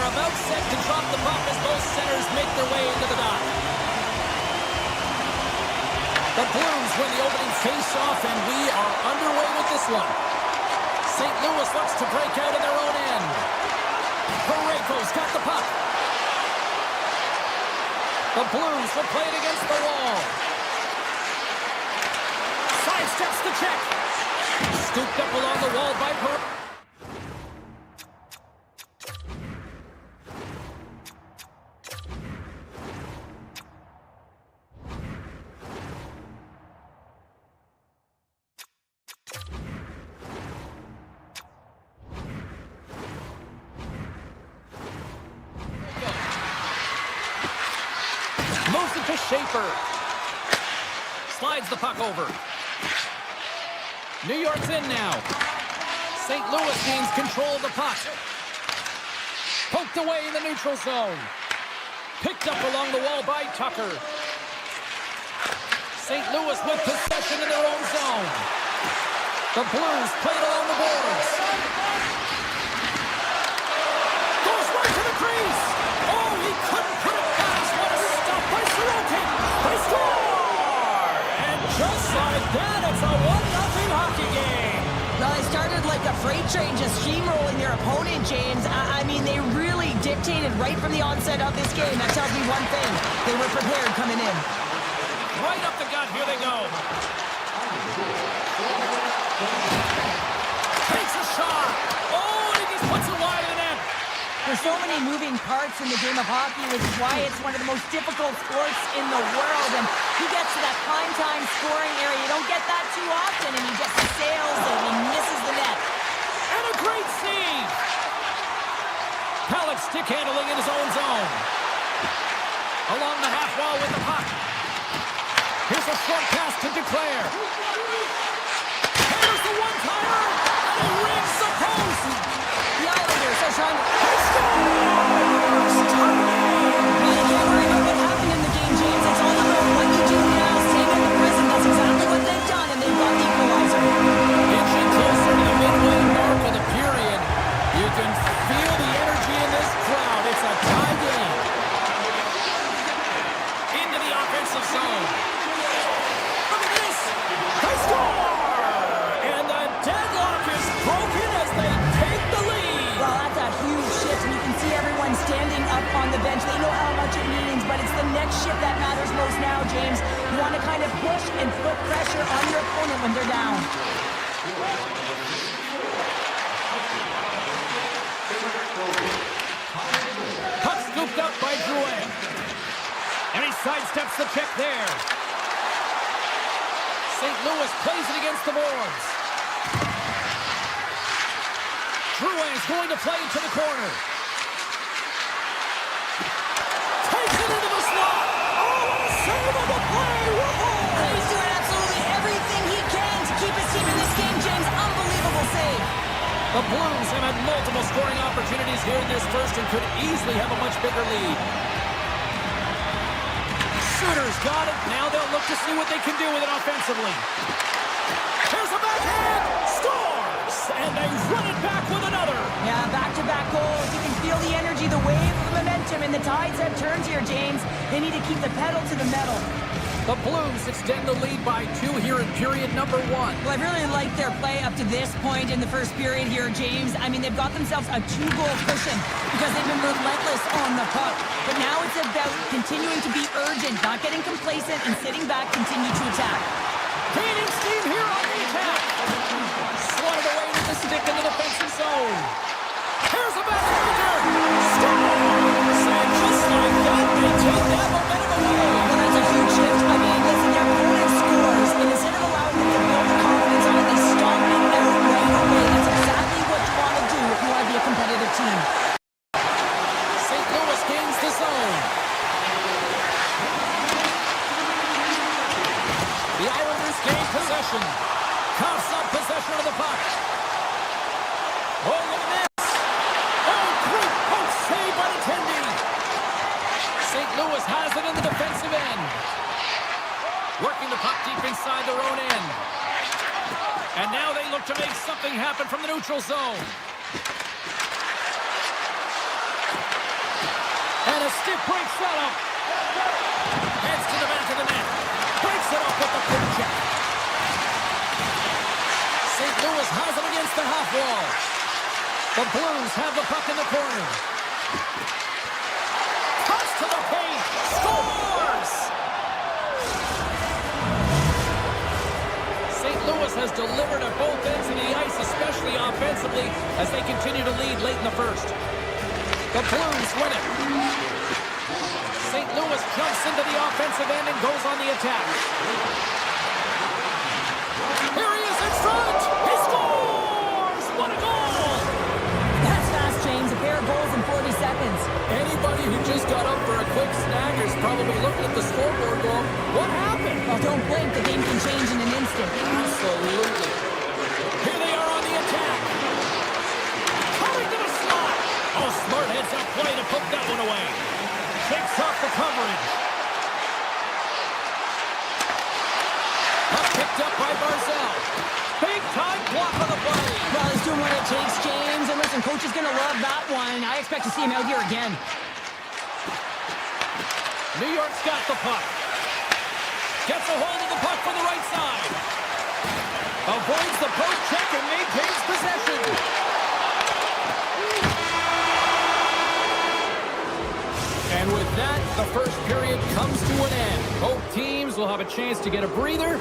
are about set to drop the puck as both centers make their way into the dot. The Blues win the opening face-off, and we are underway with this one. St. Louis looks to break out in their own end. Parayko's got the puck. The Blues will play it against the wall. Sidesteps the check. Scooped up along the wall by Parayko. Moves it to Schaefer. Slides the puck over. New York's in now. St. Louis gains control of the puck. Poked away in the neutral zone. Picked up along the wall by Tucker. St. Louis with possession in their own zone. The Blues played along the boards. Goes right to the crease. Oh, he couldn't put it past. What a stop by Sorokin. They score! And just like that, it's a 1-0 hockey game. Well, they started like a freight train just steamrolling their opponent, James. I mean, they really dictated right from the onset of this game. That tells me one thing. They were prepared coming in. Right up the gut. Here they go. Takes a shot. Oh, and he just puts it wide of the net. There's so many moving parts in the game of hockey, which is why it's one of the most difficult sports in the world. And he gets to that prime time scoring area. You don't get that too often, and he just sails it and misses the net. And a great save. Pellet stick handling in his own zone. Along the half wall with the puck. Here's a short pass to Declare. Here's the one-timer. And he rings the post. The Islanders are trying to... He scores! Well, you can't worry about what happened in the game, James. It's all about what you do now. Staying in the prison. That's exactly what they've done, and they've got the equalizer. Inching closer to the midway mark of the period. You can feel the energy in this crowd. It's a tie game. Into the offensive zone. Look at this. They score! And the deadlock is broken as they take the lead. Well, that's a huge shift, and you can see everyone standing up on the bench. They know how much it means, but it's the next shift that matters most now, James. You want to kind of push and put pressure on your opponent when they're down. Puck scooped up by Drouin. And he sidesteps the check there. St. Louis plays it against the boards. Drouin is going to play to the corner. Takes it into the slot. Oh, what a save on the play. Whoa! He's doing absolutely everything he can to keep his team in this game, James. Unbelievable save. The Blues have had multiple scoring opportunities here in this first and could easily have a much bigger lead. Shooters got it. Now they'll look to see what they can do with it offensively. Here's a backhand. Scores! And they run it back with another. Yeah, back-to-back goals. You can feel the energy, the wave, the momentum, and the tides have turned here, James. They need to keep the pedal to the metal. The Blues extend the lead by 2 here in period number 1. Well, I really liked their play up to this point in the first period here, James. I mean, they've got themselves a 2-goal cushion because they've been relentless on the puck. But now it's about continuing to be urgent, not getting complacent, and sitting back, continue to attack. Gaining steam here on the attack. Slotted away with the stick in the defensive zone. Here's a backhander. Scores! And just like that, they take that momentum away. Well, that's a huge shift. I mean, listen, their opponent scores, and instead of allowing them to build confidence on it, they stomp it out right away. That's exactly what you want to do if you want to be a competitive team. St. Louis gains the zone. The Islanders gain possession. Coughs up possession of the puck. Oh, look at this. Oh, great poke save by the Tendy. St. Louis has it in the defensive end. Working the puck deep inside their own end. And now they look to make something happen from the neutral zone. And a stiff break setup. Heads to the back of the net. Breaks it up with the quick check. St. Louis has it against the half wall. The Blues have the puck in the corner. Cuts to the paint. Scores! St. Louis has delivered at both ends of the ice, especially offensively, as they continue to lead late in the first. The Blues win it. St. Louis jumps into the offensive end and goes on the attack. Here he is in front! He scores! What a goal! That's fast, James. A pair of goals in 40 seconds. Anybody who just got up for a quick snag is probably looking at the scoreboard going, what happened? Well, don't blink. The game can change in an instant. Absolutely. Here they are on the attack. Coming to the slot. Oh, smart heads up play to put that one away. Takes off the coverage. Puck picked up by Barzal. Big time block on the play. Well, he's doing what it takes, James. And listen, coach is going to love that one. I expect to see him out here again. New York's got the puck. Gets a hold of the puck from the right side. Avoids the post check and maintains possession. And with that, the first period comes to an end. Both teams will have a chance to get a breather,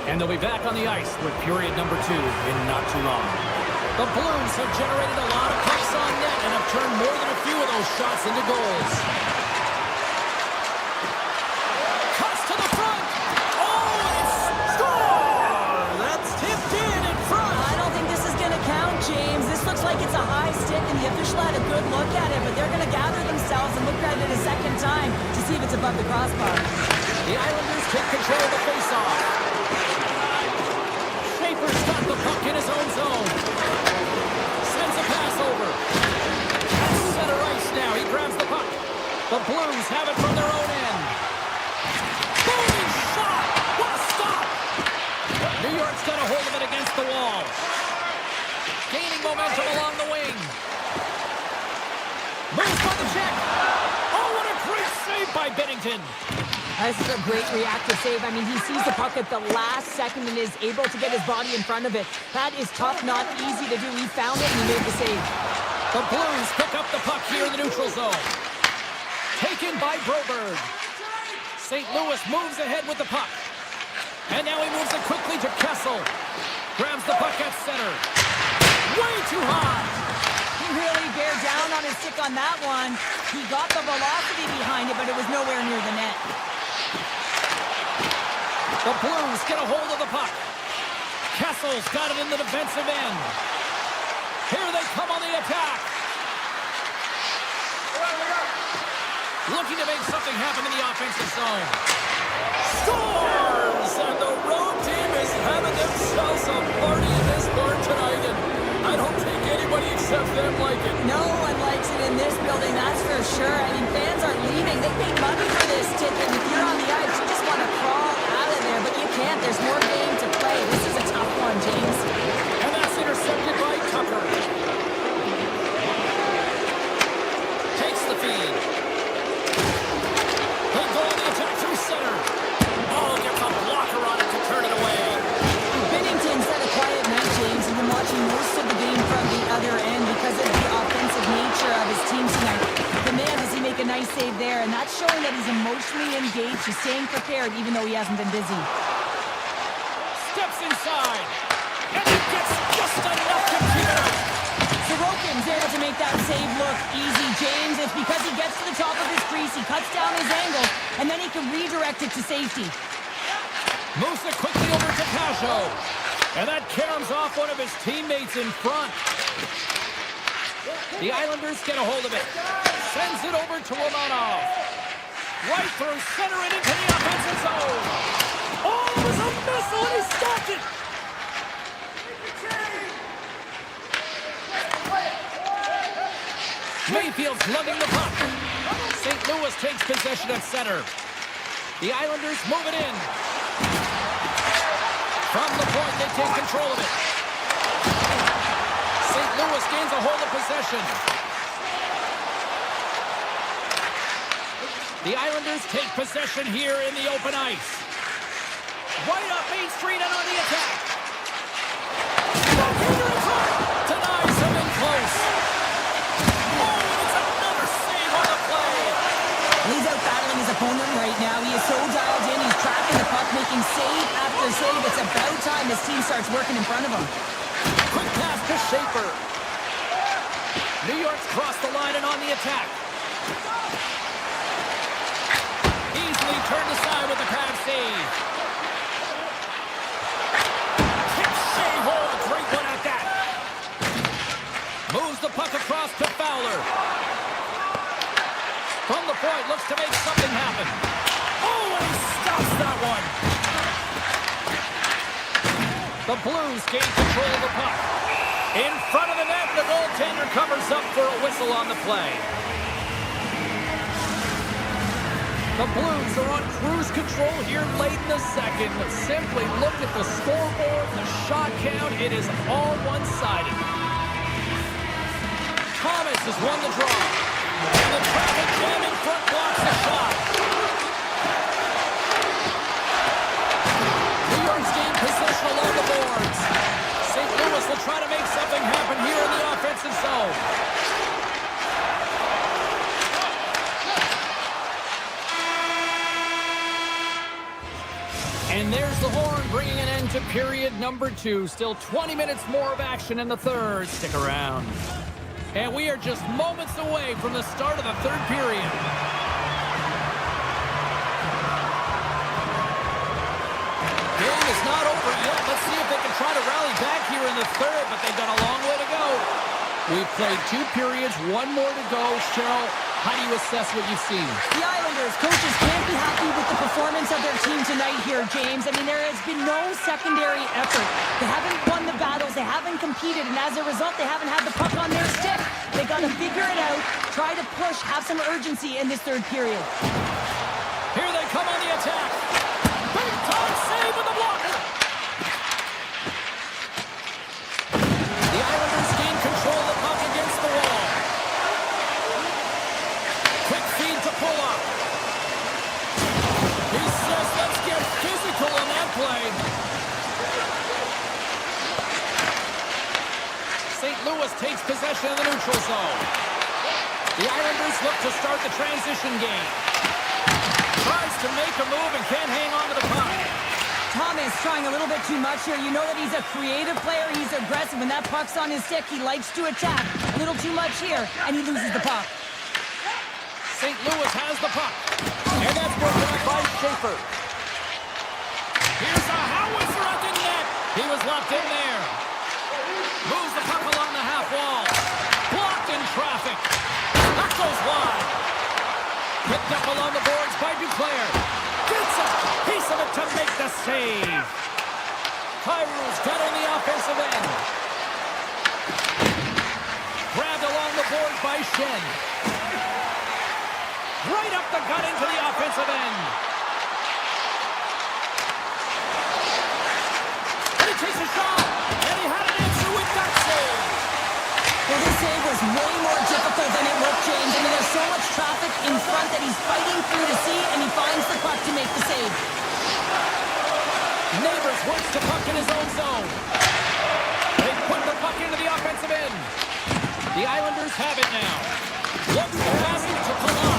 and they'll be back on the ice with period number 2 in not too long. The Blues have generated a lot of pucks on net and have turned more than a few of those shots into goals. Cuts to the front. Oh, and it's score! That's tipped in front. I don't think this is going to count, James. This looks like it's a high stick, and the official had a good look at it, but they're going to gather themselves and look at it a second time to see if it's above the crossbar. The Islanders take control of the faceoff. Schaefer's got the puck in his own zone. Sends a pass over. That's center ice now. He grabs the puck. The Blues have it from their own end. Boom! Shot! What a stop! New York's got a hold of it against the wall. Gaining momentum along the wing. Moves by the check. Oh, what a great save by Binnington. This is a great reactive save. I mean, he sees the puck at the last second and is able to get his body in front of it. That is tough, not easy to do. He found it and he made the save. The Blues pick up the puck here in the neutral zone. Taken by Broberg. St. Louis moves ahead with the puck. And now he moves it quickly to Kessel. Grabs the puck at center. Way too high. He really bear down on his stick on that one. He got the velocity behind it, but it was nowhere near the net. The Blues get a hold of the puck. Kessel's got it in the defensive end. Here they come on the attack. Looking to make something happen in the offensive zone. Scores! And the road team is having themselves a party in this bar tonight. And I don't think anybody except them like it. No one likes it in this building, that's for sure. I mean, fans are leaving. They paid money for this ticket. If you're on the ice, you just want to crawl out of there, but you can't. There's more game to play. This is a tough one, James. And that's intercepted by Tucker. Takes the feed. He'll go on the attack through center. Oh, gets a blocker on it to turn it away. Binnington's had a quiet night, James. He's been watching most of the game from the other end because of the offensive nature of his team tonight. But man, does he make a nice save there, and that's showing that he's emotionally engaged. He's staying prepared even though he hasn't been busy. Steps inside. And he gets just enough to keep it out. Sorokin's able to make that save look easy, James. It's because he gets to the top of his crease, he cuts down his angle, and then he can redirect it to safety. Moves it quickly over to Pajot. And that caroms off one of his teammates in front. The Islanders get a hold of it. Sends it over to Romanov. Right through center and into the offensive zone. Oh, it was a missile and he stopped it. Mayfield's lugging the puck. St. Louis takes possession at center. The Islanders move it in. From the point, they take control of it. St. Louis gains a hold of possession. The Islanders take possession here in the open ice. Right up Main Street and on the attack. Denies him in close. Oh, it's another save on the play. He's out battling his opponent right now. He is so dialed in. He's tracking the puck, making save after save. It's about time his team starts working in front of him. Quick pass to Schaefer. New York's crossed the line and on the attack. Easily turned aside with a pad save. Kick shave. Oh, a great one at that. Moves the puck across to Fowler. From the point, looks to make something happen. Oh, and he stops that one. The Blues gain control of the puck. In front of the net, the goaltender covers up for a whistle on the play. The Blues are on cruise control here late in the second. Simply look at the scoreboard, the shot count. It is all one-sided. Thomas has won the draw. And the traffic jam in front blocks the shot. New York's gained possession along the boards. St. Louis will try to make something happen here in the offensive zone. And there's the horn bringing an end to period number 2. Still 20 minutes more of action in the third. Stick around. And we are just moments away from the start of the third period. Game is not over yet. Let's see if they can try to rally back here in the third, but they've got a long way to go. We've played 2 periods, 1 more to go. Cheryl, how do you assess what you've seen? The Islanders coaches can't be happy with the performance of their team tonight here, James. I mean, there has been no secondary effort. They haven't won the battles. They haven't competed. And as a result, they haven't had the puck on their stick. They got to figure it out, try to push, have some urgency in this third period. Here they come on the attack. Big time save with the blocker. The Islanders gain control of the puck against the wall. Quick feed to Pulla. He says, let's get physical on that play. St. Louis takes possession of the neutral zone. The Islanders look to start the transition game. Tries to make a move and can't hang on to the puck. Thomas trying a little bit too much here. You know that he's a creative player. He's aggressive. When that puck's on his stick, he likes to attack. A little too much here, and he loses the puck. St. Louis has the puck. And that's broken up by Schaefer. Here's a howitzer at the net. He was locked in there. Moves the puck along the half wall. Blocked in traffic. That goes wide. Picked up along the boards by Duclair. Gets a piece of it to make the save. Kyrie's got on the offensive end. Grabbed along the boards by Shen. Right up the gut into the offensive end. And he takes a shot. And he had an answer with that save. Well, this save was way more difficult than it looked, James. I mean, there's so much traffic in front that he's fighting through to see, and he finds the puck to make the save. Neighbors works the puck in his own zone. They put the puck into the offensive end. The Islanders have it now. Looks to pass it to Pulla.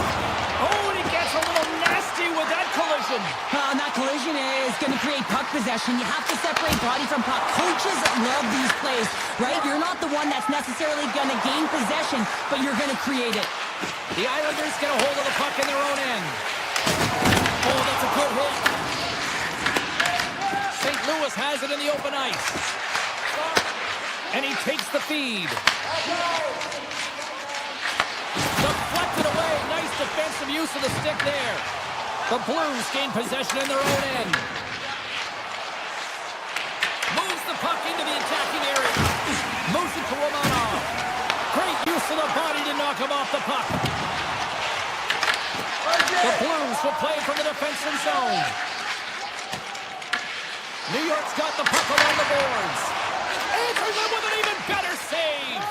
Oh, and he gets a little nasty with that collision. And that collision is going to create puck possession. You have to separate body from puck. Coaches love these plays, right? You're not the one that's necessarily going to gain possession, but you're going to create it. The Islanders get a hold of the puck in their own end. Oh, that's a good hit. St. Louis has it in the open ice. And he takes the feed. Deflected away. Nice defensive use of the stick there. The Blues gain possession in their own end. Moves the puck into the attacking area. Moves it to Romanov. Great use of the body to knock him off the puck. The Blues will play from the defensive zone. New York's got the puck along the boards. Answers him with an even better save.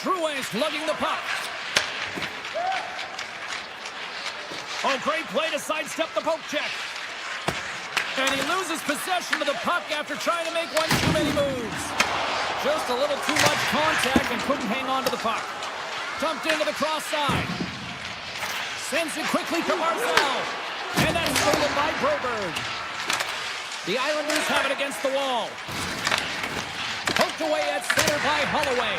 Drouin's lugging the puck. Oh, great play to sidestep the poke check. And he loses possession of the puck after trying to make one too many moves. Just a little too much contact and couldn't hang on to the puck. Dumped into the cross side. Sends it quickly to Barzal. And that's stolen by Broberg. The Islanders have it against the wall. Poked away at center by Holloway.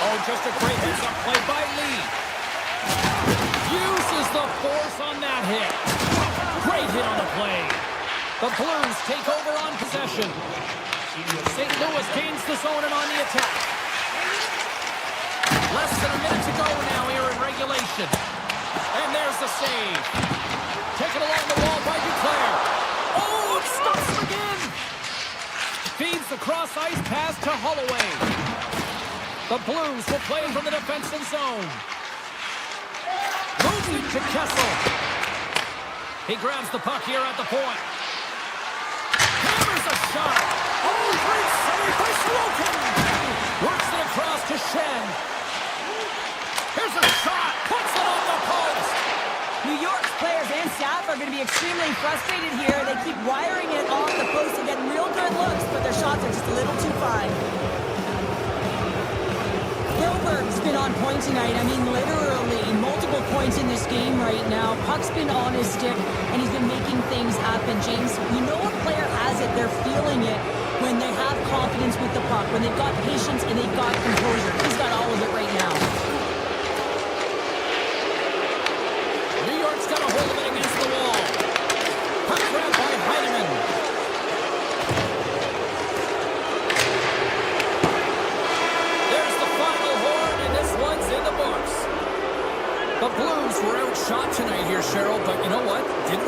Oh, just a great heads-up play by Lee. Uses the force on that hit. Great hit on the play. The Blues take over on possession. St. Louis gains the zone and on the attack. Less than a minute to go now here in regulation. And there's the save. Taken along the wall by Duclair. Oh, it stops him again. Feeds the cross-ice pass to Holloway. The Blues will play from the defensive zone. Moves it to Kessel. He grabs the puck here at the point. Hammers a shot. Oh, great save by Sorokin. Works it across to Shen. Here's a shot. Puts it on the post. New York's players and staff are going to be extremely frustrated here. They keep wiring it off the post and getting real good looks, but their shots are just a little too fine. Broberg's been on point tonight. I mean, literally multiple points in this game right now. Puck's been on his stick, and he's been making things happen. James, you know a player has it. They're feeling it when they have confidence with the puck, when they've got patience and they've got composure. He's got all of it right now. New York's got a hold of it against the wall. Puck grabbed by Heineman. In the books. The Blues were outshot tonight here, Cheryl, but you know what? Didn't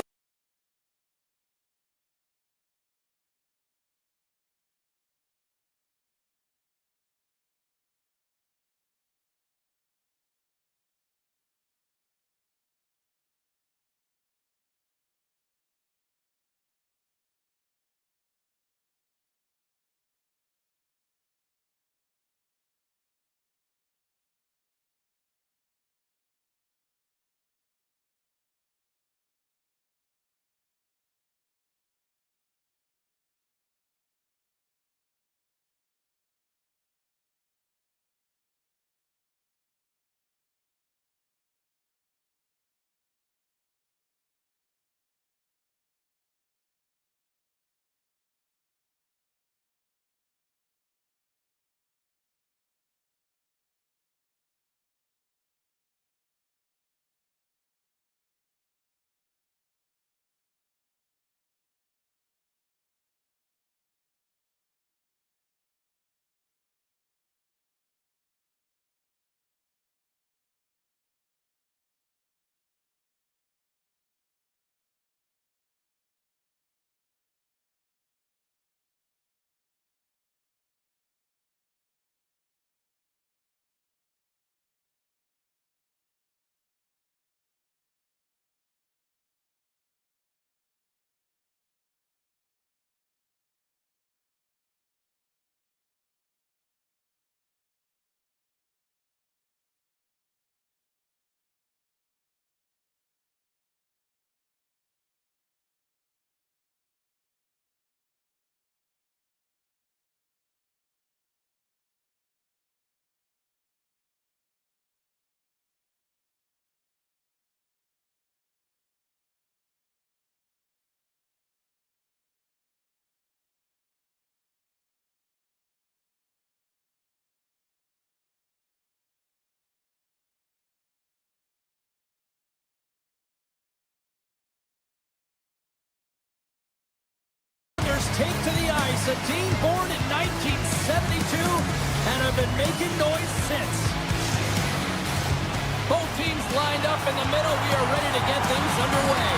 take to the ice, a team born in 1972 and have been making noise since. Both teams lined up in the middle. We are ready to get things underway.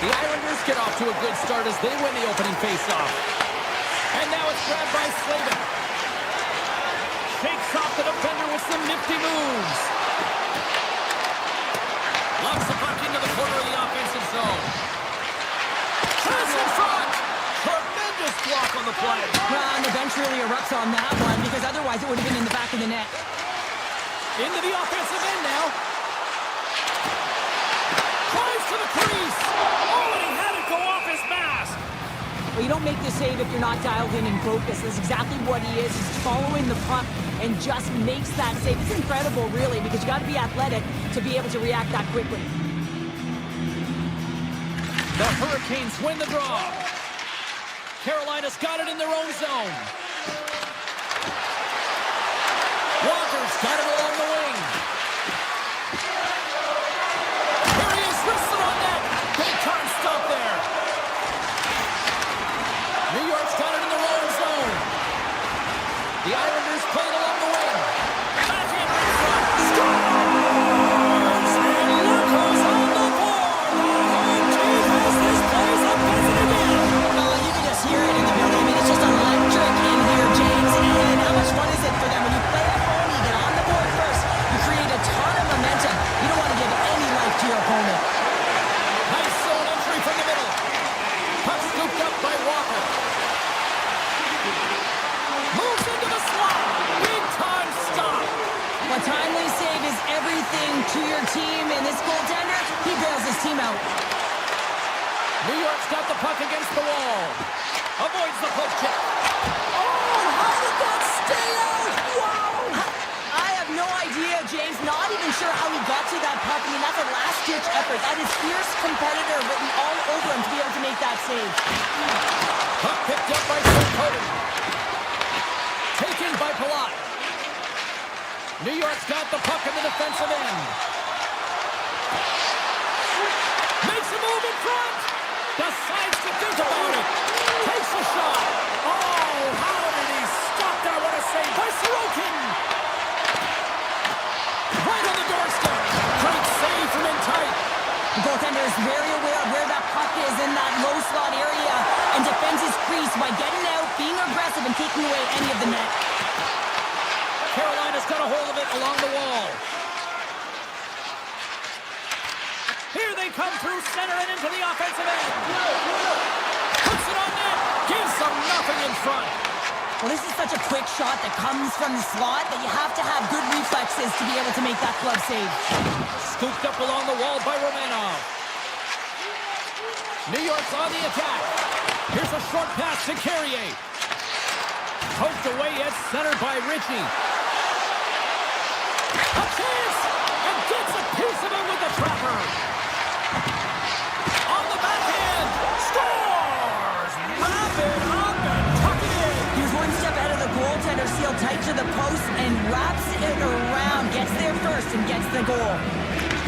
The Islanders get off to a good start as they win the opening faceoff. And now it's grabbed by Slavin. Shakes off the defender with some nifty moves. Loves the puck in on the play. Well, and the bench really erupts on that one because otherwise it would have been in the back of the net. Into the offensive end now. Drives to the crease. Oh, and he had it go off his mask. Well, you don't make this save if you're not dialed in and focused. That's exactly what he is. He's following the puck and just makes that save. It's incredible, really, because you got to be athletic to be able to react that quickly. The Hurricanes win the draw. Carolina's got it in their own zone. Walker's got it along the wing. Here he is, wristed on net. Big time stop there. New York's got it in their own zone. The Islanders play it along the wing. Backhand in front. Scores! And look who's on the board. The home team has this place up again. You can just hear it in the building. I mean, it's just electric in here, James. And how much fun is it for them when you play at home, you get on the board first, you create a ton of momentum. You don't want to give any life to your opponent. Nice zone entry from the middle. Puck scooped up by Walker. Moves into the slot. Big time stop. A timely save is everything to your team, and this goaltender, he bails his team out. New York's got the puck against the wall. Avoids the poke check. Oh, how did that stay out? Wow! I have no idea, James. Not even sure how he got to that puck. I mean, that's a last-ditch effort. That is fierce competitor written all over him to be able to make that save. Puck picked up by Cody. Taken by Palat. New York's got the puck in the defensive end. Makes a move in front. Decides to think about it. Takes a shot. Oh, how did he stop that? What a save by Sorokin. Right on the doorstep. Great save from in tight. The goaltender is very aware of where that puck is in that low slot area and defends his crease by getting out, being aggressive, and taking away any of the net. Carolina's got a hold of it along the wall. Here they come through center and into the offensive end. Puts it on net. Gives them nothing in front. Well, this is such a quick shot that comes from the slot that you have to have good reflexes to be able to make that glove save. Scooped up along the wall by Romanov. New York's on the attack. Here's a short pass to Carrier. Poked away at center by Ritchie. A chance! And gets a piece of it with the trapper. On the backhand. Scores! Wrap it up and tuck it in. He was one step ahead of the goaltender, sealed tight to the post, and wraps it around. Gets there first and gets the goal.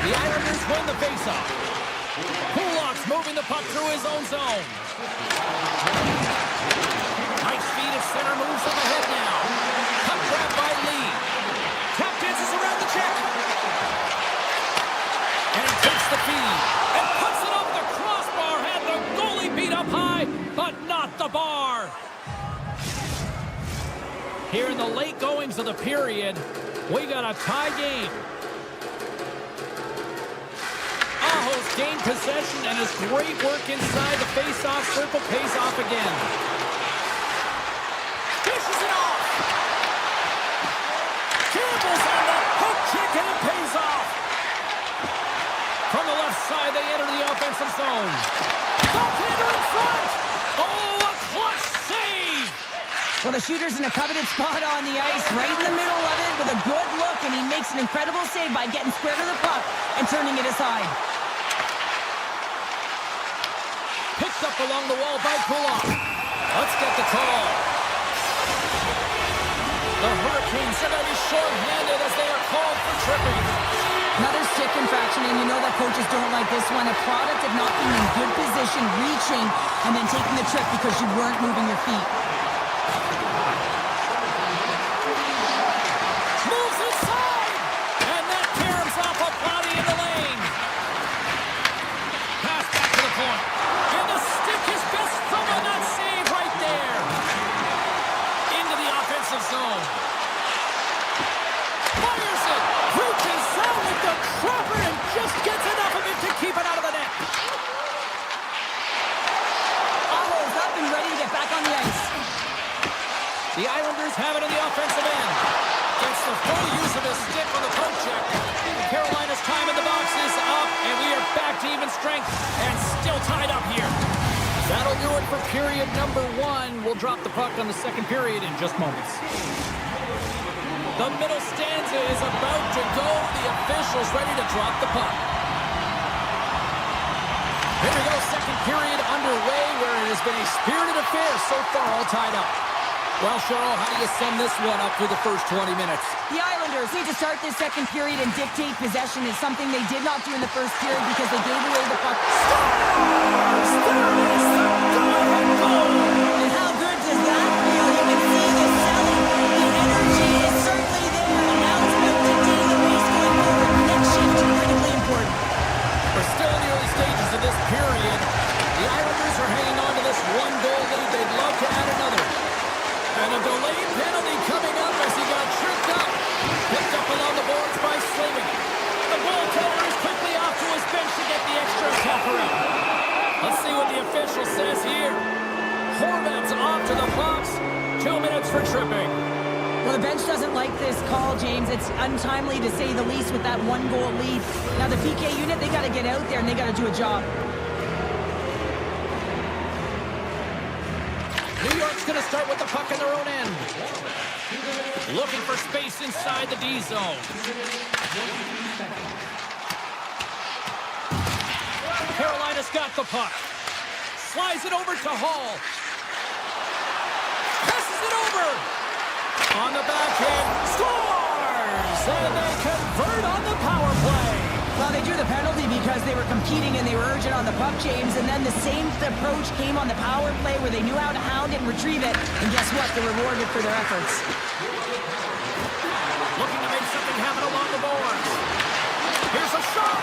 The Islanders win the faceoff. Kulak's moving the puck through his own zone. Nice feed at center, moves on the head now. Puck grab by Lee. Tap dances around the check. And he takes the feed and puts it up the crossbar. Had the goalie beat up high, but not the bar. Here in the late goings of the period, we got a tie game. Aho's gained possession, and his great work inside the face-off circle pays off again. Dishes it off. Campbell's on the hook check, and it pays off. From the left side, they enter the offensive zone. Goaltender in front. Oh, a clutch save. Well, the shooter's in a coveted spot on the ice, right in the middle of it with a good look, and he makes an incredible save by getting square to the puck and turning it aside. Picked up along the wall by Kulak. Let's get the call. The Hurricanes are going to be short-handed as they are called for tripping. Another stick infraction, and you know that coaches don't like this one. A product of not being in good position, reaching, and then taking the trip because you weren't moving your feet. Moves inside! And that tears off a body in the lane. Pass back to the point. And the stick is best from on that save right there. Into the offensive zone. Fires it! Reaches out with the trapper and just gets enough of it to keep it out of the net. Aho's up and ready to get back on the ice. strength, and still tied up here. That'll do it for period number 1. We'll drop the puck on the second period in just moments. The middle stanza is about to go. The officials ready to drop the puck. Here we go, second period underway, where it has been a spirited affair so far, all tied up. Well, Cheryl, how do you sum this one up through the first 20 minutes? The Islanders need to start this second period and dictate possession. Is something they did not do in the first period because they gave away the puck. Stars! There is the go-ahead goal! And how good does that feel? You can see the selling. The energy is certainly there. And now it's about to dictate the pace going forward. Next shift, critically important. We're still in the early stages of this period. The Islanders are hanging on to this one-goal lead. They'd love to add another. And a delayed penalty coming up as he got tripped up. Picked up along the boards by Slavin. The goaltender is quickly off to his bench to get the extra attacker out. Let's see what the official says here. Horvat's off to the box. 2 minutes for tripping. Well, the bench doesn't like this call, James. It's untimely to say the least with that one-goal lead. Now, the PK unit, they got to get out there and they got to do a job. New York's going to start with the puck in their own end. Looking for space inside the D zone. Carolina's got the puck. Slides it over to Hall. Passes it over. On the backhand. Scores! And they convert on the power play. Well, they drew the penalty because they were competing and they were urgent on the puck, James. And then the same approach came on the power play where they knew how to hound it and retrieve it. And guess what? They were rewarded for their efforts. Looking to make something happen along the boards. Here's a shot.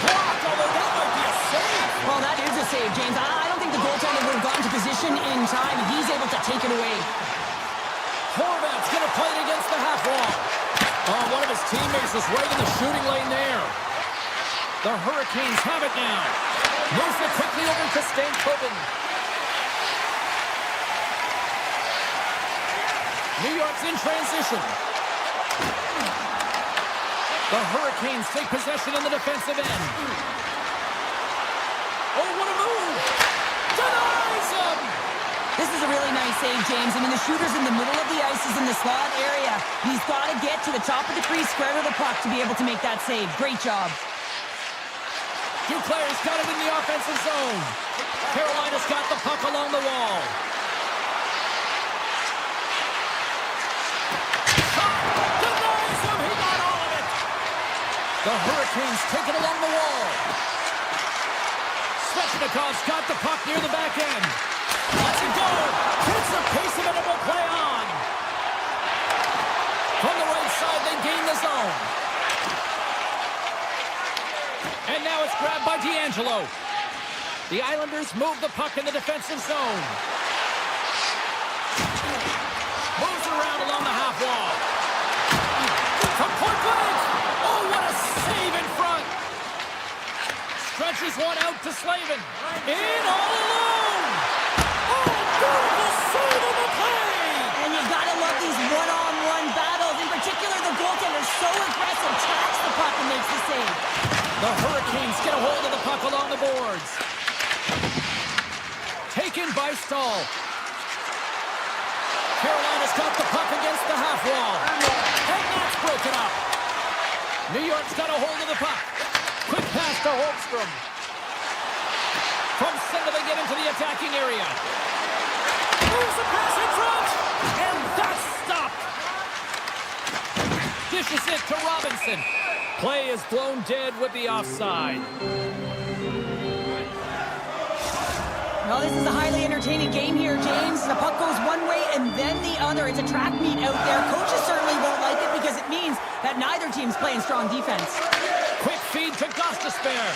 Blocked, although that might be a save. Well, that is a save, James. I don't think the goaltender would have gotten to position in time. He's able to take it away. Horvat's going to play it against the half wall. Oh, one of his teammates was right in the shooting lane there. The Hurricanes have it now. Moves it quickly over to Stankoven. New York's in transition. The Hurricanes take possession in the defensive end. Oh, what a move! Denies him! This is a really nice save, James. I mean, the shooter's in the middle of the ice. He's in the slot area. He's got to get to the top of the crease, square to the puck to be able to make that save. Great job. Two players got it in the offensive zone. Carolina's got the puck along the wall. Denies him! He got all of it! The Hurricanes take it along the wall. Svechnikov's got the puck near the back end. Lets it go. Hits the pace of it and will play on. From the right side, they gain the zone. And now it's grabbed by D'Angelo. The Islanders move the puck in the defensive zone. Moves around along the half wall. From point blank. Oh, what a save in front. Stretches one out to Slavin. In all alone. Oh, beautiful save on the play. And you got to love these one-on-one battles. In particular, the goaltender's so aggressive, tracks the puck and makes the save. The Hurricanes get a hold of the puck along the boards. Taken by Stahl. Carolina's got the puck against the half wall. And that's broken up. New York's got a hold of the puck. Quick pass to Holmstrom. From center they get into the attacking area. Moves the pass in front. And that's stopped. Dishes it to Robinson. Play is blown dead with the offside. Well, this is a highly entertaining game here, James. The puck goes one way and then the other. It's a track meet out there. Coaches certainly won't like it because it means that neither team's playing strong defense. Quick feed to Gostisbehere.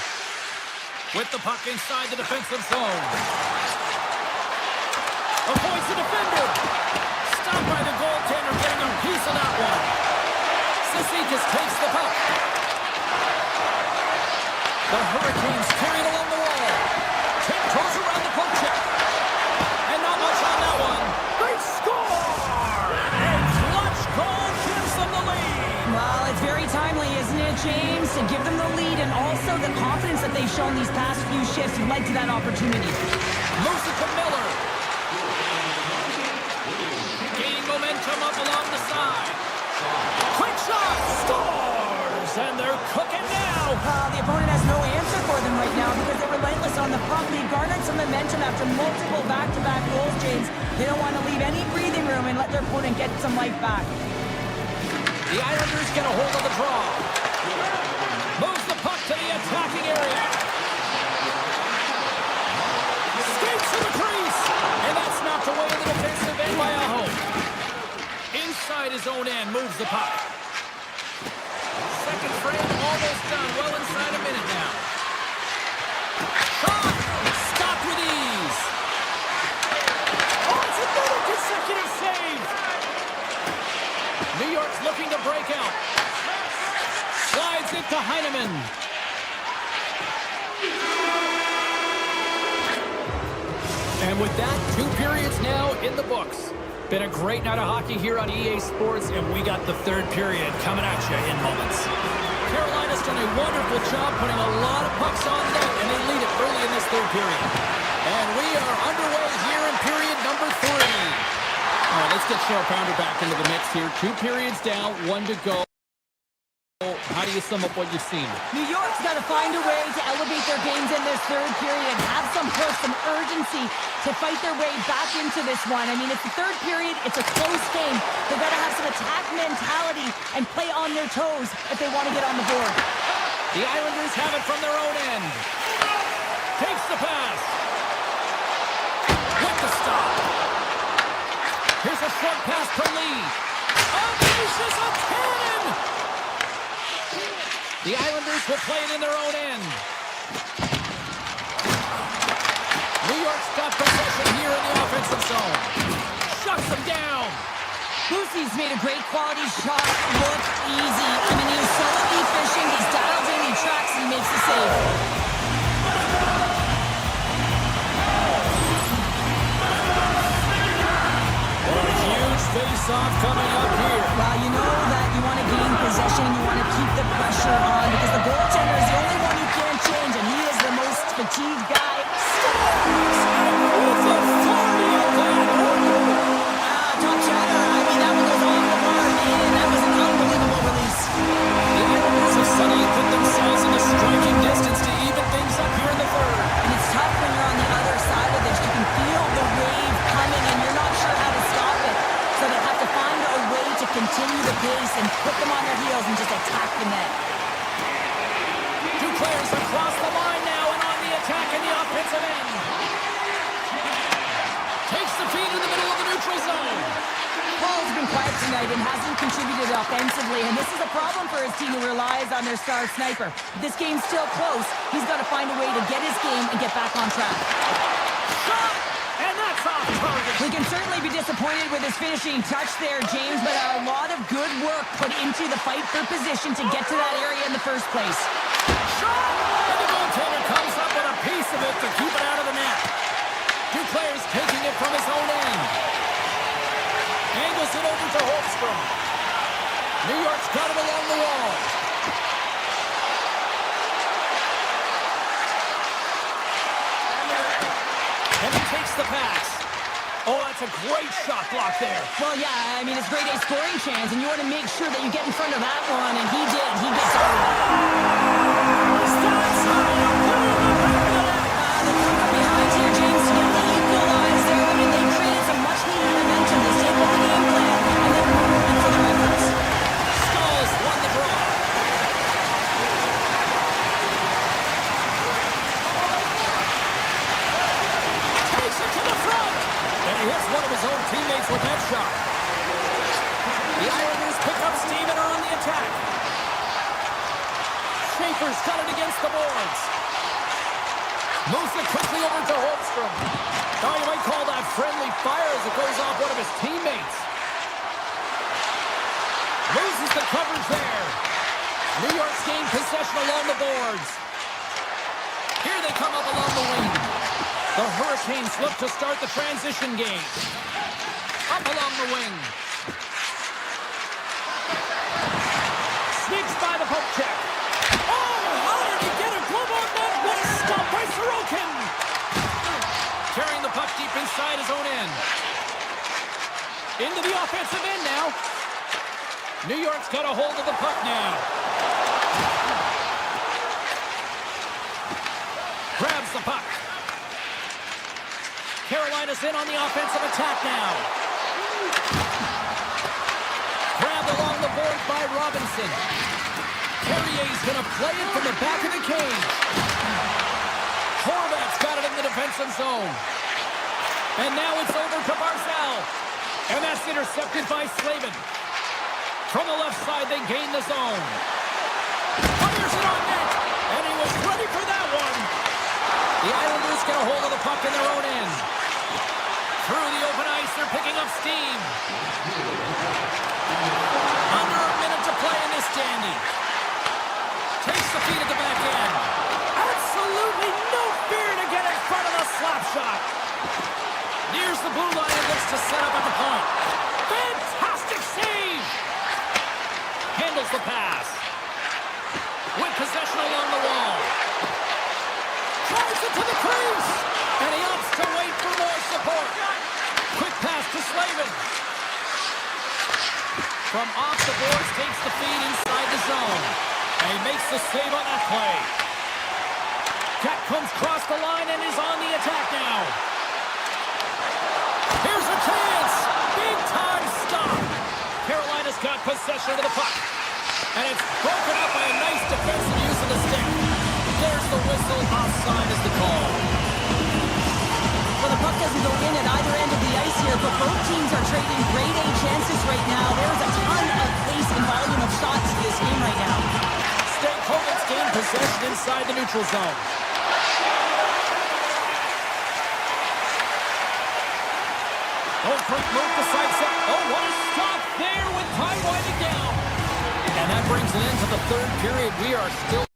With the puck inside the defensive zone. Avoids the defender. Stopped by the goaltender, getting a piece of that one. Cizikas takes the puck. The Hurricanes carry it along the wall. Tiptoes around the poke check. And not much on that one. They score! And clutch goal gives them the lead. Well, it's very timely, isn't it, James? To give them the lead and also the confidence that they've shown these past few shifts led to that opportunity. Moves it to Miller. Gaining momentum up along the side. Quick shot! Scores! And they're cooking now! The opponent has no answer for them right now because they're relentless on the puck. They garnered some momentum after multiple back-to-back goals, James. They don't want to leave any breathing room and let their opponent get some life back. The Islanders get a hold of the draw. Moves the puck to the attacking area. Skates to the crease. And that's knocked away in the defensive end by Aho. Inside his own end, moves the puck. Second frame almost done. Well inside a minute now. Shot! Stopped with ease. Oh, it's another consecutive save. New York's looking to break out. Slides it to Heineman. And with that, 2 periods now in the books. Been a great night of hockey here on EA Sports, and we got the third period coming at you in moments. Carolina's done a wonderful job putting a lot of pucks on net, and they lead it early in this third period. And we are underway here in period number 3. All right, let's get Sharp Pounder back into the mix here. 2 periods down, 1 to go. How do you sum up what you've seen? New York's got to find a way to elevate their games in this third period, have some push, some urgency to fight their way back into this one. I mean, it's the third period. It's a close game. They've got to have some attack mentality and play on their toes if they want to get on the board. The Islanders have it from their own end. Takes the pass. With the stop. Here's a short pass to Lee. Unleashes a cannon! The Islanders will play it in their own end. New York's got possession here in the offensive zone. Shuts them down. Boosie's made a great quality shot look easy. I mean, he's so efficient. He's dialed in, he tracks, and he makes the save. Face-off coming up here. Well, you know that you want to gain possession, you want to keep the pressure on because the goaltender is the only one you can't change, and he is the most fatigued guy. Scores! It's a 40 of that. Top chatter. I mean, that one goes off the bar, man. That was an unbelievable release. The Islanders have suddenly put themselves in a striking distance to even things up here in the third. And it's tough when you're on the other side of this. You can feel the wave coming, and you're not sure how to stop it. So they have to find a way to continue the pace and put them on their heels and just attack the net. 2 players across the line now and on the attack in the offensive end. Takes the feed in the middle of the neutral zone. Paul's been quiet tonight and hasn't contributed offensively, and this is a problem for his team who relies on their star sniper. If this game's still close, he's got to find a way to get his game and get back on track. Shot! And that's off target. We can certainly be disappointed with his finishing touch there, James, but a lot of good work put into the fight for position to get to that area in the first place. Shot! And the goaltender comes up with a piece of it to keep it out of the net. 2 players taking it from his own end. Angles it over to Holmstrom. New York's got it along the wall. And he takes the pass. Oh, that's a great shot block there. Well, yeah, I mean, it's grade A scoring chance, and you want to make sure that you get in front of that one, and he did. He gets out of it. The cover behind here, James, to get the equalize there. I mean, they created some much-needed momentum. They stayed with the game plan, and then were moving for their efforts. Skulls won the draw. Takes it to the front. And he hits one of his own teammates with that shot. The Islanders pick up steam and are on the attack. Schaefer's got it against the boards. Moves it quickly over to Holmstrom. Oh, you might call that friendly fire as it goes off one of his teammates. Loses the coverage there. New York's gained possession along the boards. Here they come up along the wing. The Hurricanes look to start the transition game. Up along the wing. his own end. Into the offensive end now. New York's got a hold of the puck now. Grabs the puck. Carolina's in on the offensive attack now. Grabbed along the board by Robinson. Carrier's going to play it from the back of the cage. Horvat's got it in the defensive zone. And now it's over to Barzal. And that's intercepted by Slavin. From the left side, they gain the zone. Fires it on net. And he was ready for that one. The Islanders get a hold of the puck in their own end. Through the open ice, they're picking up steam. Under a minute to play in this dandy. Takes the feed at the back end. Absolutely no fear to get in front of the slap shot. Nears the blue line and looks to set up at the point. Fantastic save! Handles the pass. With possession along the wall. Tries it to the crease. And he opts to wait for more support. Quick pass to Slavin. From off the boards, takes the feed inside the zone. And he makes the save on that play. Cat comes across the line and is on the attack now. Here's a chance. Big time stop. Carolina's got possession of the puck. And it's broken up by a nice defensive use of the stick. There's the whistle. Offside is the call. Well, the puck doesn't go in at either end of the ice here, but both teams are trading grade A chances right now. There's a ton of pace and volume of shots to this game right now. State Hogan's gained possession inside the neutral zone. Oh, quick move to side set. Oh, what a stop there with time winding down. And that brings an end to the third period. We are still...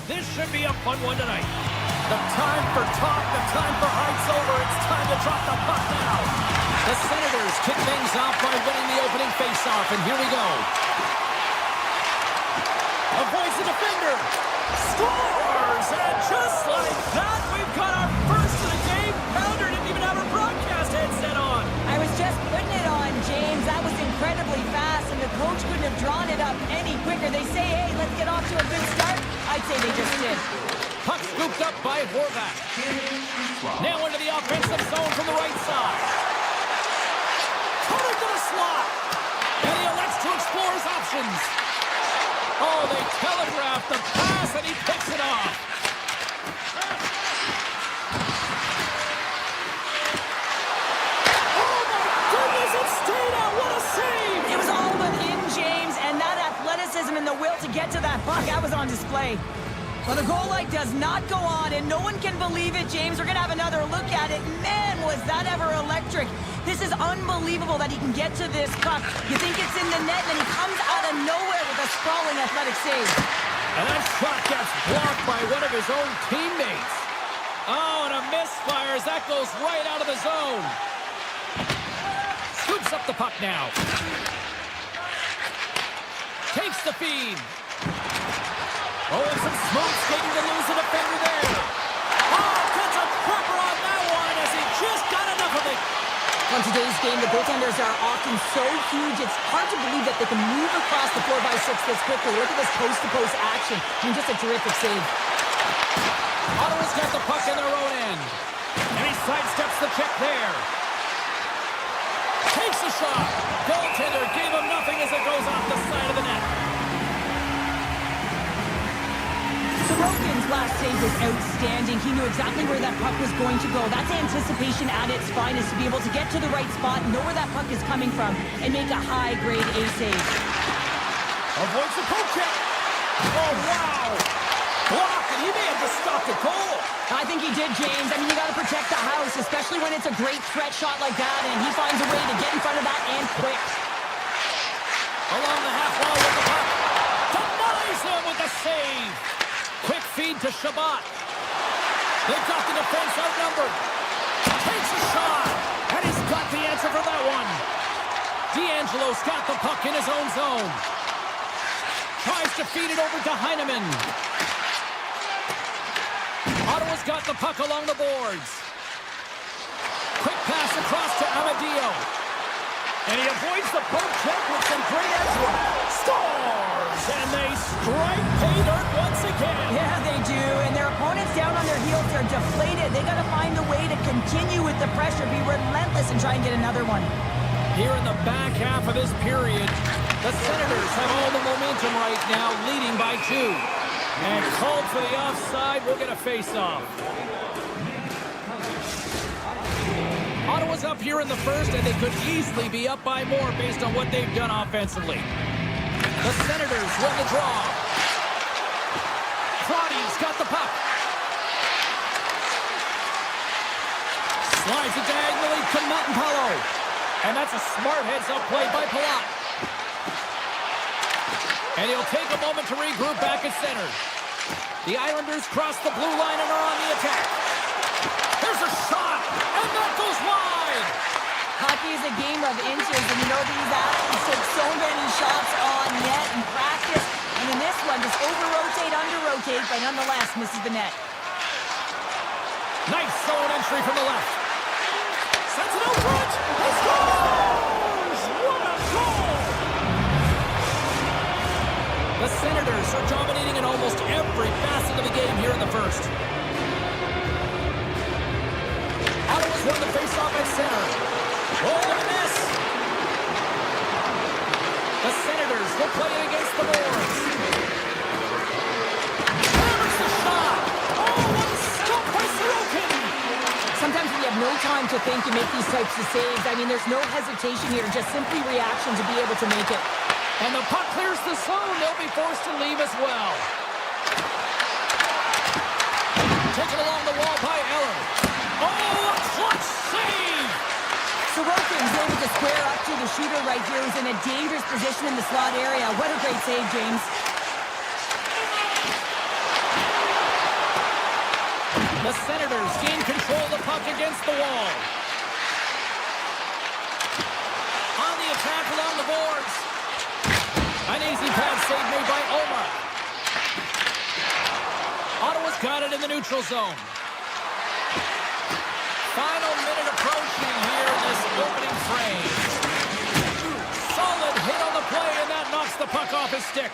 This should be a fun one tonight. The time for talk, the time for heights over. It's time to drop the puck now. The Senators kick things off by winning the opening faceoff, and here we go. Avoids the defender. Scores! And just like that, we've got our first of the game. Pounder didn't even have her broadcast headset on. I was just putting it on, James. That was incredibly fast, and the coach couldn't have drawn it up any quicker. They say, hey, let's get off to a good start. I'd say they just did. Puck scooped up by Horvath. Now into the offensive zone from the right side. Coming to the slot. And he elects to explore his options. Oh, they telegraph the pass, and he picks it off. Oh, my goodness, it stayed out. What a save. It was all within, James, and that athleticism and the will to get to that puck, that was on display. Well, the goal light does not go on, and no one can believe it, James. We're going to have another look at it. Man, was that ever electric. This is unbelievable that he can get to this puck. You think it's in the net, and he comes out of nowhere with a sprawling athletic save. And that shot gets blocked by one of his own teammates. Oh, and a misfire as that goes right out of the zone. Scoops up the puck now. Takes the feed. Oh, and some smoke skating to lose a defender there. Oh, gets a cropper on that one as he just got enough of it. On today's game, the goaltenders are often so huge, it's hard to believe that they can move across the 4x6 this quickly. Look at this post-to-post action. I mean, just a terrific save. Ottawa's got the puck in their own end. And he sidesteps the check there. Takes a shot. Goaltender gave him nothing as it goes off the side of the net. Sorokin's last save was outstanding. He knew exactly where that puck was going to go. That's anticipation at its finest, to be able to get to the right spot, know where that puck is coming from, and make a high-grade A save. Avoids the poke check. Oh, wow. Blocked, and he may have just stopped the goal. I think he did, James. I mean, you got to protect the house, especially when it's a great threat shot like that, and he finds a way to get in front of that and quick. Along the half wall with the puck. Denies him with the save. Quick feed to Shabbat. They've got the defense outnumbered. Takes a shot. And he's got the answer for that one. D'Angelo's got the puck in his own zone. Tries to feed it over to Heineman. Ottawa's got the puck along the boards. Quick pass across to Amadio. And he avoids the poke check with some great edge work. Scores! And they strike pay dirt once again. Yeah, they do. And their opponents down on their heels, they're deflated. They got to find a way to continue with the pressure, be relentless, and try and get another one. Here in the back half of this period, the Senators have all the momentum right now, leading by 2. And called for the offside. We'll get a face-off. Ottawa's up here in the first, and they could easily be up by more based on what they've done offensively. The Senators win the draw. Crotty's got the puck. Slides it diagonally to Matenpalo. And that's a smart heads-up play by Palat. And he'll take a moment to regroup back at center. The Islanders cross the blue line and are on the attack. There's a shot, and that goes wide. Hockey is a game of inches, and you know these athletes take so many shots on net in practice. And in this one, just over-rotate, under-rotate, but nonetheless misses the net. Nice zone entry from the left. Sends it out front. He scores! What a goal! The Senators are dominating in almost every facet of the game here in the first. Ottawa's won the face-off at center. Oh, look at this! The Senators will play it against the boards. Hammers the shot! Oh, what a stop by Sorokin! Sometimes when you have no time to think, you make these types of saves. I mean, there's no hesitation here, just simply reaction to be able to make it. And the puck clears the zone. They'll be forced to leave as well. Taken along the wall by Eller. Oh, a clutch save! Sorokin's able to square up to the shooter right here, who's in a dangerous position in the slot area. What a great save, James. The Senators gain control of the puck against the wall. On the attack along the boards. An easy pass save made by Omar. Ottawa's got it in the neutral zone. Final minute approaching here in this opening frame. Solid hit on the play, and that knocks the puck off his stick.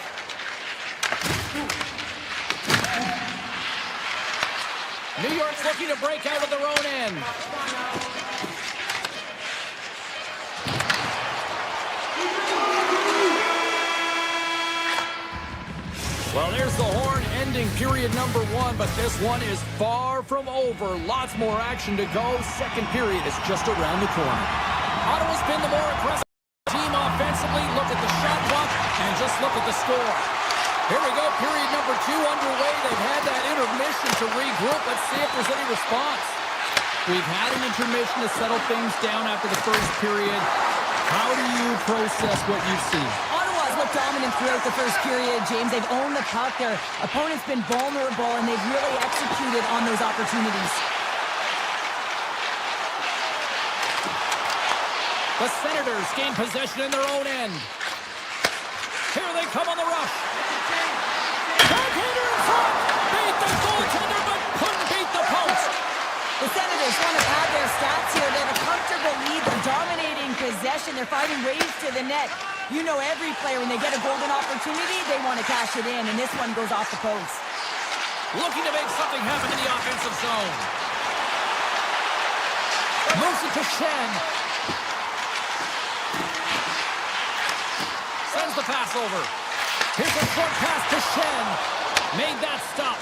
New York's looking to break out of their own end. Well, there's the horn ending period number 1, but this one is far from over. Lots more action to go. Second period is just around the corner. Ottawa's been the more aggressive team offensively. Look at the shot clock and just look at the score. Here we go, period number 2 underway. They've had that intermission to regroup. Let's see if there's any response. We've had an intermission to settle things down after the first period. How do you process what you've seen? Ottawa's looked dominant throughout the first period, James. They've owned the puck. Their opponent's been vulnerable, and they've really executed on those opportunities. The Senators gain possession in their own end. Here they come on the rush. Backhander in front. Beat the goaltender, but couldn't beat the post. The Senators want to pad their stats here. They have a comfortable lead. They're dominating possession. They're finding ways to the net. You know every player, when they get a golden opportunity, they want to cash it in, and this one goes off the post. Looking to make something happen in the offensive zone. Moves it to Shen. Sends the pass over. Here's a short pass to Shen. Made that stop.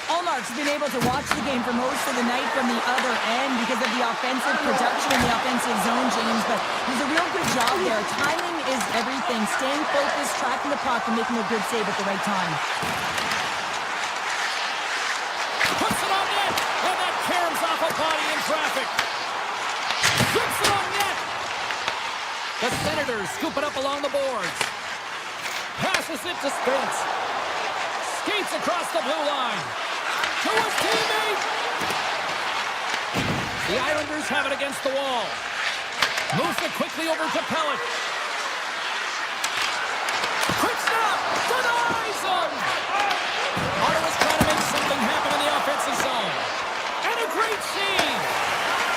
Allmark's been able to watch the game for most of the night from the other end because of the offensive production in the offensive zone, James, but he's a real good job there. Timing is everything. Staying focused, tracking the puck, and making a good save at the right time. Puts it on net, and that caroms off a body in traffic. Zips it on net. The Senators scoop it up along the boards. Passes it to Spence. Skates across the blue line. To his teammate. The Islanders have it against the wall. Moves it quickly over to Pellet. Quick snap. Denies him. Ottawa's trying to make something happen in the offensive zone. And a great save.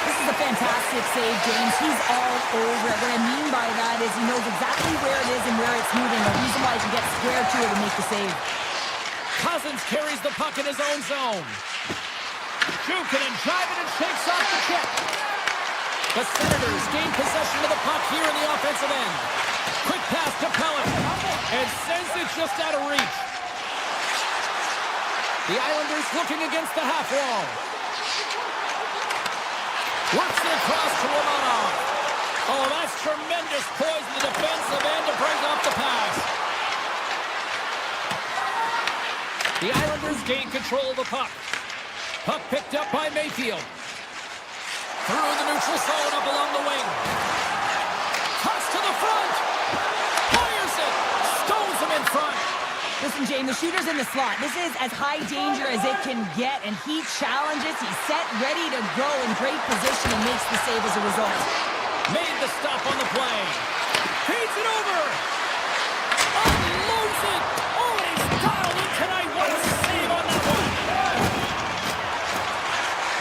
This is a fantastic save, James. He's all over it. What I mean by that is he knows exactly where it is and where it's moving. The reason why he can get square to it and make the save. Cousins carries the puck in his own zone. Jukin and driving and shakes off the check. The Senators gain possession of the puck here in the offensive end. Quick pass to Pellet. And sends it just out of reach. The Islanders looking against the half wall. Works it across to Romanov. Oh, that's tremendous poise in the defensive end to break off the pass. The Islanders gain control of the puck. Puck picked up by Mayfield. Through the neutral zone up along the wing. Cuts to the front. Fires it. Stones him in front. Listen, Jane, the shooter's in the slot. This is as high danger as it can get, and he challenges. He's set, ready to go in great position, and makes the save as a result. Made the stop on the play. Feeds it over. Unloads it. Oh, and he's dialed in tonight. What a save on that one.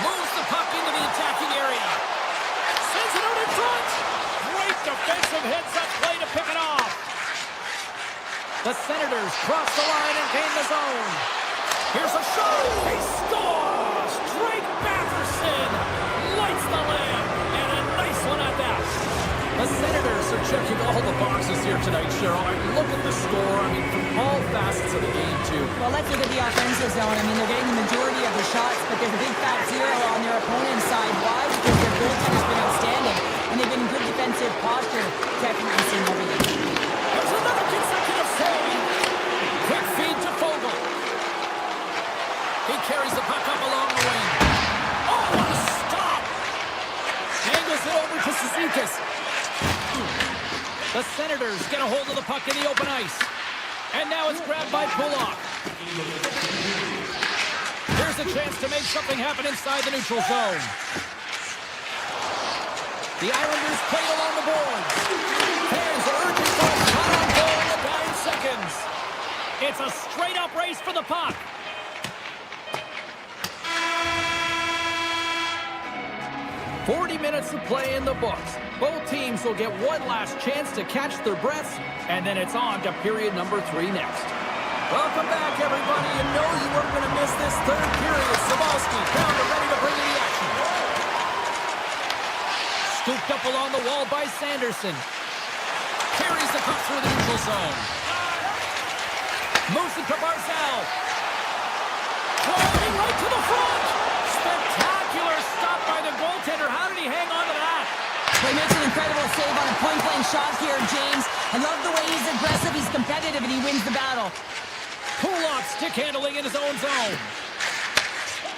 Moves the puck into the attacking area. Sends it out in front. Great defensive heads-up play to pick it off. The Senators cross the line and gain the zone. Here's a shot. He scores. Drake Batherson lights the lamp. And a nice one at that. The Senators are checking all the boxes here tonight, Cheryl. I mean, look at the score. I mean, from all facets of the game, too. Well, let's look at the offensive zone. I mean, they're getting the majority of the shots, but there's a big fat zero on their opponent's side. Why? Because their goaltender's been outstanding, and they've been in good defensive posture, sacrificing everything. There's another consecutive save. Quick feed to Fogle. He carries the puck up along the wing. Oh, what a stop! Angles it over to Cizikas. The Senators get a hold of the puck in the open ice. And now it's grabbed by Pullock. Here's a chance to make something happen inside the neutral zone. The Islanders play along the boards. Fans are urging for a shot on goal in the dying seconds. It's a straight-up race for the puck. "40 minutes of play in the books. Both teams will get one last chance to catch their breaths, and then it's on to period number 3 next. Welcome back, everybody. You know you weren't going to miss this third period. Sabalski found it, ready to bring in the action. Scooped up along the wall by Sanderson. Carries the puck through the neutral zone. Moves it to Barzal. Driving right to the front. Spectacular stop by the goaltender. How did he hang on to that? He makes an incredible save on a point-blank shot here, James. I love the way he's aggressive, he's competitive, and he wins the battle. Kulak stick handling in his own zone.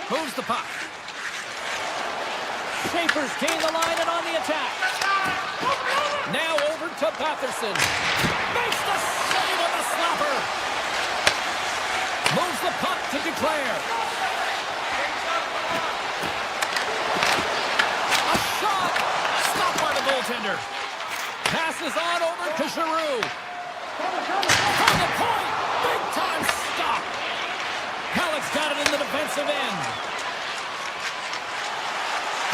Moves the puck. Schaefer's gain the line and on the attack. Now over to Patterson. Makes the save on the slapper. Moves the puck to Declare. A shot. Stopped by the goaltender. Passes on over to Giroux. From the point. Big time stop. Halleck's got it in the defensive end.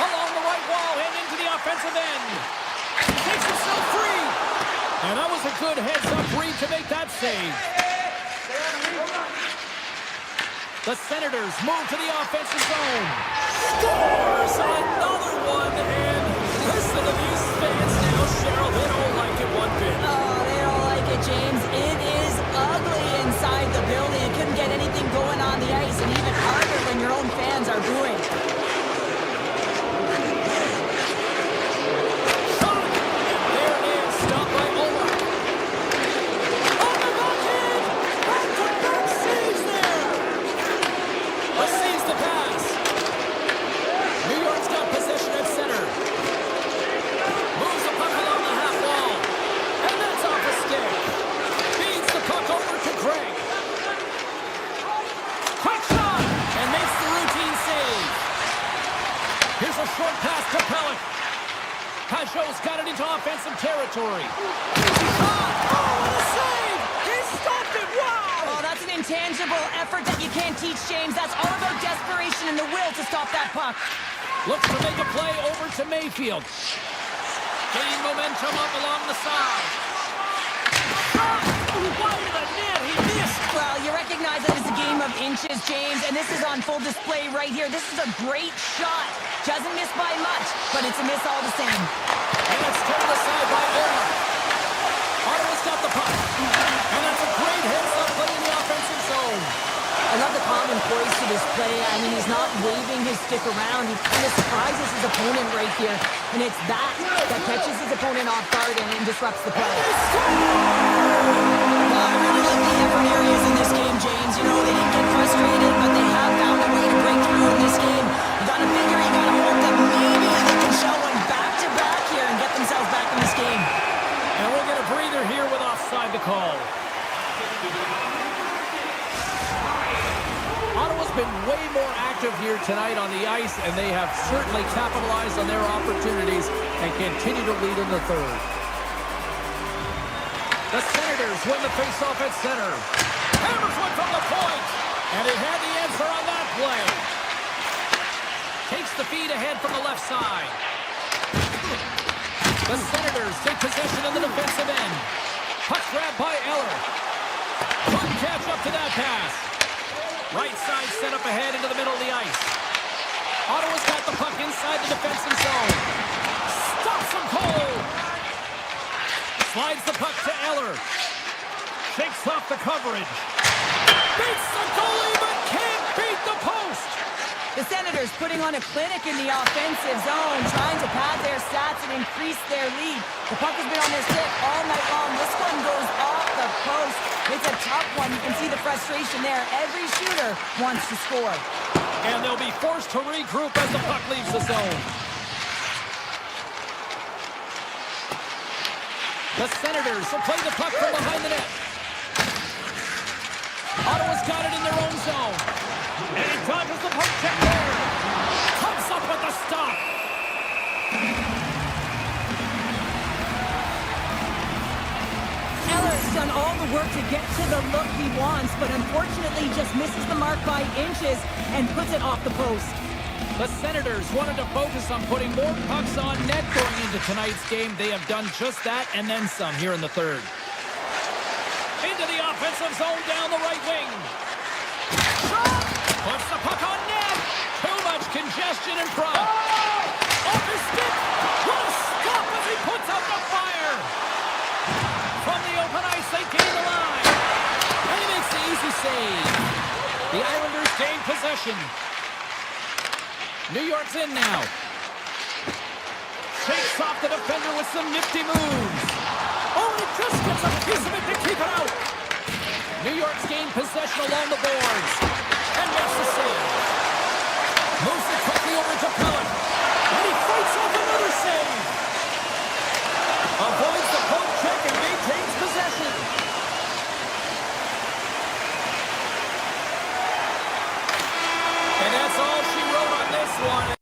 Along the right wall and into the offensive end. Takes himself free. And that was a good heads-up read to make that save. The Senators move to the offensive zone. Scores another one. And listen to these fans now, Cheryl. They don't like it one bit. Oh, they don't like it, James. It is ugly inside the building. You couldn't get anything going on the ice, and even harder when your own fans are booing. Pajot's got it into offensive territory. Oh, what a save! He stopped it! Wow! Oh, that's an intangible effort that you can't teach, James. That's all about desperation and the will to stop that puck. Looks to make a play over to Mayfield. Gain momentum up along the side. Shot! Wide of the net! He missed! Well, you recognize that it's a game of inches, James, and this is on full display right here. This is a great shot. Doesn't miss by much, but it's a miss all the same. And it's turned aside by Aaron. Ottawa's got the puck. And that's a great heads-up play in the offensive zone. I love the calm and poise to this play. I mean, he's not waving his stick around. He kind of surprises his opponent right here. And it's that catches his opponent off guard and disrupts the play. Well, I really like the effort areas in this game, James. You know, they didn't get frustrated, but they have found a way to break through in this game. You gotta figure, you gotta hope that maybe they can show one back-to-back here and get themselves back in this game. And we'll get a breather here with offside to call. Ottawa's been way more active here tonight on the ice, and they have certainly capitalized on their opportunities and continue to lead in the third. The Senators win the faceoff at center. Hammers one from the point, and he had the answer on that play. Takes the feed ahead from the left side. The Senators take possession in the defensive end. Puck grabbed by Eller. Couldn't catch up to that pass. Right side set up ahead into the middle of the ice. Ottawa's got the puck inside the defensive zone. Stops him cold. Slides the puck to Eller. Shakes off the coverage. Beats the goalie but can't beat the post. The Senators putting on a clinic in the offensive zone, trying to pad their stats and increase their lead. The puck has been on their stick all night long. This one goes off the post. It's a tough one. You can see the frustration there. Every shooter wants to score. And they'll be forced to regroup as the puck leaves the zone. The Senators will play the puck from behind the net. Ottawa's got it in their own zone. And he dodges the puck check there. Comes up with the stop. Eller's done all the work to get to the look he wants, but unfortunately just misses the mark by inches and puts it off the post. The Senators wanted to focus on putting more pucks on net going into tonight's game. They have done just that and then some here in the third. Into the offensive zone down the right wing. Shot! Puts the puck on net. Too much congestion in front. Off his stick. What a stop as he puts out the fire. From the open ice, they gain the line. And he makes the easy save. The Islanders gain possession. New York's in now. Shakes off the defender with some nifty moves. Oh, and he just gets a piece of it to keep it out. New York's gained possession along the boards. And makes the save. Moves it quickly over to Pellet. And he fights off another save. Avoids the poke check and maintains possession. And that's all she wrote on this one.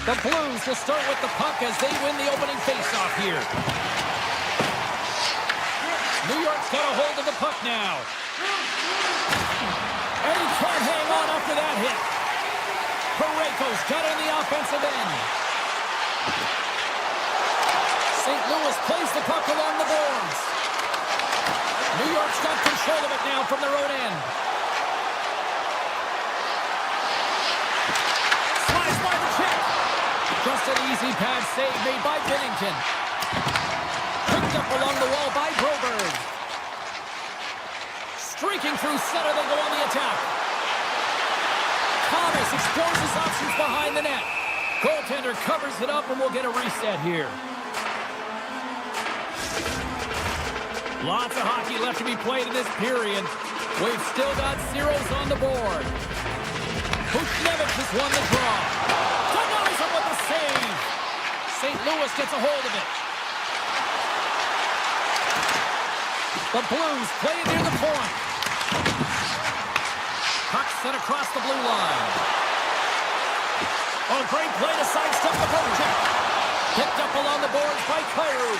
The Blues to start with the puck as they win the opening faceoff here. New York's got a hold of the puck now. And he can't hang on after that hit. Parayko's got on the offensive end. St. Louis plays the puck along the boards. Edmont's got control of it now from their own end. Slides by the check. Just an easy pad save made by Binnington. Picked up along the wall by Broberg. Streaking through center, they go on the attack. Thomas explores his options behind the net. Goaltender covers it up, and we'll get a reset here. Lots of hockey left to be played in this period. We've still got zeros on the board. Buchnevich has won the draw. Denies him with the save. St. Louis gets a hold of it. The Blues play it near the point. Puck sent across the blue line. Oh, great play to sidestep the poke check. Picked up along the boards by Kyrou.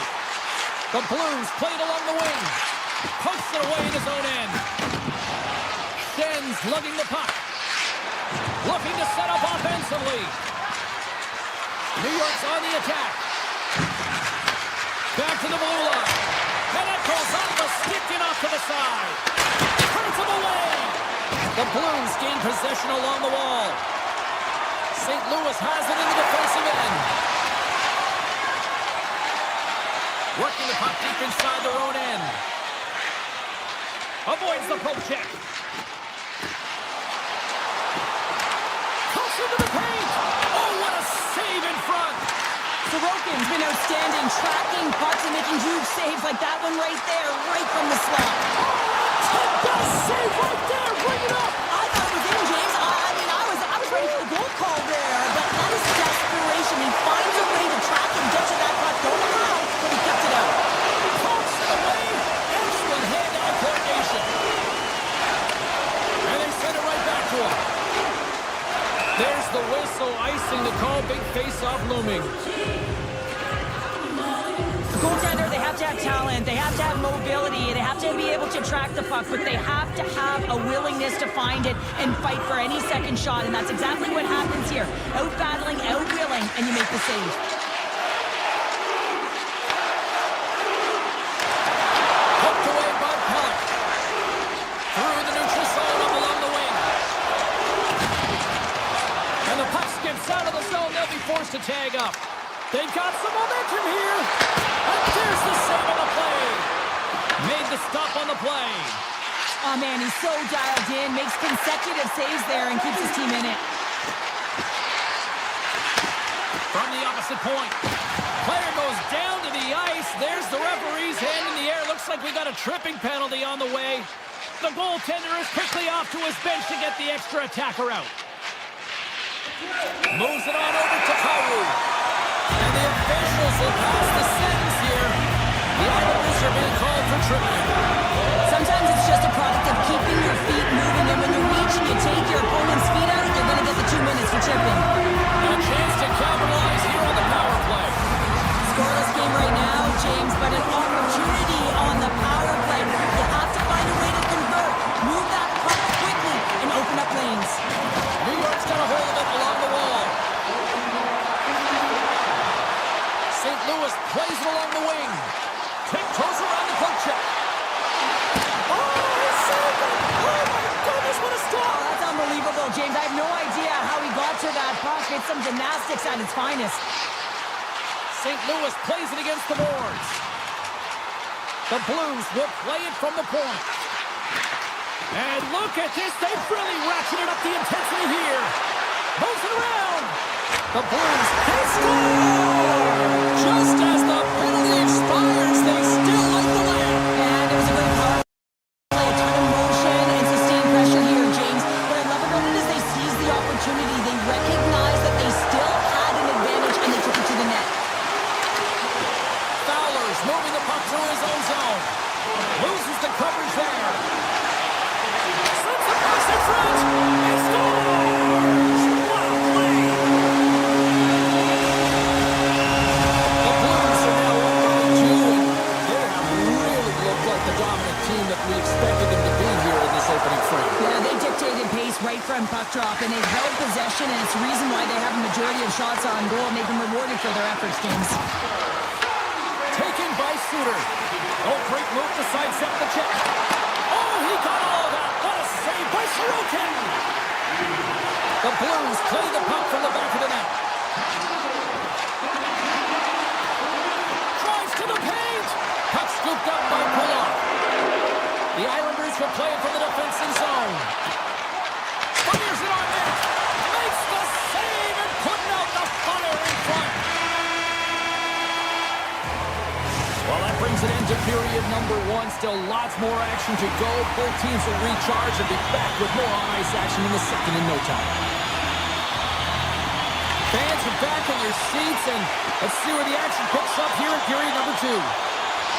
The Blues played along the wing. Pokes it away in his own end. Schen's lugging the puck. Looking to set up offensively. New York's on the attack. Back to the blue line. And it goes off the stick and off to the side. Turns him away. The Blues gain possession along the wall. St. Louis has it in the defensive end. Working the puck deep inside their own end. Avoids the poke check. Cuts into the paint. Oh, what a save in front. Sorokin's been outstanding, tracking pucks and making huge saves like that one right there, right from the slot. Best save right there. Bring it up. I thought it was in, James. I was ready for the goal call there, but that is desperation. He finds a way to track and get to that puck. Don't know how, but he kept it out. Pokes it away. Excellent hand-eye coordination. And they send it right back to him. There's the whistle, icing the call. Big face-off looming. Goaltender, they have to have talent, they have to have mobility, they have to be able to track the puck, but they have to have a willingness to find it and fight for any second shot, and that's exactly what happens here. Out-battling, out-willing, and you make the save. Hooked away by Pellick. Through the neutral zone up along the wing. And the puck skips out of the zone. They'll be forced to tag up. They've got some momentum here. And there's the save on the play. Made the stop on the play. Oh, man, he's so dialed in, makes consecutive saves there and keeps his team in it. From the opposite point. Player goes down to the ice. There's the referee's hand in the air. Looks like we got a tripping penalty on the way. The goaltender is quickly off to his bench to get the extra attacker out. Moves it on over to Kyrou. And the officials will pass the sentence here. The Islanders are being called for tripping. Sometimes it's just a product of keeping your feet moving, and when you reach and you take your opponent's feet out, you're going to get the 2 minutes for tripping. A chance to capitalize here on the power play. Scoreless game right now, James, but an opportunity on the power play. You have to find a way to convert, move that puck quickly, and open up lanes. New York's got a hold of it along the wall. St. Louis plays it along the wing. Tiptoes around the poke check. Oh, he saved it! Oh, my goodness, what a stop! Oh, that's unbelievable, James. I have no idea how he got to that puck. It's some gymnastics at its finest. St. Louis plays it against the boards. The Blues will play it from the point. And look at this. They've really ratcheted up the intensity here. Moves it around. The Blues can score! Just as the penalty expires, they still light the lamp. And it was a great power play, a ton of motion and sustained pressure here, James. What I love about it is they seized the opportunity. They recognized that they still had an advantage, and they took it to the net. Fowler's moving the puck through his own zone. Loses the coverage there. Slips the pass in front. And scores! What a play! The Blues are now 1-2, and they have really looked like the dominant team that we expected them to be here in this opening frame. Yeah, they dictated pace right from puck drop, and they've held possession, and it's the reason why they have a majority of shots on goal, and they've been rewarded for their efforts, James. Taken by Suter. Oh, great move to sidestep the check. Barattini. The Blues play the puck from the back of the net. Drives to the paint. Puck scooped up by Pulock. The Islanders will play it from the defensive zone. Fires it on net. Makes the save and putting out the fire in front. Well, that brings an end to period number one. Still lots more action to go. Both teams will recharge and be back with more on-ice action in the second in no time. Fans are back in their seats, and let's see where the action picks up here in period number two.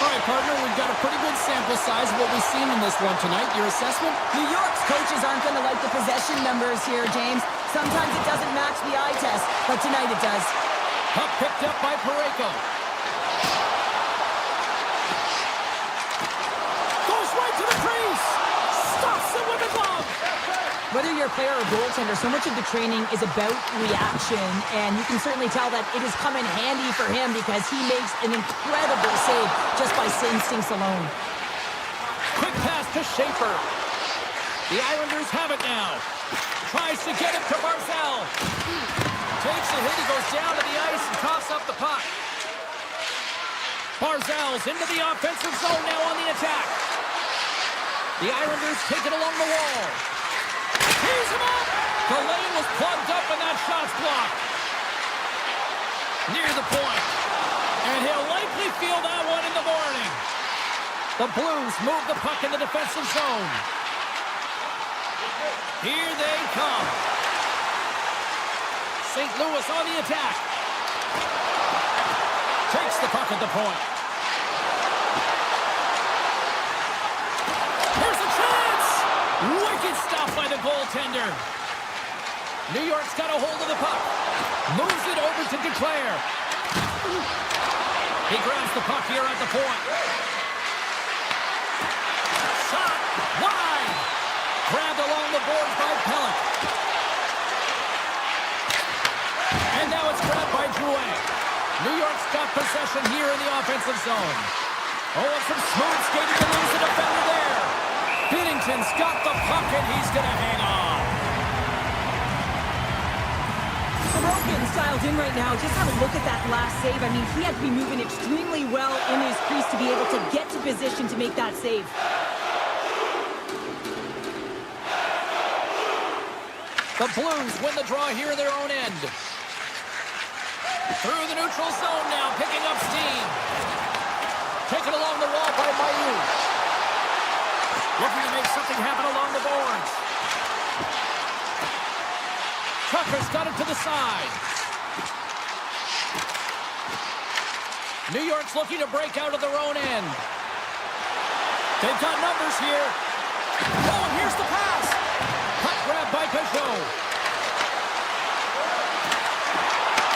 All right, partner, we've got a pretty good sample size of what we've seen in this one tonight. Your assessment? New York's coaches aren't going to like the possession numbers here, James. Sometimes it doesn't match the eye test, but tonight it does. Puck picked up by Parayko. Goes right to the crease. Stops it with a glove. Whether you're a player or goaltender, so much of the training is about reaction, and you can certainly tell that it has come in handy for him because he makes an incredible save just by instincts alone. Quick pass to Schaefer. The Islanders have it now. Tries to get it to Barzal. Takes a hit, he goes down to the ice and coughs up the puck. Barzal's into the offensive zone now on the attack. The Islanders take it along the wall. Tees him up! The lane was plugged up and that shot's blocked. Near the point. And he'll likely feel that one in the morning. The Blues move the puck in the defensive zone. Here they come. St. Louis on the attack. Takes the puck at the point. Here's a chance! Wicked stop by the goaltender. New York's got a hold of the puck. Moves it over to Duclair. He grabs the puck here at the point. Shot wide. Grabbed along the boards by Pellick. And now it's grabbed by Drouin. New York's got possession here in the offensive zone. Oh, and some smooth skating to lose the defender there. Binnington's got the puck and he's going to hang on. Sorokin's dialed in right now. Just have a look at that last save. I mean, he had to be moving extremely well in his crease to be able to get to position to make that save. The Blues win the draw here in their own end. Through the neutral zone now, picking up steam. Taken along the wall by Mailloux. Looking to make something happen along the boards. Tucker's got it to the side. New York's looking to break out of their own end. They've got numbers here. Oh, here's the pass. Puck grab by Peugeot.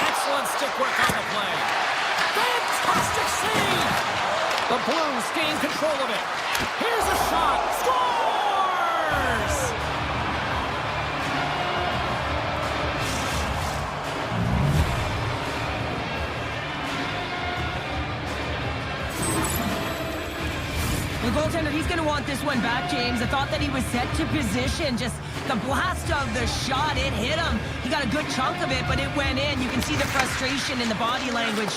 Excellent stick work on the play. Fantastic save. The Blues gain control of it. Here's a shot. Scores! The goaltender, he's going to want this one back, James. I thought that he was set to position. Just the blast of the shot, it hit him. He got a good chunk of it, but it went in. You can see the frustration in the body language.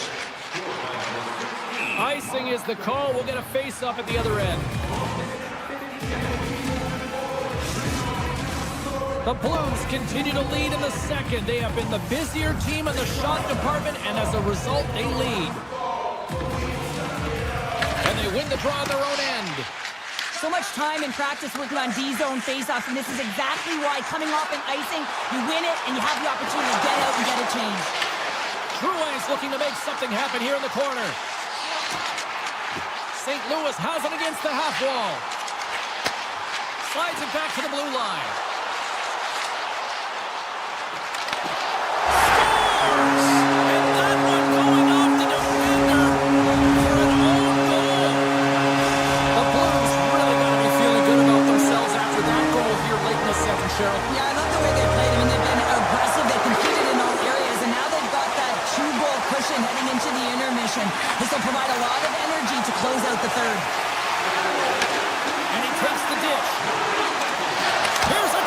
Icing is the call. We'll get a face-up at the other end. The Blues continue to lead in the second. They have been the busier team in the shot department, and as a result, they lead. And they win the draw on their own end. So much time in practice working on D-zone faceoffs, and this is exactly why coming off an icing, you win it, and you have the opportunity to get out and get a change. Drouin's looking to make something happen here in the corner. St. Louis has it against the half wall. Slides it back to the blue line. Scores! And that one going off the defender for an own goal. The Blues really got to be feeling good about themselves after that goal here late in the second, Cheryl. Yeah, I love the way they played. I mean, they've been aggressive. They competed in all areas, and now they've got that two-goal cushion heading into the intermission. This will provide a lot of energy to close out the third. And he takes the dish. Here's a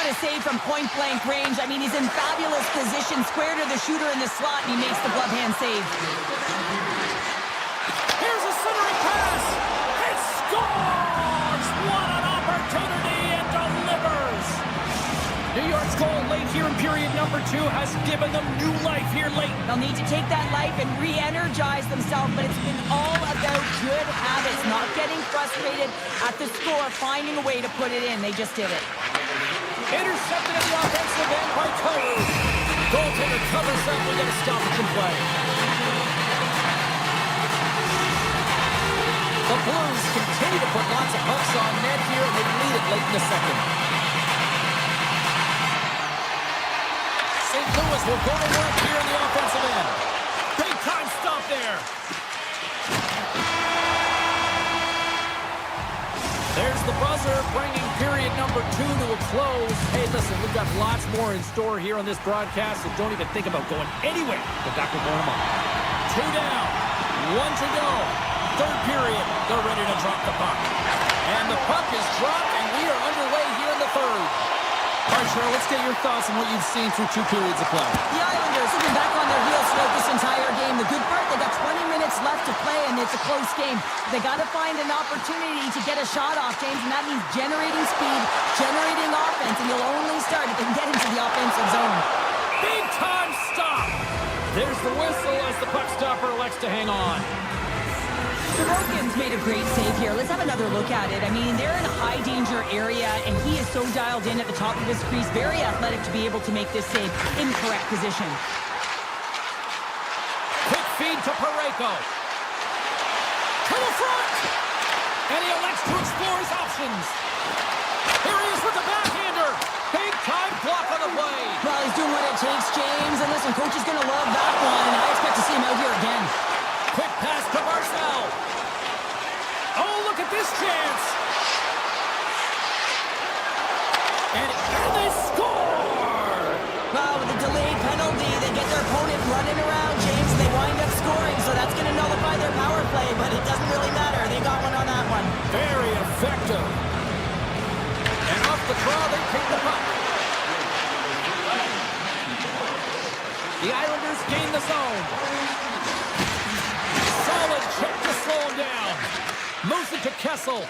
got a save from point-blank range. I mean, he's in fabulous position, square to the shooter in the slot, and he makes the glove hand save. Here's a centering pass. It scores! What an opportunity, and delivers! New York's goal late here in period number 2 has given them new life here late. They'll need to take that life and re-energize themselves, but it's been all about good habits, not getting frustrated at the score, finding a way to put it in. They just did it. Intercepted at the offensive end by Toru. Goaltender covers up. We got to stop it from play. The Blues continue to put lots of pucks on net here, and they lead it late in the second. St. Louis will go to work here in the offensive end. Big time stop there. There's the buzzer, bringing period number 2 to a close. Hey, listen, we've got lots more in store here on this broadcast, so don't even think about going anywhere. But back with more in a moment. 2 down, 1 to go. Third period, they're ready to drop the puck. And the puck is dropped, and we are underway here in the third. All right, Cheryl, let's get your thoughts on what you've seen through 2 periods of play. The Islanders have been back on their heels throughout this entire game. The good part, they got 20 minutes left to play, and it's a close game. They got to find an opportunity to get a shot off, James, and that means generating speed, generating offense, and you'll only start if they can get into the offensive zone. Big time stop. There's the whistle as the puck stopper elects to hang on. Sorokin's made a great save here. Let's have another look at it. I mean, they're in a high-danger area, and he is so dialed in at the top of his crease. Very athletic to be able to make this save in correct position. Quick feed to Parayko. To the front! And he elects to explore his options. Here he is with the backhander. Big-time block on the play. Well, he's doing what it takes, James. And listen, coach is going to love that one. I expect to see him out here again. Quick pass to Barzal. Oh, look at this chance. And they score! Well, with a delayed penalty, they get their opponent running around, James. They wind up scoring, so that's going to nullify their power play, but it doesn't really matter. They got one on that one. Very effective. And off the draw, they pick the puck. The Islanders gain the zone. Solid check to slow him down. Moves it to Kessel.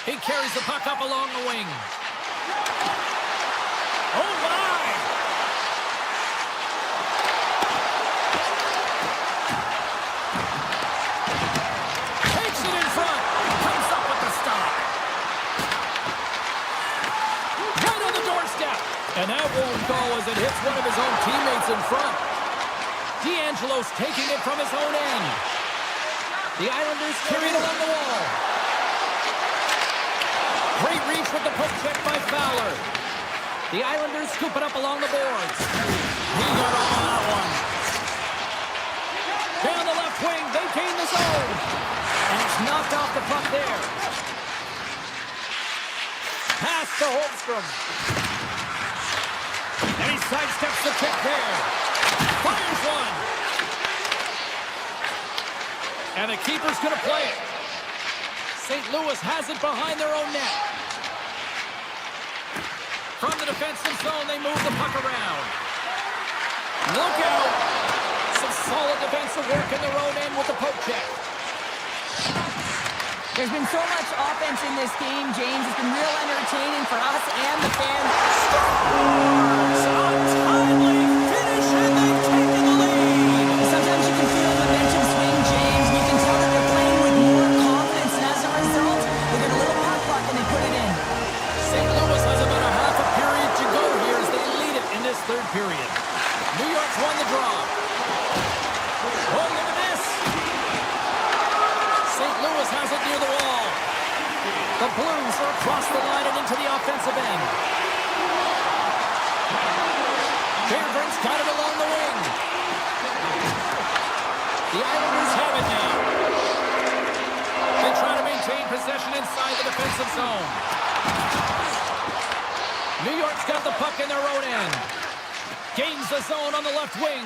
He carries the puck up along the wing. Oh, my! Takes it in front. Comes up with the stop. Right on the doorstep. And that won't go as it hits one of his own teammates in front. D'Angelo's taking it from his own end. The Islanders carry it along the wall. Great reach with the poke check by Fowler. The Islanders scoop it up along the boards. He got on that one. Down the left wing, they gain the zone. And it's knocked off the puck there. Pass to Holmstrom. And he sidesteps the kick there. Fires one. And the keeper's going to play it. St. Louis has it behind their own net. From the defensive zone, they move the puck around. Look out. Some solid defensive work in their own end with the poke check. There's been so much offense in this game, James. It's been real entertaining for us and the fans. Untimely finish, and they've taken the lead. Sometimes you can feel momentum swing, James, and you can tell that they're playing with more confidence, and as a result, they get a little puck luck and they put it in. St. Louis has about a half a period to go here as they lead it in this third period. New York's won the draw. Oh, look at this. St. Louis has it near the wall. The Blues are across the line and into the offensive end. Fairbrink's got it along the wing. The Islanders have it now. They try to maintain possession inside the defensive zone. New York's got the puck in their own end. Gains the zone on the left wing.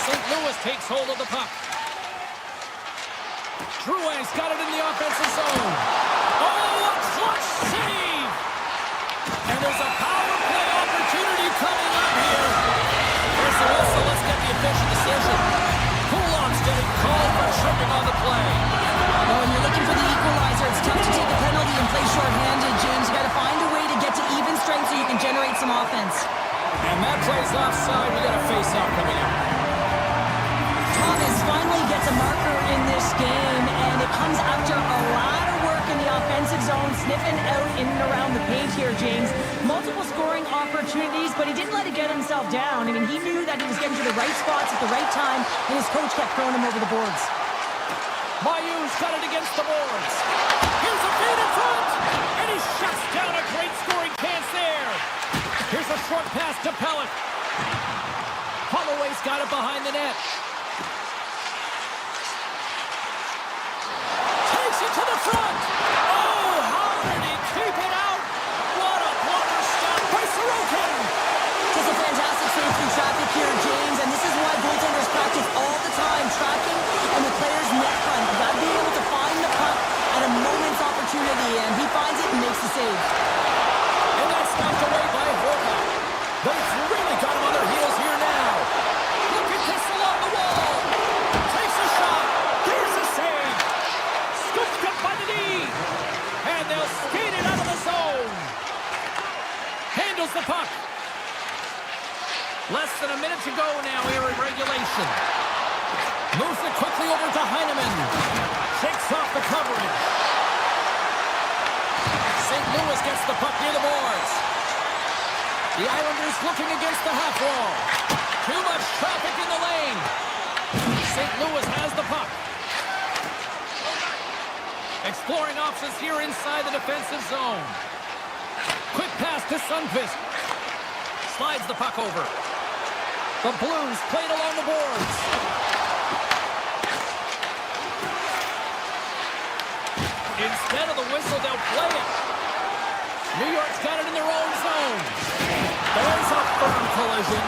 St. Louis takes hold of the puck. Drouin's got it in the offensive zone. Oh, a clutch save there's a power play opportunity coming up here. There's the whistle. Let's get the official decision. Kulak's getting called for tripping on the play. Well, when you're looking for the equalizer, it's tough to take a penalty and play shorthanded, James. You got to find a way to get to even strength so you can generate some offense. And that play's offside. We got a face-off coming up. Thomas finally gets a marker in this game, and it comes after a lot of work in the offensive zone, sniffing out in and around the paint here, James. Multiple scoring opportunities, but he didn't let it get himself down. I mean, he knew that he was getting to the right spots at the right time, and his coach kept throwing him over the boards. Mayu's got it against the boards. Here's a feed in front, and he shuts down a great scoring chance there. Here's a short pass to Pellet. Holloway's got it behind the net. Takes it to the front. Oh, how did he keep it out? What a blocker stop by Sorokin. Just a fantastic save through traffic here, James, and this is why goaltenders practice all the time, tracking and the player's net front. You got to be able to find the puck at a moment's opportunity, and he finds it and makes the save. And that's knocked away by Horka. They've really got him on their heels here now. Look at this along the wall. Takes a shot. Here's a save. Scooped up by the knee. And they'll skate it out of the zone. Handles the puck. Less than a minute to go now here in regulation. Moves it quickly over to Heineman. Shakes off the coverage. St. Louis gets the puck near the boards. The Islanders looking against the half wall. Too much traffic in the lane. St. Louis has the puck. Exploring options here inside the defensive zone. Quick pass to Sundqvist. Slides the puck over. The Blues played along the boards. Instead of the whistle, they'll play it. New York's got it in their own zone. There's a firm collision.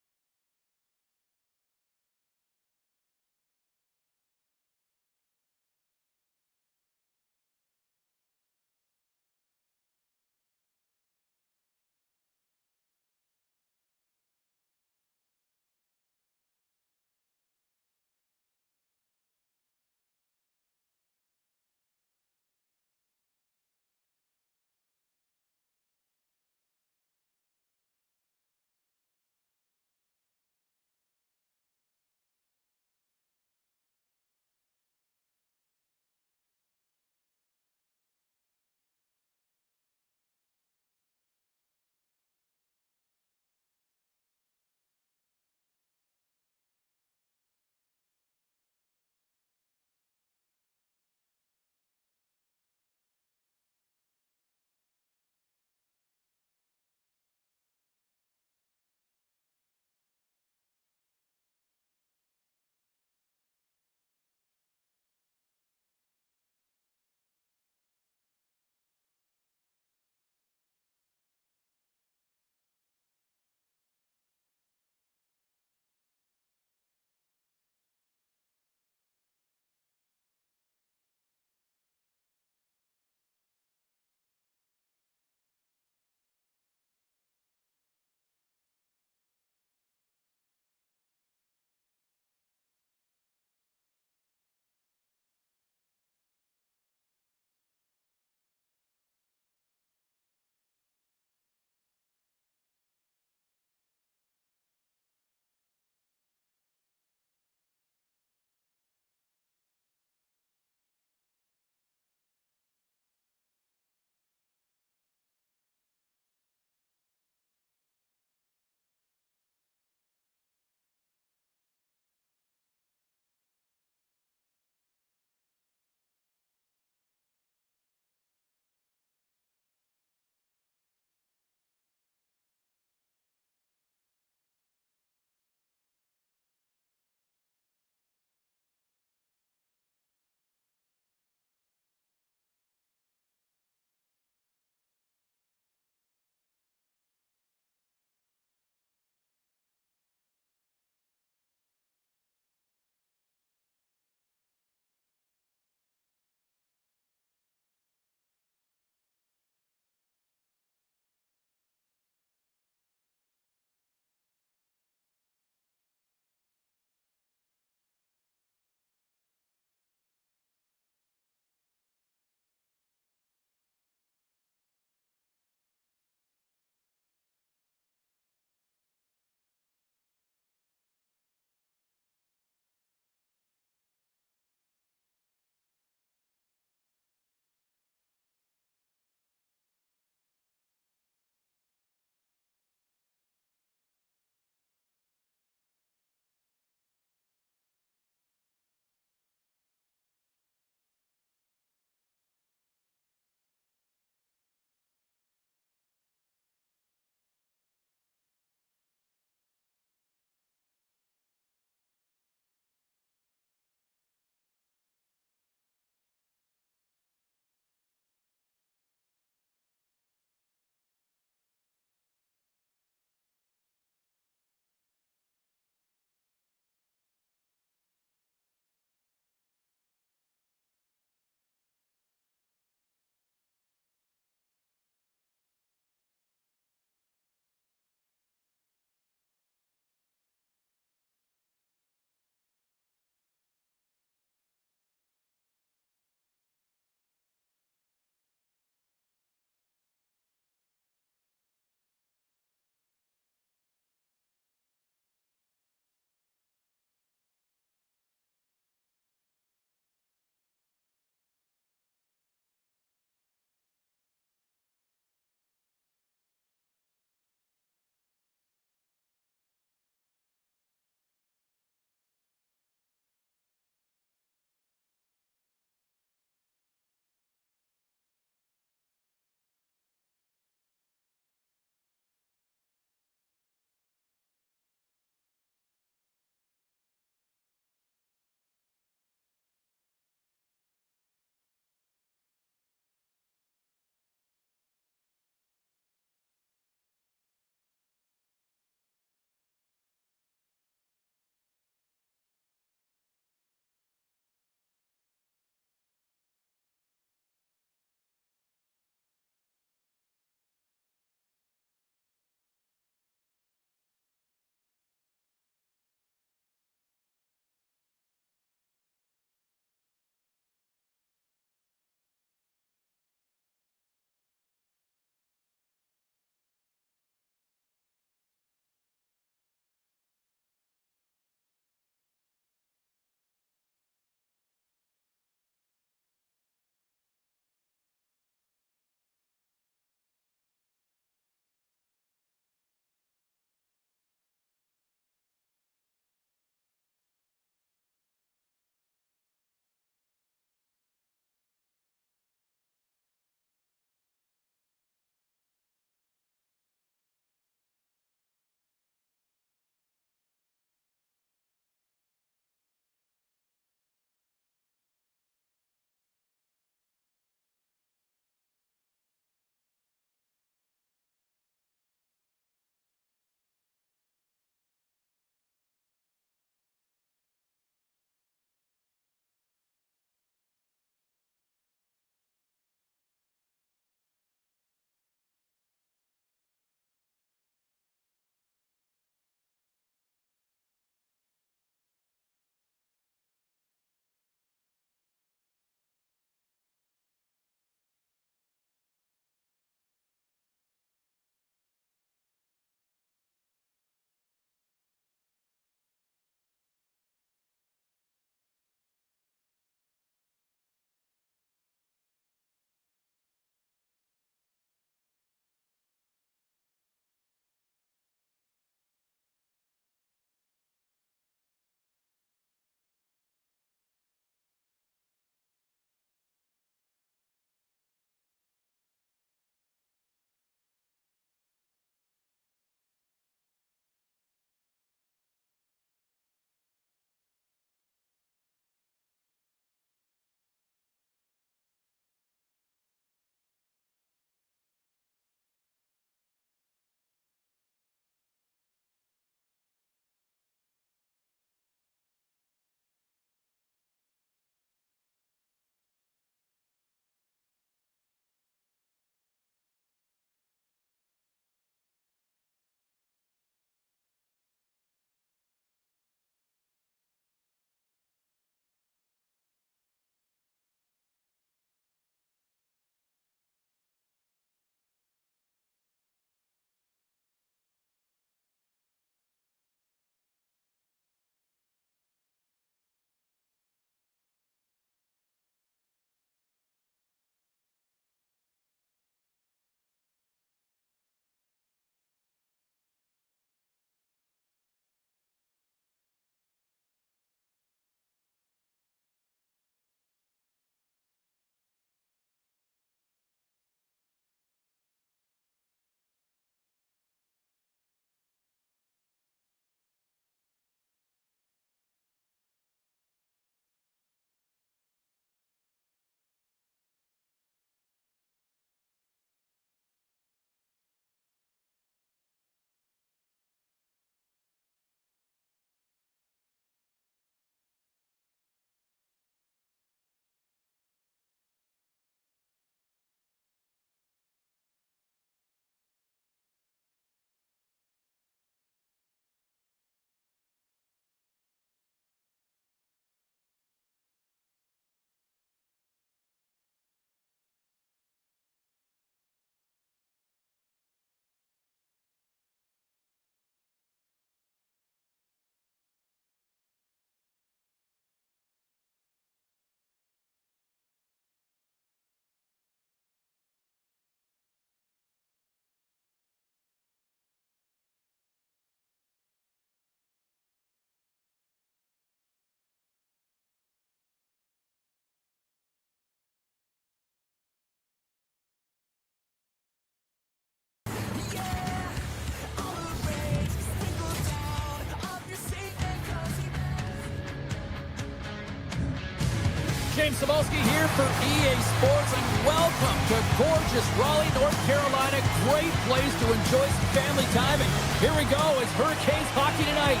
James Cebulski here for EA Sports, and welcome to gorgeous Raleigh, North Carolina. Great place to enjoy some family time. And here we go, it's Hurricanes hockey tonight.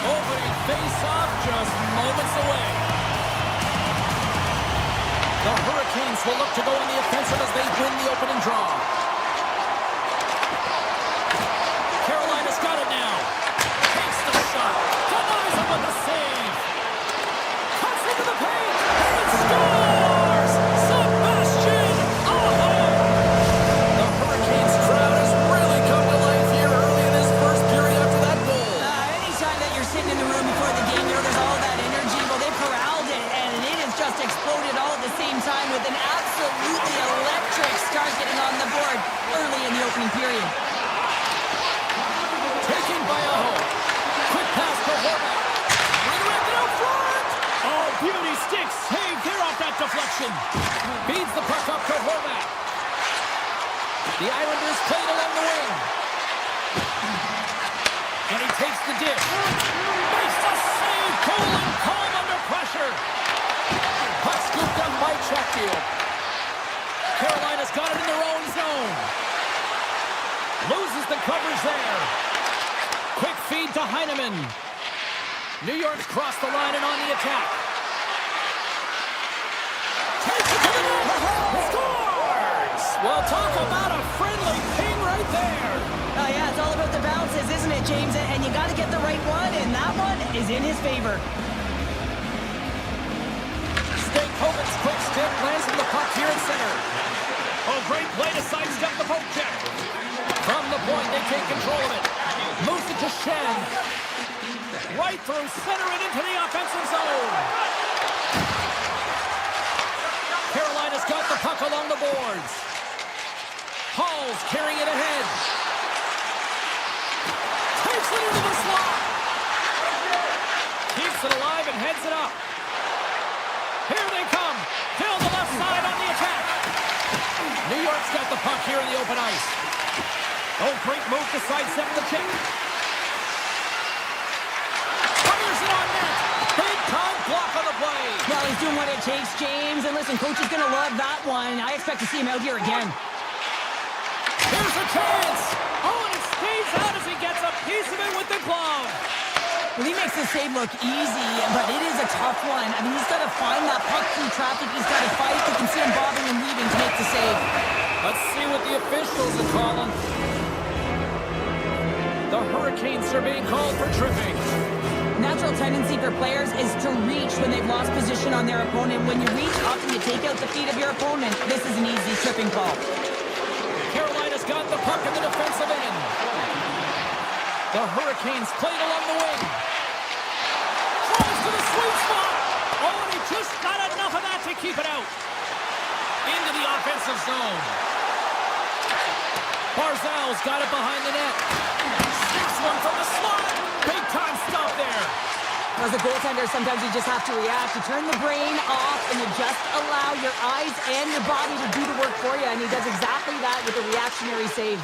Opening face-off just moments away. The Hurricanes will look to go on the offensive as they win the opening draw. Carolina's got it now. Takes the shot. Denies him with the save. Cuts into the paint. And scores! Sebastian Aho! The Hurricanes crowd has really come to life here early in this first period after that goal. Anytime that you're sitting in the room before the game, there's all that energy. Well, they corralled it, and it has just exploded all at the same time with an absolutely electric start getting on the board early in the opening period. Taken by Aho. Quick pass to Horvath. Redirected out front. Oh, beauty stick save there off that deflection. Feeds the puck up to Horvath. The Islanders played along the wing. And he takes the dip. Makes the save. Cool and calm under pressure. Puck scooped up by Chatfield. Carolina's got it in their own zone. Loses the coverage there. Quick feed to Heineman. New York's crossed the line and on the attack. Takes it to the net. Scores! Well, talk about a friendly ping right there. Oh, yeah, it's all about the bounces, isn't it, James? And you got to get the right one, and that one is in his favor. Stankoven's quick stick lands in the puck here in center. Oh, great play to sidestep the poke check. From the point, they take control of it. Moves it to Shen. Right through center and into the offensive zone. Carolina's got the puck along the boards. Hall's carrying it ahead. Takes it into the slot. Keeps it alive and heads it up. Here they come. Fill the left side on the attack. New York's got the puck here in the open ice. Oh, great move to sidestep the check. Fires it on net. Big time block on the play. Well, he's doing what it takes, James. And listen, coach is going to love that one. I expect to see him out here again. Here's a chance. Oh, and it stays out as he gets a piece of it with the glove. Well, he makes the save look easy, but it is a tough one. I mean, he's got to find that puck through traffic. He's got to fight. You can see him bobbing and weaving to make the save. Let's see what the officials are calling. The Hurricanes are being called for tripping. Natural tendency for players is to reach when they've lost position on their opponent. When you reach, often you take out the feet of your opponent. This is an easy tripping call. Carolina's got the puck in the defensive end. The Hurricanes played along the wing. Tries to the sweet spot. Oh, and he just got enough of that to keep it out. Into the offensive zone. Barzal's got it behind the net. Sticks one from the slot. Big time stop there. As a goaltender, sometimes you just have to react. You turn the brain off and you just allow your eyes and your body to do the work for you. And he does exactly that with a reactionary save.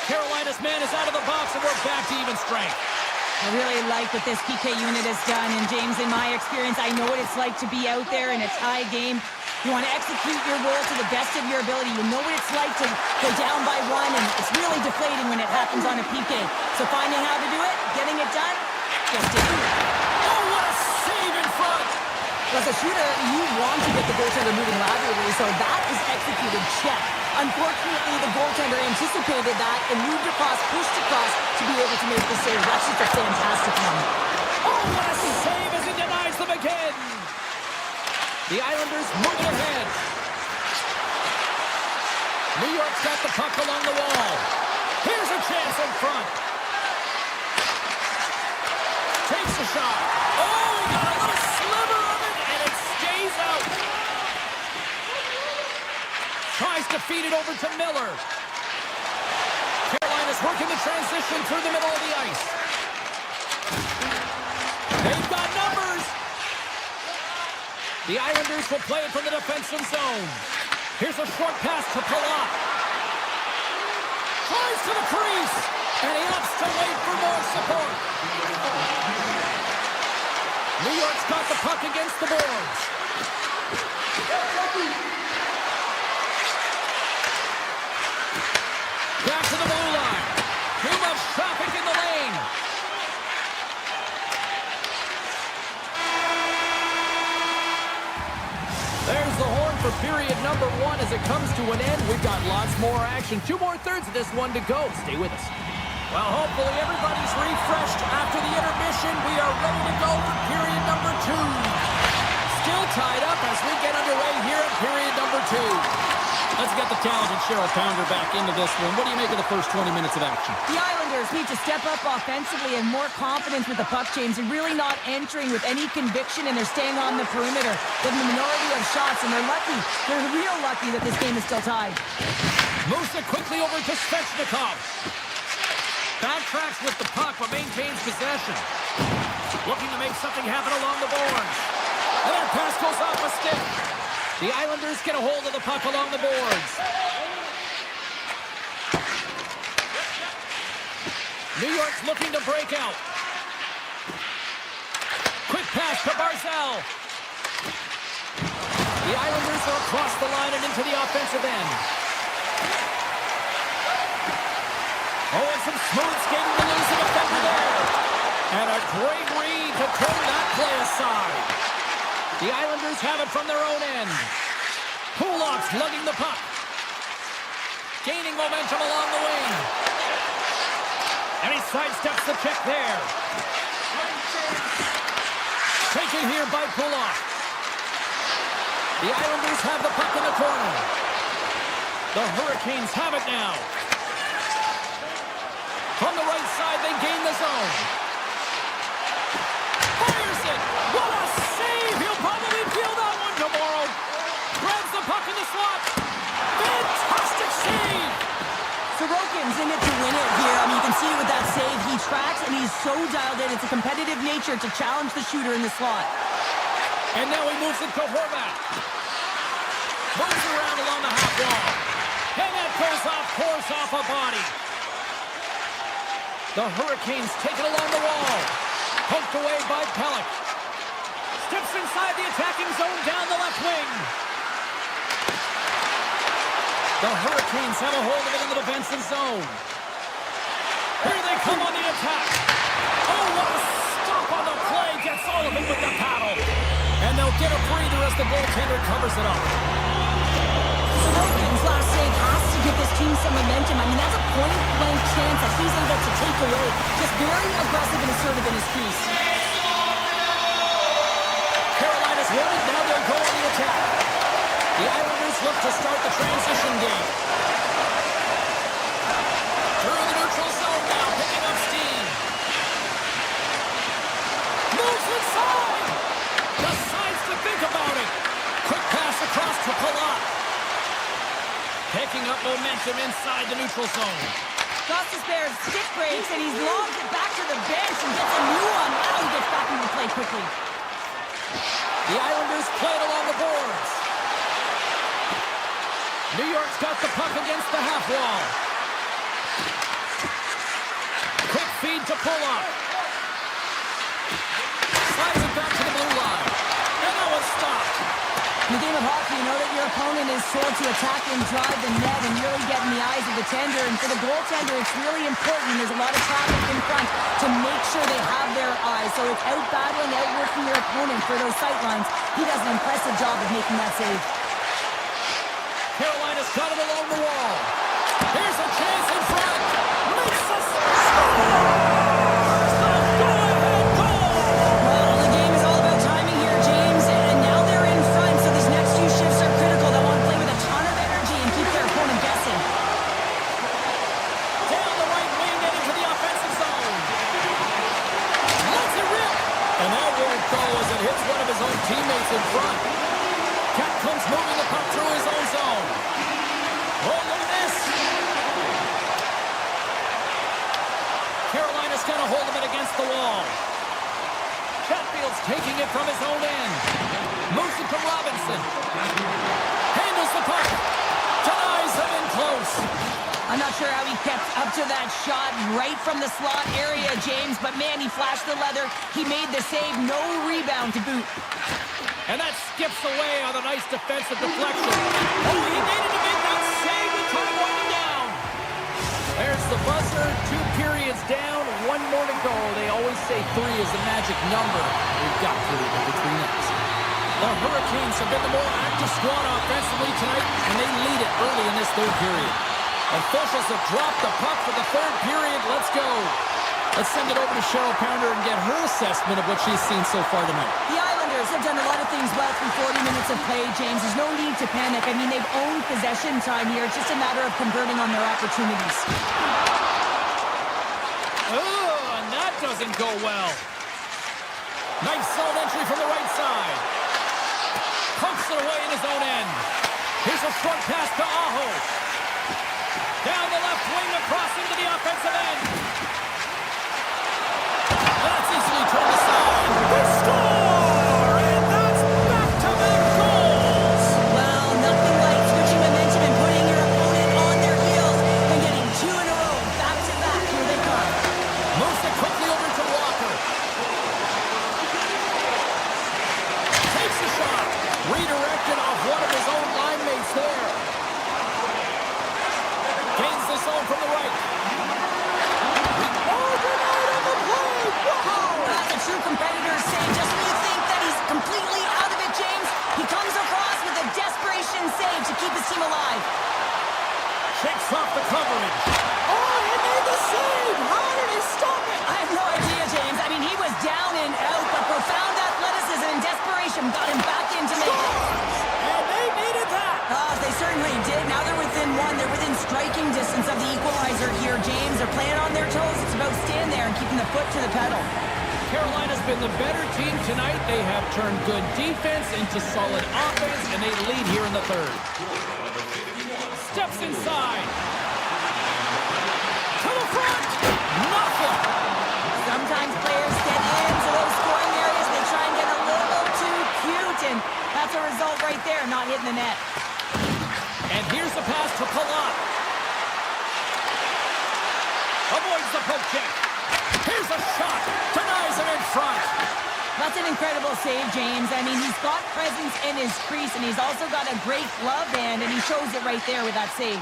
Carolina's man is out of the box and we're back to even strength. I really like what this PK unit has done. And James, in my experience, I know what it's like to be out there in a tie game. You want to execute your role to the best of your ability. You know what it's like to go down by one, and it's really deflating when it happens on a PK. So finding how to do it, getting it done, just do it. Oh, what a save in front! As a shooter, you want to get the goaltender moving laterally, so that is executed check. Unfortunately, the goaltender anticipated that and moved across, pushed across to be able to make the save. That's just a fantastic one. Oh, what a save as he denies them again! The Islanders moving ahead. New York's got the puck along the wall. Here's a chance in front. Takes the shot. Oh, he got a little sliver of it, and it stays out. Tries to feed it over to Miller. Carolina's working the transition through the middle of the ice. They've got numbers. The Islanders will play it from the defensive zone. Here's a short pass to Palat. Tries to the crease, and he opts to wait for more support. New York's got the puck against the boards. Back to the blue line. Too much traffic in the lane. There's the horn for period number 1 as it comes to an end. We've got lots more action. 2 more thirds of this one to go. Stay with us. Well, hopefully everybody's refreshed after the intermission. We are ready to go for period number 2. Still tied up as we get underway here at period number 2. Let's get the talented Cheryl Pounder back into this one. What do you make of the first 20 minutes of action? The Islanders need to step up offensively and more confidence with the puck, James, and really not entering with any conviction, and they're staying on the perimeter with the minority of shots, and they're lucky. They're real lucky that this game is still tied. Moves it quickly over to Svechnikov. Backtracks with the puck, but maintains possession. Looking to make something happen along the boards. And that pass goes off a stick. The Islanders get a hold of the puck along the boards. New York's looking to break out. Quick pass to Barzal. The Islanders are across the line and into the offensive end. Oh, and some smooth skating to lose the defender there. And a great read to turn that play aside. The Islanders have it from their own end. Pulock's lugging the puck. Gaining momentum along the wing. And he sidesteps the check there. Taken here by Pulock. The Islanders have the puck in the corner. The Hurricanes have it now. From the right side, they gain the zone. Fires it. What a save! He'll probably feel that one tomorrow. Grabs the puck in the slot. Fantastic save! Sorokin's in it to win it here. I mean, you can see it with that save. He tracks, and he's so dialed in. It's a competitive nature to challenge the shooter in the slot. And now he moves it to Horvat. Moves around along the half wall. And that goes off course off a body. The Hurricanes take it along the wall. Poked away by Pellick. Steps inside the attacking zone down the left wing. The Hurricanes have a hold of it in the defensive zone. Here they come on the attack. Oh, what a stop on the play. Gets all of it with the paddle. And they'll get a breather as the goaltender covers it up. Sorokin's last save has to give this team some momentum. I mean, that's a point-blank chance that he's able to take away. Just very aggressive and assertive in his crease. Carolina's won it. Now they'll go on the attack. The Islanders look to start the transition game. Through the neutral zone now, picking up steam. Moves inside. Decides to think about it. Quick pass across to Pulock. Picking up momentum inside the neutral zone. Gostis Bears stick breaks, and he's lobbed it back to the bench and gets a new one. Now he gets back into the play quickly. The Islanders play it along the boards. New York's got the puck against the half wall. Quick feed to Pulock. Slides it back to the blue line. And that was stopped. In the game of hockey, you know that your opponent is told to attack and drive the net and really get in the eyes of the tender. And for the goaltender, it's really important. There's a lot of traffic in front to make sure they have their eyes. So it's out-battling, outworking your opponent for those sight lines. He does an impressive job of making that save. Carolina's got it along the wall. Here's a chance in front. Makes a Well, the game is all about timing here, James. And now they're in front, so these next few shifts are critical. They want to play with a ton of energy and keep their opponent guessing. down the right wing and into the offensive zone. Lets it rip. And that won't go as it hits one of his own teammates in front. Cat comes moving the puck through his own zone. Oh, look at this. Carolina's got a hold of it against the wall. Chatfield's taking it from his own end. Moves it to Robinson. Handles the puck. Denies him in close. I I'm not sure how he kept up to that shot right from the slot area, James, but man, he flashed the leather. He made the save, no rebound to boot. And that skips away on a nice defensive deflection. Oh, he needed to make that save with time winding down. There's the buzzer, 2 periods down, 1 more to go. They always say 3 is the magic number. We've got 3 in between us. The Hurricanes have been the more active squad offensively tonight, and they lead it early in this 3rd period. Officials have dropped the puck for the 3rd period. Let's go. Let's send it over to Cheryl Pounder and get her assessment of what she's seen so far tonight. The Islanders have done a lot of things well through 40 minutes of play, James. There's no need to panic. I mean, they've owned possession time here. It's just a matter of converting on their opportunities. Oh, and that doesn't go well. Nice zone entry from the right side. Pumps it away in his own end. Here's a short pass to Aho. Down the left wing across into the offensive end. That's easily turned aside. They score! And that's back-to-back goals! Well, nothing like switching momentum and putting your opponent on their heels and getting 2 in a row, back-to-back. Here they come. Moves it quickly over to Walker. Takes a shot. Redirected off one of his own line mates there. Gains the zone from the right. That's a true competitor's save. Just when you think that he's completely out of it, James, he comes across with a desperation save to keep his team alive. Shakes off the coverage. Oh, he made the save! How did he stop it? I have no idea, James. I mean, he was down and out, but profound athleticism and desperation got him back in to make it. And they needed that! Oh, they certainly did. Now they're within 1. They're within striking distance of the equalizer here, James. They're playing on their toes. It's about staying there and keeping the foot to the pedal. Carolina's been the better team tonight. They have turned good defense into solid offense, and they lead here in the 3rd. Steps inside. To the front! Nothing! Sometimes players get into those scoring areas. They try and get a little too cute, and that's a result right there, not hitting the net. And here's the pass to Palat. Avoids the poke check. Here's a shot. Denies it in front. That's an incredible save, James. I mean, he's got presence in his crease, and he's also got a great glove hand, and he shows it right there with that save.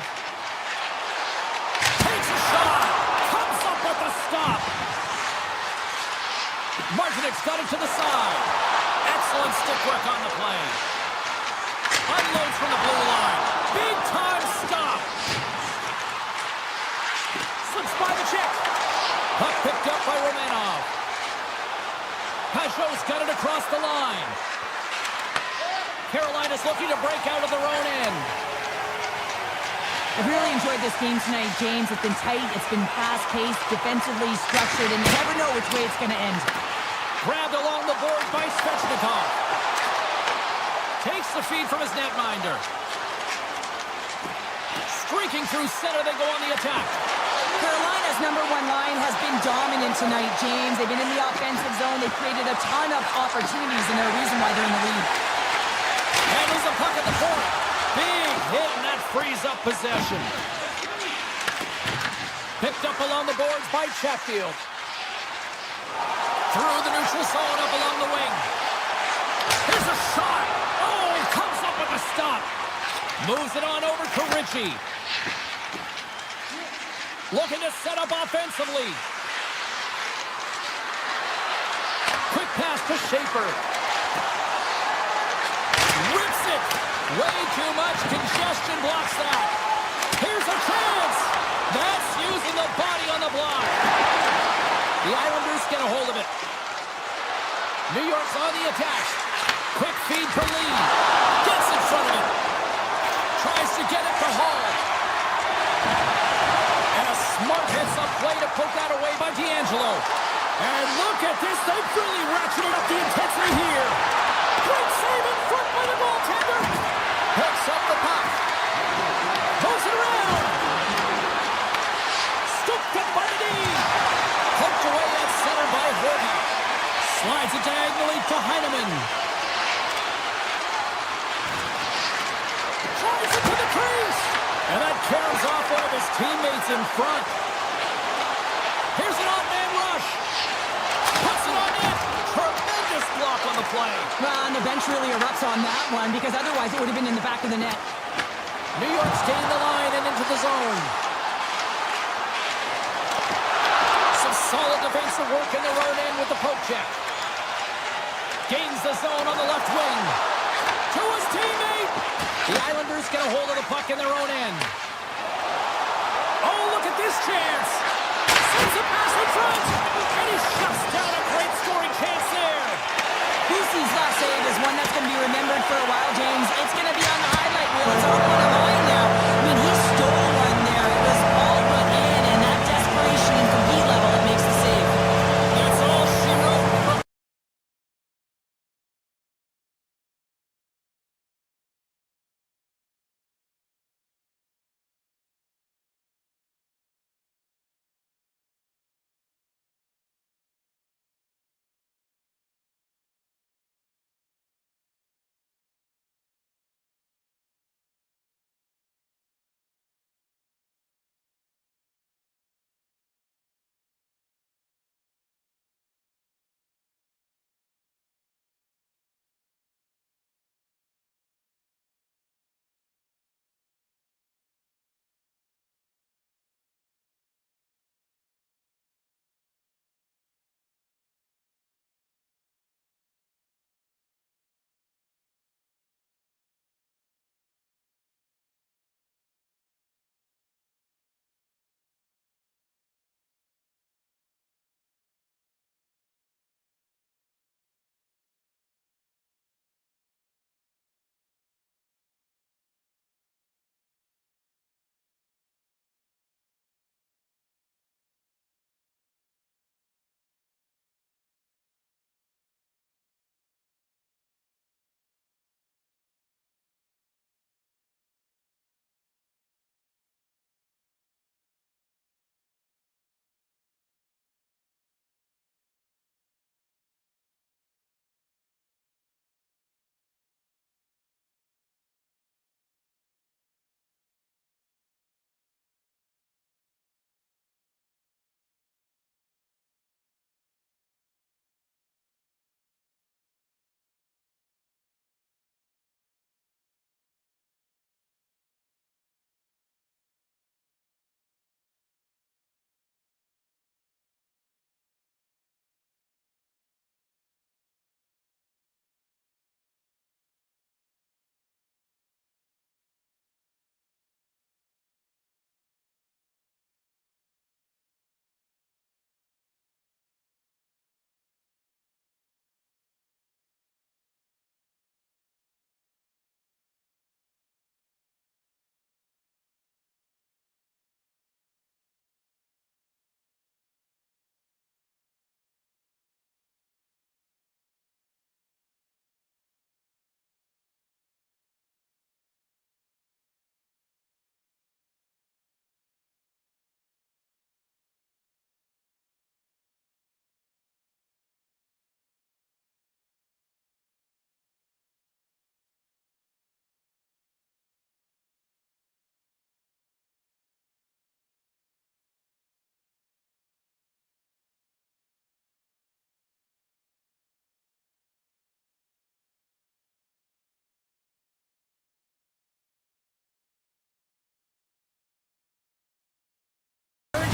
Takes a shot. Comes up with the stop. Martinek's got it to the side. Excellent stick work on the play. Unloads from the blue line. Big time stop. Slips by the check. Puck picked up by Romanov. Pajot's got it across the line. Carolina's looking to break out of their own end. I've really enjoyed this game tonight, James. It's been tight, it's been fast-paced, defensively structured, and you never know which way it's going to end. Grabbed along the board by Svechnikov. Takes the feed from his netminder. Streaking through center, they go on the attack. Carolina's number 1 line has been dominant tonight, James. They've been in the offensive zone. They've created a ton of opportunities, and they're a reason why they're in the lead. Handles the puck at the point. Big hit, and that frees up possession. Picked up along the boards by Chatfield. Through the neutral zone, up along the wing. Here's a shot. Oh, he comes up with a stop. Moves it on over to Ritchie. Looking to set up offensively. Quick pass to Schaefer. Rips it. Way too much congestion blocks that. Here's a chance. That's using the body on the block. The Islanders get a hold of it. New York's on the attack. Quick feed to Lee. Gets in front of it. Tries to get it to Hall. And a smart heads-up play to poke that away by D'Angelo. And look at this. They've really ratcheted up the intensity here. Great save in front by the goaltender. Picks up the puck. Pulls it around. Scooped up by the D. Poked away at center by Horton. Slides it diagonally to Heineman. Tries it to the crease. And that carries off one of his teammates in front. Here's an on-man rush. Puts it on in. Tremendous block on the play. Well, and the bench really erupts on that one because otherwise it would have been in the back of the net. New York's gained the line and into the zone. Some solid defensive work in their own end with the poke check. Gains the zone on the left wing. To his teammate. The Islanders get a hold of the puck in their own end. Oh, look at this chance. Sends a pass in front. And he shuts down a great scoring chance there. Busey's last save is one that's going to be remembered for a while, James. It's going to be on the highlight reel. It's all on the line now. I mean, he stole one there. It was all but in, and that desperation and compete level that makes the save. That's all she wrote.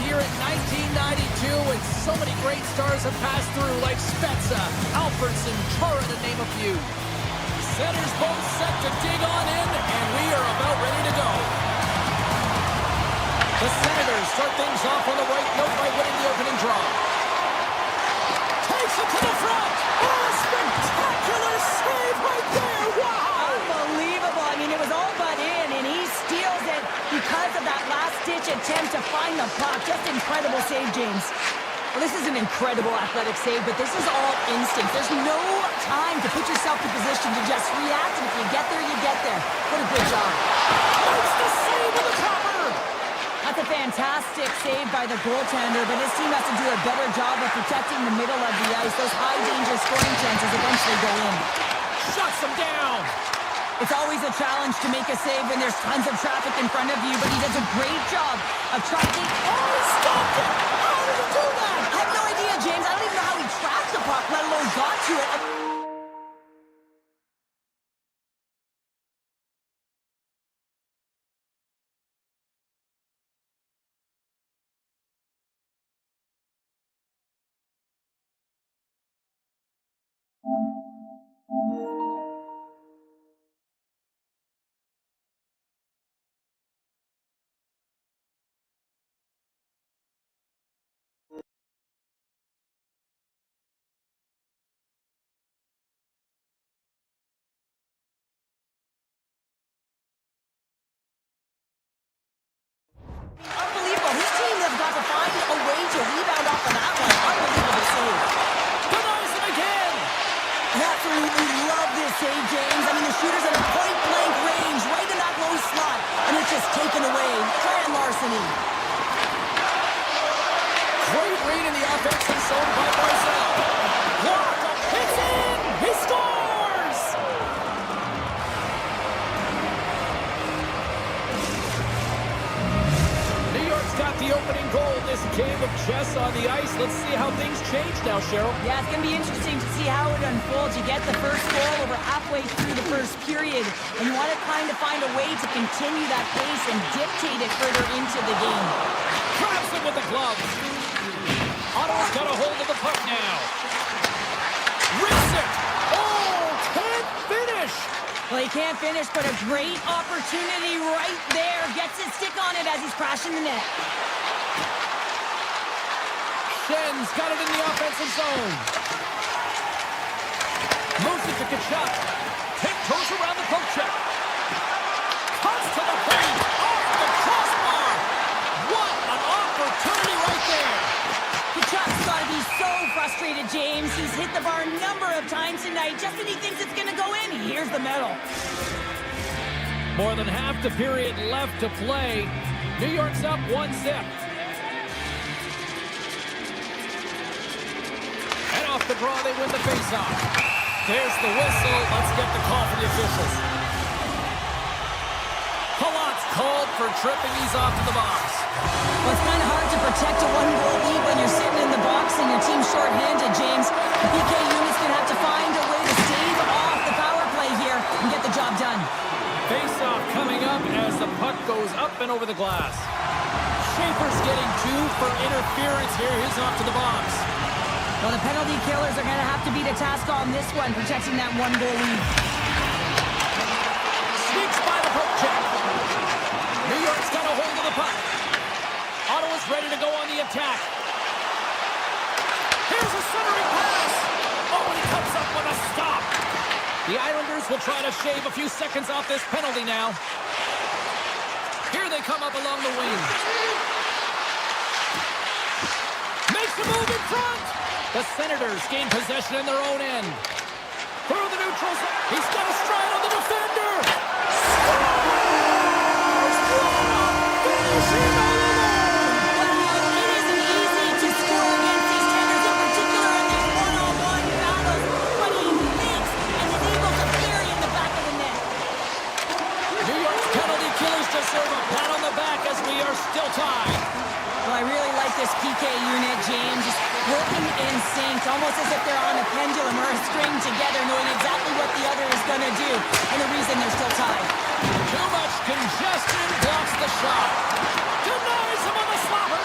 Here in 1992, and so many great stars have passed through, like Spezza, Alfredson, Chara, to name a few. Centers both set to dig on in, and we are about ready to go. The Senators start things off on the right note by winning the opening draw. Takes it to the front. Oh, a spectacular save right there. Wow! Unbelievable. I mean, it was all but in, and he steals it because of that last-ditch attempt to find the puck. Just incredible save, James. Well, this is an incredible athletic save, but this is all instinct. There's no time to put yourself in position to just react, and if you get there, you get there. What a good job. Makes the save with the topper. That's a fantastic save by the goaltender, but his team has to do a better job of protecting the middle of the ice. Those high-danger scoring chances eventually go in. Shuts them down. It's always a challenge to make a save when there's tons of traffic in front of you, but he does a great job of tracking. Oh, he stopped it! How did he do that? I have no idea, James. I don't even know how he tracked the puck, let alone got to it. Unbelievable. His team has got to find a way to rebound off of that one. Unbelievable save. Denies him again. I absolutely love this save, James. I mean, the shooter's at a point-blank range, right in that low slot, and it's just taken away. Grand larceny. Great read in the offensive zone by Barzal. Blocked. It's in. He scores. New York's got the opening goal in this game of chess on the ice. Let's see how things change now, Cheryl. Yeah, it's going to be interesting to see how it unfolds. You get the first goal over halfway through the first period, and you want to kind of find a way to continue that pace and dictate it further into the game. Grabs him with the glove. Ottawa's got a hold of the puck now. Rips it. Oh, can't finish. Well, he can't finish, but a great opportunity right there. Gets his stick on it as he's crashing the net. Shen's got it in the offensive zone. Moves it to Kachuk. Tiptoes around the poke check. Cuts to the plate. Off the crossbar. What an opportunity right there. Kachuk's got to be so frustrated, James. He's hit the bar a number of times tonight. Just when he thinks it's going to go in, here's the medal. More than half the period left to play. New York's up 1-0. And off the draw, they win the faceoff. There's the whistle. Let's get the call from the officials. Palat's called for tripping. He's off to the box. Well, it's kind of hard to protect a one-goal lead when you're sitting in the box and your team's shorthanded, James. The PK unit's going to have to find a way to stave off the power play here and get the job done. Face-off coming up as the puck goes up and over the glass. Schaefer's getting 2 for interference here. He's off to the box. Well, the penalty killers are going to have to beat a task on this one, protecting that one-goal lead. Sneaks by the poke check. New York's got a hold of the puck. Ottawa's ready to go on the attack. Here's a centering pass. Oh, and he comes up with a stop. The Islanders will try to shave a few seconds off this penalty now. Here they come up along the wing. Makes a move in front. The Senators gain possession in their own end. Through the neutral zone. He's got a stride on the defender. Scores! Finishing all alone. Well, it isn't easy to score against these Senators, in particular in these one-on-one battles, but he makes and is able to bury in the back of the net. New York's penalty killers deserve a pat on the back as we are still tied. Well, I really like this PK unit, James. Just working in sync, almost as if they're on a pendulum or a string together, knowing exactly what the other is going to do, and the reason they're still tied. Too much congestion blocks the shot. Denies him on the slapper.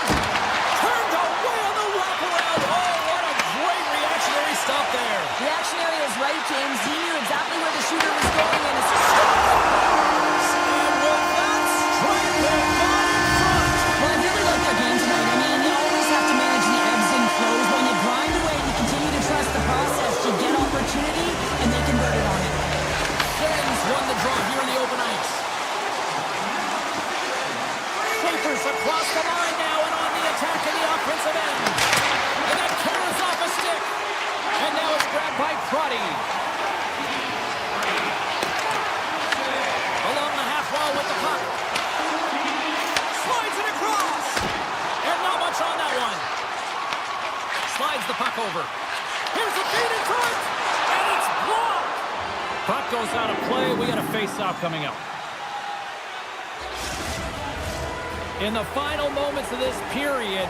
Turned away on the wraparound. Oh, what a great reactionary stop there. Reactionary is right, James. He knew exactly where the shooter was going, and it's scores! And with that strike, they're not in front. Well, I really like their game tonight. I mean, you always have to manage the ebbs and flows. When you grind away, you continue to trust the process. You get opportunity, and they convert it on it. Sens won the draw here in the open ice. Schaefer's across the line now and on the attack in the offensive end. And that carries off a stick. And now it's grabbed by Crotty. Along the half wall with the puck. Slides it across. And not much on that one. Slides the puck over. Here's a feed in front. And it's blocked. Puck goes out of play. We got a face-off coming up. In the final moments of this period,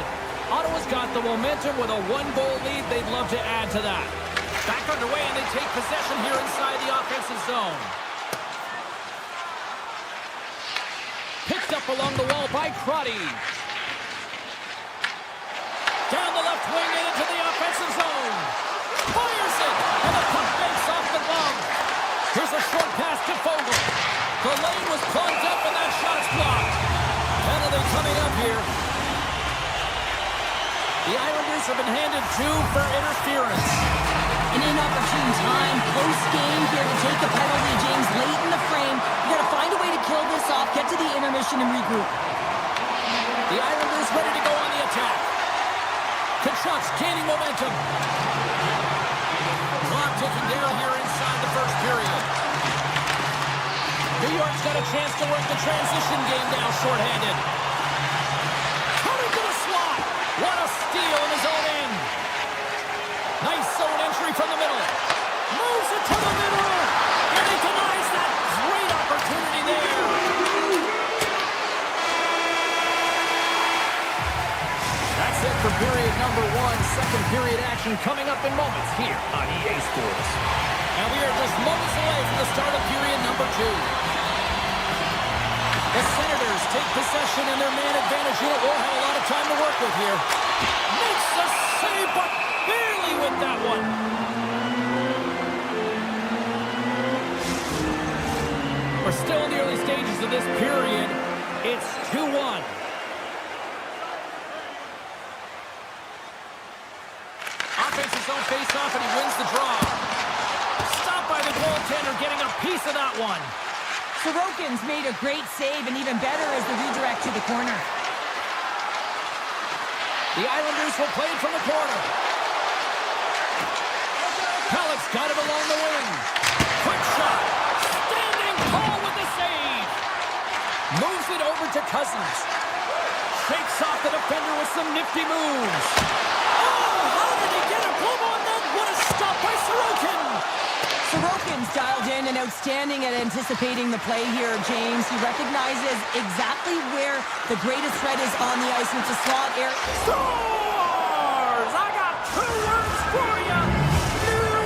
Ottawa's got the momentum with a one-goal lead. They'd love to add to that. Back underway, and they take possession here inside the offensive zone. Picked up along the wall by Crotty. Down the left wing and into the offensive zone. Fires it, and the puck banks off the glove. Here's a short pass to Fogle. The lane was plugged up, and that shot's blocked. Penalty coming up here. The Islanders have been handed 2 for interference. An inopportune time, close game here to take a penalty, James, late in the frame. You got to find a way to kill this off, get to the intermission and regroup. The Islanders ready to go on the attack. Kachuk's gaining momentum. Clock ticking down here inside the first period. New York's got a chance to work the transition game now shorthanded. Coming to the slot. What a steal in his own end. Nice zone entry from the middle. Moves it to the middle. And he denies that great opportunity there. That's it for period number 1. Second period action coming up in moments here on EA Sports. And we are just moments away from the start of period number 2. The Senators take possession, and their man advantage unit will have a lot of time to work with here. Makes the save, but barely with that one. We're still in the early stages of this period. It's 2-1. Offensive zone face-off, and he wins the draw. Stopped by the goaltender, getting a piece of that one. Sorokin's made a great save, and even better is the redirect to the corner. The Islanders will play it from the corner. Halleck's got it along the wing. Quick shot. Standing tall with the save. Moves it over to Cousins. Shakes off the defender with some nifty moves. Oh, how did he get a glove on that? What a stop by Sorokin. Sorokin's dialed in and outstanding at anticipating the play here, James. He recognizes exactly where the greatest threat is on the ice, and it's a slot area. Scores! I got 2 words for you. New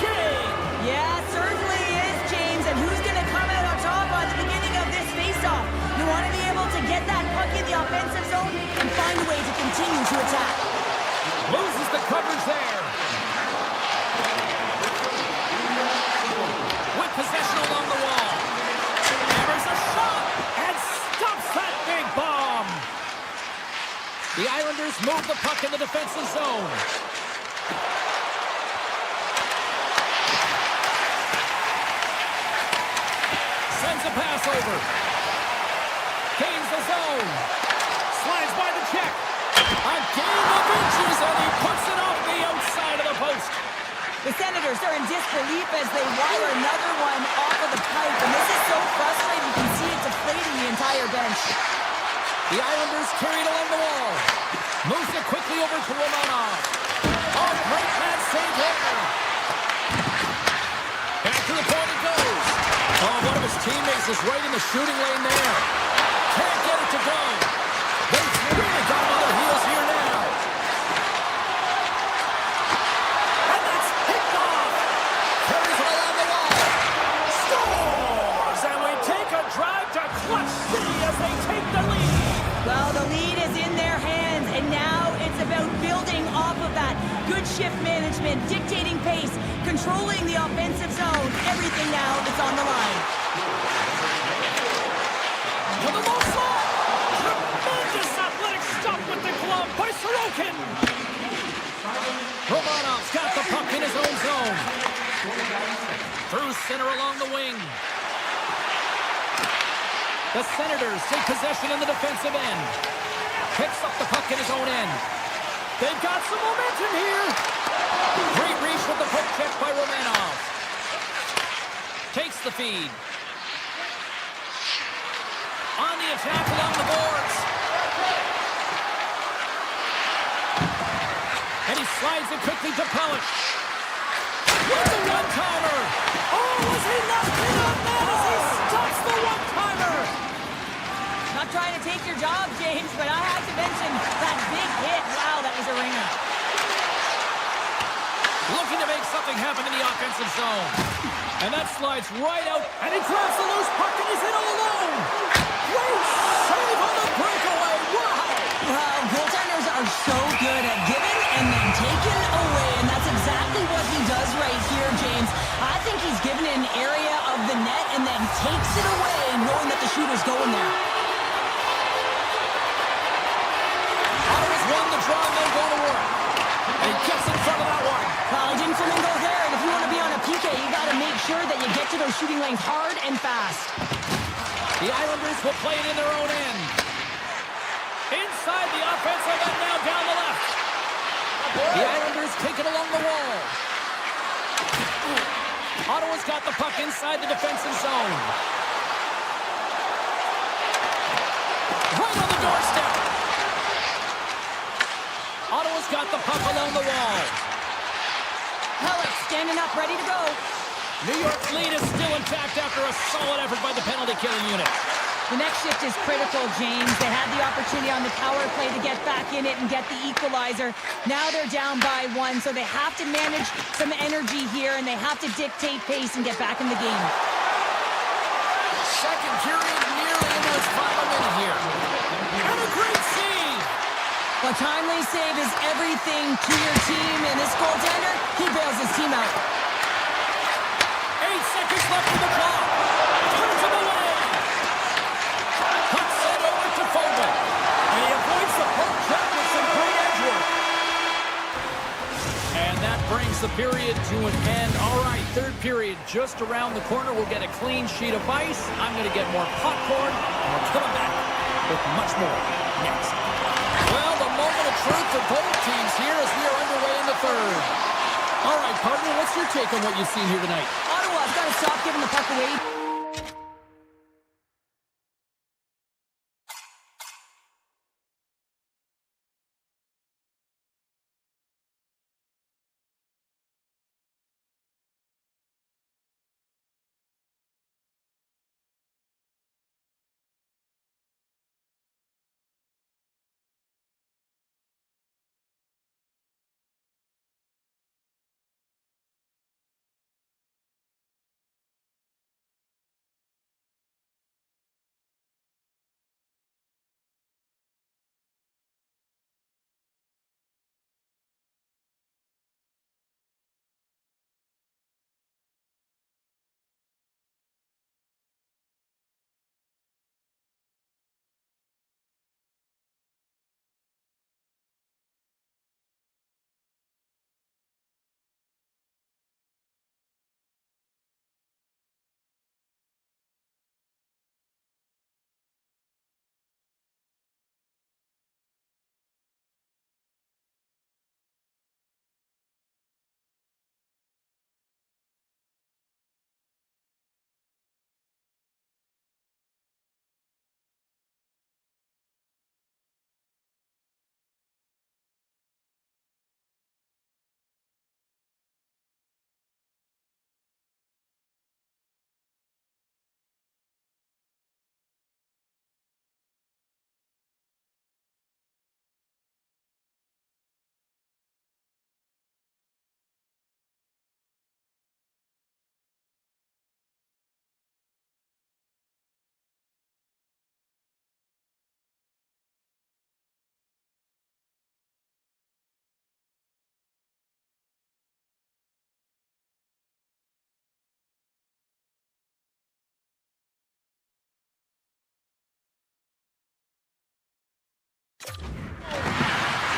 game. Yeah, certainly is, James. And who's going to come out on top by the beginning of this faceoff? You want to be able to get that puck in the offensive zone and find a way to continue to attack. Loses the coverage there. Possession along the wall. Hammers a shot and stops that big bomb. The Islanders move the puck in the defensive zone. Sends a pass over. Gains the zone. Slides by the check. A game of inches, and he puts it off the outside of the post. The Senators are in disbelief as they wire another one off of the pipe, and this is so frustrating. You can see it deflating the entire bench. The Islanders carried along the wall. Moves it quickly over to Romanov. Oh, great man save there. Back to the point it goes. Oh, one of his teammates is right in the shooting lane there. Can't get it to go. They've really got him on their heels here now. Clutch City as they take the lead. Well, the lead is in their hands, and now it's about building off of that. Good shift management, dictating pace, controlling the offensive zone. Everything now is on the line. To the low slot. Tremendous athletic stop with the glove by Sorokin. Romanov's got the puck in his own zone. Through center along the wing. The Senators take possession in the defensive end. Picks up the puck in his own end. They've got some momentum here. Great reach with the poke check by Romanov. Takes the feed. On the attack along the boards. And he slides it quickly to Pelech. With the one-timer. Oh, was he take your job, James, but I have to mention that big hit. Wow, that was a ringer. Looking to make something happen in the offensive zone. And that slides right out, and he grabs the loose puck, and he's in all alone. Great save on the breakaway. Wow! Wow, goaltenders are so good at giving and then taking away, and that's exactly what he does right here, James. I think he's given an area of the net and then takes it away, knowing that the shooter's going there. Ottawa's won the draw, and they'll go to work. And he gets in front of that one. Well, he didn't flamingo there, and if you want to be on a PK, you got to make sure that you get to those shooting lanes hard and fast. The Islanders will play it in their own end. Inside the offensive end, now down the left. The Islanders take it along the wall. Ottawa's got the puck inside the defensive zone. Right on the doorstep. Ottawa's got the puck along the wall. Pellet standing up, ready to go. New York's lead is still intact after a solid effort by the penalty-killing unit. The next shift is critical, James. They had the opportunity on the power play to get back in it and get the equalizer. Now they're down by 1, so they have to manage some energy here, and they have to dictate pace and get back in the game. Second period nearly into its final minute here. And a great save! A timely save is everything to your team, and this goaltender, he bails his team out. 8 seconds left in the clock. Turns him away. Puck sent over to Fogle. And he avoids the poke check with some great edge work. And that brings the period to an end. All right, third period just around the corner. We'll get a clean sheet of ice. I'm going to get more popcorn, and we're coming back with much more next. Well, the moment of truth for both teams here as we are underway in the third. All right, partner, what's your take on what you've seen here tonight? Ottawa's got to stop giving the puck away.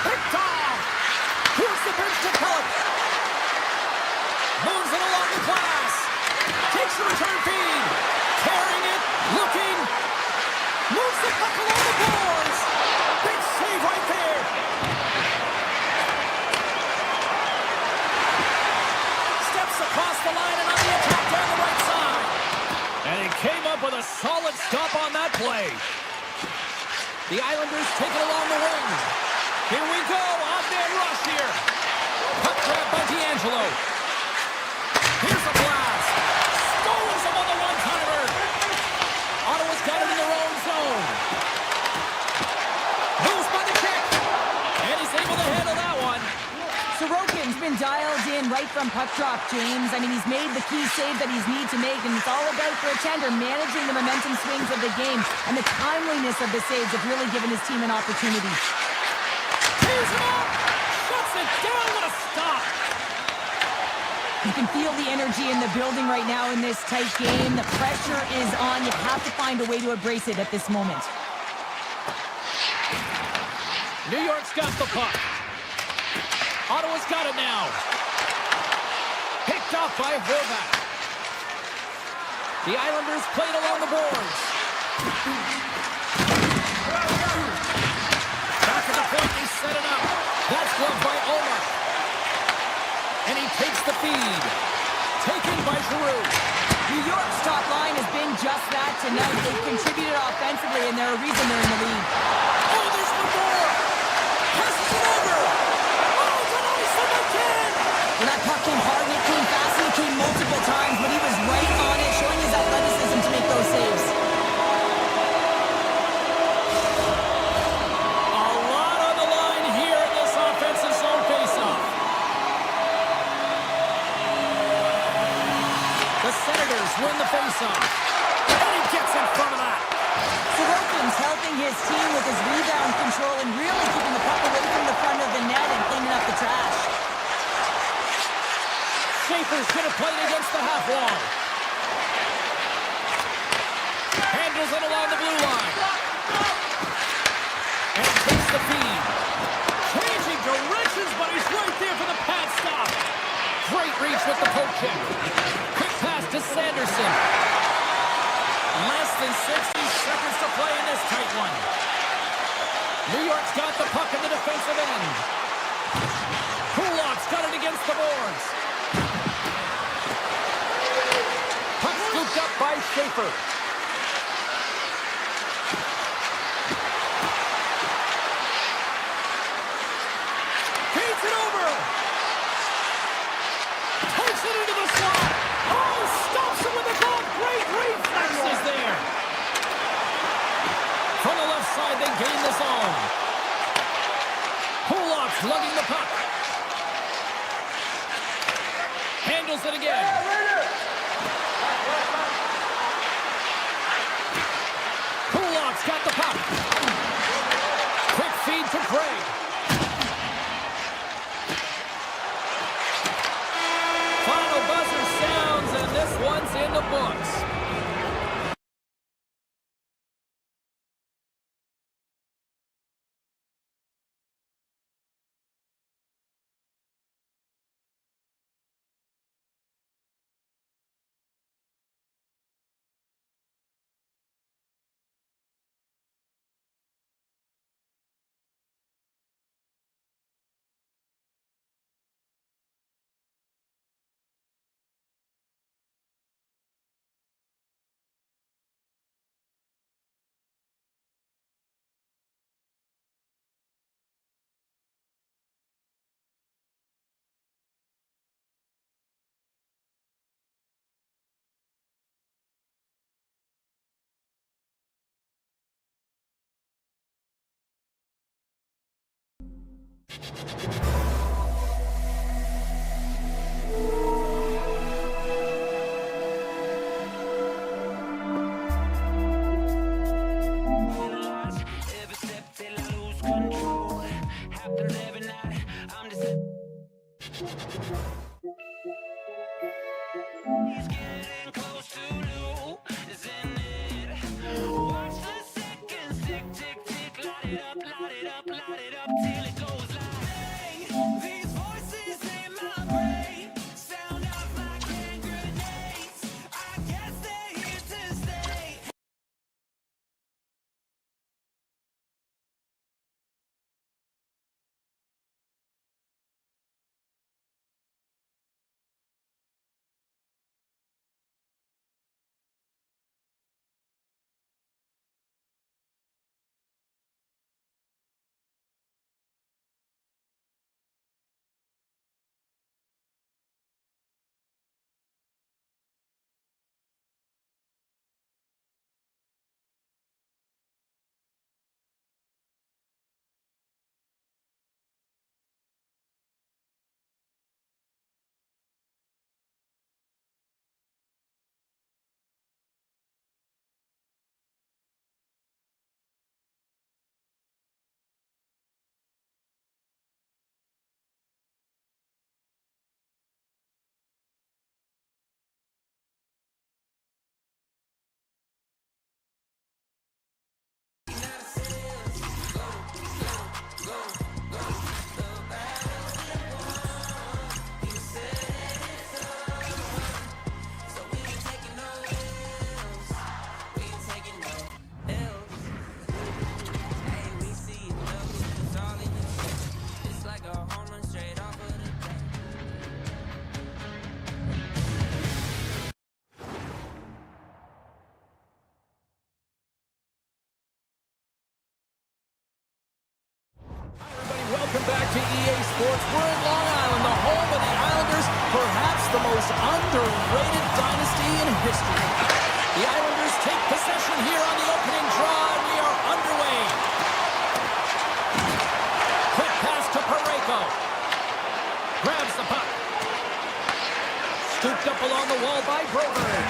Picked off! Here's the bridge to Pellet. Moves it along the glass. Takes the return feed. Carrying it. Looking. Moves the puck along the boards. Big save right there. Steps across the line and on the attack down the right side. And he came up with a solid stop on that play. The Islanders take it along the wing. Here we go. Odd-man rush here. Puck grab by D'Angelo. Here's the blast. Stones him on the one-timer. Ottawa's got it in their own zone. on puck drop, James. I mean, he's made the key save that he's need to make, and it's all about for a Chandler managing the momentum swings of the game, and the timeliness of the saves have really given his team an opportunity. Here's it up! Shuts it down! What a stop! You can feel the energy in the building right now in this tight game. The pressure is on. You have to find a way to embrace it at this moment. New York's got the puck. Ottawa's got it now. Picked off by Horvat. The Islanders played along the boards. Back to the point, they set it up. That's gloved by Omar. And he takes the feed. Taken by Giroux. New York's top line has been just that tonight. They've contributed offensively, and they're a reason they're in the lead. Oh, there's one more. Passes it over. Oh, denies him again. Well, that puck came hard, and it came fast, and it came multiple times, but he was right on it, showing his athleticism to make those saves. A lot on the line here in this offensive zone faceoff. The Senators win the faceoff. And he gets in front of that. Sorokin's helping his team with his rebound control and really keeping the puck away from the front of the net and cleaning up the trash. Schaefer's going to play it against the half wall. Handles it along the blue line. And takes the feed. Changing directions, but he's right there for the pad stop. Great reach with the poke kick. Quick pass to Sanderson. Less than 60 seconds to play in this tight one. New York's got the puck in the defensive end. Kulak's got it against the boards. Puck scooped up by Schaefer. Feeds it over. Takes it into the slot. Oh, stops it with the glove. Great reflexes there. From the left side, they gain the zone. Kulak's lugging the puck. Handles it again. Kulak's got the puck. Quick feed to Craig. Final buzzer sounds, and this one's in the books. to EA Sports. We're in Long Island, the home of the Islanders, perhaps the most underrated dynasty in history. The Islanders take possession here on the opening draw, and we are underway. Quick pass to Parayko. Grabs the puck. Scooped up along the wall by Broberg.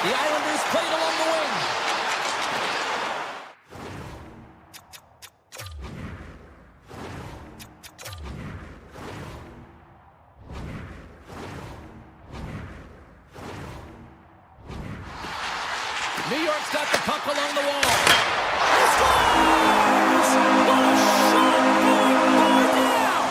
The Islanders played along the wing. New York's got the puck along the wall. He scores! What a shot going down!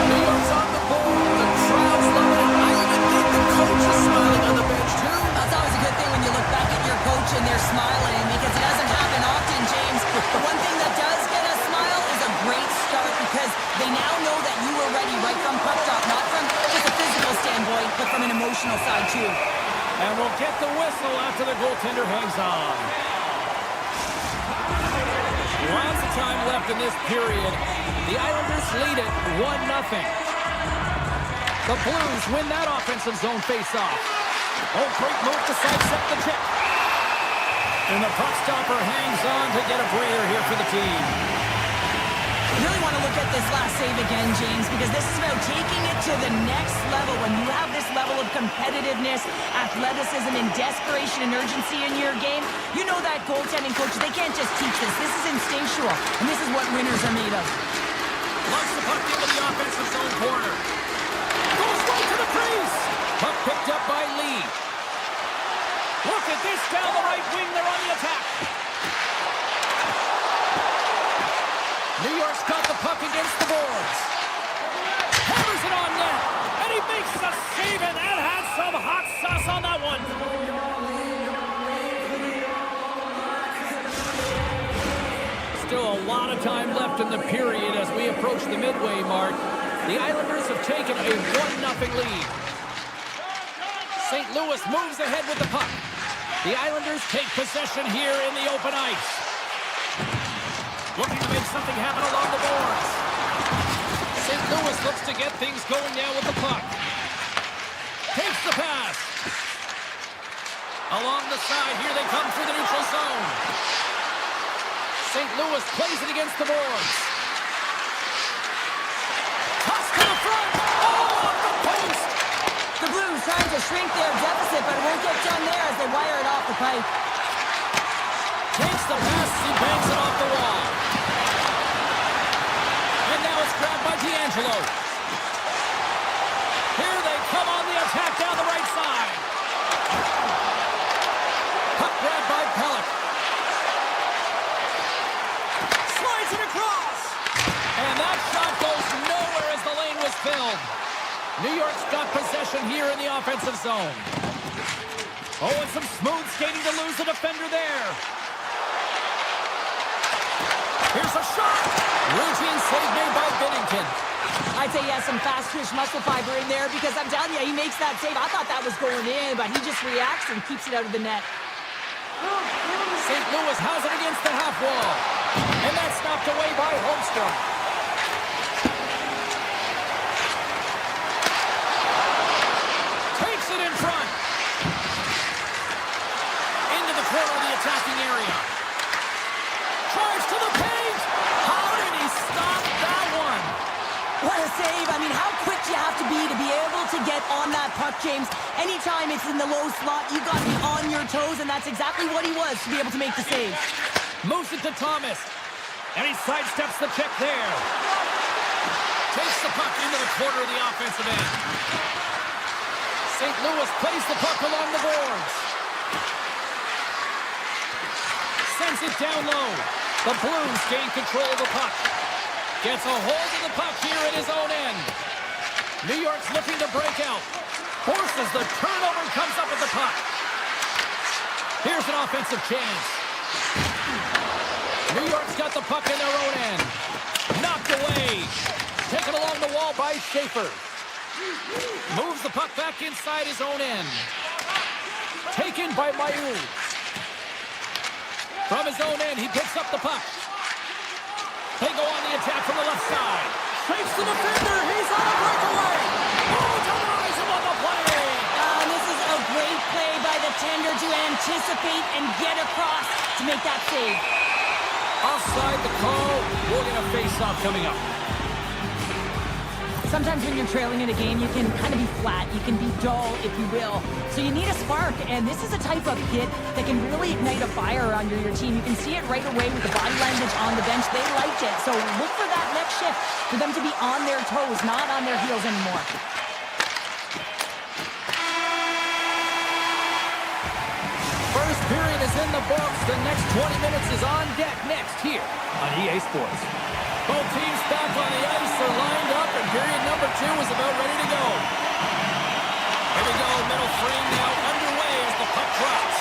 New York's on the board. The crowd's loving it. I even think the coach is smiling on the bench, too. That's always a good thing when you look back at your coach and they're smiling, because it doesn't happen often, James. The one thing that does get a smile is a great start, because they now know that you were ready right from puck drop, not from just a physical standpoint, but from an emotional side, too. And we'll get the whistle after the goaltender hangs on. Lots of time left in this period. The Islanders lead it 1-0. The Blues win that offensive zone face-off. Oh, great move to sidestep the check. And the puck stopper hangs on to get a breather here for the team. I really want to look at this last save again, James, because this is about taking it to the next level. When you have this level of competitiveness, athleticism, and desperation and urgency in your game, you know that goaltending coaches, they can't just teach this. This is instinctual, and this is what winners are made of. Launch the puck into the offensive zone corner. Goes right to the crease. Puck picked up by Lee. Look at this down the right wing. They're on the attack. New York's got the puck against the boards. Hammers it on net. And he makes the save, and that had some hot sauce on that one. Still a lot of time left in the period as we approach the midway mark. The Islanders have taken a 1-0 lead. St. Louis moves ahead with the puck. The Islanders take possession here in the open ice. Looking to make something happen along the boards. St. Louis looks to get things going now with the puck. Takes the pass. Along the side, here they come through the neutral zone. St. Louis plays it against the boards. Toss to the front. Oh, off the post. The Blues trying to shrink their deficit, but it won't get done there as they wire it off the pipe. Takes the pass, he bangs it off the wall. And now it's grabbed by D'Angelo. Here they come on the attack down the right side. Puck grabbed by Pellick. Slides it across. And that shot goes nowhere as the lane was filled. New York's got possession here in the offensive zone. Oh, and some smooth skating to lose the defender there. Here's a shot. Routine save made by Binnington. I'd say he has some fast twitch muscle fiber in there, because I'm telling you, he makes that save. I thought that was going in, but he just reacts and keeps it out of the net. St. Louis has it against the half wall. And that's knocked away by Holmstrom. Takes it in front. Into the corner of the attacking area. Tries to the paint. How did he stop that one? What a save. I mean, how quick you have to be able to get on that puck, James. Anytime it's in the low slot, you got to be on your toes, and that's exactly what he was to be able to make the save. Moves it to Thomas. And he sidesteps the check there. Takes the puck into the corner of the offensive end. St. Louis plays the puck along the boards. Sends it down low. The Blues gain control of the puck. Gets a hold of the puck here at his own end. New York's looking to break out. Forces the turnover and comes up with the puck. Here's an offensive chance. New York's got the puck in their own end. Knocked away. Taken along the wall by Schaefer. Moves the puck back inside his own end. Taken by Mayu. From his own end, he picks up the puck. They go on the attack from the left side. Shakes the defender. He's on a breakaway. Oh, denies him on the play. This is a great play by the tender to anticipate and get across to make that save. Offside the call. We'll get a face-off coming up. Sometimes when you're trailing in a game, you can kind of be flat. You can be dull, if you will. So you need a spark, and this is a type of hit that can really ignite a fire under your team. You can see it right away with the body language on the bench. They liked it. So look for that next shift for them to be on their toes, not on their heels anymore. First period is in the books. The next 20 minutes is on deck next here on EA Sports. Both teams back on the ice are lined up, and period number 2 is about ready to go. Here we go, middle frame now underway as the puck drops.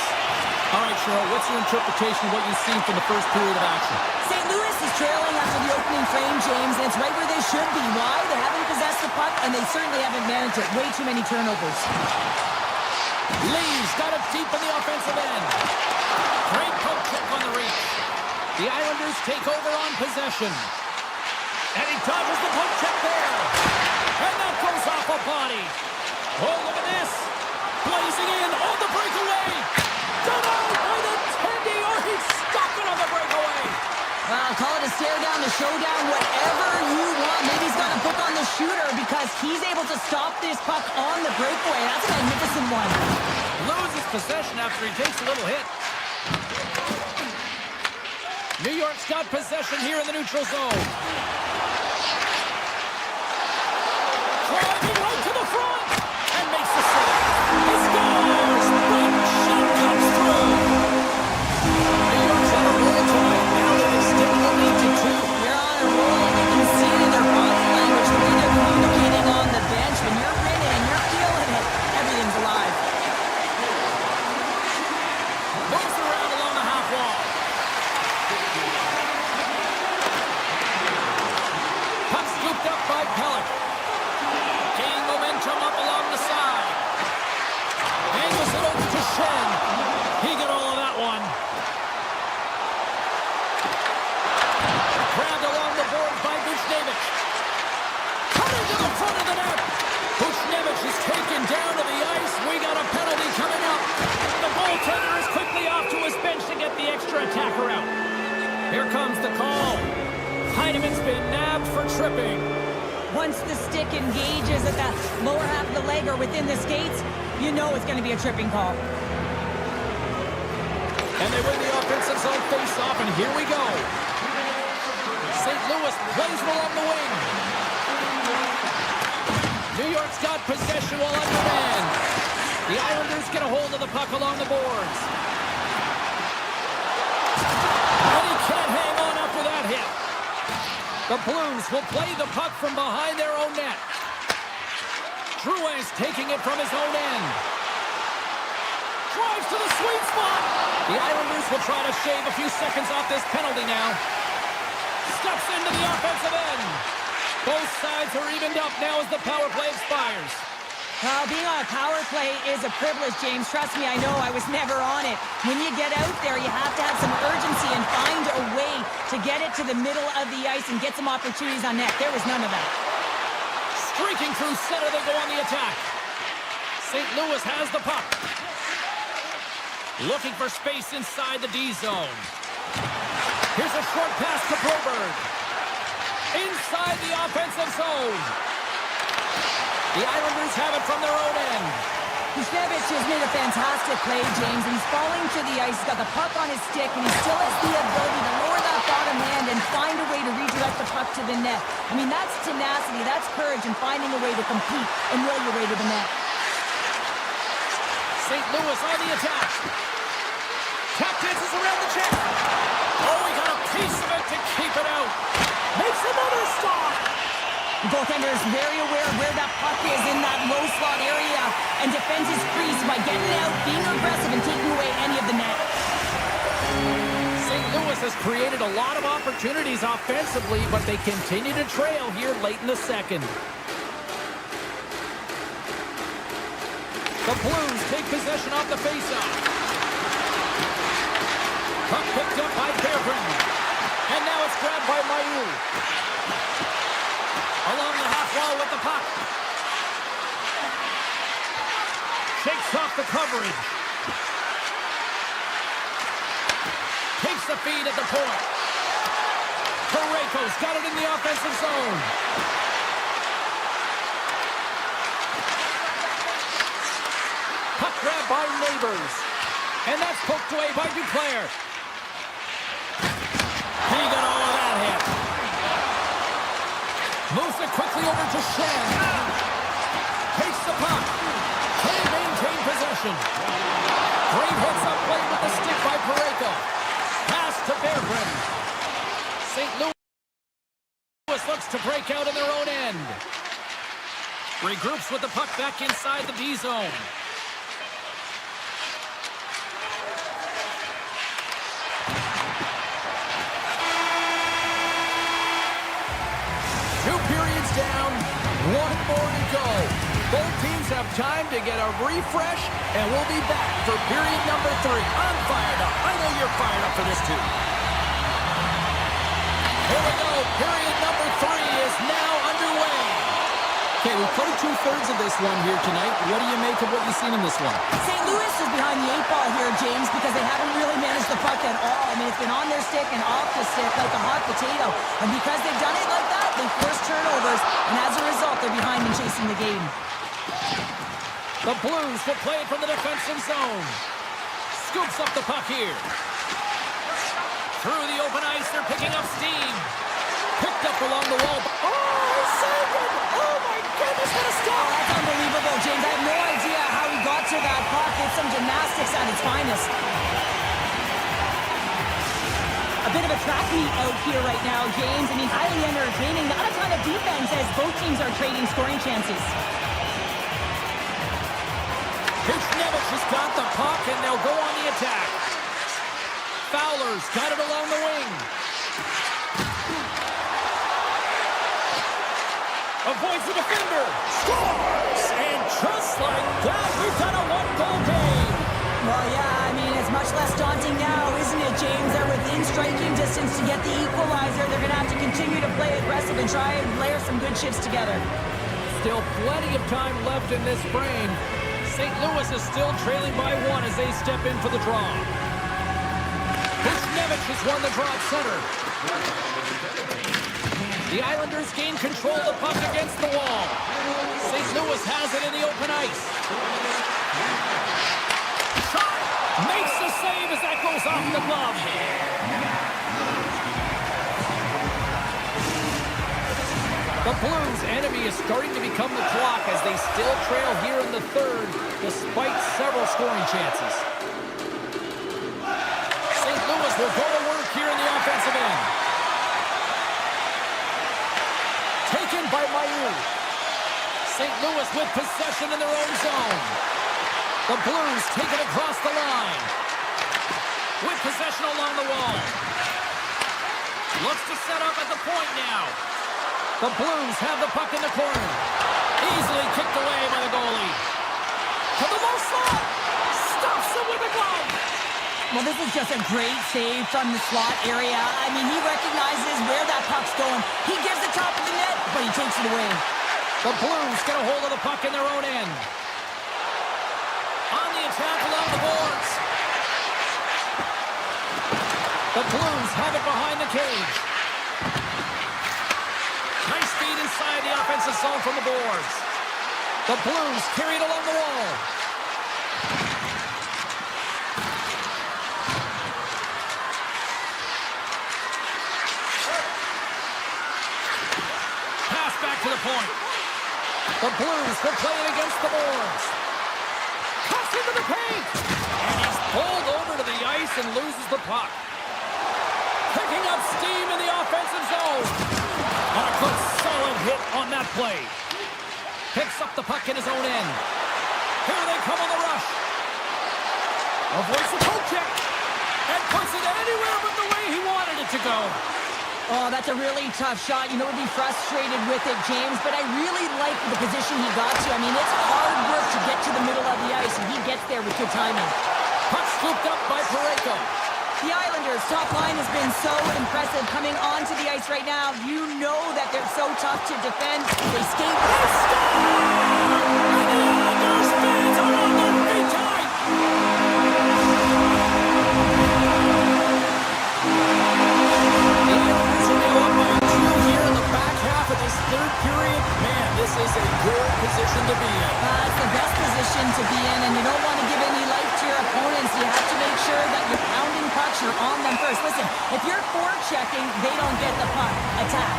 All right, Cheryl, what's your interpretation of what you've seen from the first period of action? St. Louis is trailing after the opening frame, James, and it's right where they should be. Why? They haven't possessed the puck, and they certainly haven't managed it. Way too many turnovers. Lee's got it deep in the offensive end. Great poke check on the reach. The Islanders take over on possession. And he dodges the poke check there. And that goes off a body. Oh, look at this. Blazing in on the breakaway. Denied by the Tendy, or he's stopped it on the breakaway. Well, call it a stare down, a showdown, whatever you want. Maybe he's got a book on the shooter because he's able to stop this puck on the breakaway. That's a magnificent one. Loses possession after he takes a little hit. New York's got possession here in the neutral zone. Driving right to the front and makes the save. He scores! Big shot comes through. New York's on a roll tonight. Now they've extended the lead to 2. They're on a roll, and you can see it in their body language, the way they're communicating on the bench. When you're winning and you're feeling it, everything's alive. Moves around along the half wall. Puck scooped up by Pellick. Gaining momentum up along the side. Angles it over to Shen. He got all of that one. Grabbed along the board by Buchnevich. Cutting to the front of the net. Buchnevich is taken down to the ice. We got a penalty coming up. The goaltender is quickly off to his bench to get the extra attacker out. Here comes the call. Heinemann's been nabbed for tripping. Once the stick engages at the lower half of the leg or within the skates, you know it's going to be a tripping call. And they win the offensive zone face-off, and here we go. St. Louis plays along the wing. New York's got possession while undermanned. The Islanders get a hold of the puck along the boards. And he can't hang on after that hit. The Blues will play the puck from behind their own net. Drouin's taking it from his own end. Drives to the sweet spot. The Islanders will try to shave a few seconds off this penalty now. Steps into the offensive end. Both sides are evened up now as the power play expires. Being on a power play is a privilege, James. Trust me, I know. I was never on it. When you get out there, you have to have some urgency and find a way to get it to the middle of the ice and get some opportunities on net. There was none of that. Streaking through center, they go on the attack. St. Louis has the puck. Looking for space inside the D zone. Here's a short pass to Broberg. Inside the offensive zone. The Islanders have it from their own end. Buchnevich has made a fantastic play, James, and he's falling to the ice. He's got the puck on his stick, and he still has the ability to lower that bottom hand and find a way to redirect the puck to the net. I mean, that's tenacity, that's courage, and finding a way to compete and will your way to the net. St. Louis on the attack. Tap dances around the check. Oh, he got a piece of it to keep it out. Makes another stop. The goaltender is very aware of where that puck is in that low slot area and defends his crease by getting out, being aggressive, and taking away any of the net. St. Louis has created a lot of opportunities offensively, but they continue to trail here late in the second. The Blues take possession off the faceoff. Puck picked up by Berggren. And now it's grabbed by Mailloux. Along the half wall with the puck. Shakes off the coverage. Takes the feed at the point. Parayko's got it in the offensive zone. Puck grab by Neighbors. And that's poked away by Duclair. He got all of that hit. Moves it quickly over to Shen. Takes the puck. Can he maintain possession? Great hits up play with the stick by Parayko. Pass to Berggren. St. Louis looks to break out in their own end. Regroups with the puck back inside the D zone. Two periods down, one more to go. Both teams have time to get a refresh, and we'll be back for period number 3. I'm fired up. I know you're fired up for this too. Here we go. Period number 3 is now underway. Okay, we've played 2/3 of this one here tonight. What do you make of what you've seen in this one? St. Louis is behind the 8 ball here, James, because they haven't really managed the puck at all. I mean, it's been on their stick and off the stick like a hot potato. And because they've done it like that, they force turnovers, and as a result, they're behind in chasing the game. The Blues will play it from the defensive zone. Scoops up the puck here. Through the open ice, they're picking up steam. Picked up along the wall. Oh, saved it! Oh, my goodness, what a stop! Oh, that's unbelievable, James. I have no idea how he got to that puck. It's some gymnastics at its finest. A bit of a track meet out here right now, James. I mean, highly entertaining. Not a ton of defense as both teams are trading scoring chances. Buchnevich has got the puck, and they'll go on the attack. Fowler's got it along the wing. Avoids the defender. Scores! And just like that, we've done a one-goal game. Well, yeah, I mean, it's much less daunting now, isn't it, James? They're within striking distance to get the equalizer. They're going to have to continue to play aggressive and try and layer some good shifts together. Still plenty of time left in this frame. St. Louis is still trailing by 1 as they step in for the draw. Buchnevich has won the draw at center. The Islanders gain control of the puck against the wall. St. Louis has it in the open ice. Shot! Makes the save as that goes off the glove. The Blues' enemy is starting to become the clock as they still trail here in the 3rd, despite several scoring chances. St. Louis will go to work here in the offensive end. Taken by Mailloux. St. Louis with possession in their own zone. The Blues take it across the line. With possession along the wall. Looks to set up at the point now. The Blues have the puck in the corner. Easily kicked away by the goalie. To the low slot. Stops him with a glove. Well, this is just a great save from the slot area. I mean, he recognizes where that puck's going. He gives the top of the net, but he takes it away. The Blues get a hold of the puck in their own end. On the attack along the boards. The Blues have it behind the cage. Nice feed inside the offensive zone from the boards. The Blues carry it along the wall. Pass back to the point. The Blues will play it against the boards. Cuts into the paint. And he's pulled over to the ice and loses the puck. Picking up steam in the offensive zone. A good solid hit on that play. Picks up the puck in his own end. Here they come on the rush. Avoids the poke check. And puts it anywhere but the way he wanted it to go. Oh, that's a really tough shot. You know, we'd be frustrated with it, James, but I really like the position he got to. I mean, it's hard work to get to the middle of the ice, and he gets there with good timing. Puck scooped up by Parayko. The Islanders' top line has been so impressive coming onto the ice right now. You know that they're so tough to defend. They skate. They score! And the Islanders fans are on their feet tonight! The Islanders are now up by 2 here in the back half of this third period. Man, this is a good position to be in. It's the best position to be in, and you don't want to give any life to your opponents. You have to make sure that you're pounding pucks, you're on them first. Listen, if you're forechecking, they don't get the puck. Attack.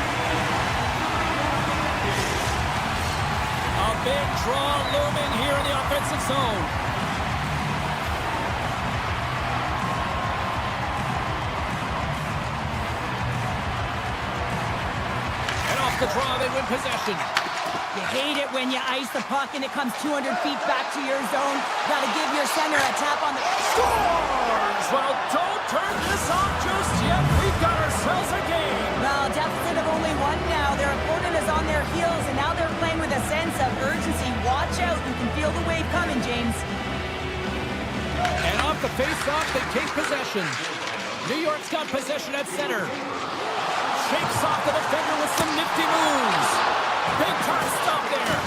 A big draw looming here in the offensive zone. And off the draw, they win possession. You hate it when you ice the puck and it comes 200 feet back to your zone. Got to give your center a tap on the... Scores! Well, don't turn this off just yet. We've got ourselves a game. Well, deficit of only one now. Their opponent is on their heels, and now they're playing with a sense of urgency. Watch out. You can feel the wave coming, James. And off the face-off, they take possession. New York's got possession at center. Shakes off the defender with some nifty moves. Big time stop there.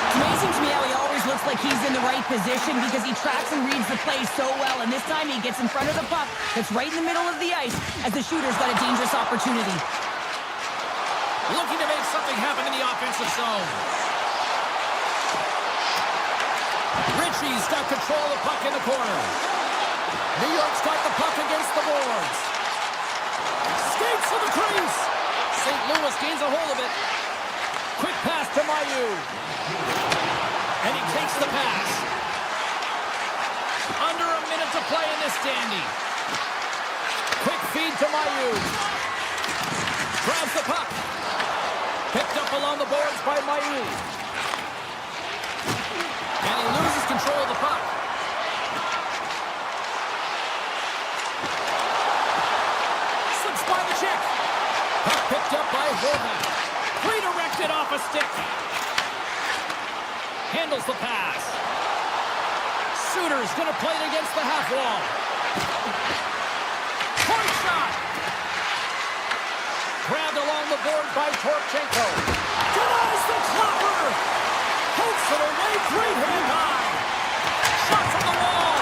It's amazing to me how he always looks like he's in the right position because he tracks and reads the play so well. And this time he gets in front of the puck that's right in the middle of the ice as the shooter's got a dangerous opportunity. Looking to make something happen in the offensive zone. Ritchie's got control of the puck in the corner. New York's got the puck against the boards. Skates to the crease. St. Louis gains a hold of it. Quick pass to Mailloux. And he takes the pass. Under a minute to play in this dandy. Quick feed to Mailloux. Grabs the puck. Picked up along the boards by Mailloux. And he loses control of the puck. Slips by the check. Puck picked up by Horvath. Redirected off a stick. Handles the pass. Suter's going to play it against the half wall. Point shot. Grabbed along the board by Torchenko. Denies the clopper. Pokes it away. Great hand high. Shot from the wall.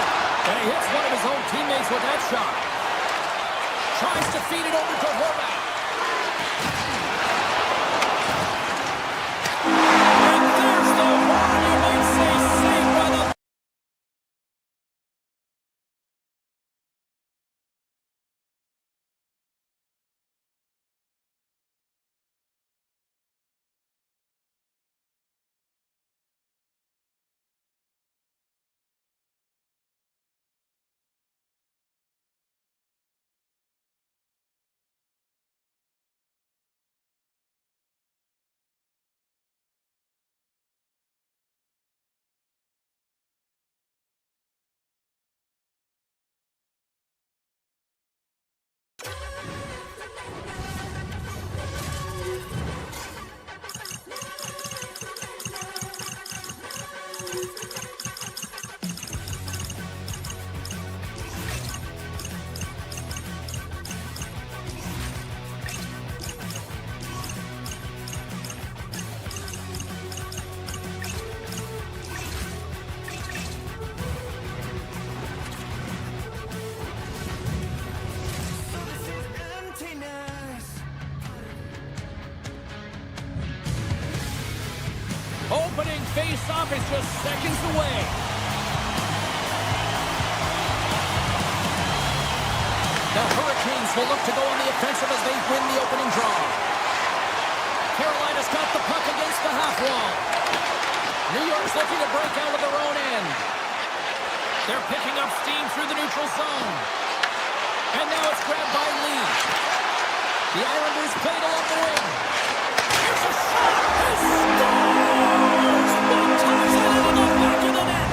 And he hits one of his own teammates with that shot. Tries to feed it over to Horvath. Opening face-off is just seconds away. The Hurricanes will look to go on the offensive as they win the opening draw. Carolina's got the puck against the half wall. New York's looking to break out of their own end. They're picking up steam through the neutral zone. And now it's grabbed by Lee. The Islanders played along the wing. Here's a shot. He scores! One times it into the back of the net.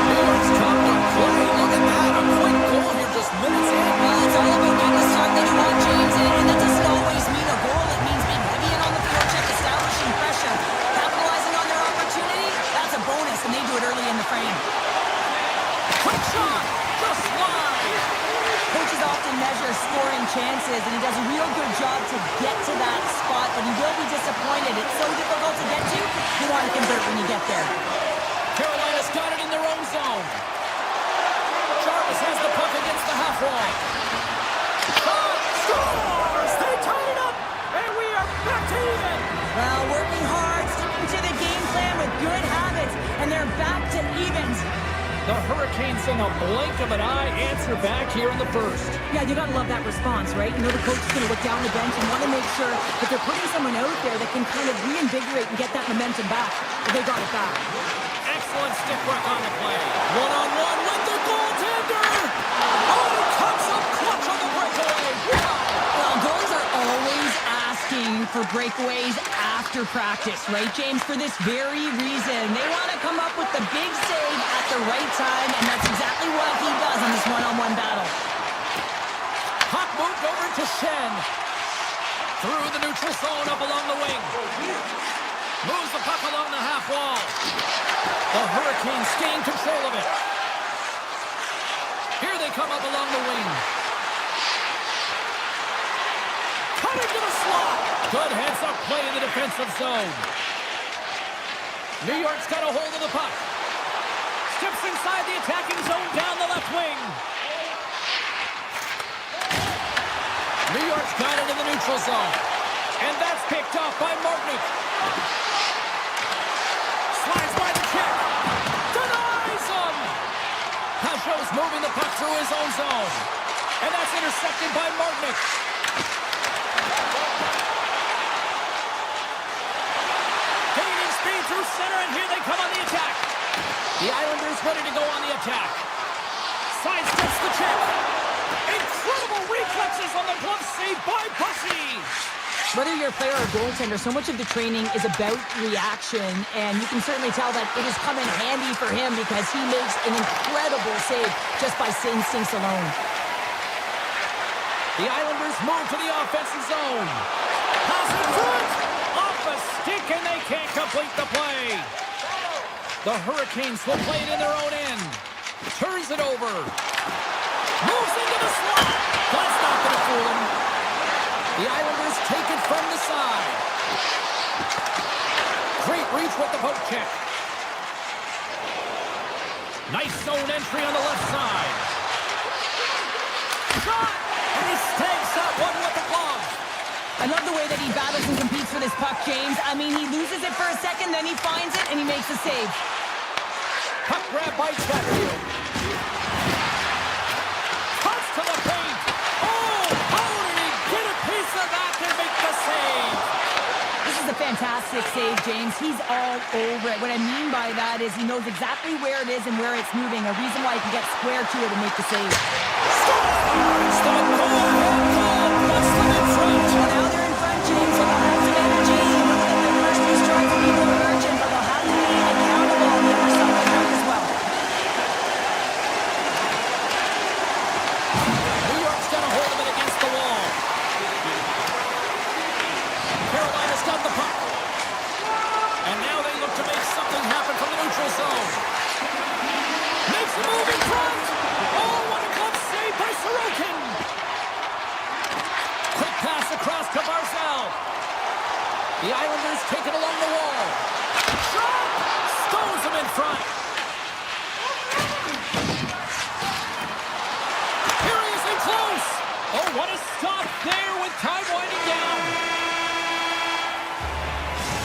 New York's top to play. Look at that. A quick goal here just minutes in. Well, it's all about getting the start that you want, James. And that doesn't always mean a goal. It means being heavy in on the forecheck, establishing pressure. Capitalizing on their opportunity, that's a bonus, and they do it early in the frame. Quick shot. Just wide. Coach Well, working hard, sticking to the game plan with good habits, and they're back to evens. The Hurricanes, in a blink of an eye, answer back here in the first. Yeah, you gotta love that response, right? You know the coach is gonna look down the bench and want to make sure that they're putting someone out there that can kind of reinvigorate and get that momentum back. But they got it back. Excellent stick work on the play. One-on-one with the goaltender. Oh, he comes up clutch on the breakaway. Wow. Well, goalies are always asking for breakaways after practice, right, James? For this very reason. They want to come up with the big save at the right time, and that's exactly what he does in this one-on-one battle. Puck moved over to Shen. Through the neutral zone, up along the wing. Moves the puck along the half wall. The Hurricanes gain control of it. Here they come up along the wing. Cutting to the slot. Good heads-up play in the defensive zone. New York's got a hold of the puck. Steps inside the attacking zone down the left wing. New York's got it in the neutral zone. And that's picked off by Martinic. Slides by the check. Denies him. Pajot's moving the puck through his own zone. And that's intercepted by Martinic. Gaining speed through center, and here they come on the attack. The Islanders ready to go on the attack. Sidesteps the check. Incredible reflexes on the glove save by Bussy. Whether you're a player or goaltender, so much of the training is about reaction, and you can certainly tell that it has come in handy for him because he makes an incredible save just by instincts alone. The Islanders move to the offensive zone. Pass in front. Off a stick, and they can't complete the play. The Hurricanes will play it in their own end. Turns it over. Moves into the slot. That's not going to fool him. The Islanders take it from the side. Great reach with the poke check. Nice zone entry on the left side. Shot! And he snags that one with the glove. I love the way that he battles and competes for this puck, James. I mean, he loses it for a second, then he finds it, and he makes a save. Puck grab by Chatfield. Cuts to the paint. Oh, how did he get a piece of that to make the save? This is a fantastic save, James. He's all over it. What I mean by that is he knows exactly where it is and where it's moving, a reason why he can get square to it and make the save. It's the goal-ahead goal. Puts them in front. Well, now they're in front, James, so they'll have some energy. You know that their first two strikes will be more urgent, but they'll have to be accountable on the other side of the puck as well. New York's got a hold of it against the wall. Carolina's got the puck. And now they look to make something happen from the neutral zone. Makes a move in front. Oh, what a glove save by Sorokin. Quick pass across to Barzal. The Islanders take it along the wall. Shot! Stones him in front. Here he is in close. Oh, what a stop there with time winding down.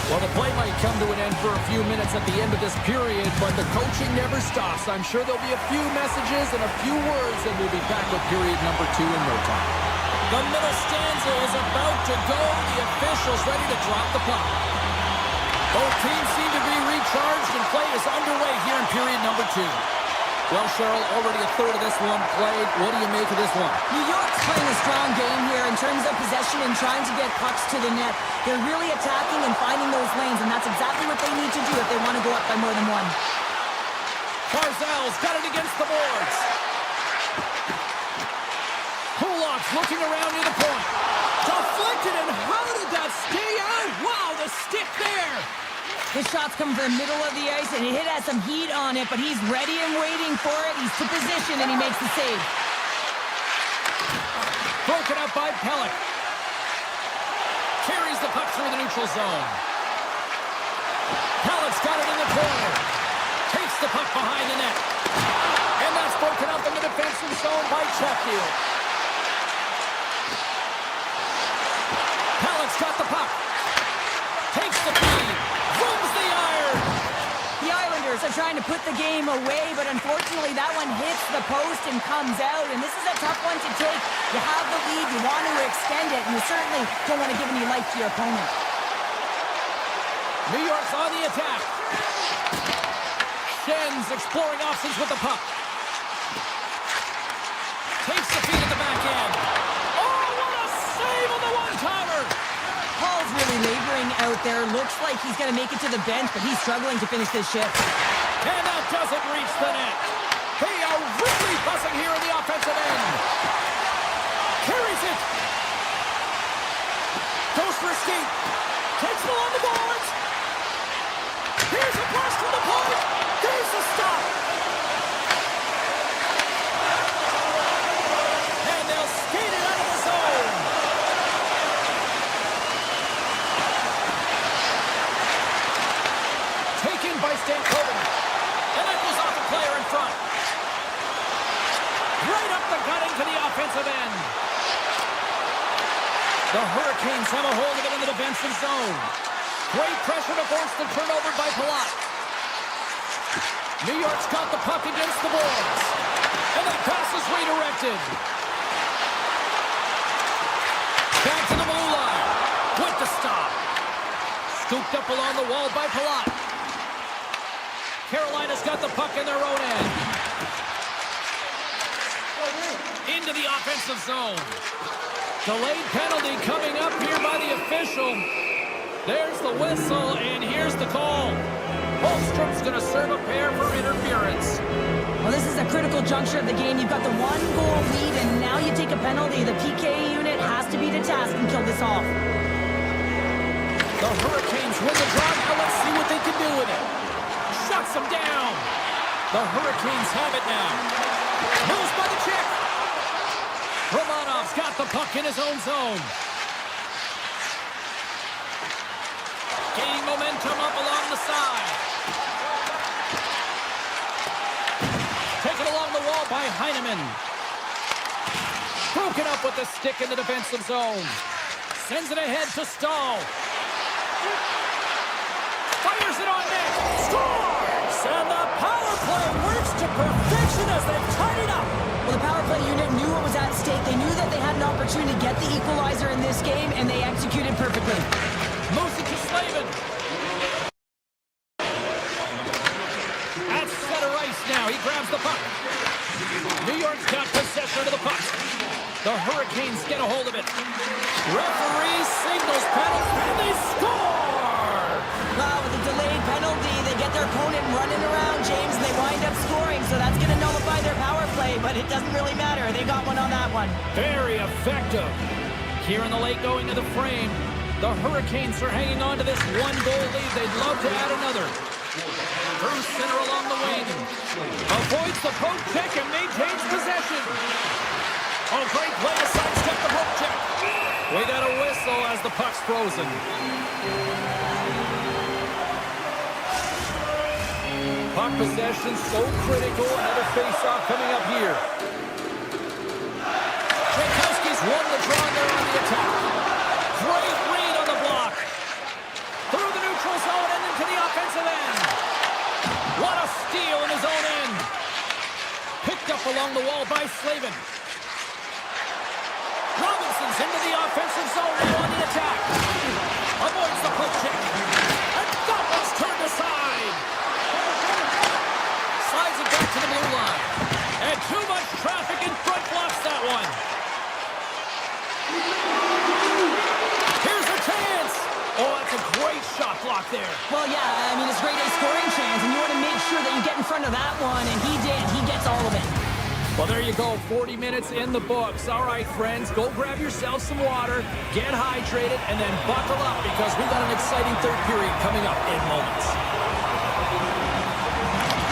Well, the play might come to an end for a few minutes at the end of this period, but the coaching never stops. I'm sure there'll be a few messages and a few words, and we'll be back with period number 2 in no time. The middle stanza is about to go. The officials ready to drop the puck. Both teams seem to be recharged, and play is underway here in period number 2. Well, Cheryl, already a third of this one played. What do you make of this one? New York's playing a strong game here in terms of possession and trying to get pucks to the net. They're really attacking and finding those lanes, and that's exactly what they need to do if they want to go up by more than one. Barzal's got it against the boards. Kulak's looking around near the point. Deflected, and how did that stay out? Wow, the stick there. His shot's come from the middle of the ice, and it has some heat on it, but he's ready and waiting for it. He's to position, and he makes the save. Broken up by Pellick. Carries the puck through the neutral zone. Pellick's got it in the corner. Takes the puck behind the net. And that's broken up in the defensive zone by Chatfield. Pellick's got the puck. trying to put the game away, but unfortunately that one hits the post and comes out, and this is a tough one to take. You have the lead, you want to extend it, and you certainly don't want to give any life to your opponent. New York's on the attack. Schen's exploring options with the puck. Takes the feed at the back end. Oh, what a save on the one-timer! Paul's really laboring out there. Looks like he's going to make it to the bench, but he's struggling to finish this shift. And that doesn't reach the net. They are really buzzing here in the offensive end. Carries it. Goes for a skate. Takes it along the boards. Here's a burst from the point. There's the stop. And they'll skate it out of the zone. Taken by Stankoven. And that goes off the player in front. Right up the gut into the offensive end. The Hurricanes have a hold of it in the defensive zone. Great pressure to force the turnover by Palat. New York's got the puck against the boards. And that pass is redirected. Back to the blue line. With the stop. Scooped up along the wall by Palat. Carolina's got the puck in their own end. Into the offensive zone. Delayed penalty coming up here by the official. There's the whistle, and here's the call. Holmstrom's going to serve a pair for interference. Well, this is a critical juncture of the game. You've got the one-goal lead, and now you take a penalty. The PK unit has to be to task and kill this off. The Hurricanes win the draw. Now let's see what they can do with it. Shuts them down. The Hurricanes have it now. Moves by the check. Romanov's got the puck in his own zone. Gaining momentum up along the side. Taken along the wall by Heineman. Broken up with the stick in the defensive zone. Sends it ahead to Stahl. Fires it on net. Scores! And the power play works to perfection as they've tied it up. Well, the power play unit knew what was at stake. They knew that they had an opportunity to get the equalizer in this game, and they executed perfectly. Moves it to Slavin. At center ice now. He grabs the puck. New York's got possession of the puck. The Hurricanes get a hold of it. Referee signals penalty, and they score! Wow, with a delayed penalty, they get their opponent running around, James, and they wind up scoring, so that's going to nullify their power play, but it doesn't really matter. They got one on that one. Very effective. Here in the late going to the frame, the Hurricanes are hanging on to this one-goal lead. They'd love to add another. Through center along the wing. Avoids the poke check and maintains possession. Oh, great play to sidestep the poke check. We got a whistle as the puck's frozen. Puck possession so critical. Another face-off coming up here. Jankowski's won the draw there on the attack. Great read on the block. Through the neutral zone and into the offensive end. What a steal in his own end. Picked up along the wall by Slavin. Robinson's into the offensive zone now on the attack. Avoids the poke check. And that was turned aside. Slides it back to the blue line. And too much traffic in front blocks that one. Here's a chance. Oh, that's a great shot block there. Well, yeah, I mean, it's a great scoring chance, and you want to make sure that you get in front of that one, and he did. He gets all of it. Well, there you go. 40 minutes in the books. All right, friends, go grab yourself some water, get hydrated, and then buckle up because we've got an exciting third period coming up in moments.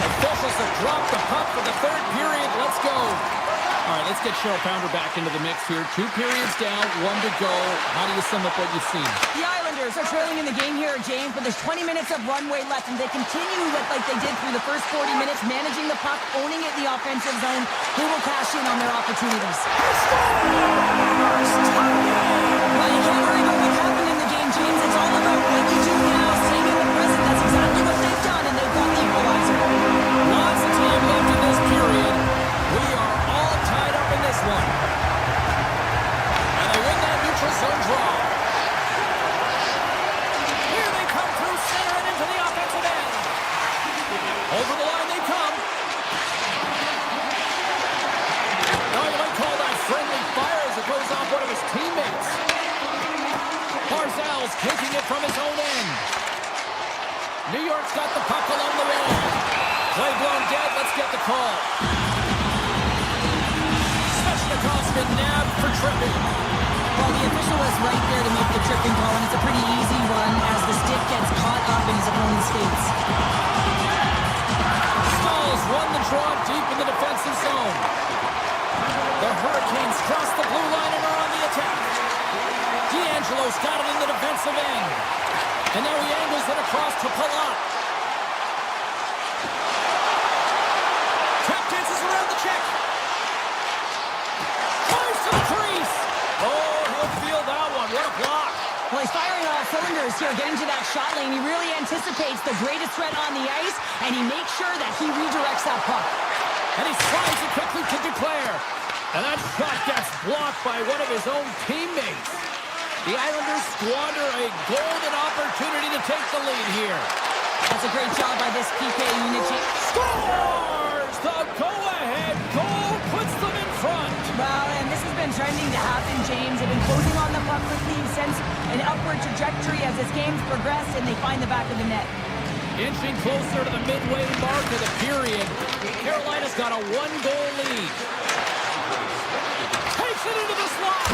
Officials have dropped the puck for the third period. Let's go. All right, let's get Cheryl Pounder back into the mix here. 2 periods down, 1 to go. How do you sum up what you've seen? The Islanders are trailing in the game here, James, but there's 20 minutes of runway left, and they continue like they did through the first 40 minutes, managing the puck, owning it in the offensive zone. They will cash in on their opportunities. Well, you can't worry about what happened in the game, James. It's all about what you do now, staying in the present. That's exactly what they've done, and they've got the equalizer. excels, taking it from his own end. New York's got the puck along the wall. Play blown dead. Let's get the call. Svechnikov's been nabbed for tripping. Well, the official was right there to make the tripping call, and it's a pretty easy one as the stick gets caught up in his opponent's skates. Stalls won the draw deep in the defensive zone. The Hurricanes cross the blue line and are on the attack. D'Angelo's got it in the defensive end. And now he angles it across to Palat. Tap dances around the check. Fires to the crease. Oh, he'll feel that one. What a block. Well, he's firing all cylinders here, getting to that shot lane. He really anticipates the greatest threat on the ice, and he makes sure that he redirects that puck. And he slides it quickly to Duclair. And that shot gets blocked by one of his own teammates. The Islanders squander a golden opportunity to take the lead here. That's a great job by this PK unit. Scores! The go-ahead goal puts them in front. Well, and this has been trending to happen, James. They've been closing on the puck quickly since an upward trajectory as this game's progressed, and they find the back of the net. Inching closer to the midway mark of the period. Carolina's got a one-goal lead. Takes it into the slot.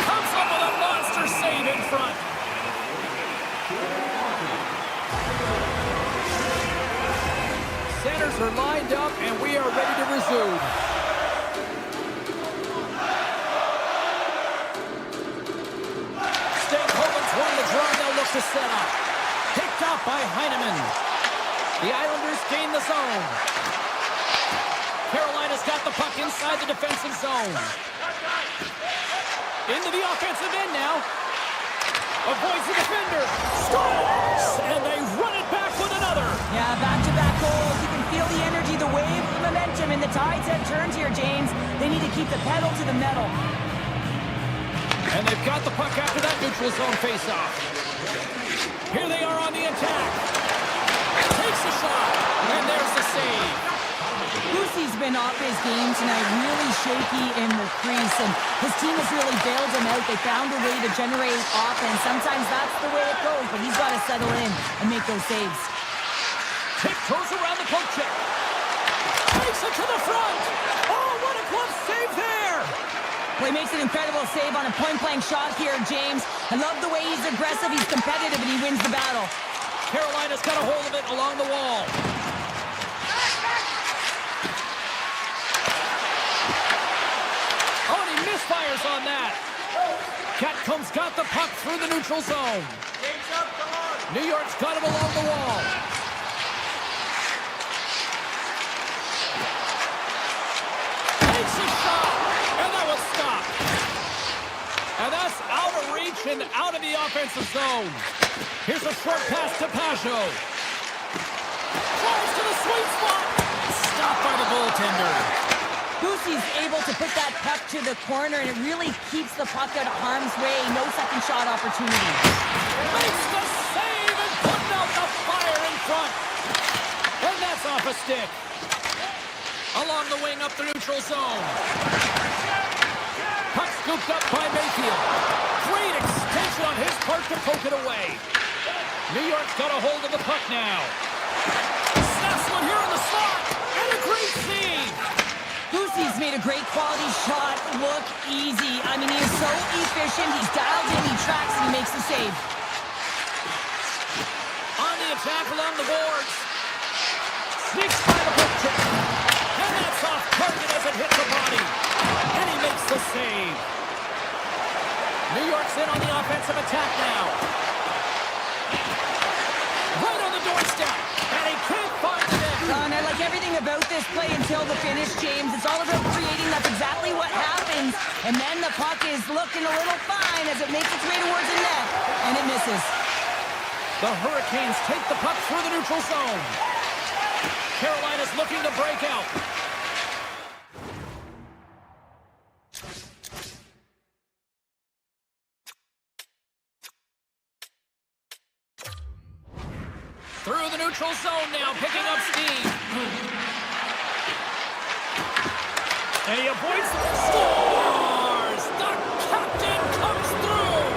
Comes up with a monster save in front. Centers are lined up, and we are ready to resume. Stankoven's won the draw. They'll look to set up. Picked up by Heineman. The Islanders gain the zone. Carolina's got the puck inside the defensive zone. Into the offensive end now. Avoids the defender. Scores! And they run it back with another. Yeah, back-to-back goals. You can feel the energy, the wave, the momentum, and the tides have turned here, James. They need to keep the pedal to the metal. And they've got the puck after that neutral zone faceoff. Here they are on the attack. Takes a shot. And there's the save. Lucy's been off his game tonight, really shaky in the crease, and his team has really bailed him out. They found a way to generate offense. Sometimes that's the way it goes, but he's got to settle in and make those saves. Tiptoes around the poke check. Takes it to the front. Oh, what a glove save there. Well, he makes an incredible save on a point-blank shot here, James. I love the way he's aggressive, he's competitive, and he wins the battle. Carolina's got a hold of it along the wall. Oh, and he misfires on that. Catcomb's got the puck through the neutral zone. New York's got him along the wall. Takes a shot, and that was stopped. And that's out of reach and out of the offensive zone. Here's a short pass to Pajot. Tries to the sweet spot. Stopped by the goaltender. Goosey's able to put that puck to the corner, and it really keeps the puck out of harm's way. No second shot opportunity. Makes the save and putting out the fire in front. And that's off a stick. Along the wing up the neutral zone. Puck scooped up by Mayfield. Great extension on his part to poke it away. New York's got a hold of the puck now. Snaps one here in the slot. And a great save. Goosey's made a great quality shot look easy. I mean, he is so efficient. He's dialed in, he tracks, and he makes the save. On the attack along the boards. Sneaks by the hook check. And that's off target as it hits the body. And he makes the save. New York's in on the offensive attack now. Right on the doorstep. And he can't find the net. And I like everything about this play until the finish, James. It's all about creating. That's exactly what happens. And then the puck is looking a little fine as it makes its way towards the net. And it misses. The Hurricanes take the puck through the neutral zone. Carolina's looking to break out. Through the neutral zone now, picking up steam. And he avoids the scores! The captain comes through!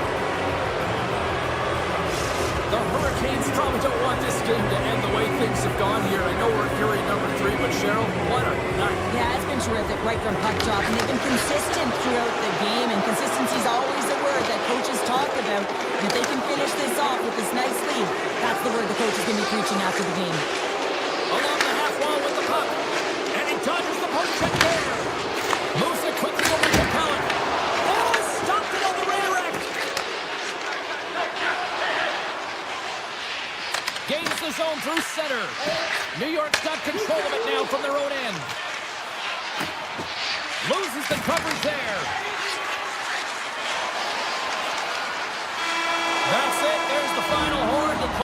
Hurricanes probably don't want this game to end the way things have gone here. I know we're in period number 3, but Cheryl, what a night. Yeah, it's been terrific right from puck drop, and they've been consistent throughout the game, and consistency is always a word that coaches talk about. And if they can finish this off with this nice lead, that's the word the coach is going to be preaching after the game. Along the half wall with the puck. And he dodges the post check there. Moves it quickly over to Pellet. Oh, stopped it on the redirect. Gains the zone through center. New York's got control of it now from their own end. Loses the coverage there. That's it. There's the final horn to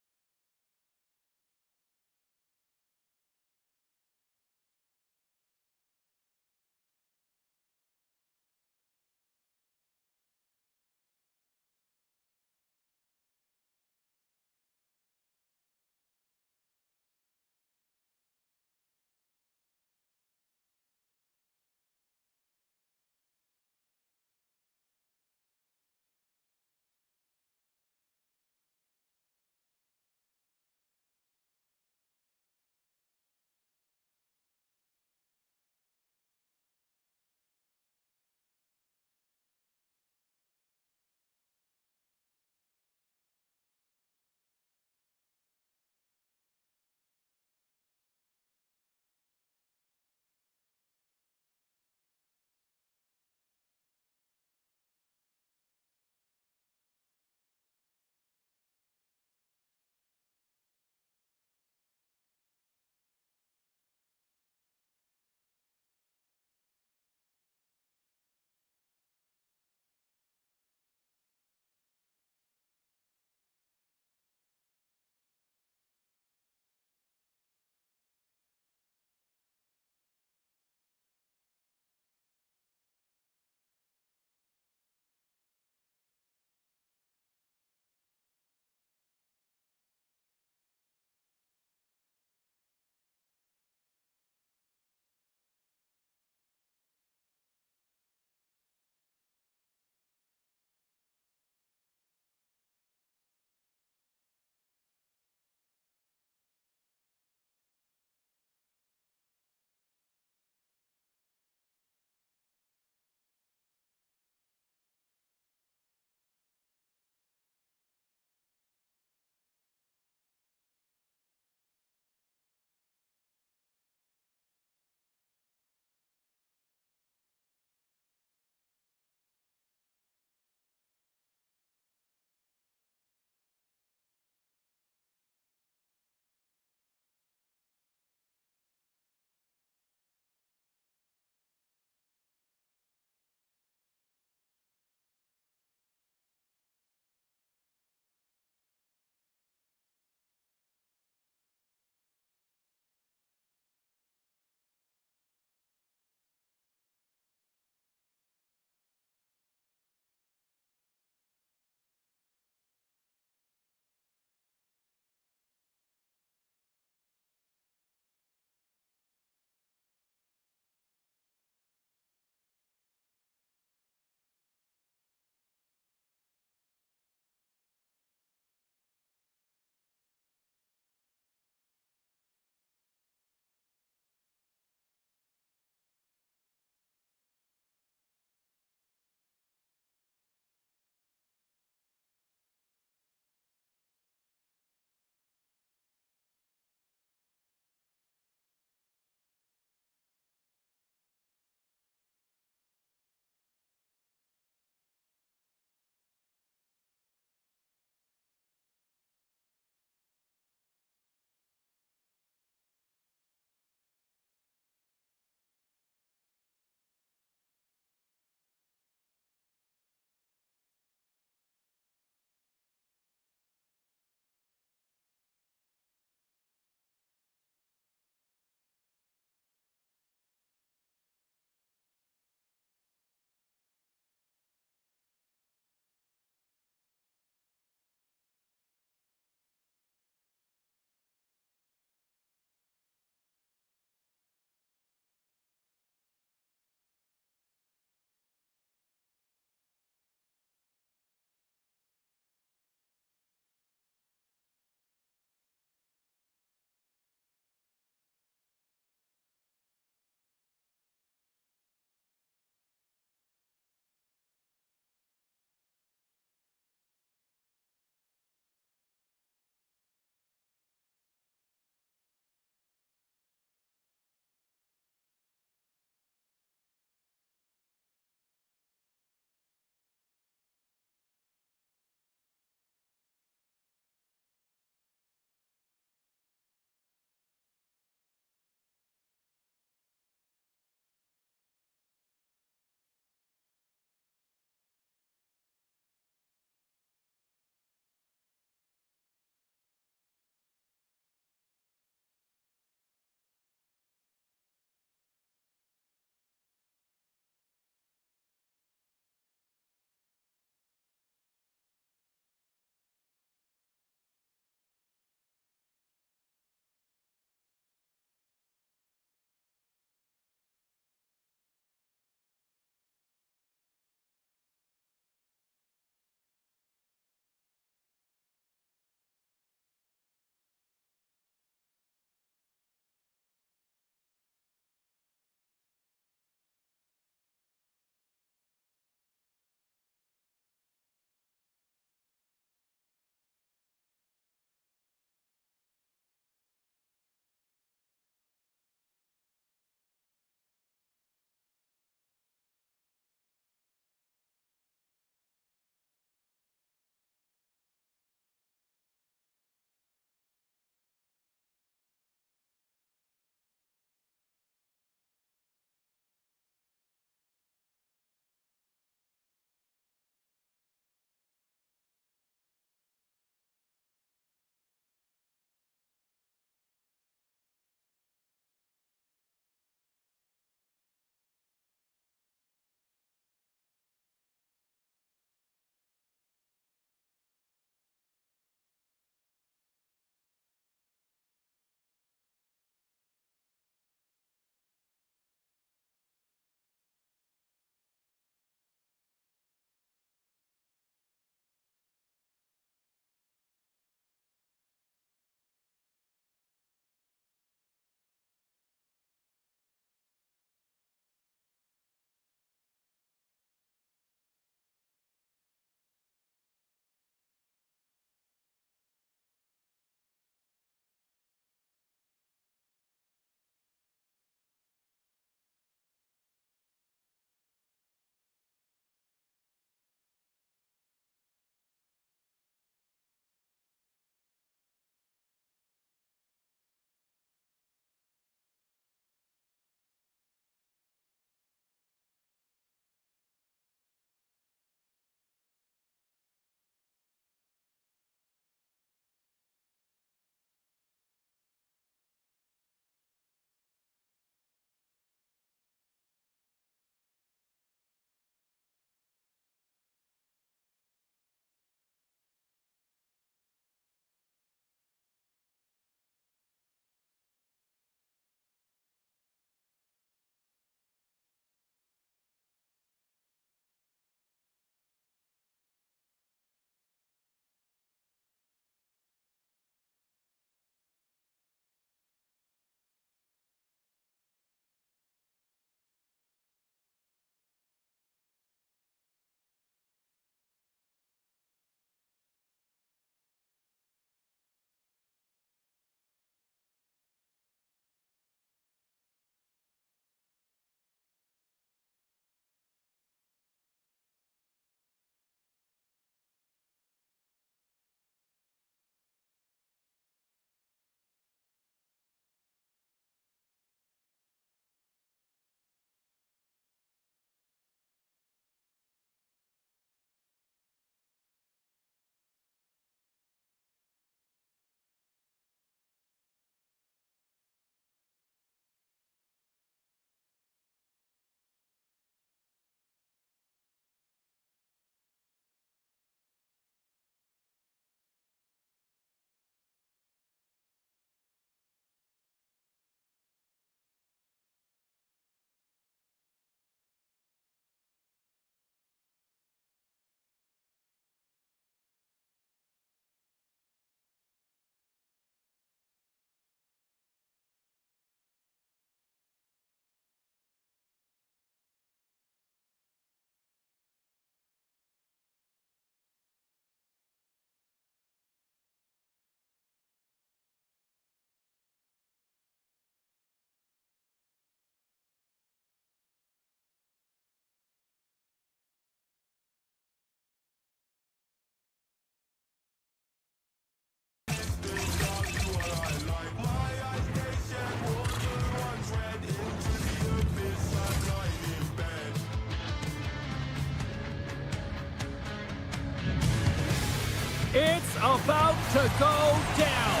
It's about to go down.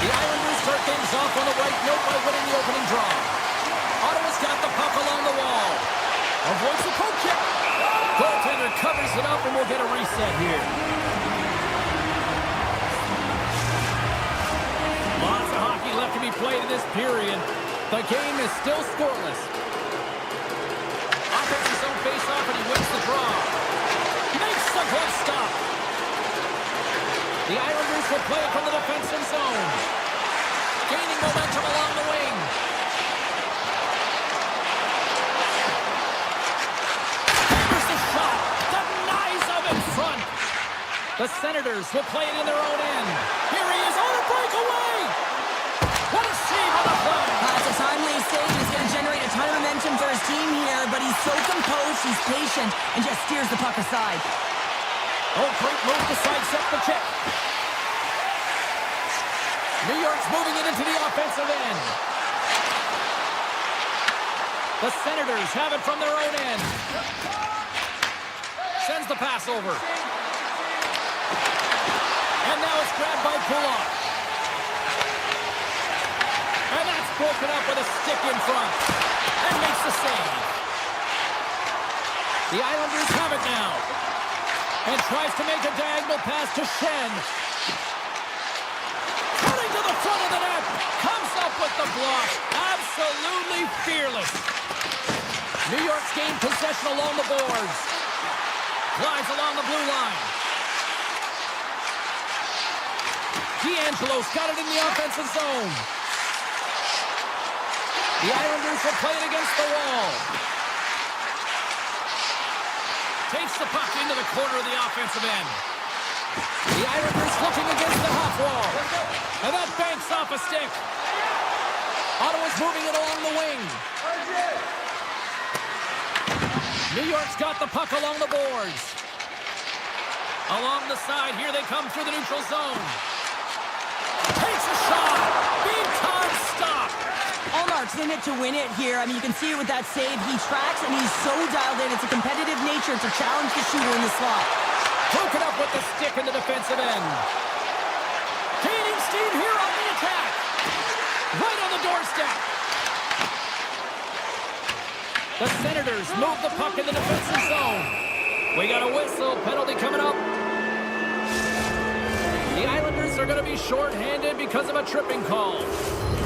The Islanders start things off on the right note by winning the opening draw. Ottawa's got the puck along the wall. Avoids the poke check. Goaltender covers it up, and we'll get a reset here. Lots of hockey left to be played in this period. The game is still scoreless. Offense his own face-off, and he wins the draw. Makes the glove stop. The Islanders will play it from the defensive zone. Gaining momentum along the wing. Here's the shot. Denies him in front. The Senators will play it in their own end. Here he is on a breakaway. What a save on the play. It's a timely save. He's going to generate a ton of momentum for his team here, but he's so composed, he's patient, and just steers the puck aside. Oh, great move to sidestep the check. New York's moving it into the offensive end. The Senators have it from their own end. Sends the pass over. And now it's grabbed by Pullock. And that's broken up with a stick in front. And makes the save. The Islanders have it now. And tries to make a diagonal pass to Shen. Cutting to the front of the net. Comes up with the block. Absolutely fearless. New York's gained possession along the boards. Glides along the blue line. D'Angelo's got it in the offensive zone. The Islanders will play it against the wall. Takes the puck into the corner of the offensive end. The Islanders looking against the half wall. And that banks off a stick. Ottawa's moving it along the wing. New York's got the puck along the boards. Along the side, here they come through the neutral zone. Takes a shot. Big time stop. Allmark's in it to win it here. I mean, you can see it with that save. He tracks, and he's so dialed in. It's a competitive nature to challenge the shooter in the slot. Broken up with the stick in the defensive end. Gaining steam here on the attack. Right on the doorstep. The Senators move the puck in the defensive zone. We got a whistle. Penalty coming up. The Islanders are going to be shorthanded because of a tripping call.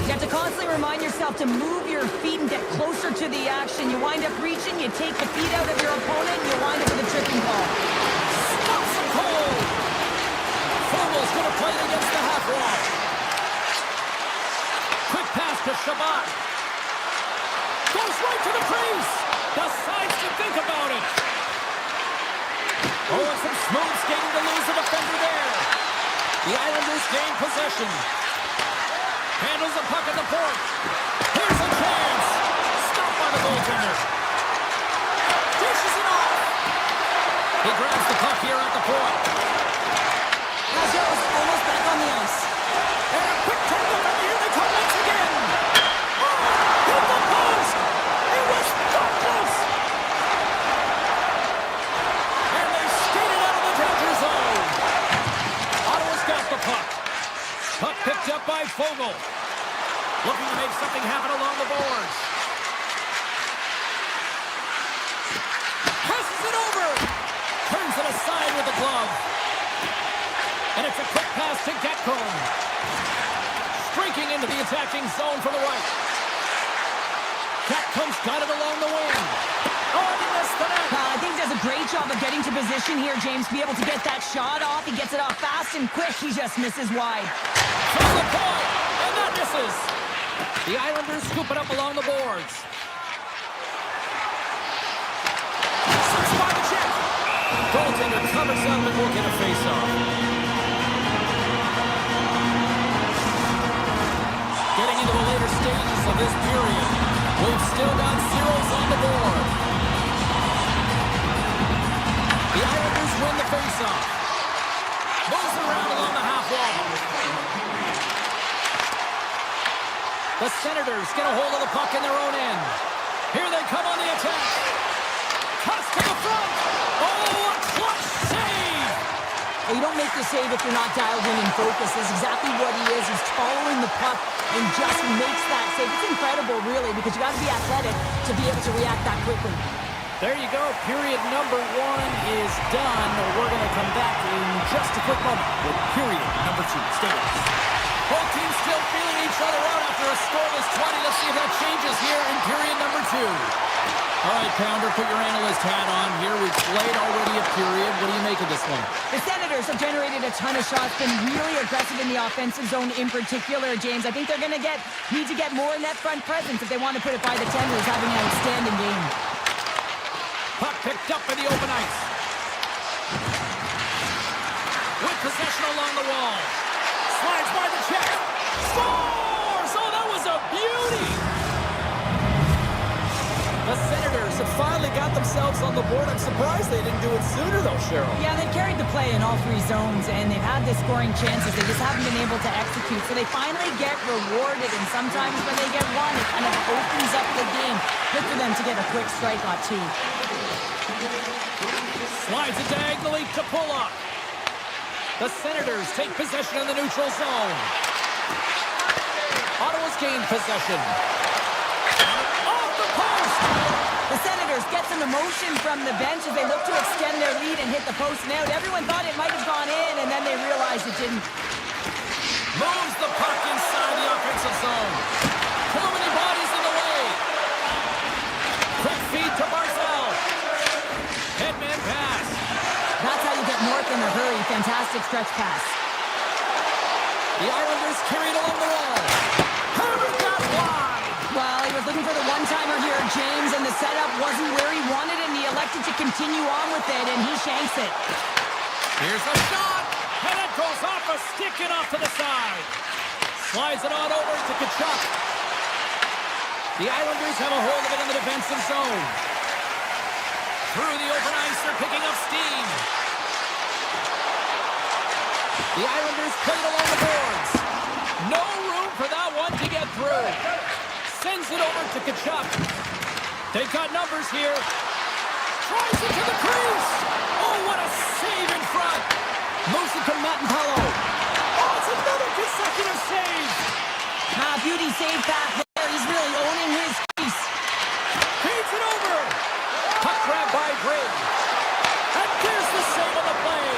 You have to constantly remind yourself to move your feet and get closer to the action. You wind up reaching, you take the feet out of your opponent, and you wind up with a tripping call. Stops him cold. Fogel's going to play it against the half wall. Quick pass to Shabbat. Goes right to the crease. Decides to think about it. Oh, and some smooth skating to lose the defender there. The Islanders gain possession. Handles the puck at the point. Here's a chance. Stopped by the goaltender. Dishes it off. He grabs the puck here at the point. Lazio's almost back on the ice. And a quick turnover, and here they come once again. Oh, hit the post. It was that close. And they skated out of the danger zone. Ottawa's got the puck. Puck picked up by Fogel. Looking to make something happen along the boards. Passes it over. Turns it aside with the glove. And it's a quick pass to Getcomb. Streaking into the attacking zone from the right. Getcomb's got it along the wing. Oh, he missed the net. I think he does a great job of getting to position here, James, to be able to get that shot off. He gets it off fast and quick. He just misses wide. From the point, and that misses. The Islanders scoop it up along the boards. Six by the check. Goaltender covers up and will get a face-off. Getting into the later stages of this period, we've still got zeros on the board. The Islanders win the face-off. Moves around along the half wall. The Senators get a hold of the puck in their own end. Here they come on the attack. Cuts to the front. Oh, a clutch save. Well, you don't make the save if you're not dialed in and focused. Is exactly what he is. He's following the puck and just makes that save. It's incredible, really, because you got to be athletic to be able to react that quickly. There you go. Period number 1 is done. We're going to come back in just a quick moment with period number 2. Stay with us. Both teams still feeling each other out after a scoreless 20. Let's see if that changes here in period number 2. All right, Pounder, put your analyst hat on here. We've played already a period. What do you make of this one? The Senators have generated a ton of shots, been really aggressive in the offensive zone in particular, James. I think they're going to need to get more in that front presence if they want to put it by the 10, who's having an outstanding game. Puck picked up in the open ice. With possession along the wall. Slides by the check. Scores! Oh, that was a beauty! The Senators have finally got themselves on the board. I'm surprised they didn't do it sooner, though, Cheryl. Yeah, they've carried the play in all 3 zones, and they've had the scoring chances. They just haven't been able to execute. So they finally get rewarded, and sometimes when they get one, it kind of opens up the game. Good for them to get a quick strike on 2. Slides it diagonally to pull up. The Senators take possession in the neutral zone. Ottawa's gained possession. Off the post! The Senators get some emotion from the bench as they look to extend their lead and hit the post and out. Everyone thought it might have gone in, and then they realized it didn't. Moves the puck inside the offensive zone. Too many bodies in the way. Quick feed to Barzal. Headman pass. That's how you get north in a hurry. Fantastic stretch pass. The Islanders carried along the wall. Harvey got wide. Well, he was looking for the one-timer here, James, and the setup wasn't where he wanted, and he elected to continue on with it, and he shanks it. Here's a shot, and it goes off a stick and off to the side. Slides it on over to Tkachuk. The Islanders have a hold of it in the defensive zone. Through the open ice, they're picking up steam. The Islanders played along the boards. No room for that one to get through. Sends it over to Tkachuk. They've got numbers here. Tries it to the crease. Oh, what a save in front. Moves it to Mattenpello. Oh, it's another consecutive save. Beauty save back there. He's really owning his crease. Feeds it over. Puck grab by Briggs. And there's the save on the play.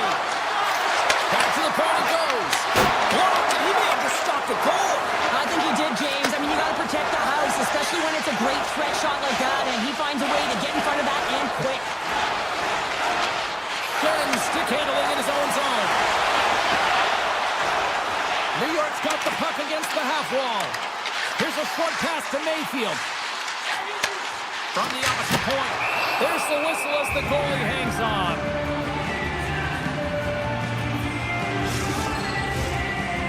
Back to the point it goes. Blocked. He may have just stopped a goal. I think he did, James. I mean, you got to protect the house, especially when it's a great threat shot like that, and he finds a way to get in front of that and quick. Shen stick handling in his own zone. New York's got the puck against the half wall. Here's a short pass to Mayfield. From the opposite point. There's the whistle as the goalie hangs on.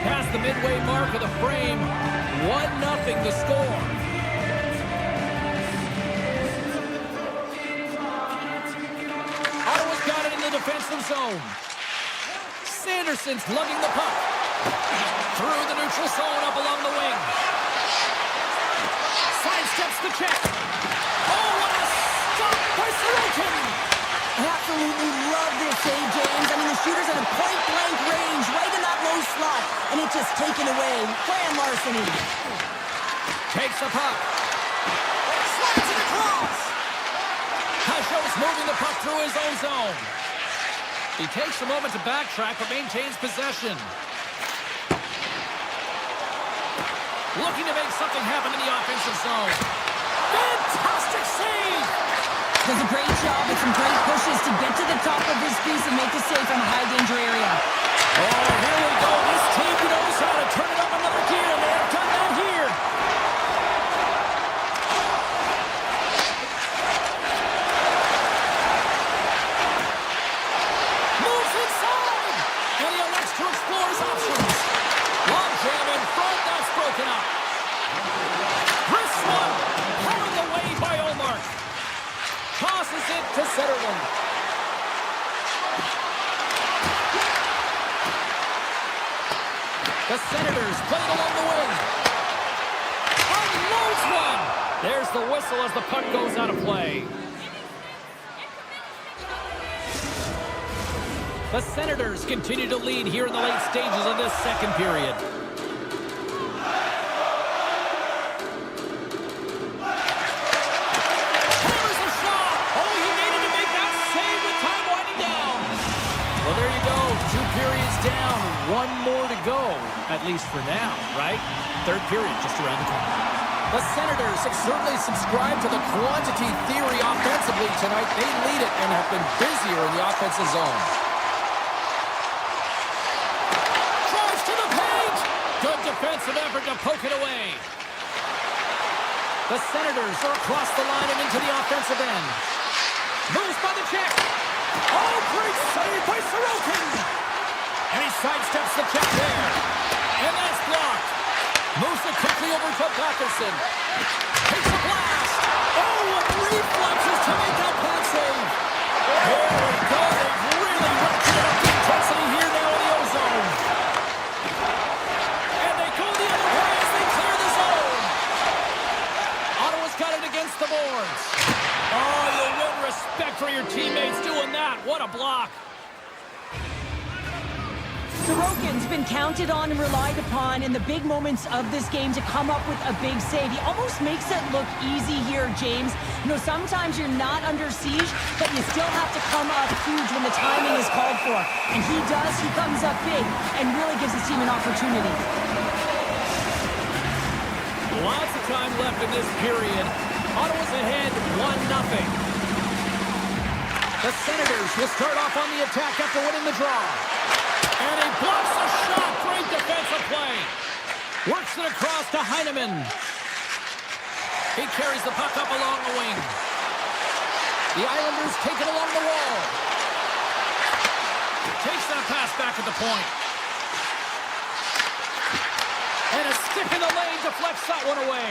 Past the midway mark of the frame. 1-0 to score. Ottawa's got it in the defensive zone. Sanderson's lugging the puck. Through the neutral zone up along the wing. Sidesteps the check. Oh, what a stop by Sorokin! I absolutely love this save, James. I mean, the shooter's at a point-blank range, right in that low slot, and it's just taken away. Grand larceny. Takes the puck. Slides it across. Pashos moving the puck through his own zone. He takes a moment to backtrack, but maintains possession. Looking to make something happen in the offensive zone. Fantastic save! Does a great job with some great pushes to get to the top of his crease and make the save from a high-danger area. Oh, here we go. This team knows how to turn it up another gear, and they have done that here. Moves inside, and he elects to explore his options. Long jam in front, that's broken up. This one, held away by Olmark. Tosses it to Zetterlund. The Senators play it along the wing. Unloads one. There's the whistle as the puck goes out of play. The Senators continue to lead here in the late stages of this second period. Hammers a shot! Oh, he needed to make that save with time winding down. Well, there you go. 2 periods down. 1 more to go, at least for now, right? Third period just around the corner. The Senators have certainly subscribed to the quantity theory offensively tonight. They lead it and have been busier in the offensive zone. Drives to the paint! Good defensive effort to poke it away. The Senators are across the line and into the offensive end. Moves by the check. Oh, great save by Sorokin! And he sidesteps the check there. And that's blocked. Moves it quickly over to Patterson. Takes a blast. Oh, what reflexes to make that pass save. There we go. They've really ratcheted up the intensity here now in the O-zone. And they go the other way as they clear the zone. Ottawa's got it against the boards. Oh, you'll win respect for your teammates doing that. What a block. Sorokin's been counted on and relied upon in the big moments of this game to come up with a big save. He almost makes it look easy here, James. You know, sometimes you're not under siege, but you still have to come up huge when the timing is called for. And he does. He comes up big and really gives his team an opportunity. Lots of time left in this period. Ottawa's ahead 1-0. The Senators will start off on the attack after winning the draw. And he blocks a shot. Great defensive play. Works it across to Heineman. He carries the puck up along the wing. The Islanders take it along the wall. Takes that pass back at the point. And a stick in the lane deflects that one away.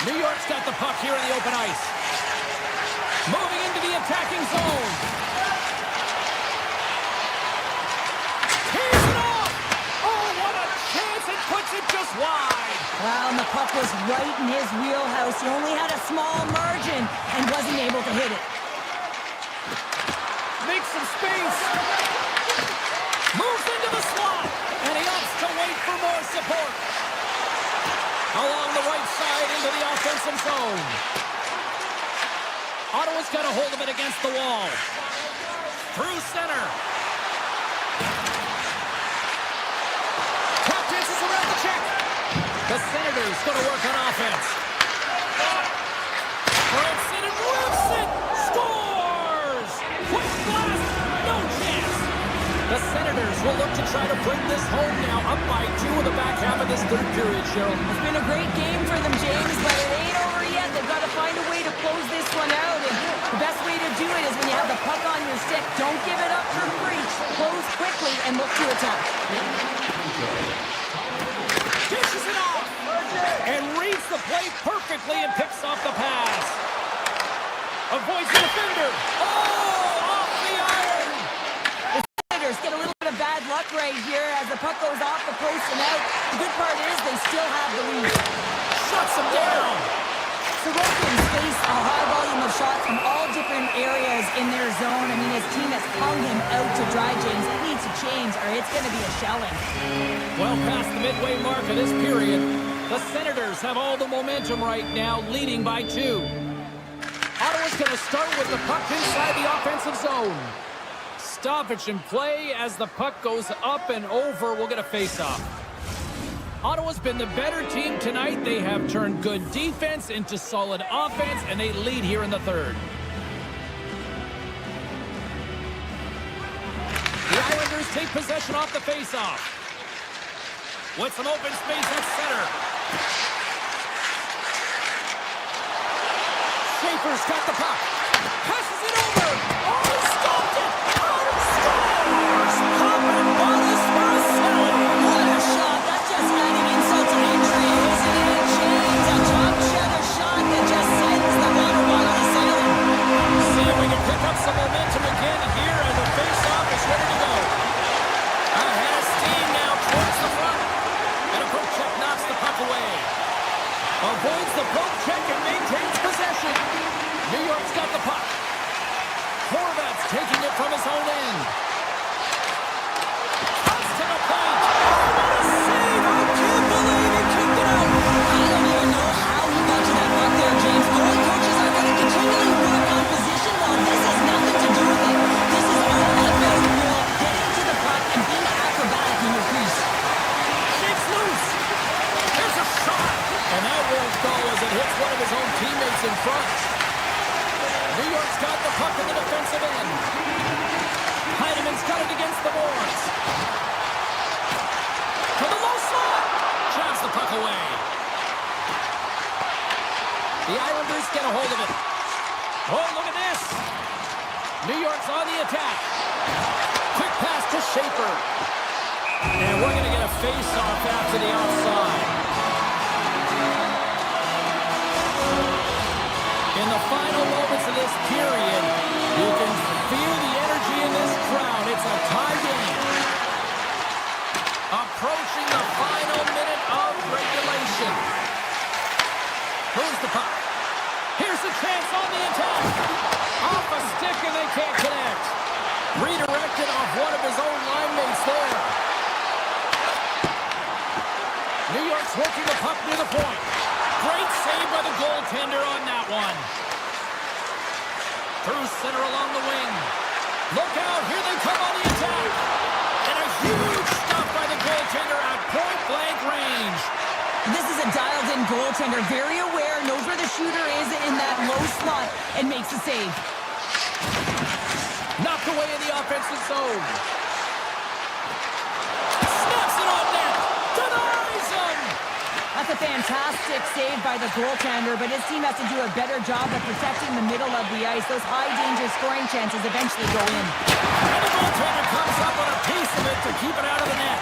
New York's got the puck here in the open ice. Moving into the attacking zone. He's it off! Oh, what a chance! It puts it just wide. Wow, and the puck was right in his wheelhouse. He only had a small margin and wasn't able to hit it. Makes some space. Moves into the slot. And he opts to wait for more support. Along the right side into the offensive zone. Ottawa's got a hold of it against the wall. Through center. Top dances around the check. The Senators going to work on offense. Branson and rips it. Scores! Quick blast. No chance. The Senators will look to try to bring this home now, up by 2 in the back half of this third period, Cheryl. It's been a great game for them, James, but it ain't over yet. They've got to find a way to close this one out, and the best way to do it is when you have the puck on your stick. Don't give it up for free. Close quickly and look to attack. Dishes it off and reads the play perfectly and picks off the pass. Avoids the defender. Oh, off the iron. Get a little bit of bad luck right here as the puck goes off the post and out. The good part is they still have the lead. Shuts him down. Sorokin's faced a high volume of shots from all different areas in their zone. I mean, his team has hung him out to dry, James. It needs to change or it's going to be a shelling. Well past the midway mark of this period, the Senators have all the momentum right now, leading by 2. Ottawa's going to start with the puck inside the offensive zone. Stoppage in play as the puck goes up and over. We'll get a face-off. Ottawa's been the better team tonight. They have turned good defense into solid offense, and they lead here in the third. The Islanders take possession off the face-off. With some open space at center. Schaefer's got the puck. Passes it over. Oh, he stopped it. What a shot. That's just adding insult to injury, isn't it, James? A top cheddar shot that just sends the water bottle sailing. See if we can pick up some momentum again here, and the face-off is ready to go. Ahead of steam now towards the front. And a poke check knocks the puck away. Avoids the poke check and maintains possession. New York's got the puck. Horn from his own end. Cuts to the point. Oh, what a save! I can't believe he kicked it out. I don't even know how he got to that puck there, James. Goalie coaches are going to continually work on position while this has nothing to do with it. This is all about will, getting to the puck and being acrobatic in your crease. Shakes loose. Here's a shot. And that won't go as it hits one of his own teammates in front. New York's got the puck in the defensive end. Heineman's got it against the boards. To the low slot. Jabs the puck away. The Islanders get a hold of it. Oh, look at this. New York's on the attack. Quick pass to Schaefer. And we're going to get a face-off after the offside. In the final moments of this period, you can feel the energy in this crowd. It's a tie game. Approaching the final minute of regulation. Who's the puck? Here's a chance on the attack. Off a stick and they can't connect. Redirected off one of his own line mates there. New York's working the puck near the point. Great save by the goaltender on that one. Through center along the wing. Look out, here they come on the attack. And a huge stop by the goaltender at point-blank range. This is a dialed-in goaltender, very aware, knows where the shooter is in that low slot, and makes the save. Knocked away in the offensive zone. Snaps it on net. Denies him. That's a fantastic save by the goaltender, but his team has to do a better job of protecting the middle of the ice. Those high-danger scoring chances eventually go in. And the goaltender comes up on a piece of it to keep it out of the net.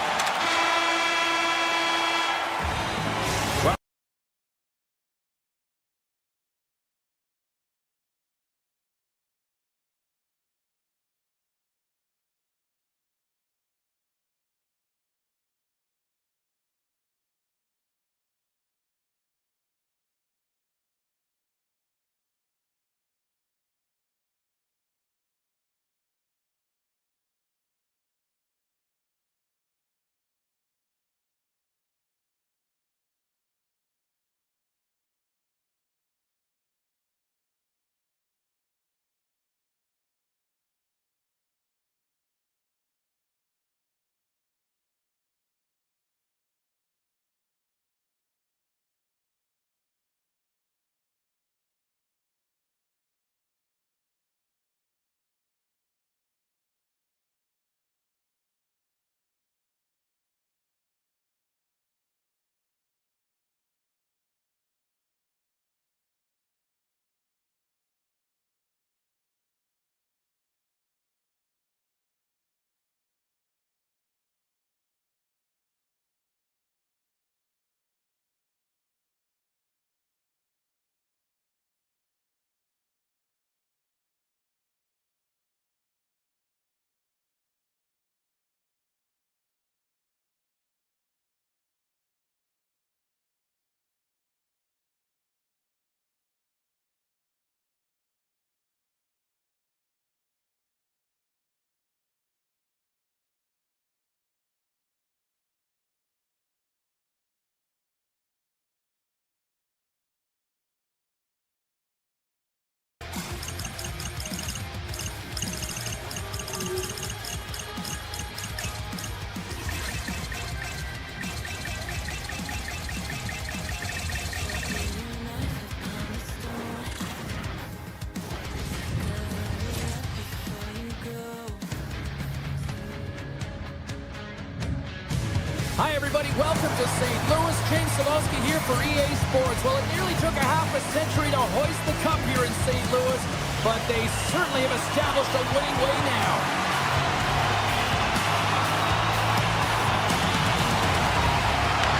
Hi, everybody. Welcome to St. Louis. James Cebulski here for EA Sports. Well, it nearly took a half a century to hoist the cup here in St. Louis, but they certainly have established a winning way now.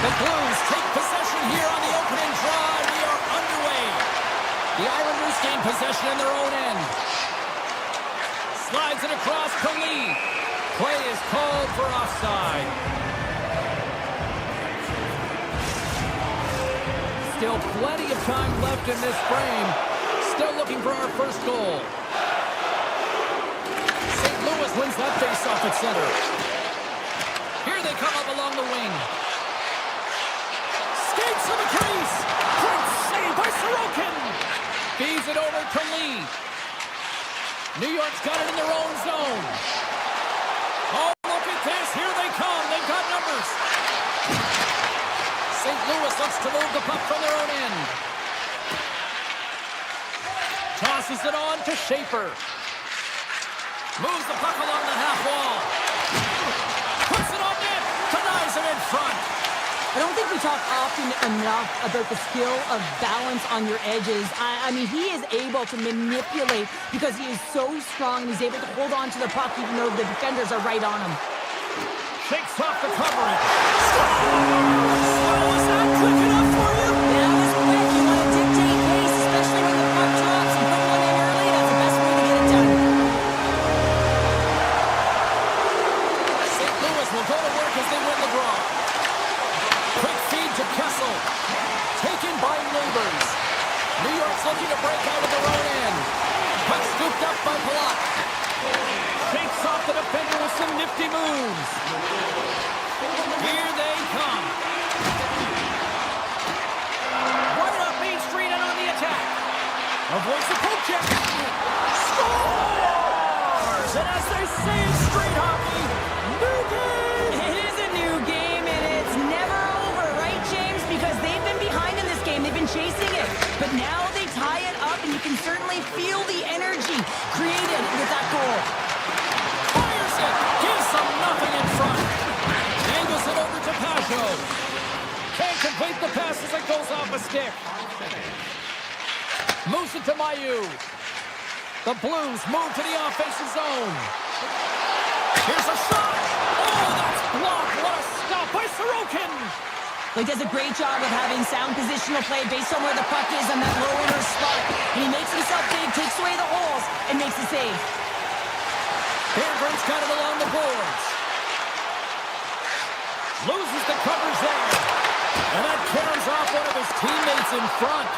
The Blues take possession here on the opening draw, and we are underway. The Islanders gain possession in their own end. Slides it across to Lee. Play is called for offside. Still plenty of time left in this frame. Still looking for our first goal. St. wins that face-off at center. Here they come up along the wing. Skates to the crease. Great save by Sorokin. Feeds it over to Lee. New York's got it in their own zone. Oh, look at this. Here they come. They've got numbers. St. Louis looks to move the puck from their own end. Tosses it on to Schaefer. Moves the puck along the half wall. Puts it on net. Denies it in front. I don't think we talk often enough about the skill of balance on your edges. I mean, he is able to manipulate because he is so strong and he's able to hold on to the puck even though the defenders are right on him. Shakes off the coverage. Was that quick enough for you? That was quick. You want to dictate pace, especially when the puck drops and put one in early. That's the best way to get it done. St. Louis will go to work as they win the draw. Quick feed to Kessel. Taken by Neighbors. New York's looking to break out of their own end. Puck scooped up by Block. Shakes off the defender with some nifty moves. Here they come. Right up Main Street and on the attack. Avoids the poke check. Scores! And as they say in street hockey, new game! It is a new game, and it's never over, right, James? Because they've been behind in this game. They've been chasing it. But now they tie it up, and you can certainly feel the energy created with that goal. Fires it. Gives them nothing in front. Angles it over to Pajot. Can't complete the pass as it goes off a stick. Moves it to Mailloux. The Blues move to the offensive zone. Here's a shot. Oh, that's blocked. What a stop by Sorokin. He does a great job of having sound positional play based on where the puck is on that low inner spot. And he makes himself big, takes away the holes, and makes the save. Bergeron's got it along the boards. Loses the coverage there. And that carries off one of his teammates in front.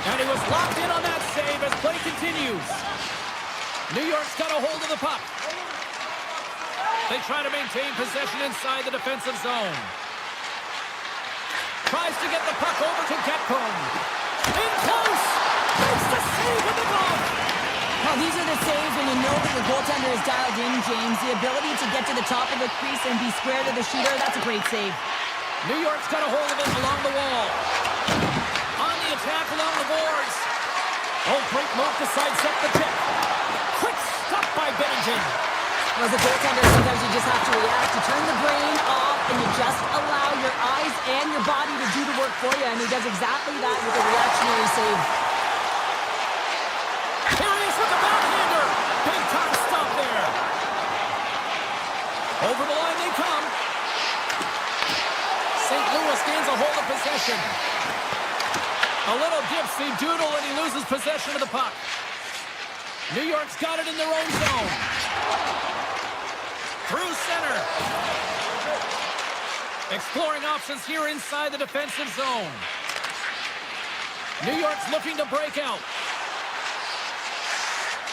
And he was locked in on that save as play continues. New York's got a hold of the puck. They try to maintain possession inside the defensive zone. Tries to get the puck over to Getcomb. In close! Makes the save with the glove! Well, these are the saves when you know that your goaltender is dialed in, James. The ability to get to the top of the crease and be square to the shooter, that's a great save. New York's got a hold of it along the wall. On the attack along the boards. Oh, great move to sidestep the tip. Quick stop by Binnington. As a goaltender, sometimes you just have to react. You turn the brain off and you just allow your eyes and your body to do the work for you. And he does exactly that with a reactionary save. Here he is with the backhander. Big time stop there. Over the line they come. St. Louis gains a hold of possession. A little dipsy doodle and he loses possession of the puck. New York's got it in their own zone. Through center. Exploring options here inside the defensive zone. New York's looking to break out.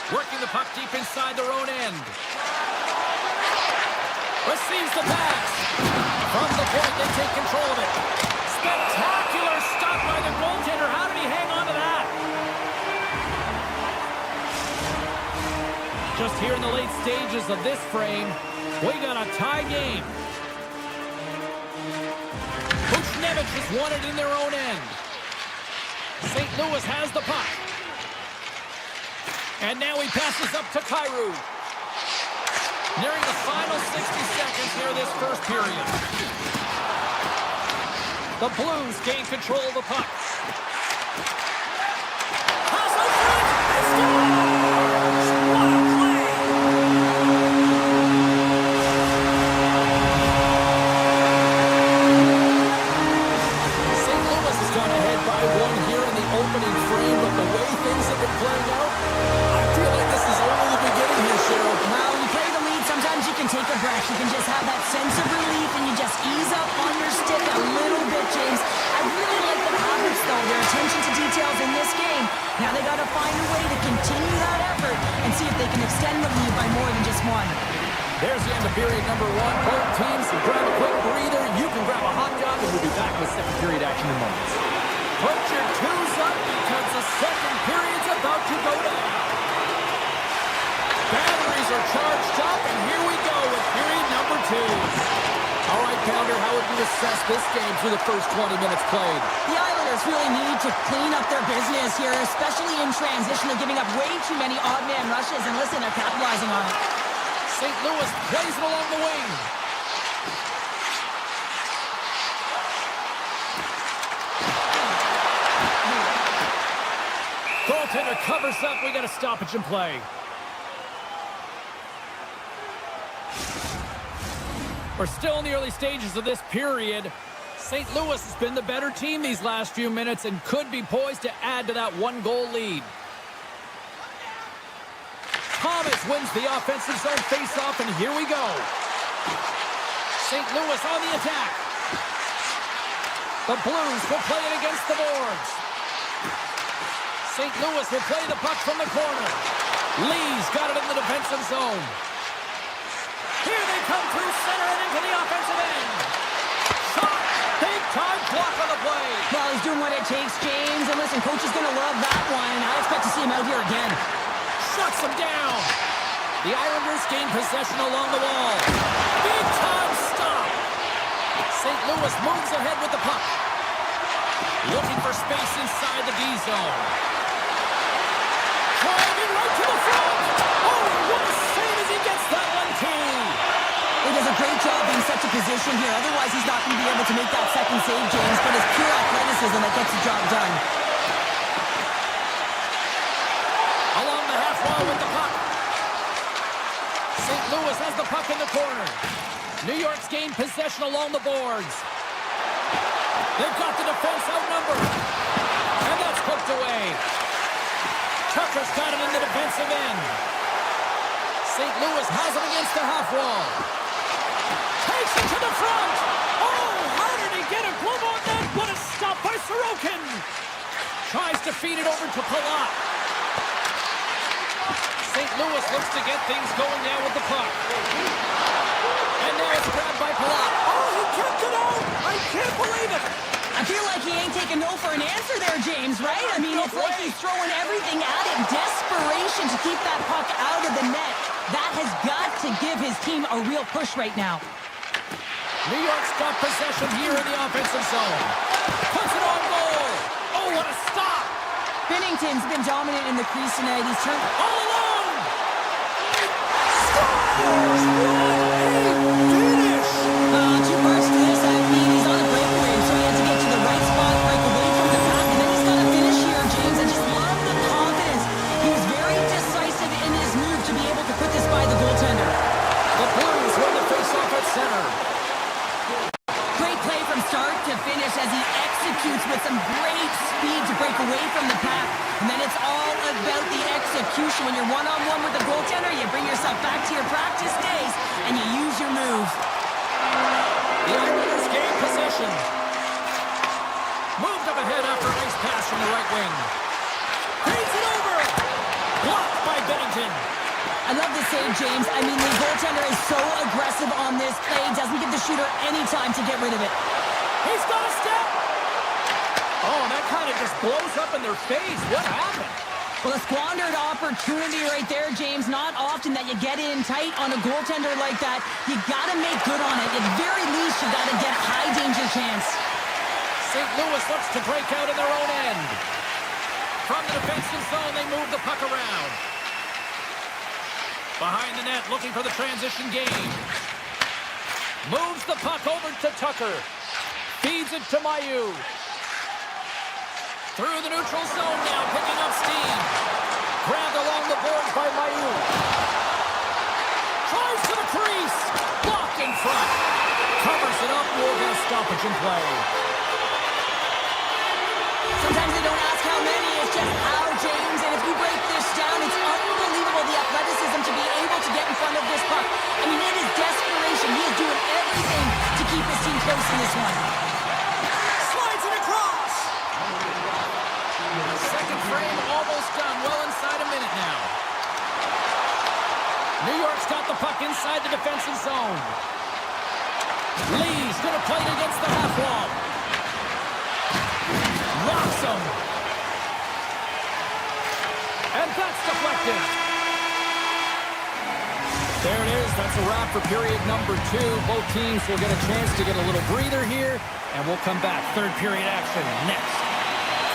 Working the puck deep inside their own end. Receives the pass. From the point, they take control of it. Spectacular stop by the goaltender. How did he hang on to that? Just here in the late stages of this frame, we got a tie game. Buchnevich has won it in their own end. St. Louis has the puck. And now he passes up to Kyrou. Nearing the final 60 seconds here this first period. The Blues gain control of the puck. Pass out front! It scores! What a play! St. Louis has gone ahead by one here in the opening frame, but the way things have been playing out, I feel like this is only the beginning here, Cheryl. Well, when you play the lead, sometimes you can take a breath. You can just have that sense of relief and you just ease up on your stick a little bit, James. I really like the habits, though. Their attention to details they can extend the lead by more than just one. There's the end of period number one. Both teams grab a quick breather. You can grab a hot dog, and we'll be back with second period action in moments. Put your twos up because the second period's about to go down. Batteries are charged up, and here we go with period number two. All right, Pounder, how would you assess this game through the first 20 minutes played? The Islanders really need to clean up their business here, especially in transition. They're giving up way too many odd man rushes, and listen, they're capitalizing on it. St. Louis plays it along the wing. Goaltender covers up. We got a stoppage in play. We're still in the early stages of this period. St. Louis has been the better team these last few minutes and could be poised to add to that one-goal lead. Thomas wins the offensive zone face-off, and here we go. St. Louis on the attack. The Blues will play it against the boards. St. Louis will play the puck from the corner. Lee's got it in the defensive zone. Here they come through center and into the offensive end. Shot! Big-time block on the play. Well, he's doing what it takes, James. And listen, coach is going to love that one. I expect to see him out here again. Shuts him down. The Islanders gain possession along the wall. Big-time stop. St. Louis moves ahead with the puck. Looking for space inside the D zone. Driving right to the front. Oh, what a save as he gets that one too. He does a great job in such a position here. Otherwise, he's not going to be able to make that second save, James. But it's pure athleticism that gets the job done. Along the half wall with the puck. St. Louis has the puck in the corner. New York's gained possession along the boards. They've got the defense outnumbered. And that's poked away. Tucker's got it in the defensive end. St. Louis has it against the half wall. Takes it to the front. Oh, how did he get a glove on that? What a stop by Sorokin. Tries to feed it over to Palat. St. Louis looks to get things going now with the puck. And now it's grabbed by Palat. Oh, he kept it out. I can't believe it. I feel like he ain't taking no for an answer there, James, right? I mean, it's like he's throwing everything at it. Desperation to keep that puck out of the net. That has got to give his team a real push right now. New York's got possession here in the offensive zone. Puts it on goal. Oh, what a stop. Binnington's been dominant in the crease tonight. He's turned All alone. Scores! Finish! Two parts to this. I mean, he's on a breakaway, so he had to get to the right spot, break away from the pack, and then he's got to finish here, James. I just love the confidence. He was very decisive in his move to be able to put this by the goaltender. The Blues win the faceoff at center. Great play from start to finish as he executes with some great speed to break away from the pack. And then it's all about the execution. When you're one-on-one with the goaltender, you bring yourself back to your practice days and you use your moves. The Islanders gain possession. Moved up ahead after a nice pass from the right wing. Feeds it over. Blocked by Binnington. I love the save, James. I mean, the goaltender is so aggressive on this play. Doesn't give the shooter any time to get rid of it. He's got a step. Oh, that kind of just blows up in their face. What happened? Well, a squandered opportunity right there, James. Not often that you get in tight on a goaltender like that. You got to make good on it. At the very least, you got to get a high-danger chance. St. Louis looks to break out in their own end. From the defensive zone, they move the puck around. Behind the net, looking for the transition game. Moves the puck over to Tucker. Feeds it to Mailloux. Through the neutral zone now, picking up steam. Grabbed along the boards by Mailloux. Tries to the crease. Blocked in front. Covers it up. We'll get a stoppage in play. Sometimes they don't ask how many, it's just how, James. And if you break this down, it's unbelievable the athleticism to be able to get in front of this puck. I mean, it is desperation. He is doing everything to keep his team close in this one. Slides it across. Second frame almost done. Well inside a minute now. him. And that's deflected. There it is. That's a wrap for period number 2. Both teams will get a chance to get a little breather here, and we'll come back. Third period action next.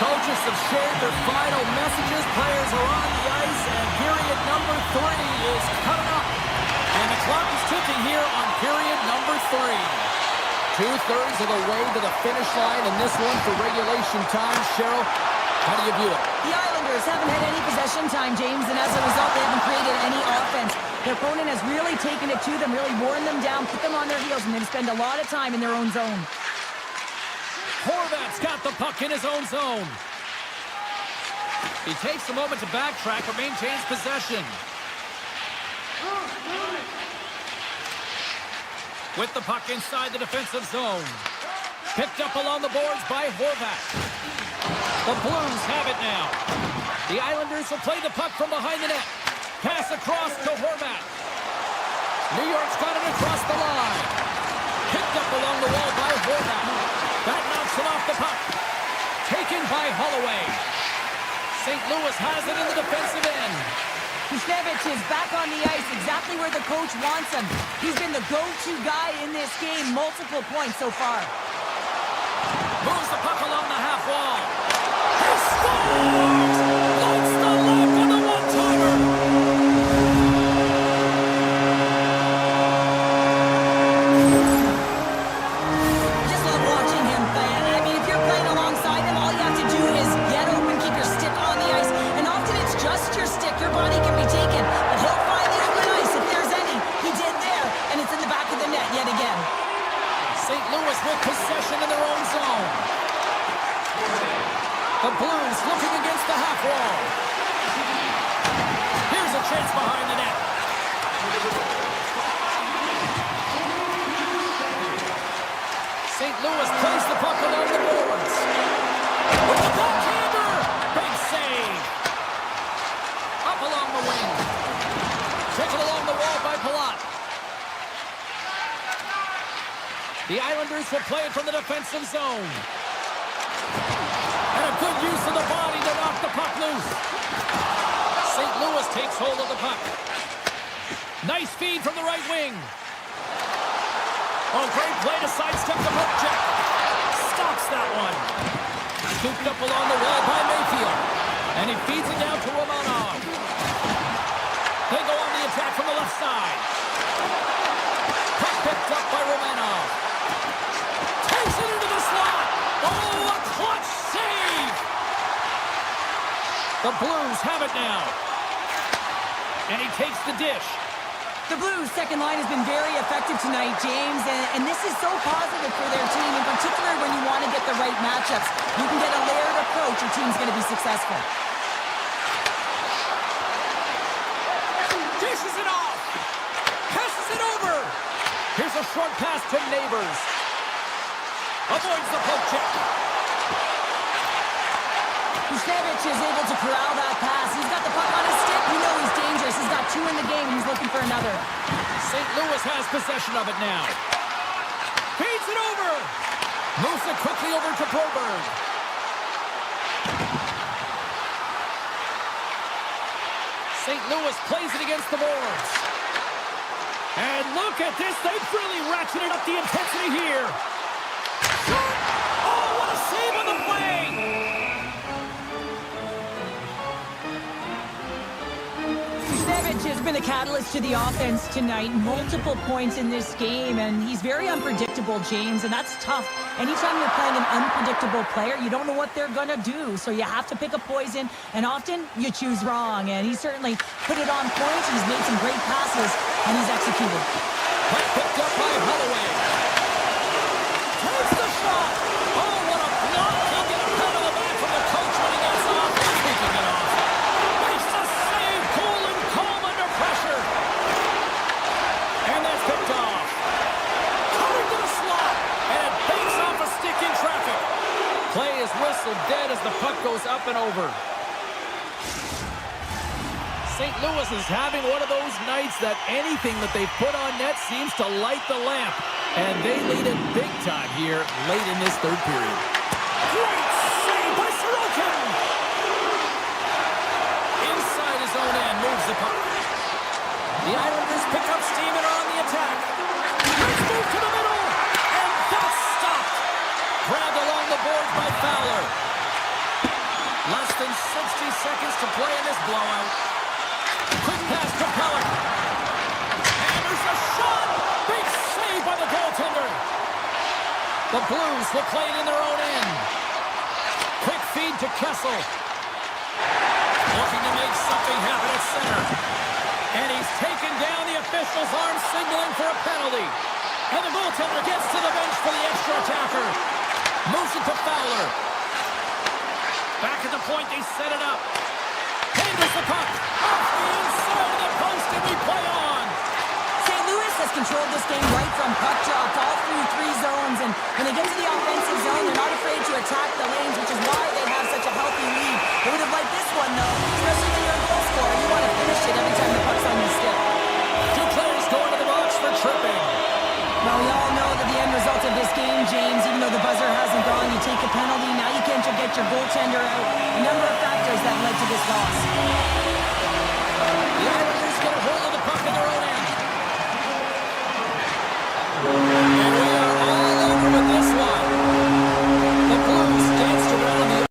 Coaches have shared their final messages. Players are on the ice, and period number 3 is coming up. And the clock is ticking here on period number 3. 2/3 of the way to the finish line in this one for regulation time. Cheryl, how do you view it? The Islanders haven't had any possession time, James, and as a result, they haven't created any offense. Their opponent has really taken it to them, really worn them down, put them on their heels, and they spend a lot of time in their own zone. Horvat's got the puck in his own zone. He takes a moment to backtrack but maintains possession. With the puck inside the defensive zone. Picked up along the boards by Horvat. The Blues have it now. The Islanders will play the puck from behind the net. Pass across to Horvat. New York's got it across the line. Picked up along the wall by Horvat. That knocks it off the puck. Taken by Holloway. St. Louis has it in the defensive end. Kuznevich is back on the ice, exactly where the coach wants him. He's been the go-to guy in this game, multiple points so far. Moves the puck along the half wall. He scores! Lights the left on the one-timer! Just love watching him play. I mean, if you're playing alongside him, all you have to do is get open, keep your stick on the ice. And often it's just your stick. Your body can be taken, but he'll find the open ice if there's any. He did there, and it's in the back of the net yet again. St. Louis with possession in their own zone. The Blues looking against the half wall. Here's a chance behind the net. St. Louis plays the puck along the boards. With the backhander! Big save! Up along the wing. Taken along the wall by Palat. The Islanders will play it from the defensive zone. And a good use of the body to knock the puck loose. St. Louis takes hold of the puck. Nice feed from the right wing. Oh, great play to sidestep the hook check. Stops that one. Scooped up along the wall by Mayfield. And he feeds it down to Romanov. They go on the attack from the left side. Puck picked up by Romanov. Takes it into the slot. Oh, a clutch save. The Blues have it now. And he takes the dish. The Blues' second line has been very effective tonight, James, and this is so positive for their team, in particular when you want to get the right matchups. You can get a layered approach, your team's going to be successful. Dishes it off. Passes it over. Here's a short pass to Neighbors. Avoids the poke check. Kuznevich is able to corral that pass. He's got the puck on his stick. You know he's dangerous. He's got 2 in the game. He's looking for another. St. Louis has possession of it now. Feeds it over. Moves it quickly over to Broberg. St. Louis plays it against the boards. And look at this. They've really ratcheted up the intensity here. Shot! Oh, what a save on the play! Kuznevich has been a catalyst to the offense tonight. Multiple points in this game, and he's very unpredictable, James, and that's tough. Anytime you're playing an unpredictable player, you don't know what they're going to do, so you have to pick a poison, and often you choose wrong, and he certainly put it on point. He's made some great passes, and he's executed. Puck picked up by Holloway. Takes the shot. Oh, what a block. He'll get a pat on the back from the coach when he gets off. He's taking it off. Makes the save. Cool and calm under pressure. And that's picked off. Coming to the slot. And it banks off a stick in traffic. Play is whistled dead as the puck goes up and over. St. Louis is having one of those nights that anything that they put on net seems to light the lamp. And they lead it big time here late in this third period. Great save by Sorokin! seconds to play in this blowout. Quick pass to Pellick. And there's a shot! Big save by the goaltender. The Blues will play it in their own end. Quick feed to Kessel. Looking to make something happen at center. And he's taken down. The official's arm signaling for a penalty. And the goaltender gets to the bench for the extra attacker. Moves it to Fowler. Back at the point, they set it up. Handles the puck. Off the inside of the post, and we play on. St. Louis has controlled this game right from puck drop all through 3 zones, and when they get to the offensive zone, they're not afraid to attack the lanes, which is why they have such a healthy lead. They would have liked this one, though, especially when you're a goal scorer. You want to finish it every time the puck's on your stick. Two players going to the box for tripping. Well, we all know that the end result of this game, James, even though the buzzer hasn't gone, you take a penalty, now you can't get your goaltender out. A number of factors that led to this loss. The Islanders get a hold of the puck in their own end. And we are all over with this one. The Blues danced around the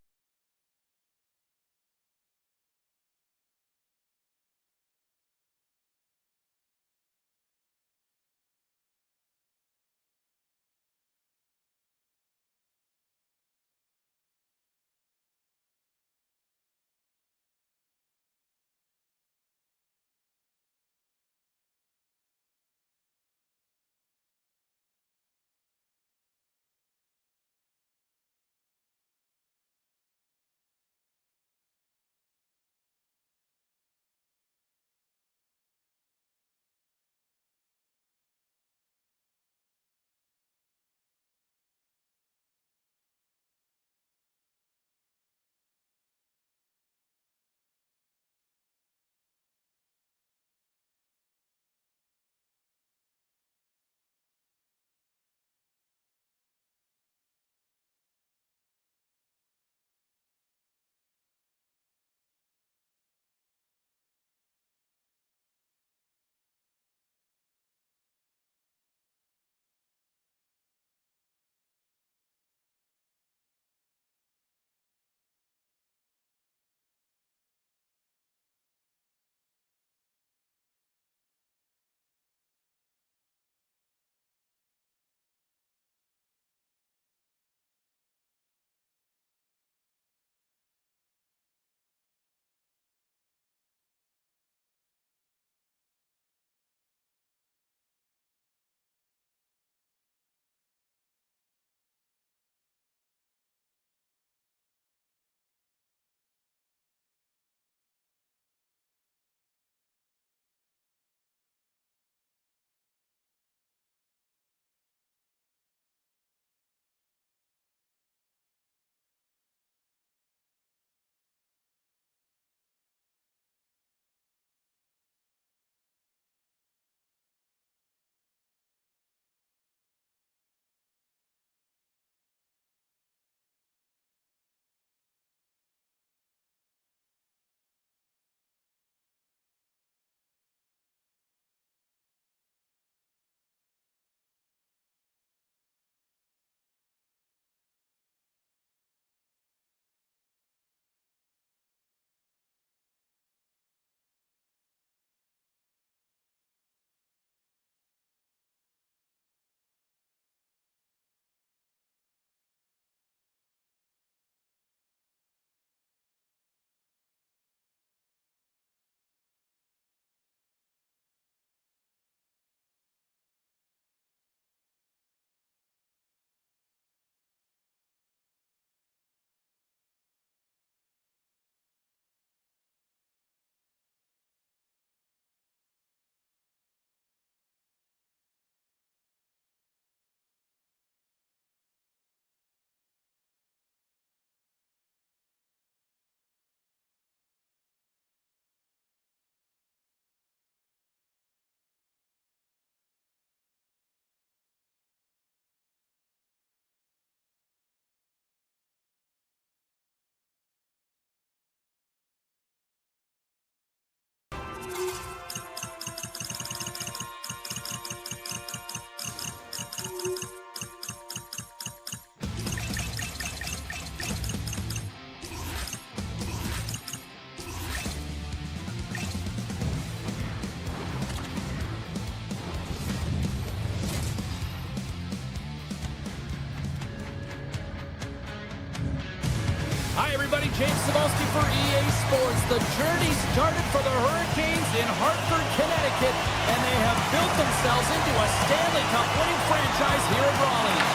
Hi, everybody. James Cebulski for EA Sports. The journey started for the Hurricanes in Hartford, Connecticut, and they have built themselves into a Stanley Cup winning franchise here in Raleigh.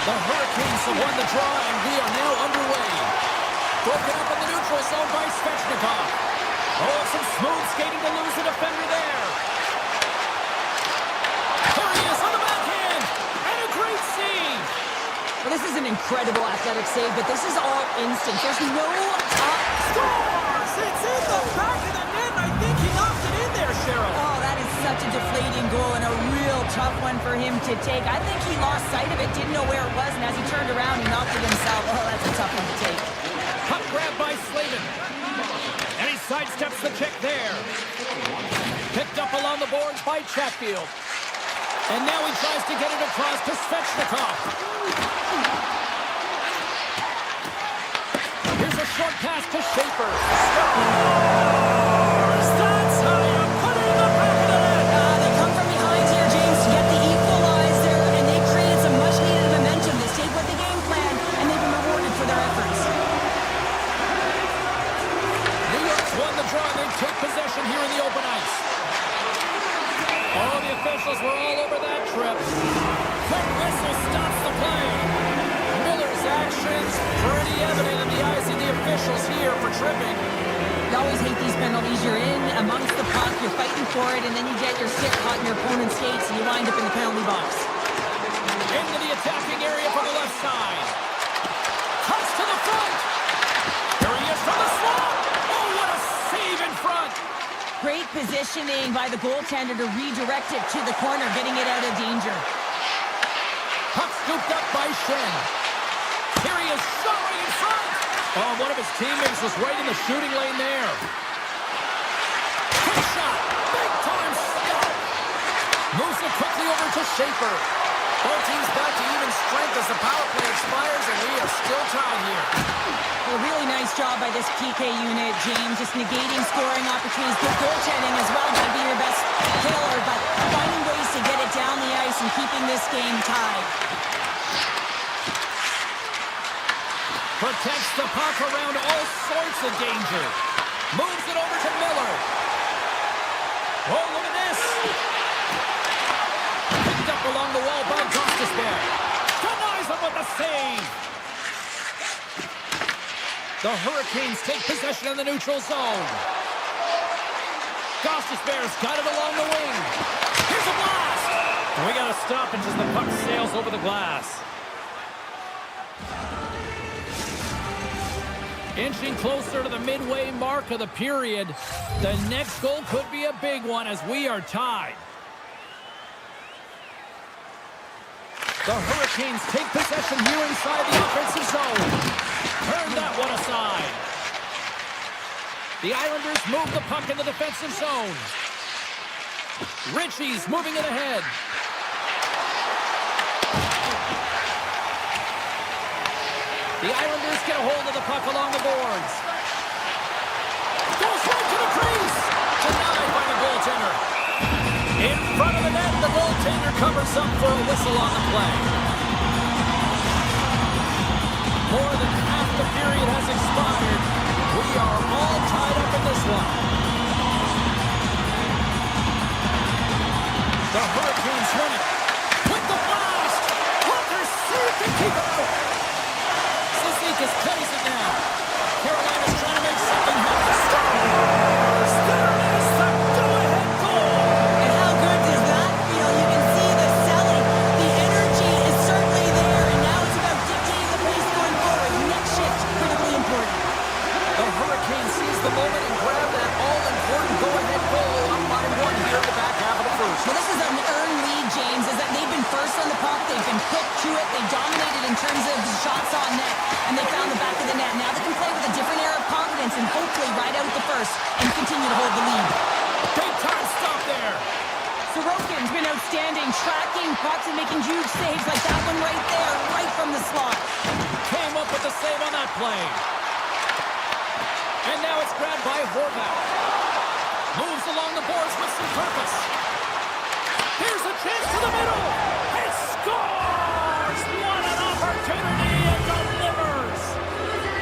The Hurricanes have won the draw, and we are now underway. Broken up in the neutral zone by Svechnikov. Oh, some smooth skating to lose the defender there. There he is on the backhand, and a great save. Well, this is an incredible athletic save, but this is all instant. There's no top. Scores! It's in the back of the net, and I think he knocked it in there, Cheryl. Oh, that is such a deflating goal and a real tough one for him to take. I think he lost sight of it, didn't know where it was, and as he turned around, he knocked it himself. Oh, that's a tough one to take. Puck grab by Slavin. And he sidesteps the check there. Picked up along the boards by Chatfield. And now he tries to get it across to Svechnikov. Here's a short pass to Schaefer. Scores! That's how you put it in the back of the net. They come from behind here, James, to get the equalizer, and they created some much-needed momentum. They stayed with the game plan, and they've been rewarded for their efforts. New York's won the draw, and they take possession here in the open ice. Oh, the officials were all over that trip. Quick whistle stops the play. Miller's actions pretty evident in the eyes of the officials here for tripping. You always hate these penalties. You're in amongst the puck, you're fighting for it, and then you get your stick caught in your opponent's skates, and you wind up in the penalty box. Into the attacking area from the left side. Cuts to the front. Here he is from the slot. Oh, what a save in front. Great positioning by the goaltender to redirect it to the corner, getting it out of danger. Puck scooped up by Shen. Here he is showing in front. Oh, one of his teammates was right in the shooting lane there. Quick shot. Big time stop. Moves it quickly over to Schaefer. Both teams back to even strength as the power play expires, and we are still tied here. A really nice job by this PK unit, James, just negating scoring opportunities. Good goaltending as well, got to be your best killer, but finding ways to get it down the ice and keeping this game tied. Protects the puck around all sorts of danger. Moves it over to Miller. Oh, look at this. Picked up along the wall by Gostisbehere. Denies him with the save. The Hurricanes take possession in the neutral zone. Gostisbehere's got it along the wing. Here's a blast. We got to stop it as the puck sails over the glass. Inching closer to the midway mark of the period. The next goal could be a big one as we are tied. The Hurricanes take possession here inside the offensive zone. Turn that one aside. The Islanders move the puck in the defensive zone. Ritchie's moving it ahead. The Islanders get a hold of the puck along the boards. Goes right to the crease. Denied by the goaltender. In front of the net, the goaltender covers up for a whistle on the play. More than half the period has expired. We are all tied up in this one. The Hurricanes win it. With the blast. Hunter saved to keep it out. Sislikas plays it now. Carolina's trying to make something happen. Scores! There it is, the go-ahead goal. And how good does that feel? You can see the selling. The energy is certainly there, and now it's about dictating the pace going forward. Next shift, critically important. The Hurricanes seize the moment and grab that all-important go-ahead goal up by one here in the back half of the first. Well, this is an earned lead, James, is that they've been first on the puck. They've been quick to it. They dominated in terms of shots on net, and they found the back of the net. Now they can play with a different air of confidence and hopefully ride out the first and continue to hold the lead. Big time stop there. Sorokin's been outstanding, tracking pucks and making huge saves like that one right there, right from the slot. Came up with the save on that play. And now it's grabbed by Horvath. Moves along the boards with some purpose. Here's a chance to the middle. It scores! What an opportunity, and delivers!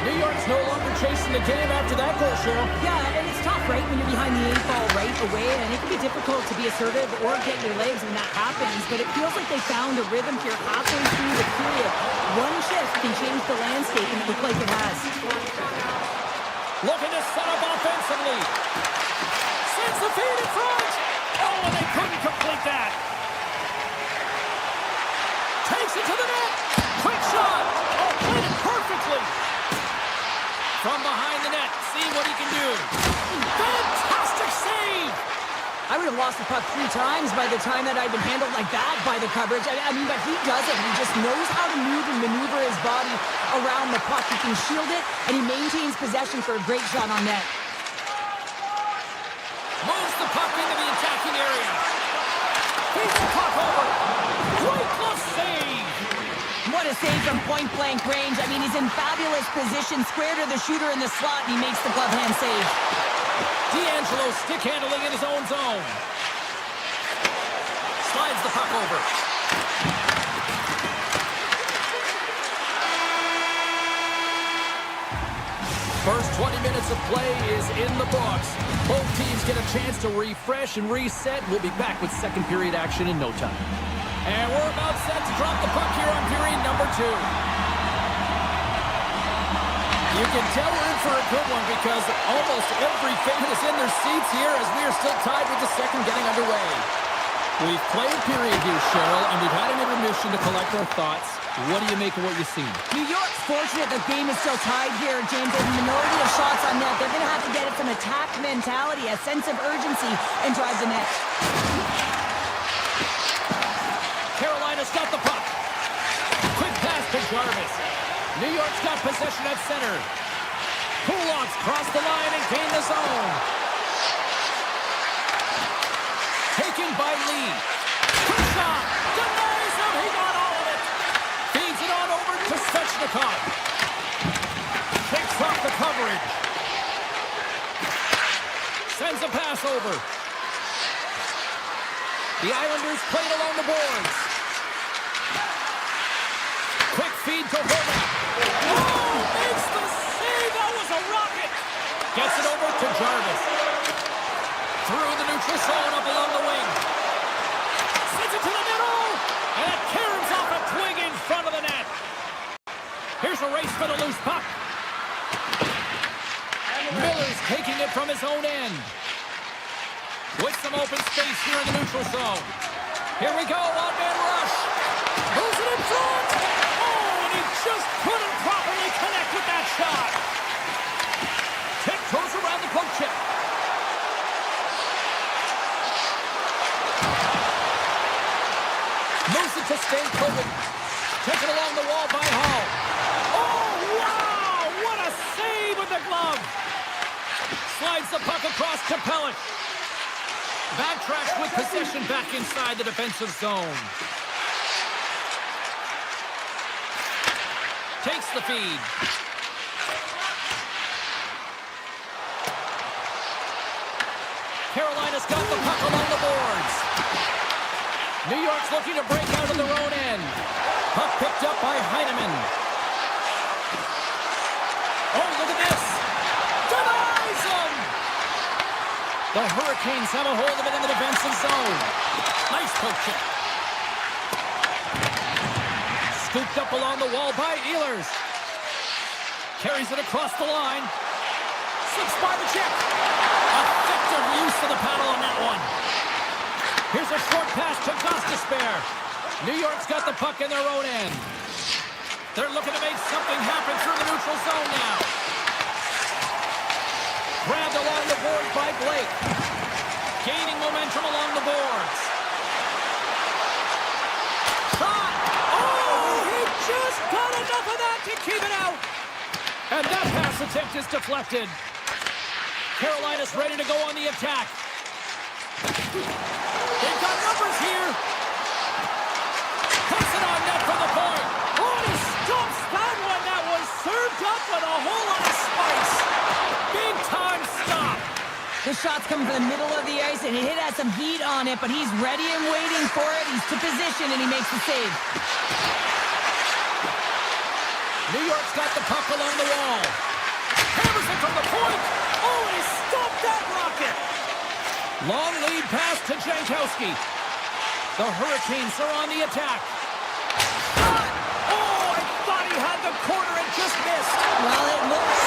New York's no longer chasing the game after that goal, Cheryl. Yeah, and it's tough, right, when you're behind the 8 ball right away, and it can be difficult to be assertive or get your legs when that happens, but it feels like they found a rhythm here halfway through the period. One shift can change the landscape, and it looks like it has. Looking to set up offensively. Sends the feed in front. Oh, and they couldn't complete that. Takes it to the net. Quick shot. Oh, played it perfectly. From behind the net. See what he can do. Fantastic save. I would have lost the puck 3 times by the time that I'd been handled like that by the coverage. I mean, but he does it. He just knows how to move and maneuver his body around the puck. He can shield it, and he maintains possession for a great shot on net. Moves the puck into the attacking area. Feeds the puck over. Great glove save. What a save from point-blank range. I mean, he's in fabulous position, square to the shooter in the slot, and he makes the glove hand save. D'Angelo stick handling in his own zone. Slides the puck over. First 20 minutes of play is in the books. Both teams get a chance to refresh and reset. We'll be back with second period action in no time. And we're about set to drop the puck here on period number 2. You can tell we're in for a good one because almost every fan is in their seats here as we are still tied with the second getting underway. We've played period here, Cheryl, and we've had an intermission to collect our thoughts. What do you make of what you've seen? New York's fortunate the game is still tied here, James. A minority of shots on net. They're going to have to get it some attack mentality, a sense of urgency, and drive the net. Carolina's got the puck. Quick pass to Jarvis. New York's got possession at center. Kulak's crossed the line and gained the zone. Taken by Lee. Quick shot. Denies him. He got all of it. Feeds it on over to Svechnikov. Takes off the coverage. Sends a pass over. The Islanders played along the boards. Quick feed to Horvath. Oh, makes the save. That was a rocket. Gets it over to Jarvis. Through the neutral zone up along the wing. Sends it to the middle. And it caroms off a twig in front of the net. Here's a race for the loose puck. Miller's taking it from his own end. With some open space here in the neutral zone. Here we go, one-man rush. Moves it in front. Oh, and he just couldn't properly connect with that shot. Tiptoes around the poke check. Moves it to Stankovic. Taken along the wall by Hall. Oh, wow! What a save with the glove. Slides the puck across to Pellet. Backtracks with possession back inside the defensive zone. Takes the feed. Carolina's got the puck along the boards. New York's looking to break out of their own end. Puck picked up by Heineman. Oh, look at this. Denies him. The Hurricanes have a hold of it in the defensive zone. Nice poke check. Scooped up along the wall by Ehlers. Carries it across the line. Slips by the check. Effective use of the paddle on that one. Here's a short pass to Gostisbehere. New York's got the puck in their own end. They're looking to make something happen through the neutral zone now. Grabbed along the boards by Blake. Gaining momentum along the boards. Shot! Oh, he just got enough of that to keep it out. And that pass attempt is deflected. Carolina's ready to go on the attack. They've got numbers here. Takes it on net for the point. Oh, he stumps that one. That was served up with a whole lot of spice. Big time stop. The shot's coming from the middle of the ice, and it has some heat on it, but he's ready and waiting for it. He's to position, and he makes the save. New York's got the puck along the wall. Long lead pass to Jankowski. The Hurricanes are on the attack. Shot! Oh, I thought he had the corner and just missed. Well, it looks...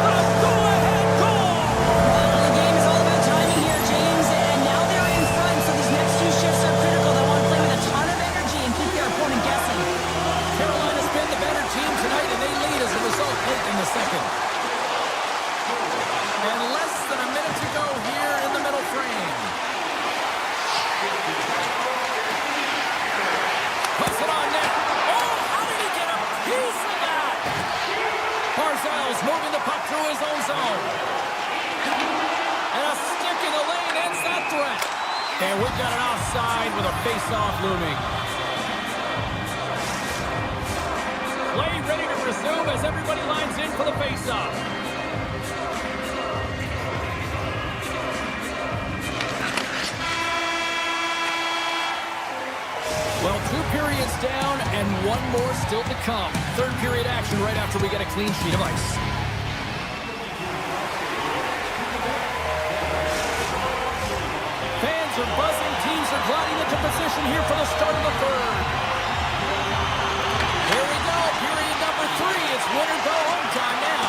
The go-ahead goal! Well, the game is all about timing here, James, and now they're in front, so these next two shifts are critical. They want to play with a ton of energy and keep their opponent guessing. Carolina's been the better team tonight, and they lead as a result late in the second. And less than a minute to go here in the middle frame. Puts it on net. Oh, how did he get a piece of that? Barzal's moving the puck through his own zone. And a stick in the lane ends that threat. And we've got an offside with a face-off looming. Play ready to resume as everybody lines in for the face-off. Well, 2 periods down and 1 more still to come. Third period action right after we get a clean sheet of ice. Fans are buzzing. Teams are gliding into position here for the start of the third. Here we go. Period number 3. It's win or go home time now.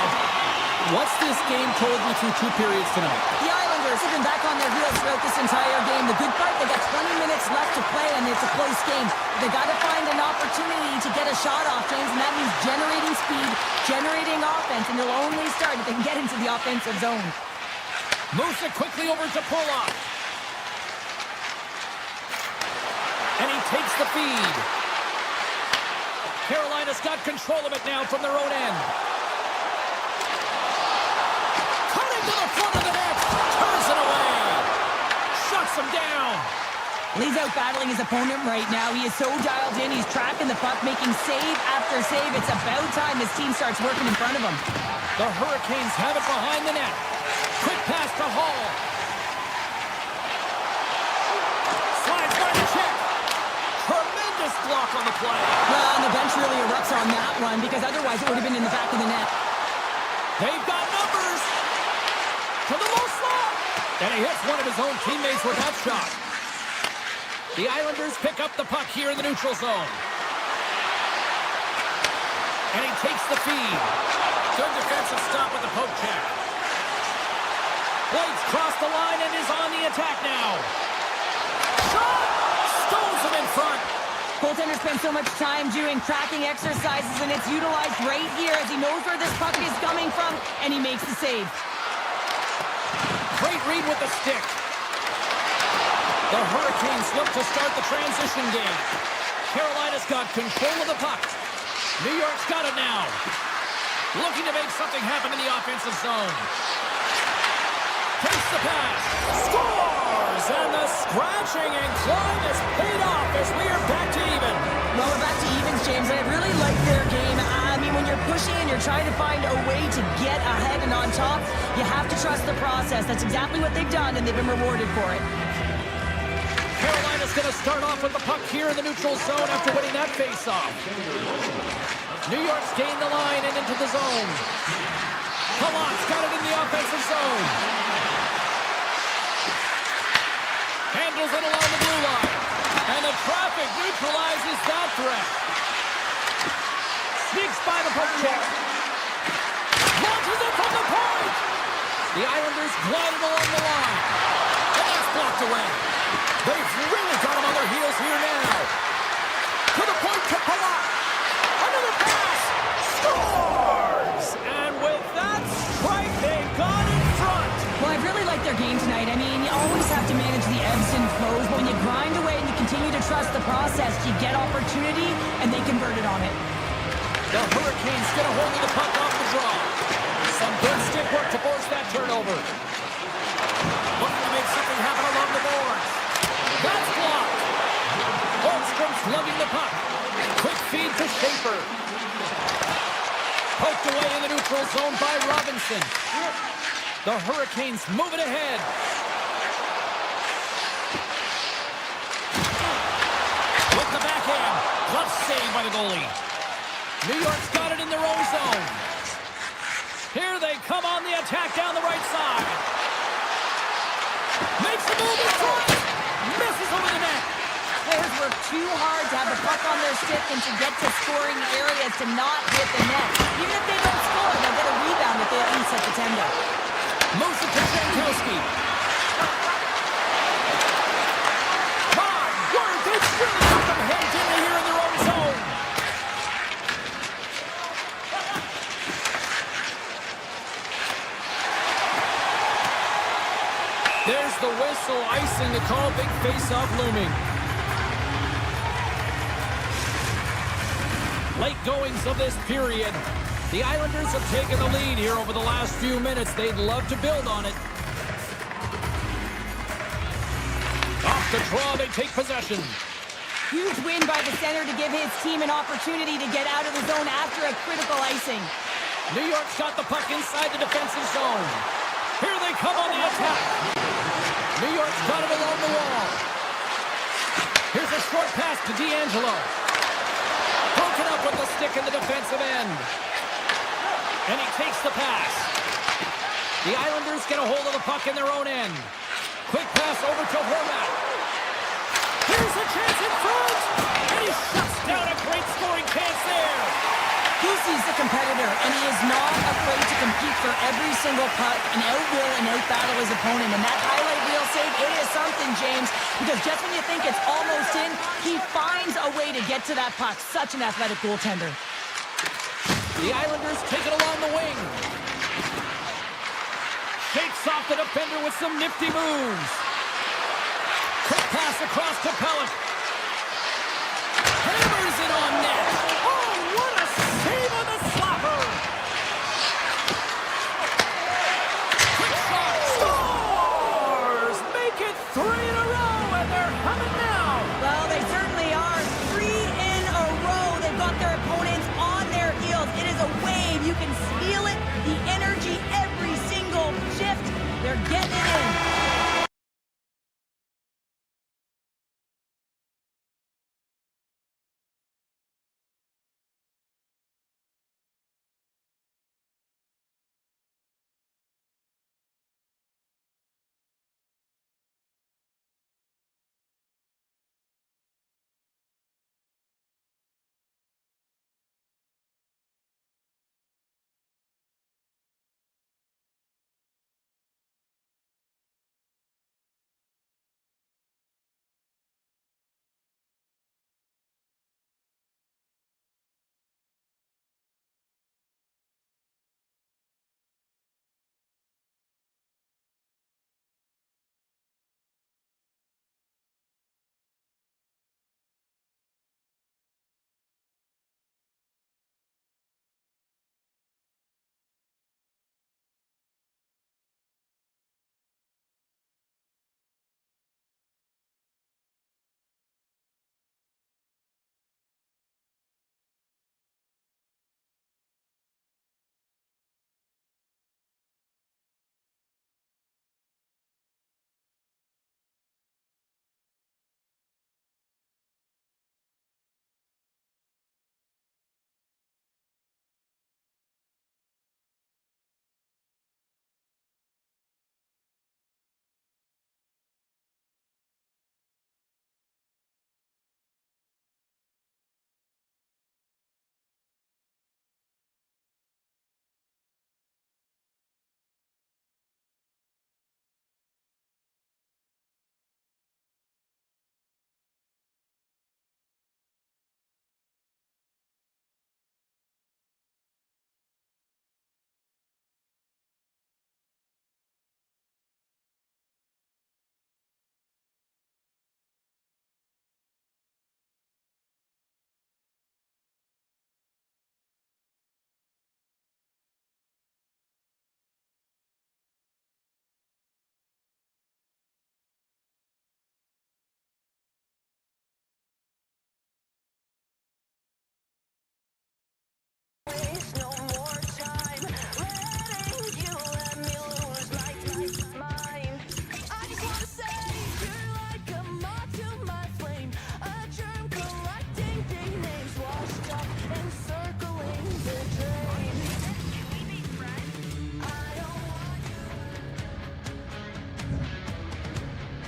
What's this game told you through 2 periods tonight? The Islanders have been back on their heels throughout this entire game. The good part, they got 20 minutes left to play, and it's a close game. They got to find an opportunity to get a shot off, James, and that means generating speed, generating offense, and they'll only start if they can get into the offensive zone. Moves it quickly over to Pulock. And he takes the feed. Carolina's got control of it now from their own end. To the front of the net, turns it away, shuts him down. He's out battling his opponent right now. He is so dialed in. He's tracking the puck, making save after save. It's about time his team starts working in front of him. The Hurricanes have it behind the net. Quick pass to Hall. Slides by the check. Tremendous block on the play. Well, and the bench really erupts on that one because otherwise it would have been in the back of the net. They've got numbers. To the low slot. And he hits one of his own teammates with that shot. The Islanders pick up the puck here in the neutral zone. And he takes the feed. Good defensive stop with the poke check. Blades cross the line and is on the attack now. Shot! Stones him in front. Goaltender spends so much time doing tracking exercises, and it's utilized right here as he knows where this puck is coming from, and he makes the save. Great read with the stick. The Hurricanes look to start the transition game. Carolina's got control of the puck. New York's got it now. Looking to make something happen in the offensive zone. Takes the pass. Scores! And the scratching and climb is paid off as we are back to even. Well, we're back to evens, James, and I really like their game. I mean, when you're pushing and you're trying to find a way to get ahead and on top, you have to trust the process. That's exactly what they've done, and they've been rewarded for it. Carolina's going to start off with the puck here in the neutral zone after winning that faceoff. New York's gained the line and into the zone. Palat's got it in the offensive zone. Handles it along the blue line. And the traffic neutralizes that threat. Sneaks by the poke check. Launches it from the point. The Islanders gliding along the line. And that's blocked away. They've really got him on their heels here now. To the point to Palat. Another pass. Scores! And with that strike, they've gone in front. Well, I really like their game tonight. I mean, you always have to manage the ebbs and flows, but when you grind away and you continue to trust the process, you get opportunity, and they converted on it. The Hurricanes get a hold of the puck off the draw. Some good stick work to force that turnover. Looking to make something happen along the boards. That's blocked. Holmstrom's lugging the puck. Quick feed to Schaefer. Poked away in the neutral zone by Robinson. The Hurricanes move it ahead. With the backhand. Clutch save by the goalie. New York's got it in their own zone. Here they come on the attack down the right side. work too hard to have the puck on their stick and to get to scoring areas to not hit the net. Even if they don't score, they'll get a rebound if they at least set the tender. Moves it to Jankowski. My word, they've really got them hemmed in here in their own zone. There's the whistle, icing to call, big face-off looming. Late goings of this period. The Islanders have taken the lead here over the last few minutes. They'd love to build on it. Off the draw, they take possession. Huge win by the center to give his team an opportunity to get out of the zone after a critical icing. New York's got the puck inside the defensive zone. Here they come on the attack. New York's got it along the wall. Here's a short pass to D'Angelo. Broken up with the stick in the defensive end. And he takes the pass. The Islanders get a hold of the puck in their own end. Quick pass over to Horvat. Here's a chance in front. And he shuts down a great scoring chance there. He sees the competitor, and he is not afraid to compete for every single puck and outwill and outbattle his opponent. And that highlight reel save, it is something, James, because just when you think it's almost in, he finds a way to get to that puck. Such an athletic goaltender. The Islanders take it along the wing. Shakes off the defender with some nifty moves. Quick pass across to Pellet. Hammers it on net. Oh, what a save on the slapper. Quick shot. Scores! Make it 3 in a row, and they're humming now. Well, they certainly are. 3 in a row. They've got their opponents on their heels. It is a wave. You can feel it. The energy every single shift. They're getting it in.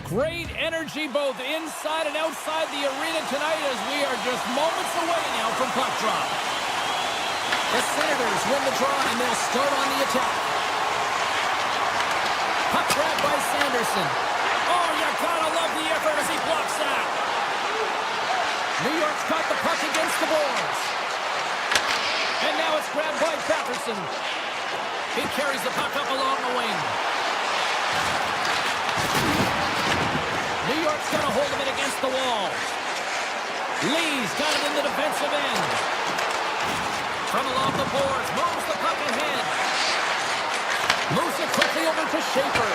Great energy both inside and outside the arena tonight as we are just moments away now from puck drop. The Senators win the draw and they'll start on the attack. Puck grabbed by Sanderson. Oh, you gotta love the effort as he blocks that. New York's got the puck against the boards. And now it's grabbed by Patterson. He carries the puck up along the wing. New York's got to hold him in against the wall. Lee's got it in the defensive end. From along the boards, moves the puck ahead. Moves it quickly over to Schaefer.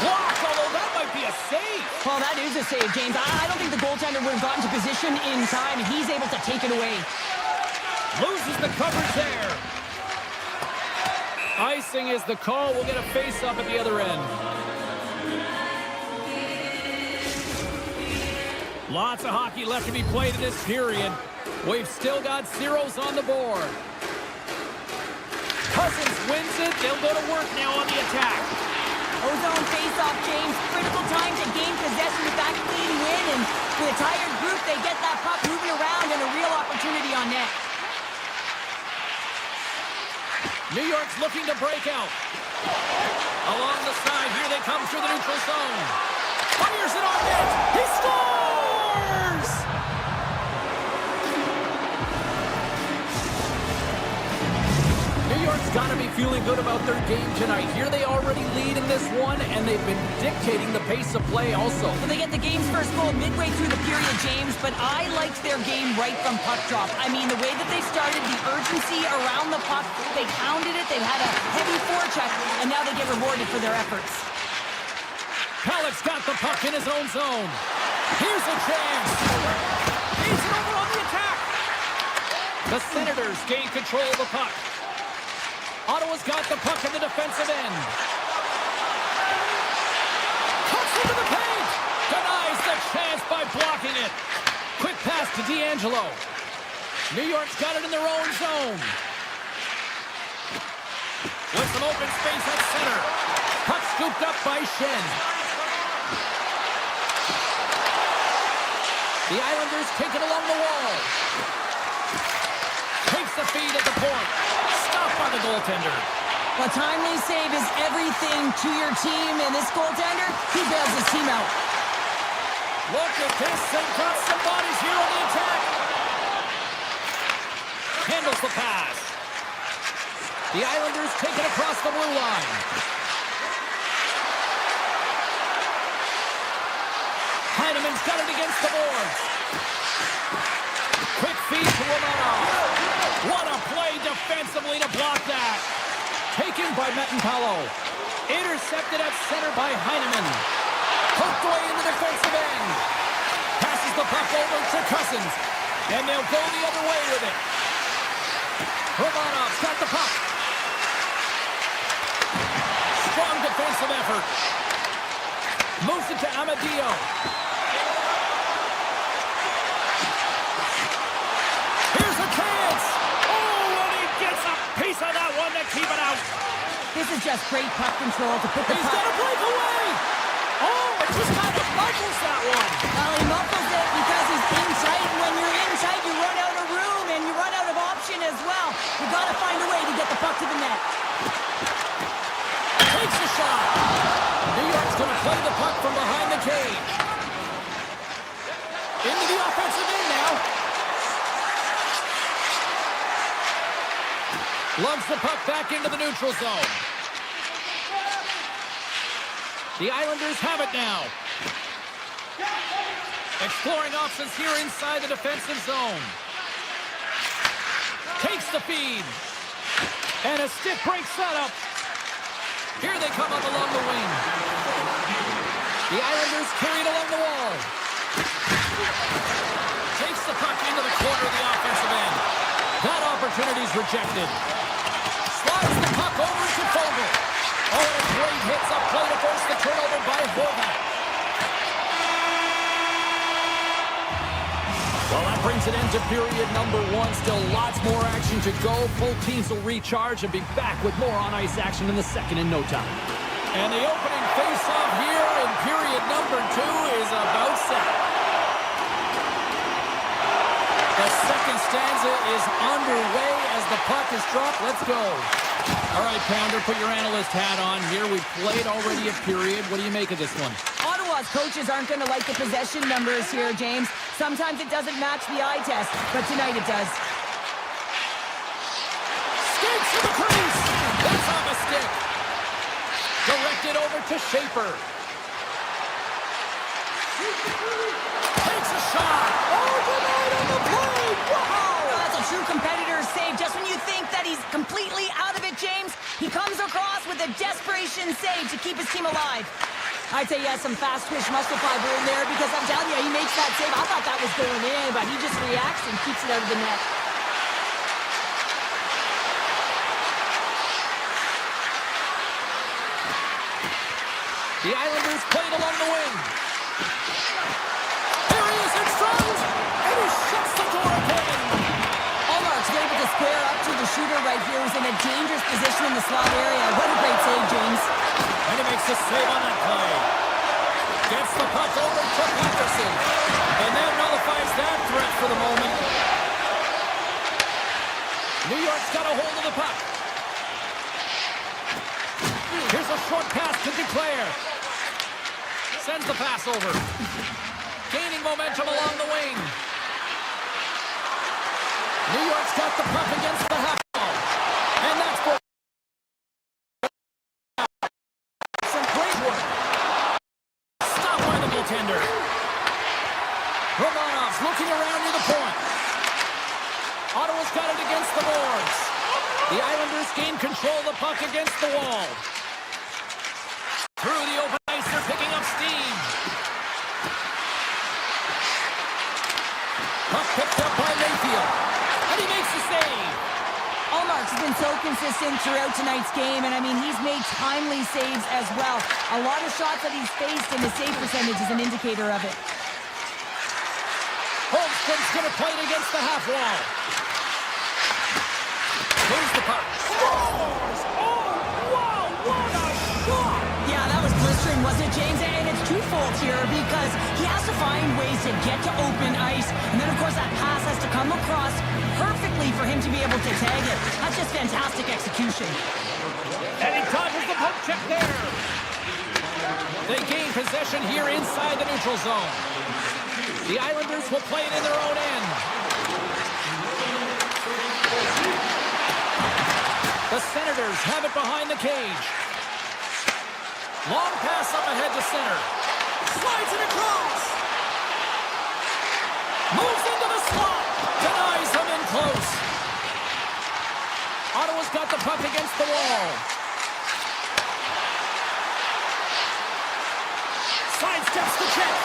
Blocked, although that might be a save. Well, that is a save, James. I don't think the goaltender would have gotten to position in time, and he's able to take it away. Loses the coverage there. Icing is the call. We'll get a face-up at the other end. Lots of hockey left to be played in this period. We've still got zeros on the board. Cousins wins it. They'll go to work now on the attack. Ozone face-off, James. Critical time to gain possession with that clean win, and with a tired group, they get that puck moving around and a real opportunity on net. New York's looking to break out. Along the side, here they come through the neutral zone. Fires it on net. He scores! New York's got to be feeling good about their game tonight. Here they already lead in this one, and they've been dictating the pace of play also. Well, they get the game's first goal midway through the period, James, but I liked their game right from puck drop. I mean, the way that they started, the urgency around the puck, they pounded it, they had a heavy forecheck, and now they get rewarded for their efforts. Halleck's got the puck in his own zone. Here's a chance. He's over on the attack. The Senators gain control of the puck. Ottawa's got the puck in the defensive end. Cuts into the paint. Denies the chance by blocking it. Quick pass to D'Angelo. New York's got it in their own zone. With some open space at center. Puck scooped up by Shen. The Islanders take it along the wall. Takes the feed at the point. Stopped by the goaltender. A timely save is everything to your team, and this goaltender, he bails his team out. Look at this. They've got some bodies here on the attack. Handles the pass. The Islanders take it across the blue line. Heineman's got it against the boards. Quick feed to Romanov. What a play defensively to block that. Taken by Metanpalo. Intercepted at center by Heineman. Poked away in the defensive end. Passes the puck over to Cousins. And they'll go the other way with it. Romanov's got the puck. Strong defensive effort. Moves it to Amadio. Here's a chance. Oh, and he gets a piece of that one to keep it out. This is just great puck control to put the He's puck... got a breakaway. Oh, it just kind of muffles that one. Well, he muffles it because he's in tight, and when you're in tight, you run out of room, and you run out of option as well. You've got to find a way to get the puck to the net. Takes a shot. New York's going to play the puck from behind the cage. Into the offensive end now. Lugs the puck back into the neutral zone. The Islanders have it now. Exploring options here inside the defensive zone. Takes the feed. And a stick break setup. Here they come up along the wing. The Islanders carried along the wall. Takes the puck into the corner of the offensive end. That opportunity's rejected. Slides the puck over to Fogle. Oh, and a great hits up play to force the turnover by Horvat. Well, that brings an end to period number one. Still lots more action to go. Both teams will recharge and be back with more on-ice action in the second in no time. And the opening face-off here in period number 2 is about set. The second stanza is underway as the puck is dropped. Let's go. All right, Pounder, put your analyst hat on here. We've played already a period. What do you make of this one? Ottawa's coaches aren't going to like the possession numbers here, James. Sometimes it doesn't match the eye test, but tonight it does. Skates to the crease. That's on the stick. Directed over to Schaefer. Takes a shot. Oh, denied on the play. Wow. That's a true competitor's save. Just when you think that he's completely out of it, James, he comes across with a desperation save to keep his team alive. I'd say he has some fast-twitch muscle fiber in there because I'm telling you, he makes that save. I thought that was going in, but he just reacts and keeps it out of the net. The Islanders played along the wing. There he is in front, and he shuts the door again. Allmark's able to square up to the shooter right here, who's in a dangerous position in the slot area. What a great save, James. And he makes a save on that play. Gets the puck over to Patterson. And that nullifies that threat for the moment. New York's got a hold of the puck. Here's a short pass to Duclair. Sends the pass over. Gaining momentum along the wing. New York's got the puck against the half wall. And that's for some great work. Stopped by the goaltender. Romanov's looking around near the point. Ottawa's got it against the boards. The Islanders gain control of the puck against the wall. Through the open ice, they're picking up steam. Puck picked up by Mayfield. And he makes the save. Allmark's been so consistent throughout tonight's game, and I mean, he's made timely saves as well. A lot of shots that he's faced, and his save percentage is an indicator of it. Holmstrom's going to play it against the half wall. Here's the puck. Scores! Oh, wow, what a shot! Yeah, that was blistering, wasn't it, James? And it's twofold here because he has to find ways to get to open ice. And then, of course, that pass has to come across perfectly for him to be able to tag it. That's just fantastic execution. And he dodges the poke check there. They gain possession here inside the neutral zone. The Islanders will play it in their own end. The Senators have it behind the cage. Long pass up ahead to center. Slides it across. Moves into the slot. Denies him in close. Ottawa's got the puck against the wall. Sidesteps the check.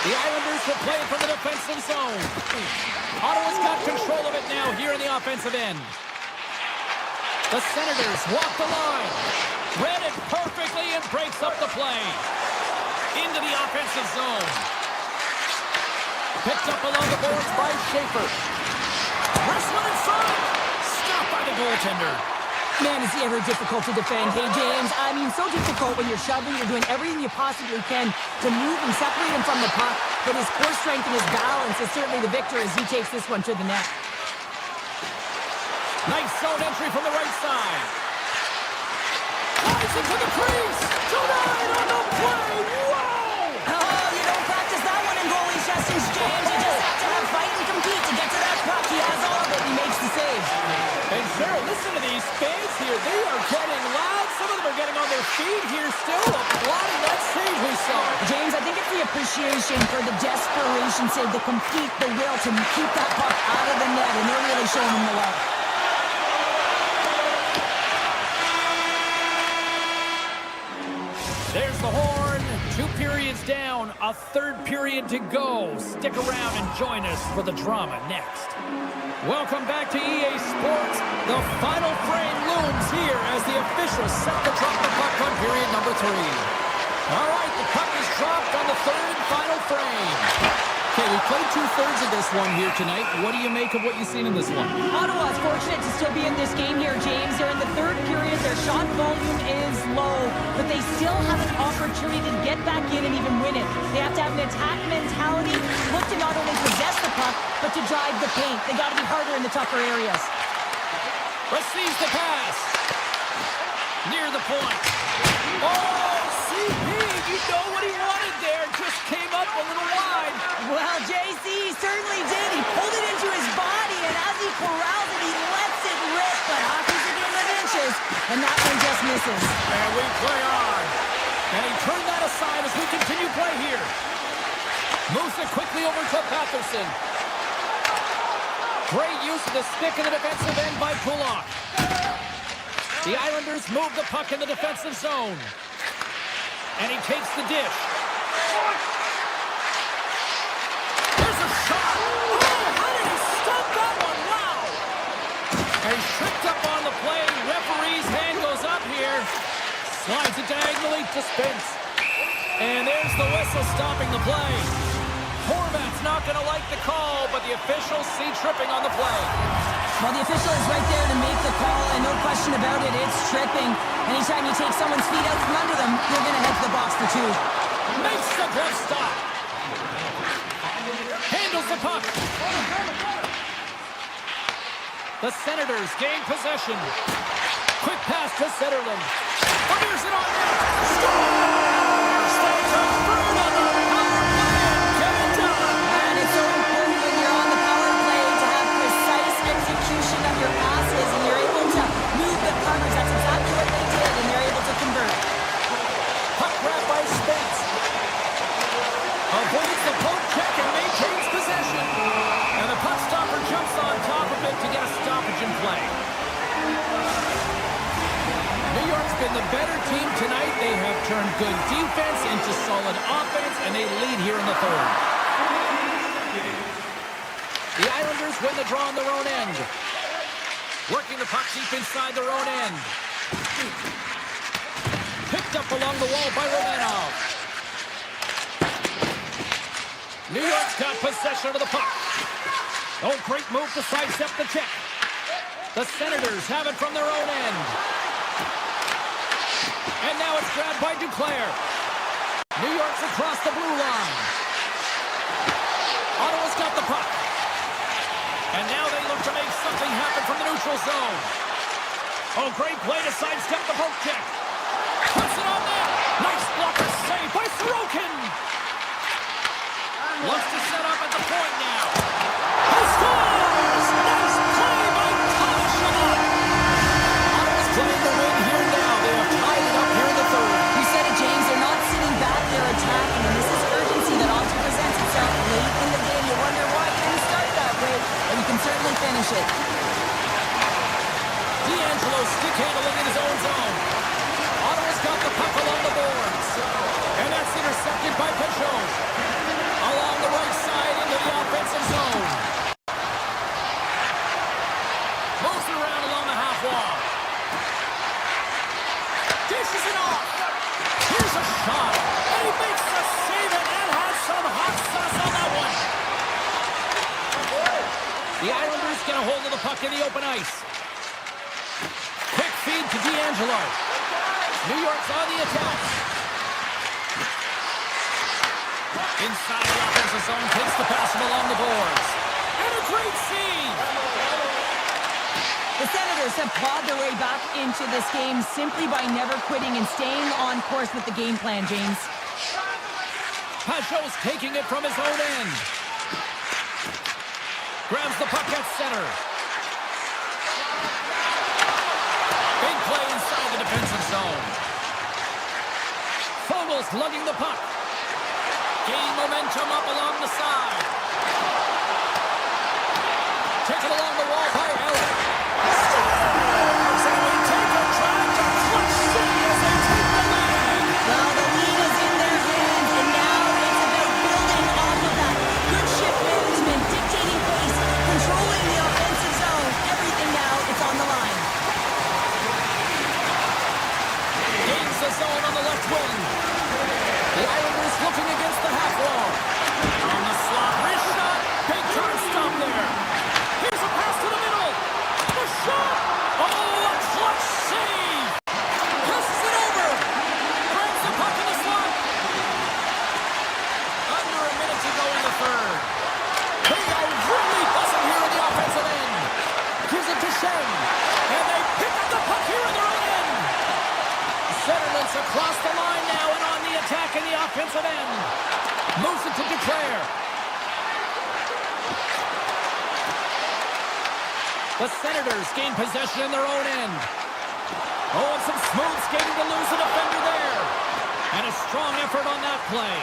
The Islanders will play it from the defensive zone. Ottawa's got control of it now here in the offensive end. The Senators walk the line. Read it perfectly and breaks up the play. Into the offensive zone. Picked up along the boards by Schaefer. Wrestling inside. Stopped by the goaltender. Man, is he ever difficult to defend. Hey, James, I mean, so difficult when you're shoving, you're doing everything you possibly can to move and separate him from the puck, but his core strength and his balance is certainly the victor as he takes this one to the net. Nice zone entry from the right side. Slides into the crease. Denied on the play. Wow! Oh, you don't practice that one in goalie sessions, James. You just have to have fight and compete to get to that puck. He has all of it. He makes the save. And Cheryl, listen to these fans here. They are getting loud. Some of them are getting on their feet here still, applauding that save we saw. James, I think it's the appreciation for the desperation save, the complete, the will to keep that puck out of the net, and they're really showing him the love. There's the horn. 2 periods down, a 3rd period to go. Stick around and join us for the drama next. Welcome back to EA Sports. The final frame looms here as the officials set to drop the puck on period number 3. All right, the puck is dropped on the 3rd and final frame. Okay, we played two-thirds of this one here tonight. What do you make of what you've seen in this one? Ottawa's fortunate to still be in this game here, James. They're in the third period. Their shot volume is low, but they still have an opportunity to get back in and even win it. They have to have an attack mentality, look to not only possess the puck, but to drive the paint. They got to be harder in the tougher areas. Receives the pass. Near the point. Oh, CP, you know what he wanted there. Just came up a little wide. Well, JC certainly did. He pulled it into his body, and as he corrals it, he lets it rip. But hockey's a game of inches, and that one just misses. And we play on. And he turned that aside as we continue play here. Moves it quickly over to Patterson. Great use of the stick in the defensive end by Kulak. The Islanders move the puck in the defensive zone. And he takes the dish. There's a shot. Oh, how did he stop that one? Wow. And he's tripped up on the play. Referee's hand goes up here. Slides it diagonally to Spence. And there's the whistle stopping the play. Horvat's not going to like the call, but the officials see tripping on the play. Well, the official is right there to make the call, and no question about it, it's tripping. Anytime you take someone's feet out from under them, you're going to head to the box for two. Makes the glove stop. Handles the puck. The Senators gain possession. Quick pass to Zetterlund. Fires it on net. Scores! They convert on the power play and get it done. And it's so important when you're on the power play to have precise execution of your passes, and you're able to move the covers. That's exactly what they did, and they're able to convert. Puck grab by Spence. Avoids the poke check and maintains possession. And the puck stopper jumps on top of it to get a stoppage in play. New York's been the better team tonight. They have turned good defense into solid offense, and they lead here in the third. The Islanders win the draw on their own end. Working the puck deep inside their own end. Picked up along the wall by Romanov. New York's got possession of the puck. Oh, great move to sidestep the check. The Senators have it from their own end. And now it's grabbed by Duclair. New York's across the blue line. Ottawa's got the puck. And now they look to make something happen from the neutral zone. Oh, great play to sidestep the poke check. Puts it on there. Nice blocker save by Sorokin. Wants to set up at the point now. He scores! Nice play by Thomas Chabot. Ottawa's playing the win here now. They have tied it up here in the third. You said it, James. They're not sitting back. They're attacking, and this is urgency that often presents itself late in the game. You wonder why it didn't start that way, but you can certainly finish it. D'Angelo stick handling in his own zone. Ottawa's got the puck along the boards. And that's intercepted by Peugeot. Along the right side into the offensive zone. Moves it around along the half wall. Dishes it off. Here's a shot. And he makes the save, and that has some hot sauce on that one. The Islanders get a hold of the puck in the open ice. Quick feed to D'Angelo. New York's on the attack. Inside the offensive zone, takes the pass from along the boards. And a great save! The Senators have clawed their way back into this game simply by never quitting and staying on course with the game plan, James. Pajot's taking it from his own end. Grabs the puck at center. Big play inside the defensive zone. Fogel's lugging the puck. Gain momentum up along the side. Taken along the wall by Elliott. Scores! And we take a drive to Clutch City as they take the lead. Well, the lead is in their hands, and now it's about building off of that. Good shift management, dictating pace, controlling the offensive zone. Everything now, it's on the line. Gains the zone on the left wing. The Islanders looking against the half wall. On the slot, turn. And they pick up the puck here in their own end. Centerland's across the line now and on the attack in the offensive end. Moves it to Declare. The Senators gain possession in their own end. Oh, and some smooth skating to lose a defender there. And a strong effort on that play.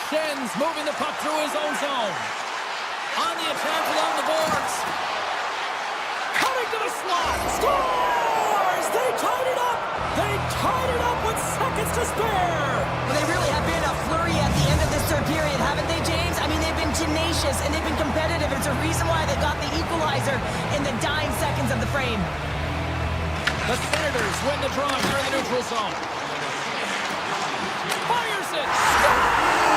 Schen's moving the puck through his own zone. On the attack along the boards. Coming to the slot. Scores! They tied it up! They tied it up with seconds to spare! Well, they really have been a flurry at the end of this third period, haven't they, James? I mean, they've been tenacious and they've been competitive. It's a reason why they got the equalizer in the dying seconds of the frame. The Senators win the draw here in the neutral zone. Fires it! Scores!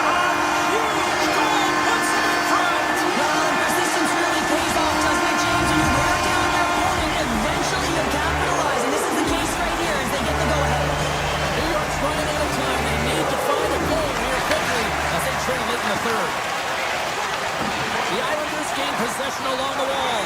A huge goal puts them in front! Well, persistence really pays off, doesn't it, James? When you wear down your opponent, eventually you capitalize. And this is the case right here as they get the go-ahead. New York's running out of time. They need to find a goal here quickly as they trail late in the third. The Islanders gain possession along the wall.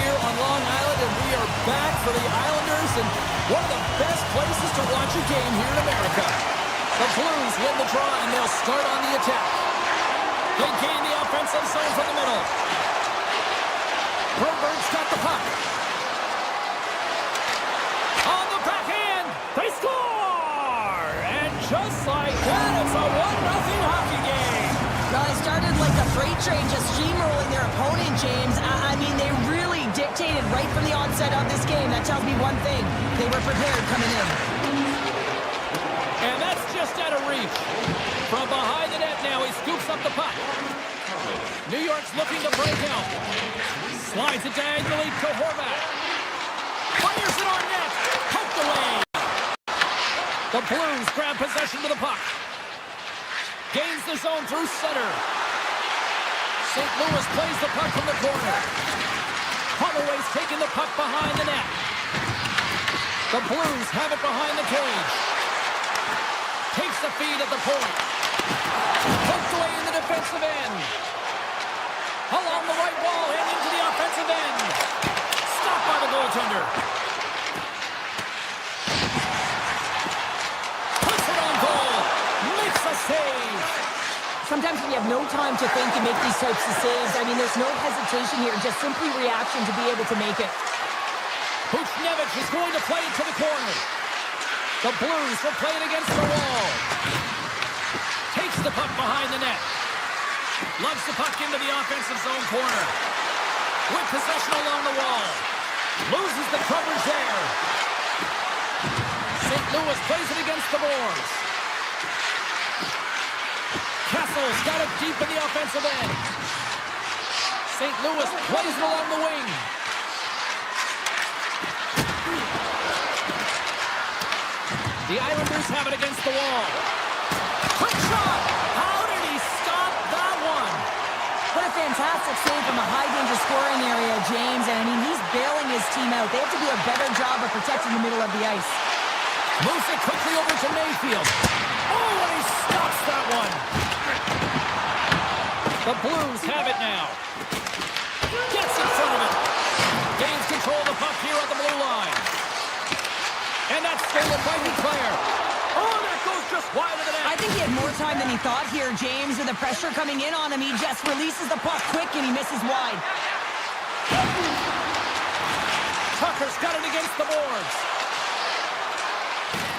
here on Long Island, and we are back for the Islanders and one of the best places to watch a game here in America. The Blues win the draw, and they'll start on the attack. They gain the offensive zone from the middle. Broberg's got the puck. On the backhand, they score! And just like that, it's a 1-0 hockey game. Well, it started like a freight train just steamrolling their opponent, James. I mean, they really dictated right from the onset of this game. That tells me one thing. They were prepared coming in. And that's just out of reach. From behind the net now, he scoops up the puck. New York's looking to break out. Slides it diagonally to Horvat. Fires it on net. Poked away. The Blues grab possession of the puck. Gains the zone through center. St. Louis plays the puck from the corner. Holloway's taking the puck behind the net. The Blues have it behind the cage. Takes the feed at the point. Poked away in the defensive end. Along the right wall and into the offensive end. Stopped by the goaltender. Puts it on goal. Makes a save. Sometimes when you have no time to think and make these types of saves, I mean, there's no hesitation here, just simply reaction to be able to make it. Buchnevich is going to play it to the corner. The Blues will play it against the wall. Takes the puck behind the net. Loves the puck into the offensive zone corner. With possession along the wall. Loses the coverage there. St. Louis plays it against the boards. Kessel's got it deep in the offensive end. St. Louis plays it along the wing. The Islanders have it against the wall. Quick shot! How did he stop that one? What a fantastic save from a high-danger scoring area, James. And, I mean, he's bailing his team out. They have to do a better job of protecting the middle of the ice. Moves it quickly over to Mayfield. Oh, and he stops that one. The Blues have it now. Gets in front of it. Gains control of the puck here on the blue line. And that's stolen by Duclair. Oh, that goes just wide of the net. I think he had more time than he thought here, James. With the pressure coming in on him, he just releases the puck quick and he misses wide. Tucker's got it against the boards.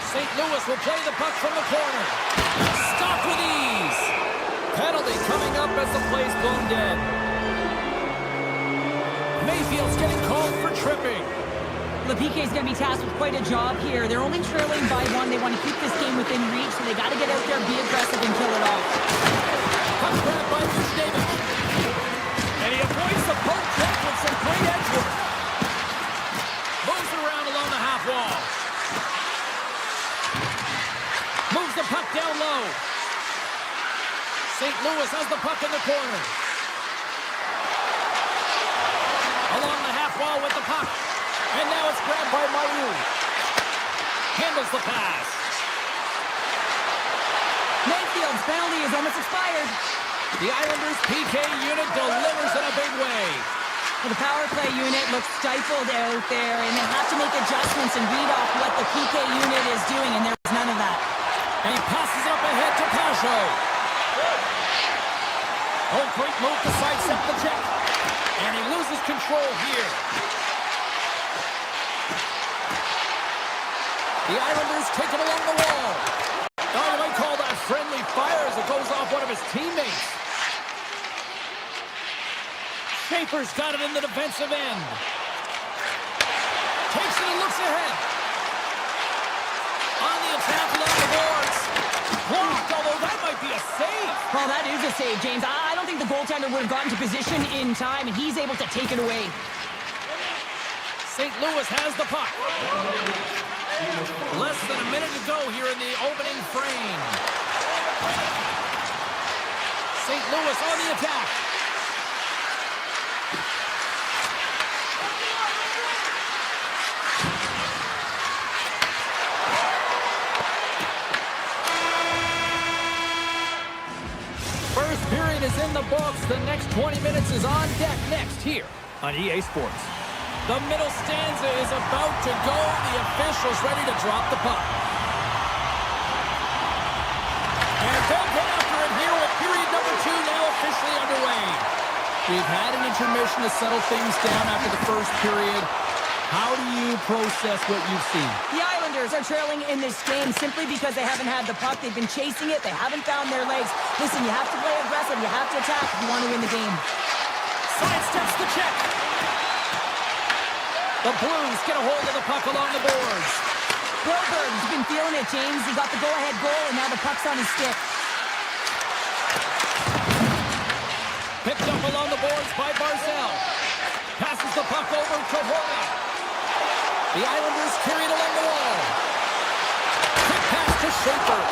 St. Louis will play the puck from the corner. Stopped with ease. Penalty coming up as the play's blown dead. Mayfield's getting called for tripping. The PK is going to be tasked with quite a job here. They're only trailing by one. They want to keep this game within reach, so they got to get out there, be aggressive, and kill it off. Puck grabbed by Buchnevich. And he avoids the poke check with some great edge work. Moves it around along the half wall. Moves the puck down low. St. Louis has the puck in the corner. Along the half wall with the puck. And now it's grabbed by Mayu. Handles the pass. Mayfield's penalty is almost expired. The Islanders' PK unit delivers in a big way. Well, the power play unit looks stifled out there, and they have to make adjustments and read off what the PK unit is doing, and there was none of that. And he passes up ahead to Pajot. Oh, great move to sidestep the check. And he loses control here. The Islanders take it along the wall. Oh, you might call that friendly fire as it goes off one of his teammates. Schaefer's got it in the defensive end. Takes it and looks ahead. On the attack along the boards. Blocked, although that might be a save. Well, that is a save, James. I don't think the goaltender would have gotten to position in time, and he's able to take it away. St. Louis has the puck. Less than a minute to go here in the opening frame. St. Louis on the attack. First period is in the books. The next 20 minutes is on deck next here on EA Sports. The middle stanza is about to go. The official's ready to drop the puck. And they'll get after it here with period number 2 now officially underway. We've had an intermission to settle things down after the first period. How do you process what you've seen? The Islanders are trailing in this game simply because they haven't had the puck. They've been chasing it. They haven't found their legs. Listen, you have to play aggressive. You have to attack if you want to win the game. Sidesteps the check. The Blues get a hold of the puck along the boards. Broberg's been feeling it, James. He got the go-ahead goal, and now the puck's on his stick. Picked up along the boards by Barzal. Passes the puck over to Horvath. The Islanders carry it along the wall. Quick pass to Schaefer.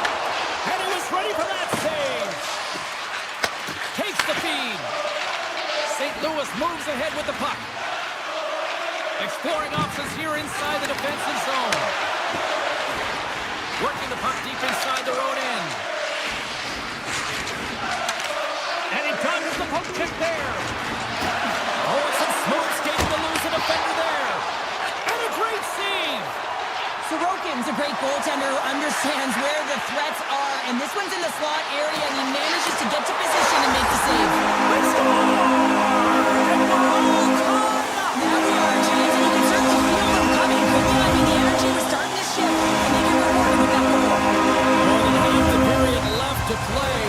And he was ready for that save. Takes the feed. St. Louis moves ahead with the puck. Exploring options here inside the defensive zone. Working the puck deep inside their own end. And he dodges the poke check there. Oh, it's some smooth skating to lose a defender there. And a great save. Sorokin's a great goaltender who understands where the threats are, and this one's in the slot area, and he manages to get to position and make the save. Now we are, James, and you can certainly feel them coming quickly. I mean, the energy was starting to shift, and they get rewarded with that goal. More than half the period left to play.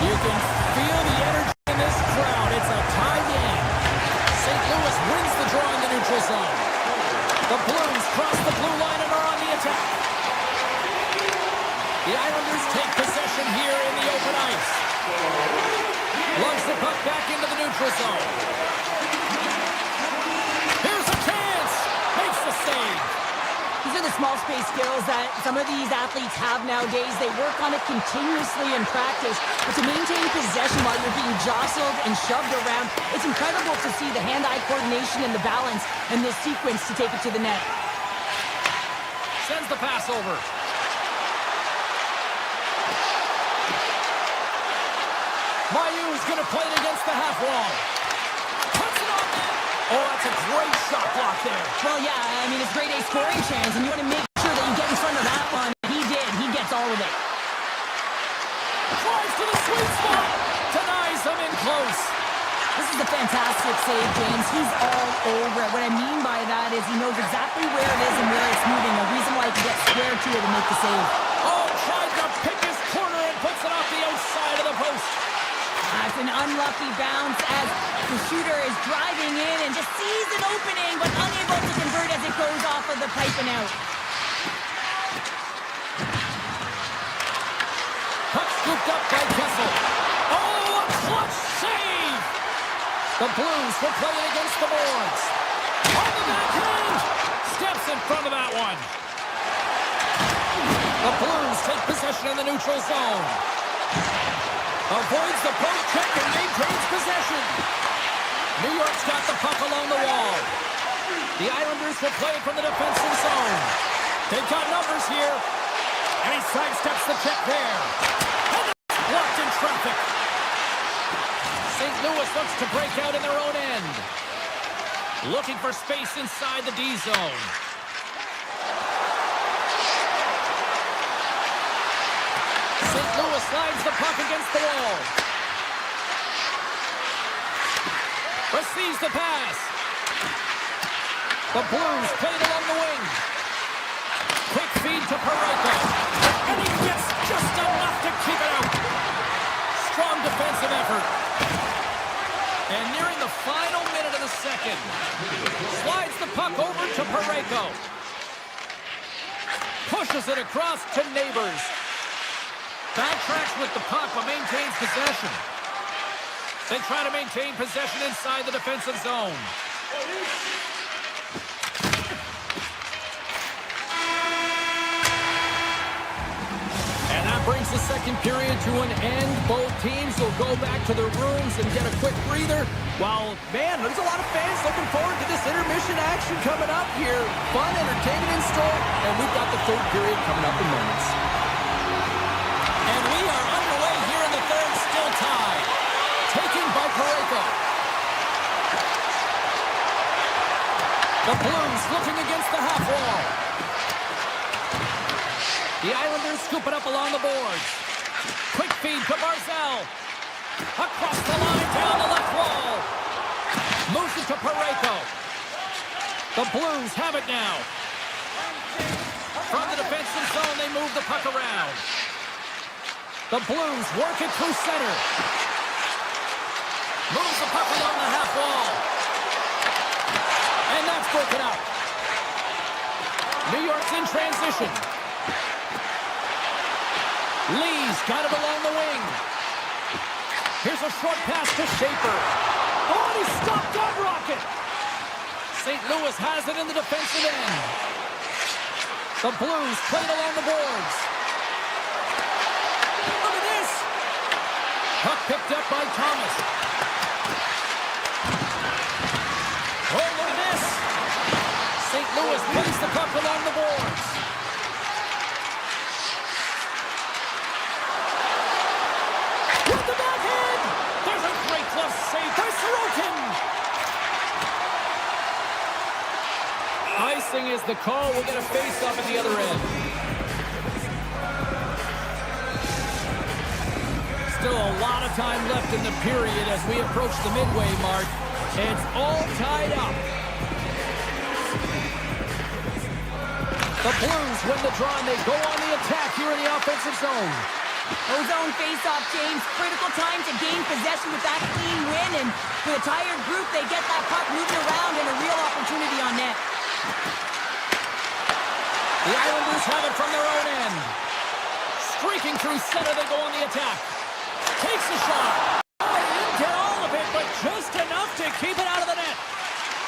You can feel the energy in this crowd. It's a tie game. St. Louis wins the draw in the neutral zone. The Blues cross the blue line and are on the attack. The Islanders take possession here in the open ice. Lugs the puck back into the neutral zone. Here's a chance. Makes the save. These are the small space skills that some of these athletes have nowadays. They work on it continuously in practice. But to maintain possession while you're being jostled and shoved around, it's incredible to see the hand-eye coordination and the balance in this sequence to take it to the net. Sends the pass over. Mayu's going to play it against the half wall. Puts it on net. Oh, that's a great shot block there. Well, yeah, I mean, it's grade A scoring chance, and you want to make sure that you get in front of that one. He did. He gets all of it. Drives to the sweet spot. Denies him in close. This is a fantastic save, James. He's all over it. What I mean by that is he knows exactly where it is and where it's moving. A reason why he can get square to it and make the save. Oh, tried to pick his corner and puts it off the outside of the post. That's an unlucky bounce as the shooter is driving in and just sees an opening but unable to convert as it goes off of the pipe and out. Puck scooped up by Kessel. Oh, a clutch save! The Blues will play it against the boards. On the backhand! Steps in front of that one. The Blues take possession in the neutral zone. Avoids the poke check and maintains possession. New York's got the puck along the wall. The Islanders will play it from the defensive zone. They've got numbers here. And he sidesteps the check there. And it's blocked in traffic. St. Louis looks to break out in their own end. Looking for space inside the D zone. St. Louis slides the puck against the wall. Receives the pass. The Blues played along the wing. Quick feed to Parayko. And he gets just enough to keep it out. Strong defensive effort. And nearing the final minute of the second. Slides the puck over to Parayko. Pushes it across to Neighbors. Backtracks with the puck, but maintains possession. They try to maintain possession inside the defensive zone. And that brings the second period to an end. Both teams will go back to their rooms and get a quick breather. While, man, there's a lot of fans looking forward to this intermission action coming up here. Fun, entertainment in store, and we've got the third period coming up in moments. And we are underway here in the third, still tied. Taken by Parayko. The Blues looking against the half wall. The Islanders scoop it up along the boards. Quick feed to Barzal. Across the line, down the left wall. Moves it to Parayko. The Blues have it now. From the defensive zone, they move the puck around. The Blues work it through center. Moves the puck along the half wall. And that's broken up. New York's in transition. Lee's got it along the wing. Here's a short pass to Schaefer. Oh, he stopped that rocket. St. Louis has it in the defensive end. The Blues play it along the boards. Look at this. Puck picked up by Thomas. Oh, look at this. St. Louis plays the puck along the boards. With the backhand. There's a great glove save by Sorokin. Icing is the call. We'll get a face-off at the other end. Still a lot of time left in the period as we approach the midway mark. It's all tied up. The Blues win the draw and they go on the attack here in the offensive zone. Zone face-off, James. Critical time to gain possession with that clean win. And for the tired group, they get that puck moving around and a real opportunity on net. The Islanders have it from their own end. Streaking through center, they go on the attack. Takes a shot. Oh, he didn't get all of it, but just enough to keep it out of the net.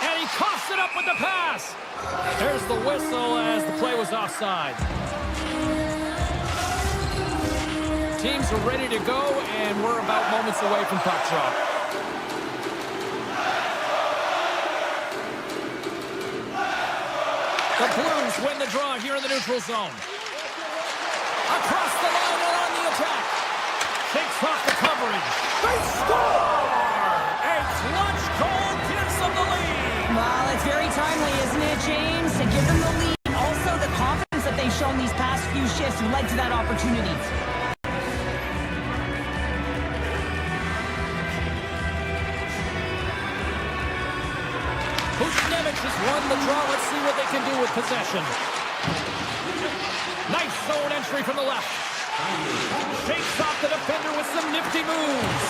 And he coughs it up with the pass. There's the whistle as the play was offside. Teams are ready to go, and we're about moments away from puck drop. The Blues win the draw here in the neutral zone. Across the line and on the attack. Shakes off the coverage. They score! A clutch goal gives them the lead. Well, it's very timely, isn't it, James? To give them the lead. Also, the confidence that they've shown these past few shifts led to that opportunity. Buchnevich has won the draw. Let's see what they can do with possession. Nice zone entry from the left. Shakes off the defender with some nifty moves.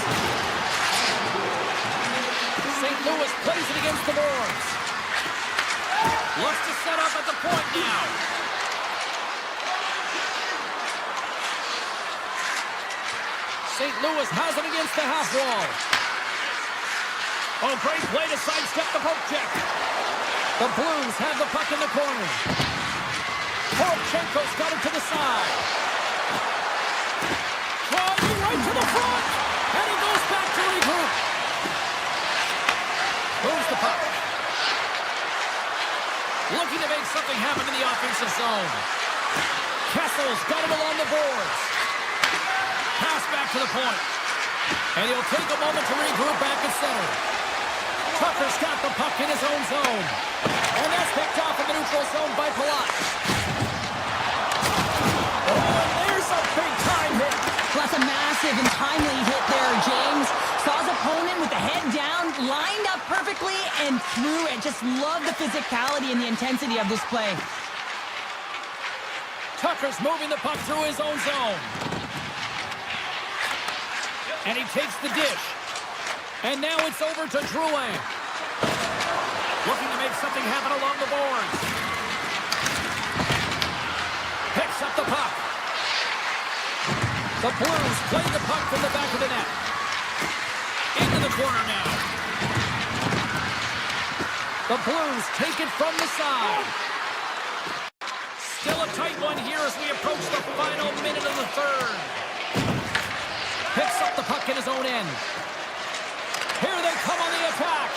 St. Louis plays it against the boards. Looks to set up at the point now. St. Louis has it against the half wall. Oh, great play to sidestep the poke check. The Blues have the puck in the corner. Poroshenko's got it to the side. Driving right to the front. And he goes back to regroup. Moves the puck. Looking to make something happen in the offensive zone. Kessel's got it along the boards. Pass back to the point. And he'll take a moment to regroup back at center. Tucker's got the puck in his own zone. And that's picked off in the neutral zone by Palat. Oh, and there's a big-time hit. Plus a massive and timely hit there, James. Saw his opponent with the head down, lined up perfectly, and threw it. Just love the physicality and the intensity of this play. Tucker's moving the puck through his own zone. And he takes the dish. And now it's over to Drouin. Looking to make something happen along the boards. Picks up the puck. The Blues play the puck from the back of the net. Into the corner now. The Blues take it from the side. Still a tight one here as we approach the final minute of the third. Picks up the puck in his own end. Here they come on the attack.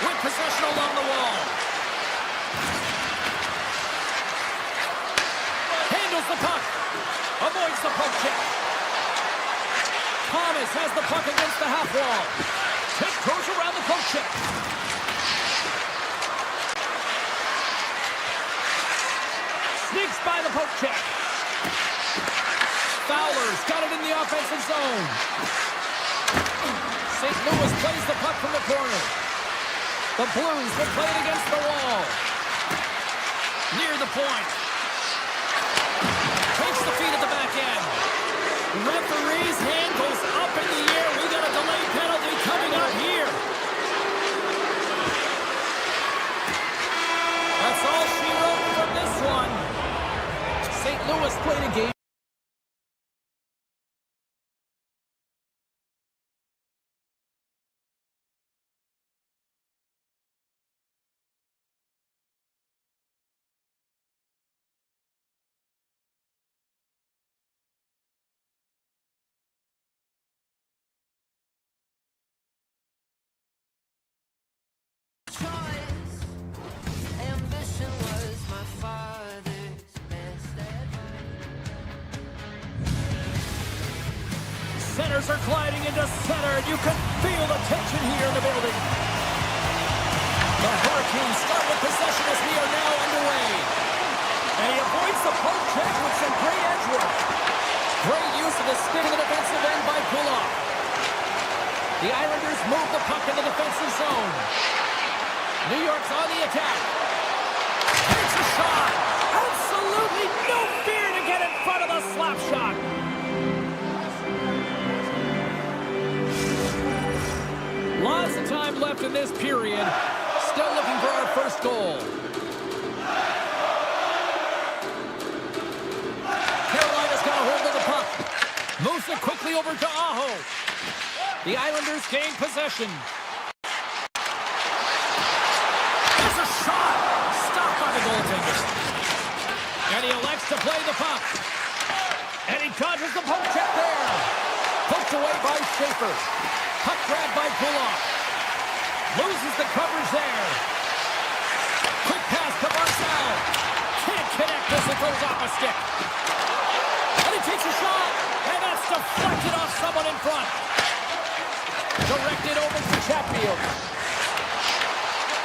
With possession along the wall. Handles the puck. Avoids the poke check. Thomas has the puck against the half wall. Tiptoes around the poke check. poke check. Fowler's got it in the offensive zone. St. Louis plays the puck from the corner. The Blues will play it against the wall. Near the point. Takes the feed at the back end. Referee's hand goes up in the air. We got a delay penalty coming up here. That's all she wrote from this one. St. Louis played a game. Centers are gliding into center. You can feel the tension here in the building. The Hurricanes start with possession as we are now underway. And he avoids the poke check with some great edge work. Great use of the spin in the defensive end by Kulak. The Islanders move the puck in the defensive zone. New York's on the attack. Takes a shot. Absolutely no fear to get in front of the slap shot. Lots of time left in this period. Still looking for our first goal. Carolina's got a hold of the puck. Moves it quickly over to Aho. The Islanders gain possession. There's a shot. Stopped by the goaltender. And he elects to play the puck. And he dodges the poke check there. Poked away by Schaefer. Puck grab by Kulak. Loses the coverage there. Quick pass to Barzal. Can't connect as it goes off a stick. And he takes a shot. And that's deflected off someone in front. Directed over to Chatfield.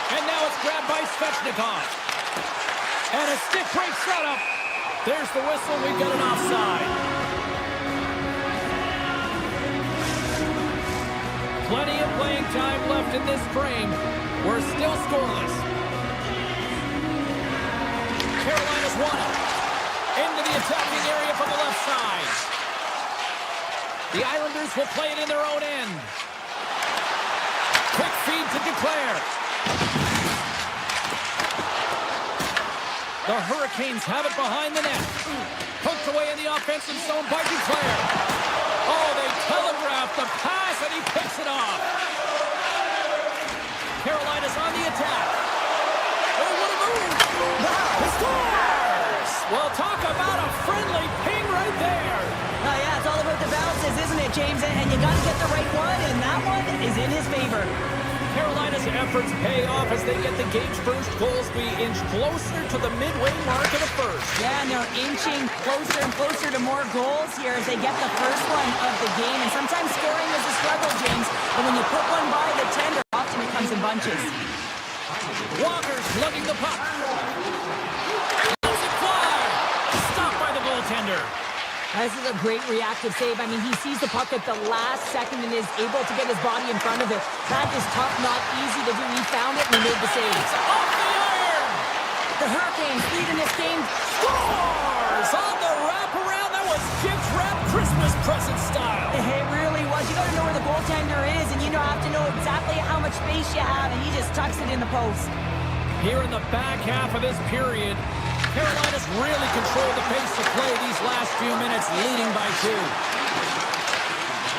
And now it's grabbed by Svechnikov. And a stick break setup. There's the whistle. We've got an offside. Plenty of playing time left in this frame. We're still scoreless. Carolina's won it. Into the attacking area from the left side. The Islanders will play it in their own end. Quick feed to Duclair. The Hurricanes have it behind the net. Poked away in the offensive zone by Duclair. Oh, they telegraphed the pass, and he picks it off. Carolina's on the attack. Oh, what a move! He scores! Well, talk about a friendly ping right there. Yeah, it's all about the bounces, isn't it, James? And you got to get the right one, and that one is in his favor. Carolina's efforts pay off as they get the game's first goals. We inch closer to the midway mark of the first. Yeah, and they're inching closer and closer to more goals here as they get the first one of the game. And sometimes scoring is a struggle, James. But when you put one by the tender, often it comes in bunches. Walker's lugging the puck. Lets it fly. Stopped by the goaltender. This is a great reactive save. I mean, he sees the puck at the last second and is able to get his body in front of it. That is tough, not easy to do. He found it and he made the save. Off the iron! The Hurricanes lead in this game. Scores on the wraparound. That was gift wrap Christmas present style. It really was. You got to know where the goaltender is, and you have to know exactly how much space you have, and he just tucks it in the post. Here in the back half of this period, Carolina's really controlled the pace of play these last few minutes, leading by 2.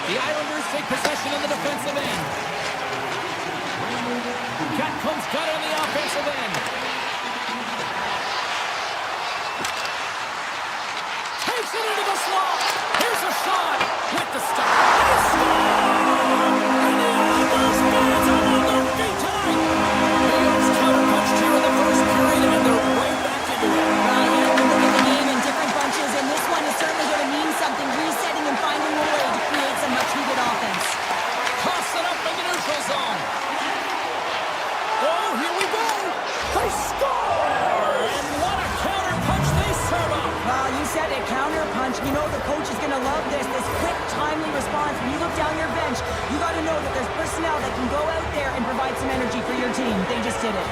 The Islanders take possession in the defensive end. Gatcombe's got it on the offensive end. Takes it into the slot. Here's a shot with the stop. And he scores! And the Islanders fans are on their feet tonight. New York's counterpunched here in the first period, and they're right back into it. We look at the game in different bunches, and this one is certainly going to mean something, resetting and finding a way to create some much-needed offense. Toss it up in the neutral zone. Oh, here we go. They score! And what a counter punch they serve up. punch. You know the coach is going to love this quick, timely response. When you look down your bench, you got to know that there's personnel that can go out there and provide some energy for your team. They just did it.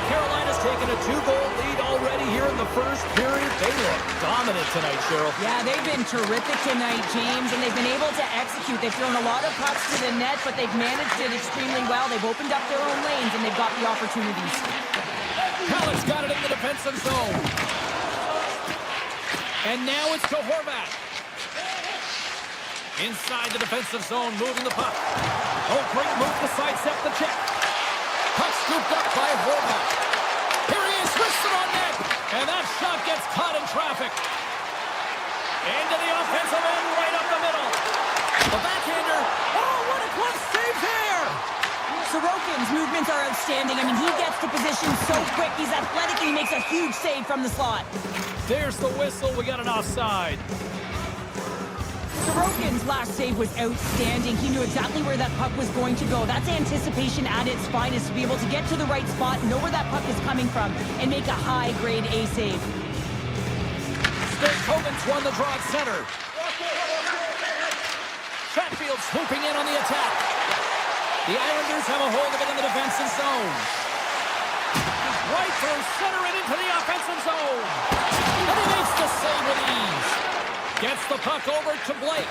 Carolina's taken a 2-goal lead already here in the first period. They look dominant tonight, Cheryl. Yeah, they've been terrific tonight, James, and they've been able to execute. They've thrown a lot of pucks to the net, but they've managed it extremely well. They've opened up their own lanes, and they've got the opportunities. Halleck's got it in the defensive zone. And now it's to Horvat. Inside the defensive zone, moving the puck. Oh, great move to sidestep the check. Puck scooped up by Horvat. Here he is, wristed on net. And that shot gets caught in traffic. Into the offensive end, right up the middle. The backhander. Oh, what a glove save there. Sorokin's movements are outstanding. I mean, he gets to position so quick. He's athletic, and he makes a huge save from the slot. There's the whistle. We got an offside. Sorokin's last save was outstanding. He knew exactly where that puck was going to go. That's anticipation at its finest, to be able to get to the right spot, know where that puck is coming from, and make a high-grade A save. Hogan's won the draw at center. Chatfield swooping in on the attack. The Islanders have a hold of it in the defensive zone. Right through center and into the offensive zone. And he makes the save with ease. Gets the puck over to Blake.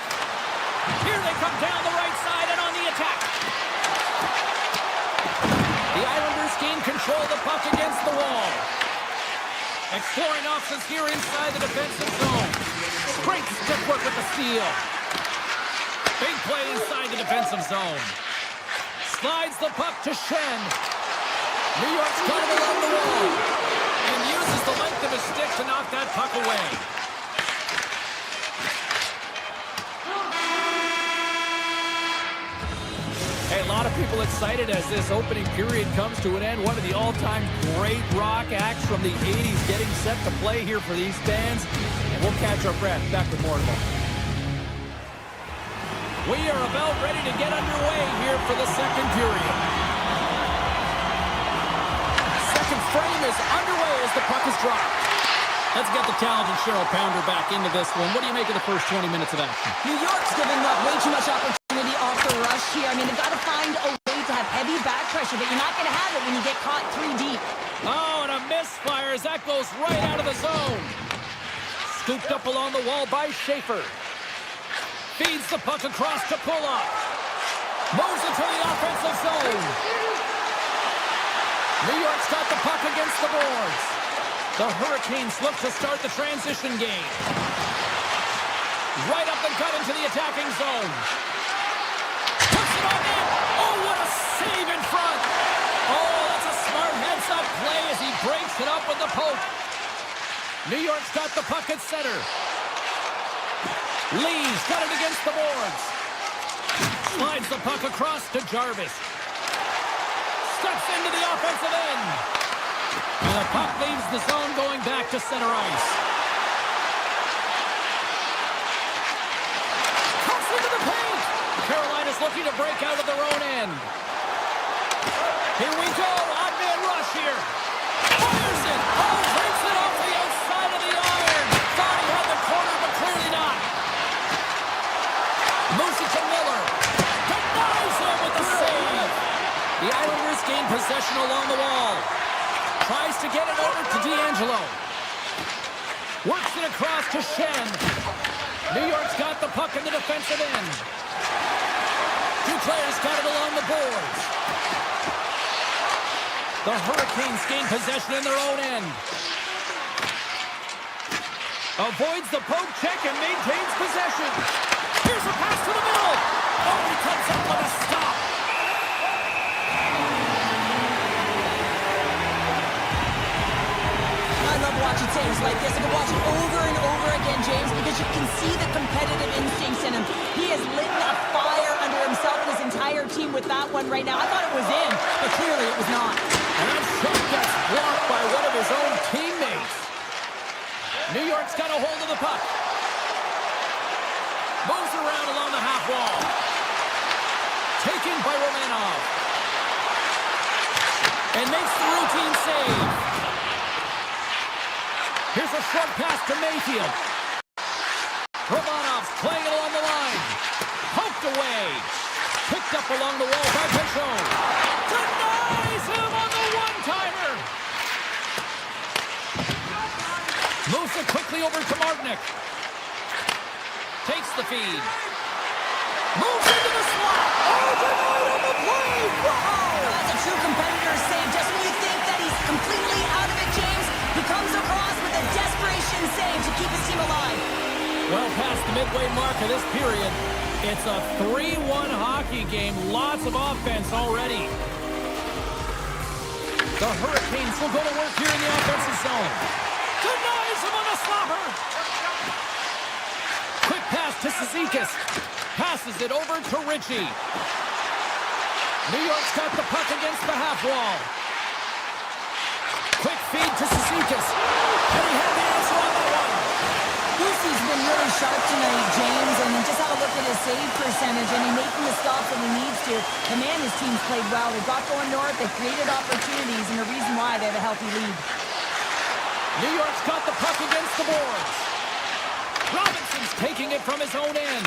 Here they come down the right side and on the attack. The Islanders gain control of the puck against the wall. Exploring options here inside the defensive zone. Great stick work with the steal. Big play inside the defensive zone. Slides the puck to Shen. New York's got it along the wall. And uses the length of his stick to knock that puck away. Hey, a lot of people excited as this opening period comes to an end. One of the all-time great rock acts from the 80s getting set to play here for these fans. And we'll catch our breath. Back with more in a moment. We are about ready to get underway here for the second period. Second frame is underway as the puck is dropped. Let's get the talented Cheryl Pounder back into this one. What do you make of the first 20 minutes of action? New York's giving up way too much opportunity off the rush here. I mean, they've got to find a way to have heavy back pressure, but you're not going to have it when you get caught 3 deep. Oh, and a misfire as that goes right out of the zone. Scooped up along the wall by Schaefer. Feeds the puck across to Pulock. Moves it to the offensive zone. New York's got the puck against the boards. The Hurricanes look to start the transition game. Right up and cut into the attacking zone. Puts it on in. Oh, what a save in front. Oh, that's a smart heads-up play as he breaks it up with the poke. New York's got the puck at center. Lee's got it against the boards. Slides the puck across to Jarvis. Steps into the offensive end. And the puck leaves the zone going back to center ice. Cuts into the paint. Carolina's looking to break out of their own end. Here we go. Odd man rush here. Fires it. Oh, breaks it off the outside of the iron. Thought he had the corner, but clearly not. Moves it to Miller. Denies him with the save. The Islanders gain possession along the wall. Tries to get it over to D'Angelo. Works it across to Shen. New York's got the puck in the defensive end. Two players got it along the boards. The Hurricanes gain possession in their own end. Avoids the poke check and maintains possession. Here's a pass to the middle. Oh, he comes up with a stop. Watching saves like this. I could watch it over and over again, James, because you can see the competitive instincts in him. He has lit a fire under himself and his entire team with that one right now. I thought it was in, but clearly it was not. And that shot gets blocked by one of his own teammates. New York's got a hold of the puck. Moves around along the half wall. Taken by Romanov. And makes the routine save. Here's a short pass to Mayfield. Romanov's playing it along the line. Poked away. Picked up along the wall by Pinchot. Denies him on the one-timer. Moves it quickly over to Martinick. Takes the feed. Moves into the slot. Oh, denied on the play. Wow. That's a true competitor save. Just when you think that he's completely out of it, James, he comes across with a desperation save to keep his team alive. Well past the midway mark of this period. It's a 3-1 hockey game. Lots of offense already. The Hurricanes will go to work here in the offensive zone. Denies him on a slapper. Quick pass to Cizikas. Passes it over to Ritchie. New York's got the puck against the half wall. Quick feed to Cizikas. And he had the answer on that one. Lucy's been really sharp tonight, James, and just have a look at his save percentage, and he's making the stops that he needs to. The man, his team's played well. They got going north, they created opportunities, and the reason why they have a healthy lead. New York's got the puck against the boards. Robinson's taking it from his own end.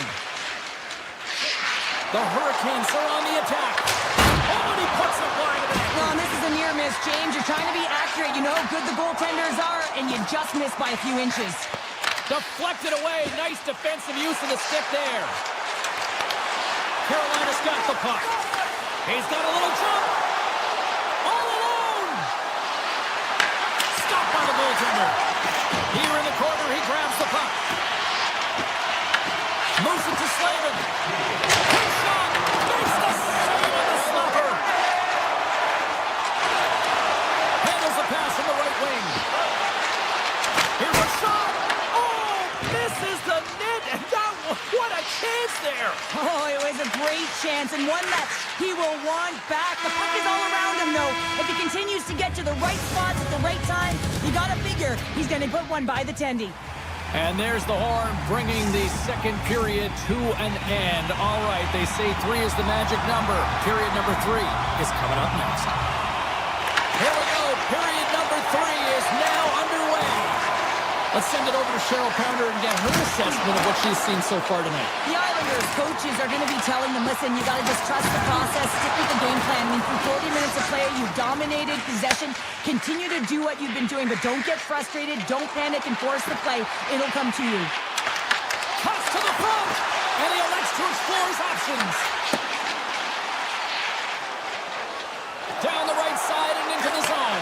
The Hurricanes are on the attack. Oh, and he puts it wide of the net. Well, and this is a near miss, James. You're trying to be accurate. You know how good the goaltenders are, and you just missed by a few inches. Deflected away. Nice defensive use of the stick there. Carolina's got the puck. He's got a little jump. All alone. Stopped by the goaltender. Here in the corner, he grabs the puck. Moves it to Slavin. Quick shot. Makes the save on the slapper. Handles the pass from the right wing. Here's a shot. Oh, misses the net. And what a chance there. Oh, it was a great chance, and one that he will want back. The puck is all around him, though. If he continues to get to the right spots at the right time, you got to figure he's going to put one by the tendy. And there's the horn, bringing the second period to an end. All right, they say 3 is the magic number. Period number 3 is coming up next. Here we go. Period number 3 is now underway. Let's send it over to Cheryl Pounder and get her assessment of what she's seen so far tonight. The Islanders coaches are going to be telling them, listen, you got to just trust the process, stick with the game plan. I mean, through 40 minutes of play, you've dominated possession. Continue to do what you've been doing, but don't get frustrated. Don't panic and force the play. It'll come to you. Cuts to the front, and he elects to explore his options. Down the right side and into the zone.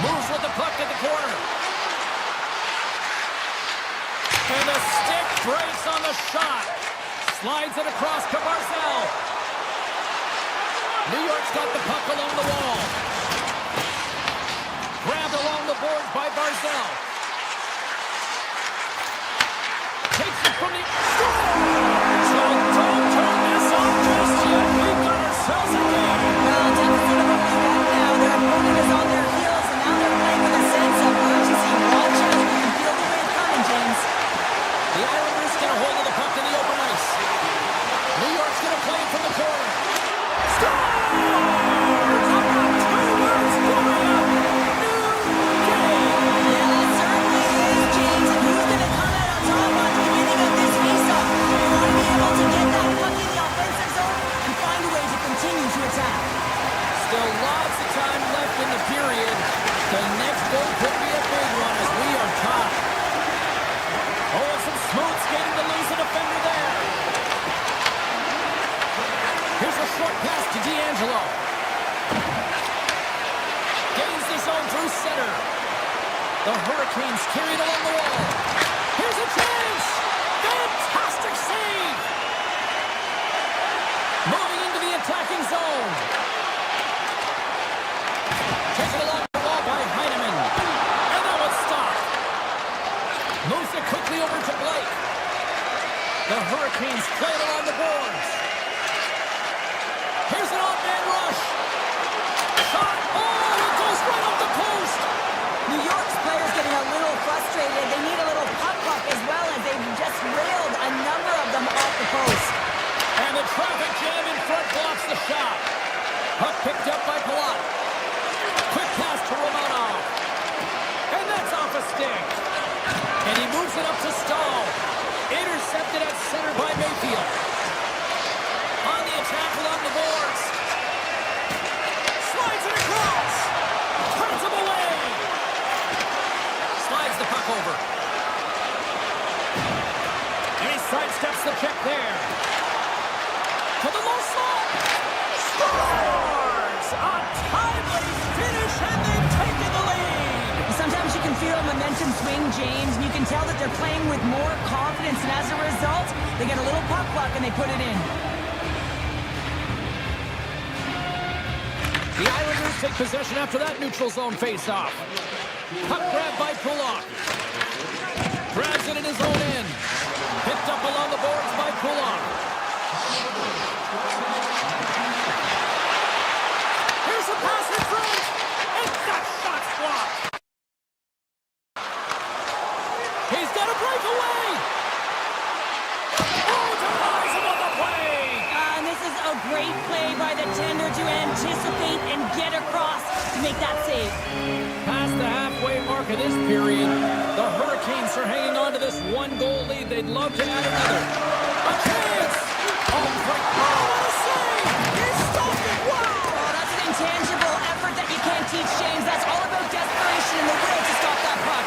Moves with the puck at the corner. And the stick breaks on the shot. Slides it across to Barzal. New York's got the puck along the wall. Grabbed along the boards by Barzal. Takes it from the... So don't turn this off just yet. We've got ourselves a game. Well, deficit of only one now. Their opponent is on their heels, and now they're playing with a sense of urgency. Watch out. You can feel the wind coming, James. The Islanders get a hold of the puck in the open ice. New York's going to play it from the corner. Scores! Yeah, that certainly is, James. And who's going to come out on top on the beginning of this faceoff? You want to be able to get that puck in the offensive zone and find a way to continue to attack. Still lots of time left in the period. The next goal could be a big one as we are tied. Oh, and some smooth skating to lose a defender there. Here's a short pass to D'Angelo. Gains the zone through center. The Hurricanes carry it along the wall. Here's a chance. Fantastic save. Moving into the attacking zone. Taken along the wall by Heineman. And that was stopped. Moves it quickly over to Blake. The Hurricanes play it along the boards. Here's an off-man rush. Shot. Oh, it goes right off the post. New York's players getting a little frustrated. They need a little puck as well as they've just railed a number of them off the post. And the traffic jam in front blocks the shot. Puck picked up by Palat. Quick pass to Romanov. And that's off a stick. And he moves it up to Stahl. Intercepted at center by Mayfield. On the attack along the boards. Slides it across. Turns him away. Slides the puck over. And he sidesteps the check there. To the low slot. Scores! A timely finish, and they've taken the lead. Sometimes you can feel a momentum swing, James, and you can tell that they're playing with more confidence, and as a result, they get a little puck luck and they put it in. The Islanders take possession after that neutral zone face-off. Puck grab by Pulak. Grabs it in his own end. Picked up along the boards by Pulak. Here's a pass in front. And that shot's blocked. He's got a breakaway. Oh, denies him on the play. And this is a great play by the tender to anticipate and get across to make that save. Past the halfway mark of this period, the Hurricanes are hanging on to this one-goal lead. They'd love to add another. A chance! Oh, great! Oh, what a save! He stopped it! Wow! Oh, that's an intangible effort that you can't teach, James. That's all about desperation and the will to stop that puck.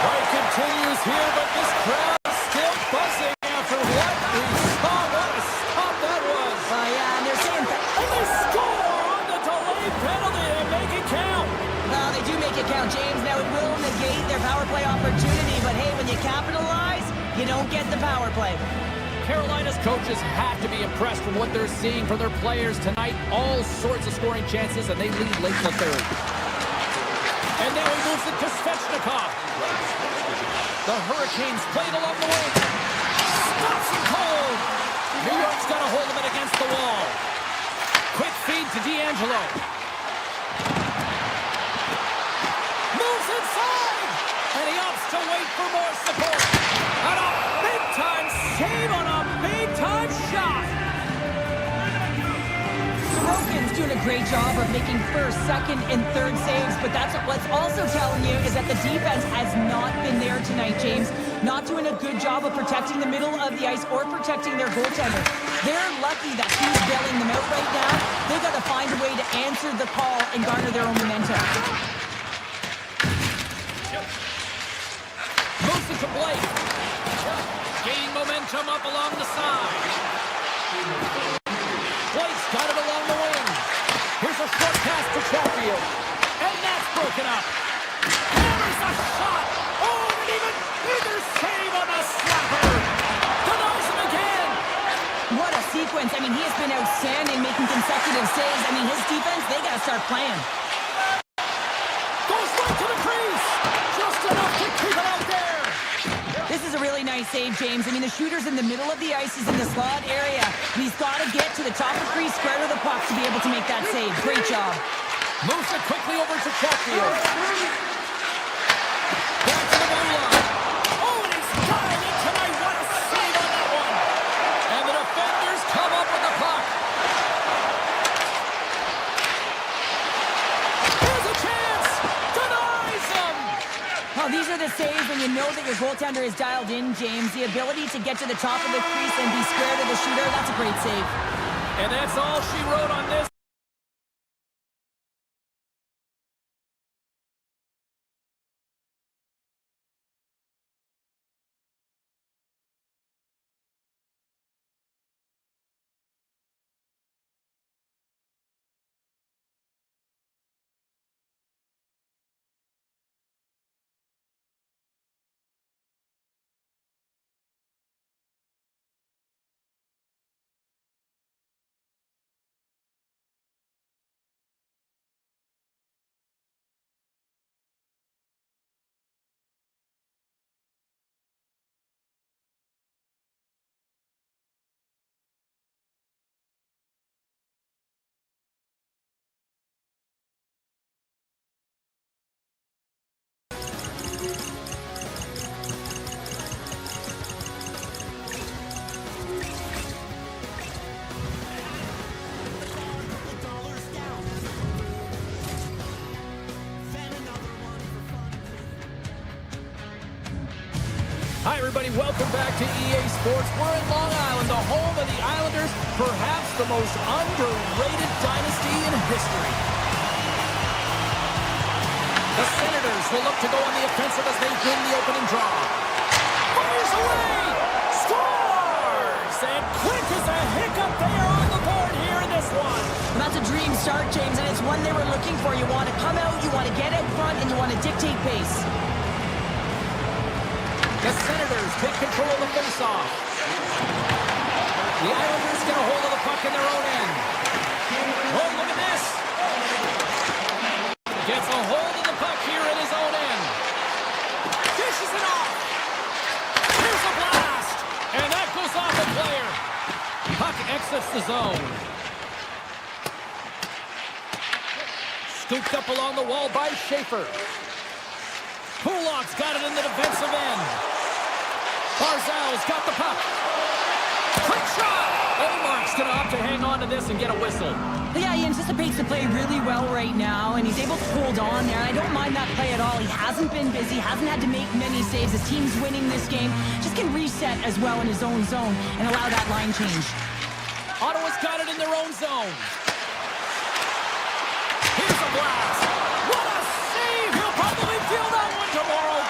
Fight continues here, but this crowd is still buzzing after what we saw. What a stop that was! Yeah, and they're saying that. And they score on the delayed penalty and make it count! Well, they do make it count, James. Now, it will negate their power play opportunity, but hey, when you capitalize, you don't get the power play. Carolina's coaches have to be impressed with what they're seeing from their players tonight. All sorts of scoring chances, and they lead late in the third. And now he moves it to Svechnikov. The Hurricanes played along the wing. Stops him cold. New York's got a hold of it against the wall. Quick feed to D'Angelo. Moves inside. And he opts to wait for more support. And a big-time save on a big-time shot. Sorokin's doing a great job of making first, second, and third saves, but that's what's also telling you is that the defense has not been there tonight, James. Not doing a good job of protecting the middle of the ice or protecting their goaltender. They're lucky that he's bailing them out right now. They got to find a way to answer the call and garner their own momentum. Moves it to Blake. Gain momentum up along the side. Blake's got it along the wing. Here's a short pass to Chatfield. And that's broken up. Hammers a shot. Oh, and even bigger save on the slapper. Denies him again. What a sequence. I mean, he has been outstanding making consecutive saves. I mean, his defense, they got to start playing. Goes right to the crease. Just enough to keep it out there. This is a really nice save, James. I mean, the shooter's in the middle of the ice. He's in the slot area. And he's got to get to the top of the crease, square to the puck to be able to make that save. Great job. Moves it quickly over to Chatfield. Back to the blue line. Oh, and he's dialed it tonight. What a save on that one. And the defenders come up with the puck. Here's a chance. Denies him. Well, these are the saves when you know that your goaltender is dialed in, James. The ability to get to the top of the crease and be square to the shooter, that's a great save. And that's all she wrote on this. Hi, everybody. Welcome back to EA Sports. We're in Long Island, the home of the Islanders, perhaps the most underrated dynasty in history. The Senators will look to go on the offensive as they win the opening draw. Fires away! Scores! And quick as a hiccup, they are on the board here in this one. That's a dream start, James, and it's one they were looking for. You want to come out, you want to get out front, and you want to dictate pace. The Senators take control of the faceoff. The Islanders get a hold of the puck in their own end. Oh, look at this. Gets a hold of the puck here in his own end. Dishes it off. Here's a blast. And that goes off the player. Puck exits the zone. Scooped up along the wall by Schaefer. Kulak's got it in the defensive end. Barzal's got the puck. Quick shot! Edmont's going to opt to hang on to this and get a whistle. Yeah, he anticipates the play really well right now, and he's able to hold on there. I don't mind that play at all. He hasn't been busy, hasn't had to make many saves. His team's winning this game. Just can reset as well in his own zone and allow that line change. Ottawa's got it in their own zone. Here's a blast. What a save! He'll probably feel that one tomorrow.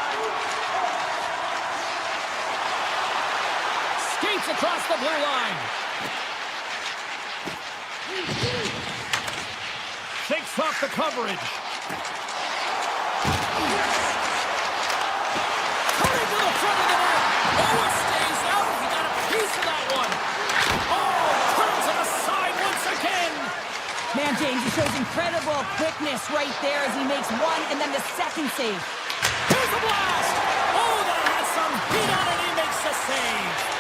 Skates across the blue line. Shakes off the coverage. Cutting to the front of the net. Oh, it stays out. He got a piece of that one. Oh, turns it aside once again. Man, James, he shows incredible quickness right there as he makes one and then the second save. Here's the blast. Oh, that has some heat on it. He makes the save.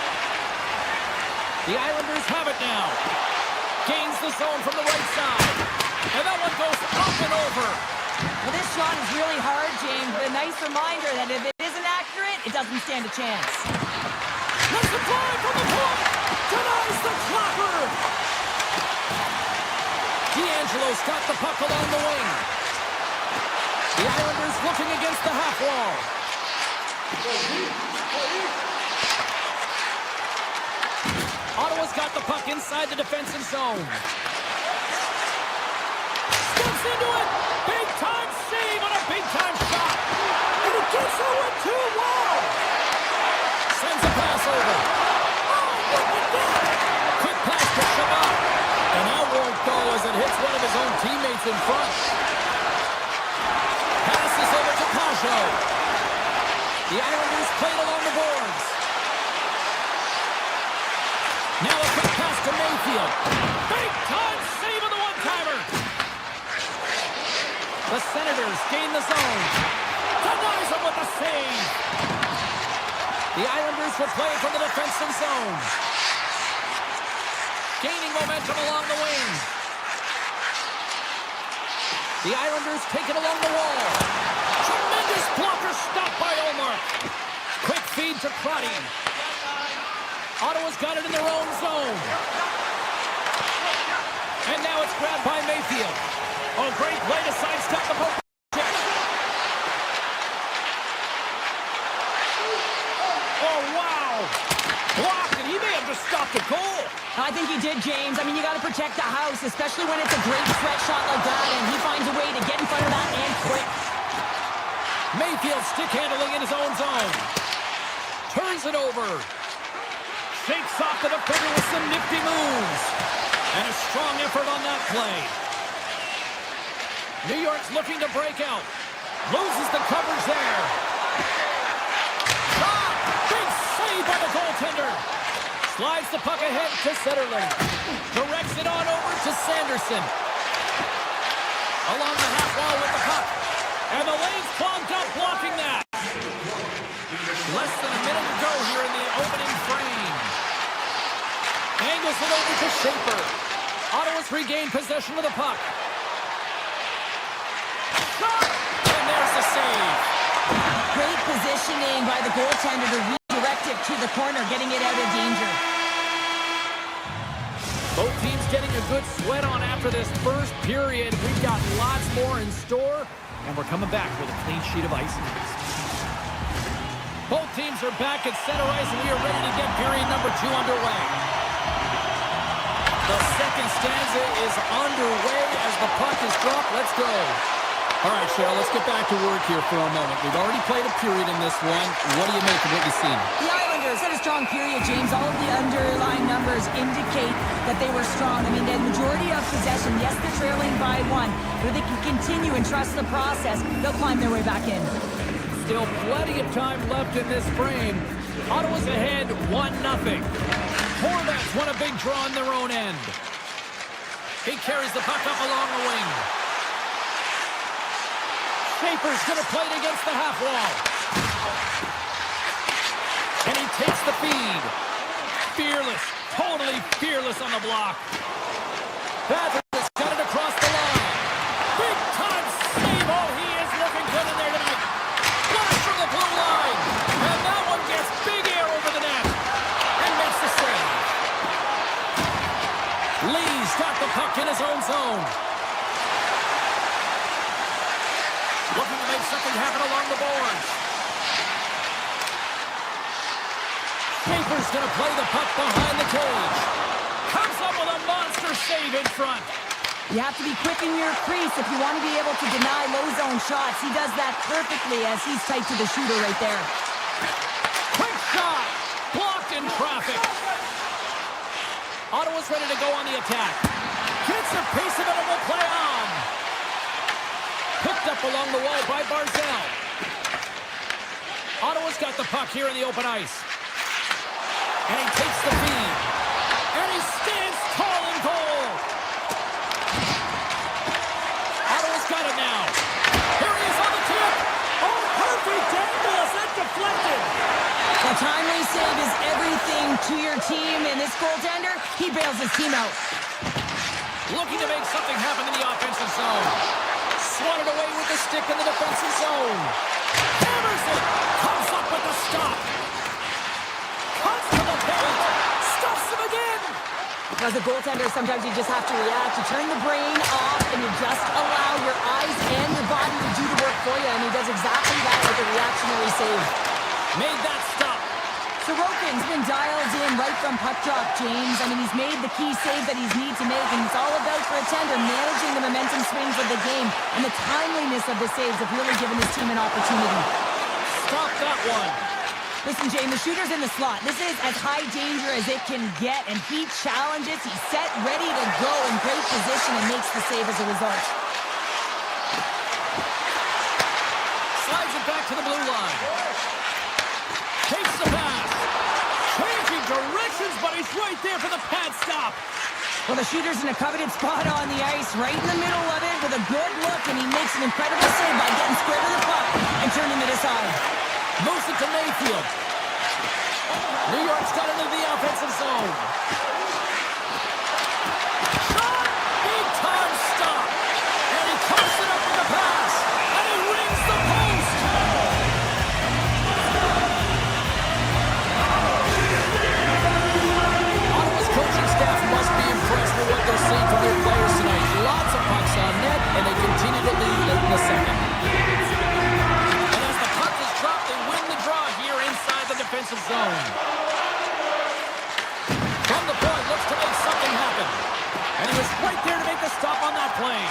The Islanders have it now. Gains the zone from the right side. And that one goes up and over. Well, this shot is really hard, James, but a nice reminder that if it isn't accurate, it doesn't stand a chance. Let's apply from the point. Denies the clapper. D'Angelo's got the puck along the wing. The Islanders looking against the half wall. Ottawa's got the puck inside the defensive zone. Steps into it. Big time save on a big time shot. And it gets over two wall. Sends a pass over. Oh, look at that. Quick pass to Shabbat. And that won't go as it hits one of his own teammates in front. Passes over to Pajot. The Islanders played along the boards. Now a quick pass to Mayfield. Big time save on the one-timer. The Senators gain the zone. Denies him with the save. The Islanders will play from the defensive zone. Gaining momentum along the wing. The Islanders take it along the wall. Tremendous blocker stop by Omar. Quick feed to Crotty. Ottawa's got it in their own zone. And now it's grabbed by Mayfield. Oh, great play to sidestep the poke. Oh, wow. Blocked, and he may have just stopped the goal. I think he did, James. I mean, you got to protect the house, especially when it's a great stretch shot like that, and he finds a way to get in front of that and quick. Mayfield stick handling in his own zone. Turns it over. Shakes off the defender with some nifty moves. And a strong effort on that play. New York's looking to break out. Loses the coverage there. Ah, big save by the goaltender. Slides the puck ahead to Zetterlund. Directs it on over to Sanderson. Along the half wall with the puck. And the lane's clogged up blocking that. Less than a minute to go here in the opening frame. Angles it over to Schaefer. Ottawa's regained possession of the puck. Shot! And there's the save. Great positioning by the goaltender to redirect it to the corner, getting it out of danger. Both teams getting a good sweat on after this first period. We've got lots more in store, and we're coming back with a clean sheet of ice next. Both teams are back at center ice, and we are ready to get period number 2 underway. The second stanza is underway as the puck is dropped. Let's go. All right, Cheryl, let's get back to work here for a moment. We've already played a period in this one. What do you make of what you've seen? The Islanders had a strong period, James. All of the underlying numbers indicate that they were strong. I mean, the majority of possession, yes, they're trailing by 1, but if they can continue and trust the process, they'll climb their way back in. Still plenty of time left in this frame. Ottawa's ahead 1-0. Hornets won a big draw on their own end. He carries the puck up along the wing. Schaefer's going to play it against the half wall. And he takes the feed. Fearless, totally fearless on the block. Patrick has got it across the line. Big time save. Oh, he is looking good in there tonight. Flash from the blue line. And that one gets big air over the net. And makes the save. Lee's got the puck in his own zone. Looking to make something happen along the boards. Schaefer's going to play the puck behind the cage. Comes up with a monster save in front. You have to be quick in your crease if you want to be able to deny low zone shots. He does that perfectly as he's tight to the shooter right there. Quick shot. Blocked in traffic. Ottawa's ready to go on the attack. Gets a piece of it and will play on. Picked up along the wall by Barzell. Ottawa's got the puck here in the open ice. And he takes the feed. And he stands tall in goal. Ottawa's got it now. Here he is on the tip. Oh, perfect angle. Is that deflected? A timely save is everything to your team, and this goaltender, he bails his team out. Looking to make something happen in the offensive zone. Swatted away with the stick in the defensive zone. Hammers it. Comes up with the stop. Cuts to the paint. Stuffs him again. As a goaltender, sometimes you just have to react. You turn the brain off, and you just allow your eyes and your body to do the work for you, and he does exactly that with a reactionary save. Made that stop. Sorokin's been dialed in right from puck drop, James. I mean, he's made the key save that he's needs to make, and it's all about, for a tender, managing the momentum swings of the game, and the timeliness of the saves have really given his team an opportunity. Stop that one. Listen, James, the shooter's in the slot. This is as high danger as it can get, and he challenges. He's set, ready to go in great position, and makes the save as a result. Slides it back to the blue line. Takes the pass. Changing directions, but he's right there for the pad stop. Well, the shooter's in a coveted spot on the ice, right in the middle of it, with a good look, and he makes an incredible save by getting square to the puck and turning it aside. Moves it to Mayfield. New York's got into the offensive zone. Shot! Big time stop. And he comes it up with the pass. And he rings the post. Ottawa's coaching staff must be impressed with what they're seeing from their players tonight. Lots of pucks on net, and they continue to lead late in the second. Defensive zone. From the point, looks to make something happen. And he was right there to make the stop on that play.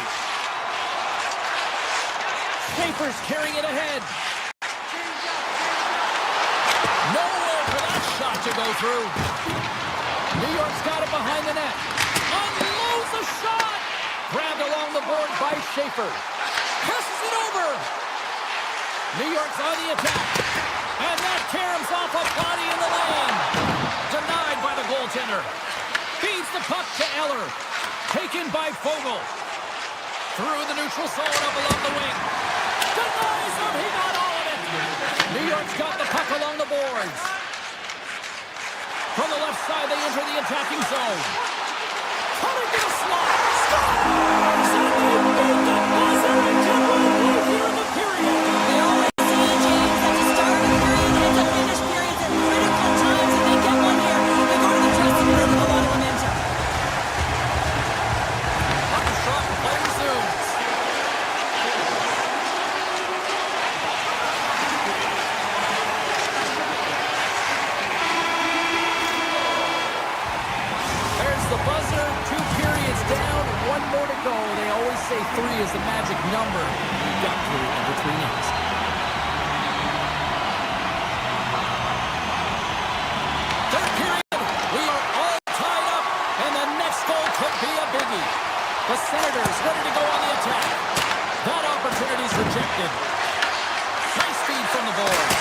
Schaefer's carrying it ahead. Nowhere for that shot to go through. New York's got it behind the net. Unloads the shot. Grabbed along the board by Schaefer. Passes it over. New York's on the attack. And that caroms off a body in the lane. Denied by the goaltender. Feeds the puck to Eller. Taken by Fogle. Through the neutral zone up along the wing. Denies him. He got all of it. New York's got the puck along the boards. From the left side, they enter the attacking zone. Coming to the slot. Stop! Somebody moved the buzzer and took one here in the period. They always see, James, at the start of the period and at the finish periods at critical times, and they get one here. They go to the dressing room with a lot of momentum. Puck is dropped and play resumes. the magic number. You got period number 3 next. Third period. We are all tied up, and the next goal could be a biggie. The Senators ready to go on the attack. That opportunity's rejected. Nice feed from the boards.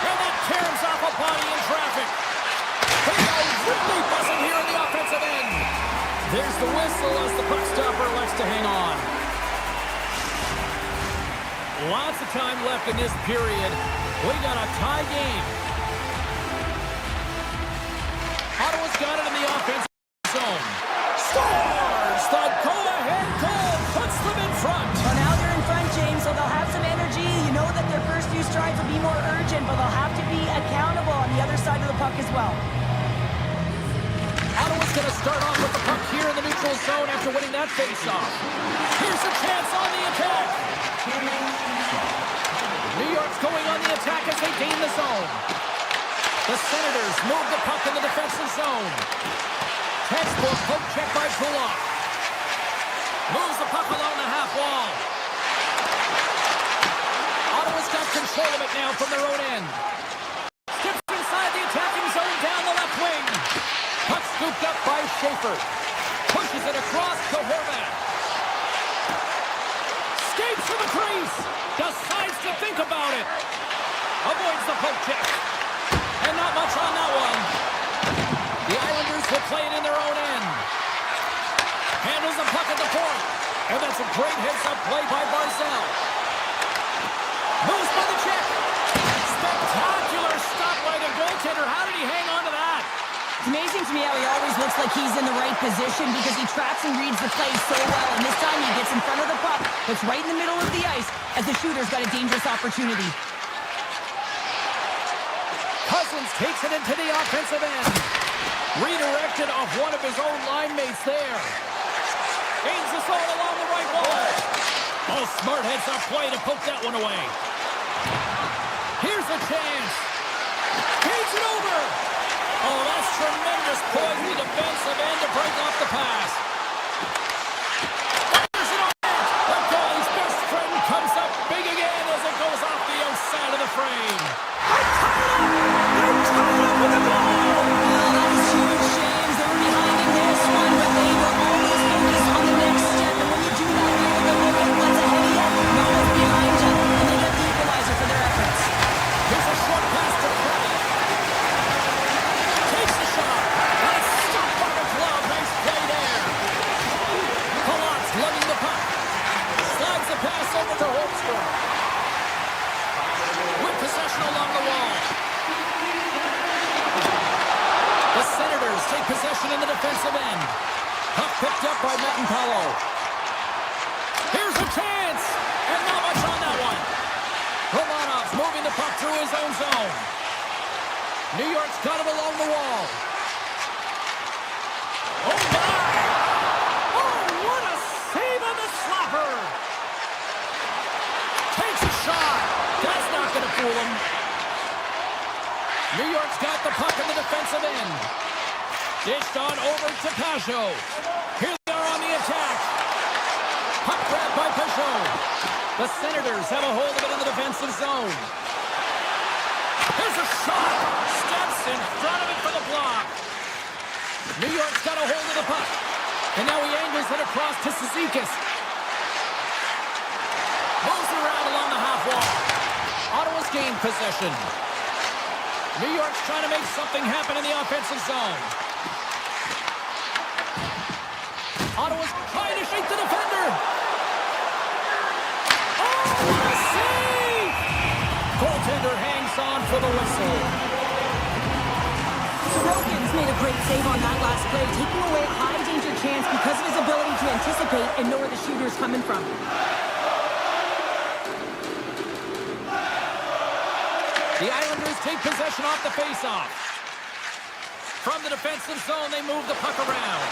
And that caroms off a body in traffic. They are really buzzing here in the offensive end. There's the whistle as the puck stopper elects to hang on. Lots of time left in this period. We got a tie game. Ottawa's got it in the offensive zone. Scores! The go-ahead goal puts them in front. Well, now they're in front, James, so they'll have some energy. You know that their first few strides will be more urgent, but they'll have to be accountable on the other side of the puck as well. Ottawa's going to start off with the puck here in the neutral zone after winning that faceoff. Here's a chance on the attack. New York's going on the attack as they gain the zone. The Senators move the puck in the defensive zone. Textbook poke check by Kulak. Moves the puck along the half wall. Ottawa's got control of it now from their own end. Skips inside the attacking zone down the left wing. Puck scooped up by Schaefer. Pushes it across to Horvat. Skates for the crease. Decides to think about it. Avoids the poke check. And not much on that one. The Islanders will play it in their own end. Handles the puck at the point. And that's a great heads-up play by Barzal. Moves by the check. Spectacular stop by the goaltender. How did he hang on to that? It's amazing to me how he always looks like he's in the right position because he tracks and reads the play so well. And this time he gets in front of the puck, that's right in the middle of the ice as the shooter's got a dangerous opportunity. Cousins takes it into the offensive end. Redirected off one of his own line mates there. Gains the zone along the right wall. Oh, smart heads-up play to poke that one away. Here's a chance. Feeds it over. Oh, that's tremendous poise in the defensive end to break off the pass. Fires it on net. The goalie's best friend comes up big again as it goes off the outside of the frame. They're tied up with the goal. Well, that's huge, James. They were behind in this one, but they were always focused on the next step. And when you do that, you have to look at what's ahead of you, not what's behind you. And they get the equalizer for their efforts. Here's a short pass to Credit. Takes the shot. And it's stopped by the glove. Nice play there. Pollock's lugging the puck. Slides the pass over to Holmstrom. With possession along the wall. The Senators take possession in the defensive end. Puck picked up by Metanpalo. Here's a chance. And not much on that one. Romanov's moving the puck through his own zone. New York's got him along the wall. Oh, my! Oh, what a save on the slapper! Takes a shot. That's not going to fool him. New York's got the puck in the defensive end. Dished on over to Pajot. Here they are on the attack. Puck grabbed by Pajot. The Senators have a hold of it in the defensive zone. Here's a shot. Steps in front of it for the block. New York's got a hold of the puck. And now he angles it across to Cizikas. Moves around along the half wall. Ottawa's gained possession. New York's trying to make something happen in the offensive zone. Ottawa's trying to shake the defender. Oh, what a save! Goaltender hangs on for the whistle. Sorokin's made a great save on that last play, taking away a high-danger chance because of his ability to anticipate and know where the shooter's coming from. The Islanders take possession off the faceoff. From the defensive zone, they move the puck around.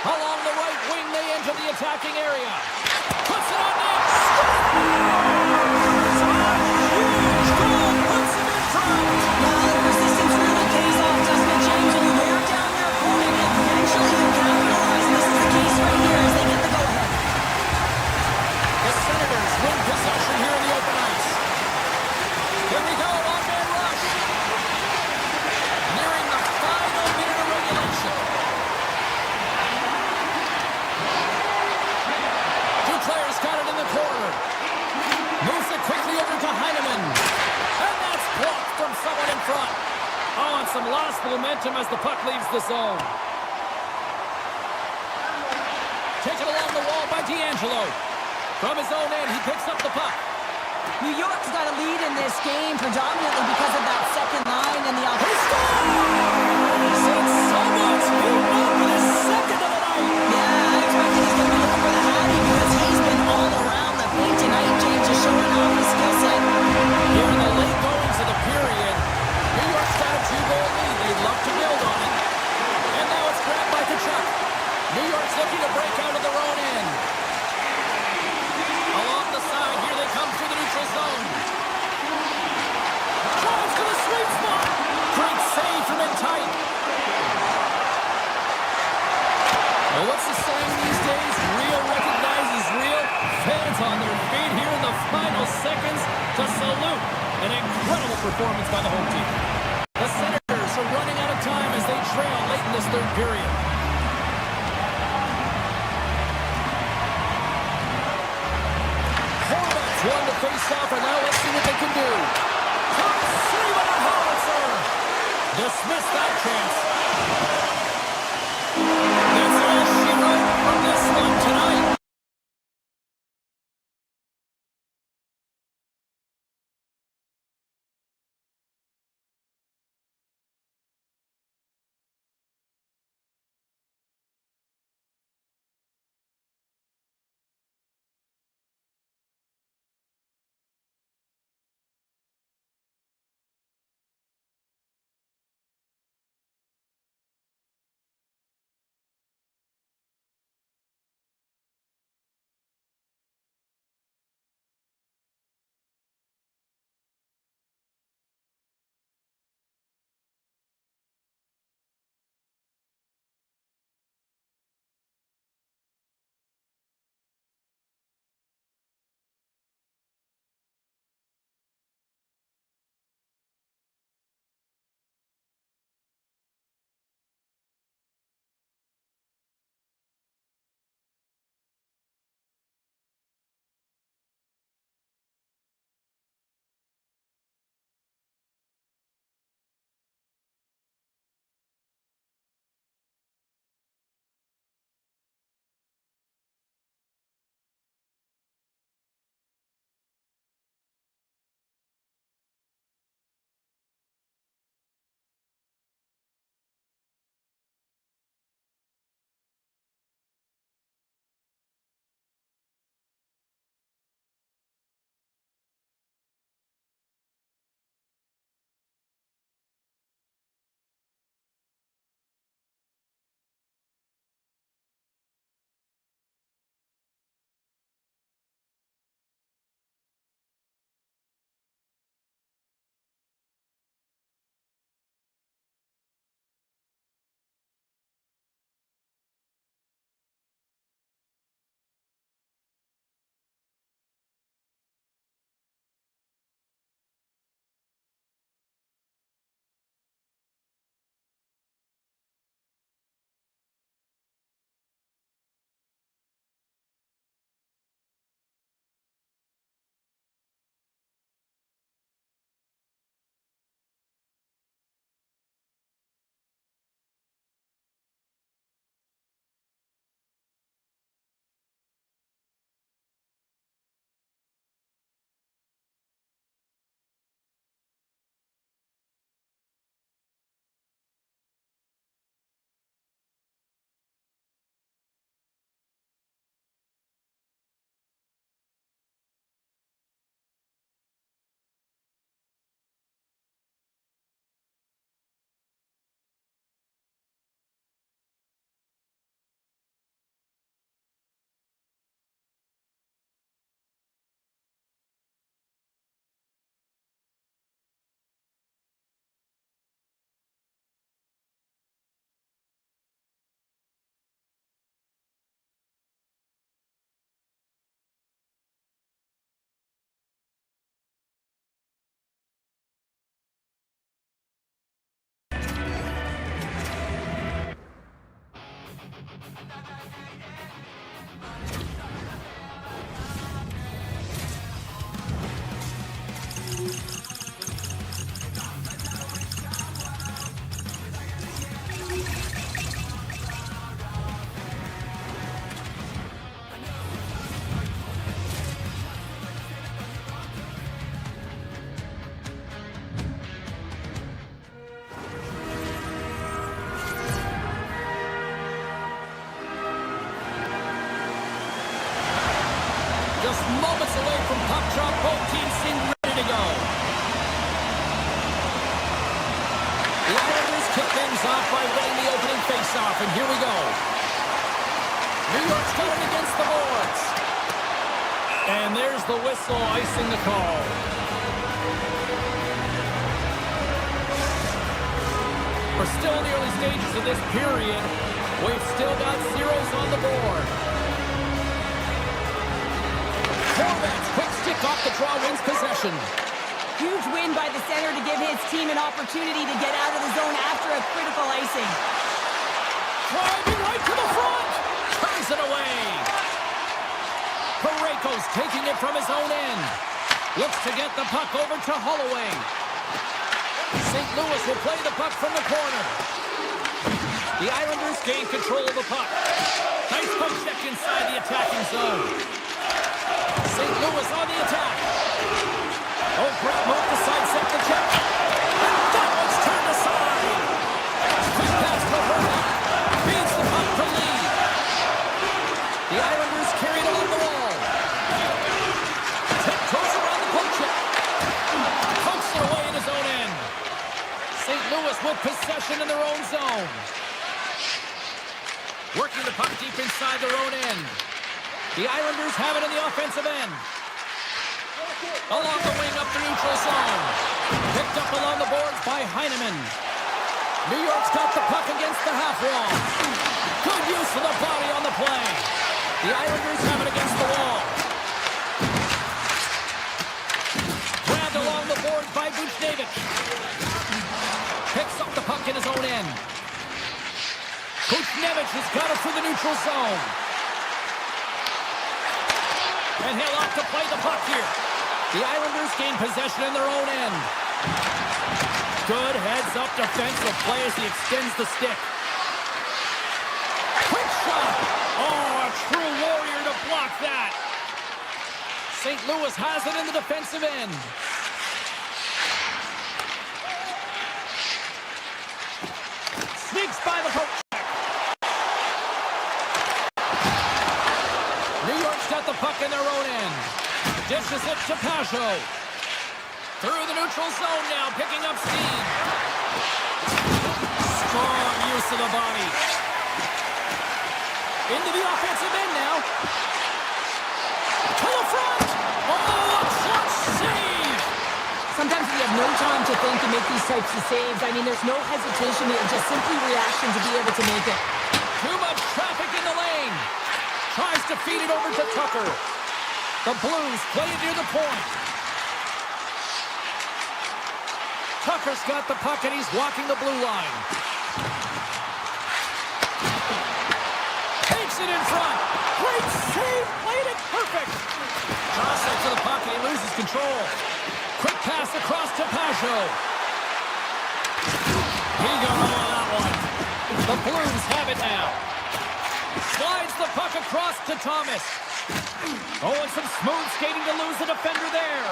Along the right wing, they enter the attacking area. Puts it on net. Scores! Huge goal puts them in front. Now the persistence really pays off, doesn't it, James? When you wear down their opponent, eventually you capitalize. And this is the case right here as they get the go-ahead. some lost momentum as the puck leaves the zone. Taken along the wall by D'Angelo. From his own end, he picks up the puck. New York's got a lead in this game predominantly because of that second line and the He offense. scores! It's Edmont! He won with his second of the night! Yeah, I expected he's going to be looking for the Hattie because he's been all around the paint tonight. James is showing off his skill set. Here in the late goings of the period, New York's got a 2-goal lead. They'd love to build on it. And now it's grabbed by Tkachuk. New York's looking to break out of their own end. Along the side, here they come through the neutral zone. Drives to the sweet spot. Great save from in tight. Well, what's the saying these days? Real recognizes real. Fans on their feet here in the final seconds to salute an incredible performance by the home team. The Senators are running out of time as they trail late in this third period. Hornets won the face-off, and now let's see what they can do. Save on a howitzer. Dismiss that chance. Just moments away from puck drop. Both teams seem ready to go. The Islanders kick things off by winning the opening faceoff, and here we go. New York's got it against the boards. And there's the whistle icing the call. We're still in the early stages of this period. We've still got zeros on the board. Horvat's quick stick off the draw wins possession. Huge win by the center to give his team an opportunity to get out of the zone after a critical icing. Driving right to the front. Turns it away. Parayko's taking it from his own end. Looks to get the puck over to Holloway. St. Louis will play the puck from the corner. The Islanders gain control of the puck. Nice puck check inside the attacking zone. St. Louis on the attack. Oh, great move to sidestep the check. And that one's turned aside. Quick pass to Herman. Feeds the puck to Lee. The Islanders carried along the wall. Tiptoes around the poke check. Pokes it away in his own end. St. Louis with possession in their own zone. Working the puck deep inside their own end. The Islanders have it in the offensive end. Along the wing up the neutral zone. Picked up along the boards by Heineman. New York's got the puck against the half wall. Good use of the body on the play. The Islanders have it against the wall. Grabbed along the boards by Buchnevich. Picks up the puck in his own end. Buchnevich has got it through the neutral zone. And he'll opt to play the puck here. The Islanders gain possession in their own end. Good heads-up defensive play as he extends the stick. Quick shot! Oh, a true warrior to block that. St. Louis has it in the defensive end. Sneaks by the poke check. New York's got the puck in their own end. Dishes it to Pajot. Through the neutral zone now, picking up steam. Strong use of the body. Into the offensive end now. To the front. Oh, a clutch save. Sometimes we have no time to think and make these types of saves. I mean, there's no hesitation. It's just simply reaction to be able to make it. Too much traffic in the lane. Tries to feed it over to Tucker. The Blues play it near the point. Tucker's got the puck and he's walking the blue line. Takes it in front. Great save. Played it perfect. Crosses to the puck and he loses control. Quick pass across to Pajot. He got all of that one. The Blues have it now. Slides the puck across to Thomas. Oh, and some smooth skating to lose the defender there.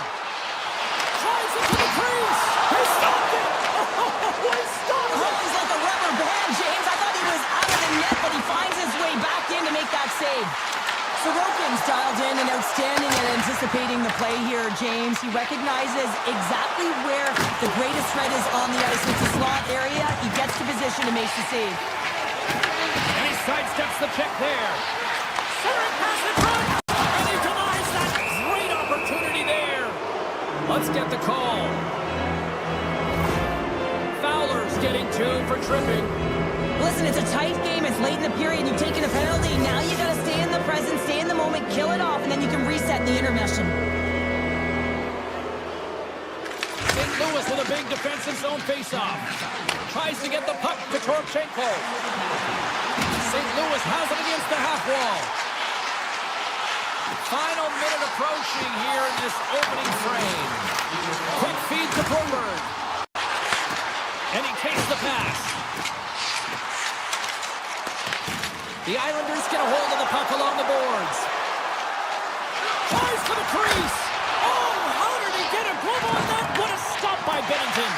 Tries it to the crease. He stopped it. Oh, he stopped it. He's like a rubber band, James. I thought he was out of the net, but he finds his way back in to make that save. Sorokin's dialed in and outstanding at anticipating the play here, James. He recognizes exactly where the greatest threat is on the ice. It's a slot area. He gets to position and makes the save. And he sidesteps the check there. Sorry, pass in front. And he denies that great opportunity there. Let's get the call. Fowler's getting 2 for tripping. Listen, it's a tight game. It's late in the period. You've taken a penalty. Now you got to stay in the present, stay in the moment, kill it off, and then you can reset in the intermission. St. Louis with a big defensive zone faceoff. Tries to get the puck to Torchenko. St. Louis has it against the half wall. Final minute approaching here in this opening frame. Quick feed to Broberg. And he takes the pass. The Islanders get a hold of the puck along the boards. Tries to the crease. Oh, how did he get a glove on that? What a stop by Bennington.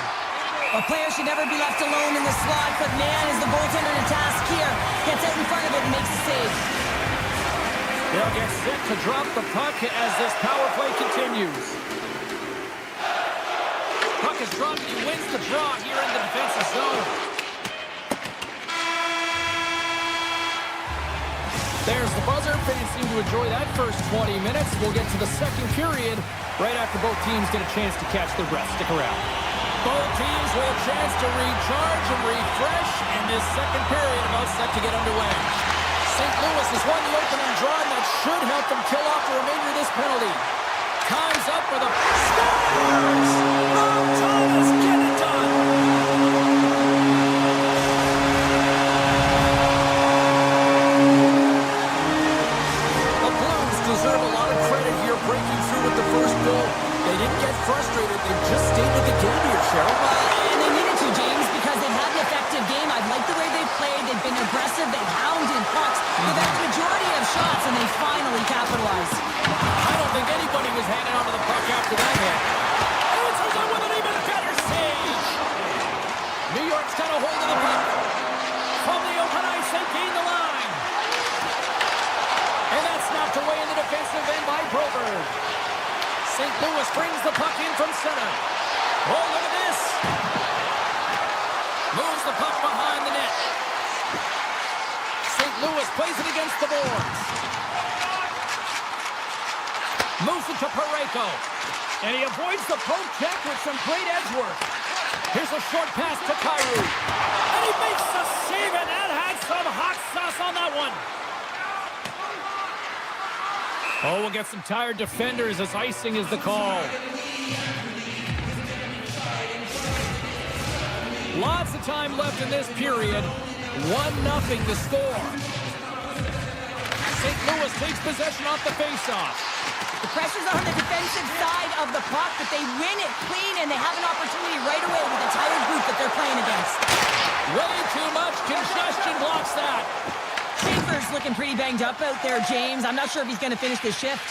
A player should never be left alone in the slot, but man, is the goaltender to task here. Gets out in front of it and makes the save. They'll get set to drop the puck as this power play continues. Puck is dropped. He wins the draw here in the defensive zone. There's the buzzer. Fans seem to enjoy that first 20 minutes. We'll get to the second period right after both teams get a chance to catch their breath. Stick around. Both teams with a chance to recharge and refresh, and this second period about set to get underway. St. Louis has won the opening draw, and that should help them kill off the remainder of this penalty. Time's up for the... Scores! Rob Thomas, get it done! The Blues deserve a lot of credit here breaking through with the first goal. They didn't get frustrated. They just stayed with the game here, Cheryl. And they needed to, James, because they've had an effective game. I like the way they've played. They've been aggressive. They've hounded pucks. They've had the majority of shots, and they finally capitalized. I don't think anybody was hanging on to the puck after that hit. Answers it with an even better save. New York's got a hold of the puck. From the open ice, they gain the line. And that's knocked away in the defensive end by Broberg. St. Louis brings the puck in from center. Oh, look at this. Moves the puck behind the net. St. Louis plays it against the boards. Moves it to Parayko. And he avoids the poke check with some great edge work. Here's a short pass to Kyrou. And he makes the save, and that had some hot sauce on that one. Oh, we'll get some tired defenders as icing is the call. Lots of time left in this period. 1-0 to score. St. Louis takes possession off the faceoff. The pressure's on the defensive side of the puck, but they win it clean, and they have an opportunity right away with the tired group that they're playing against. Way too much congestion blocks that. Schaefer's looking pretty banged up out there, James. I'm not sure if he's going to finish this shift.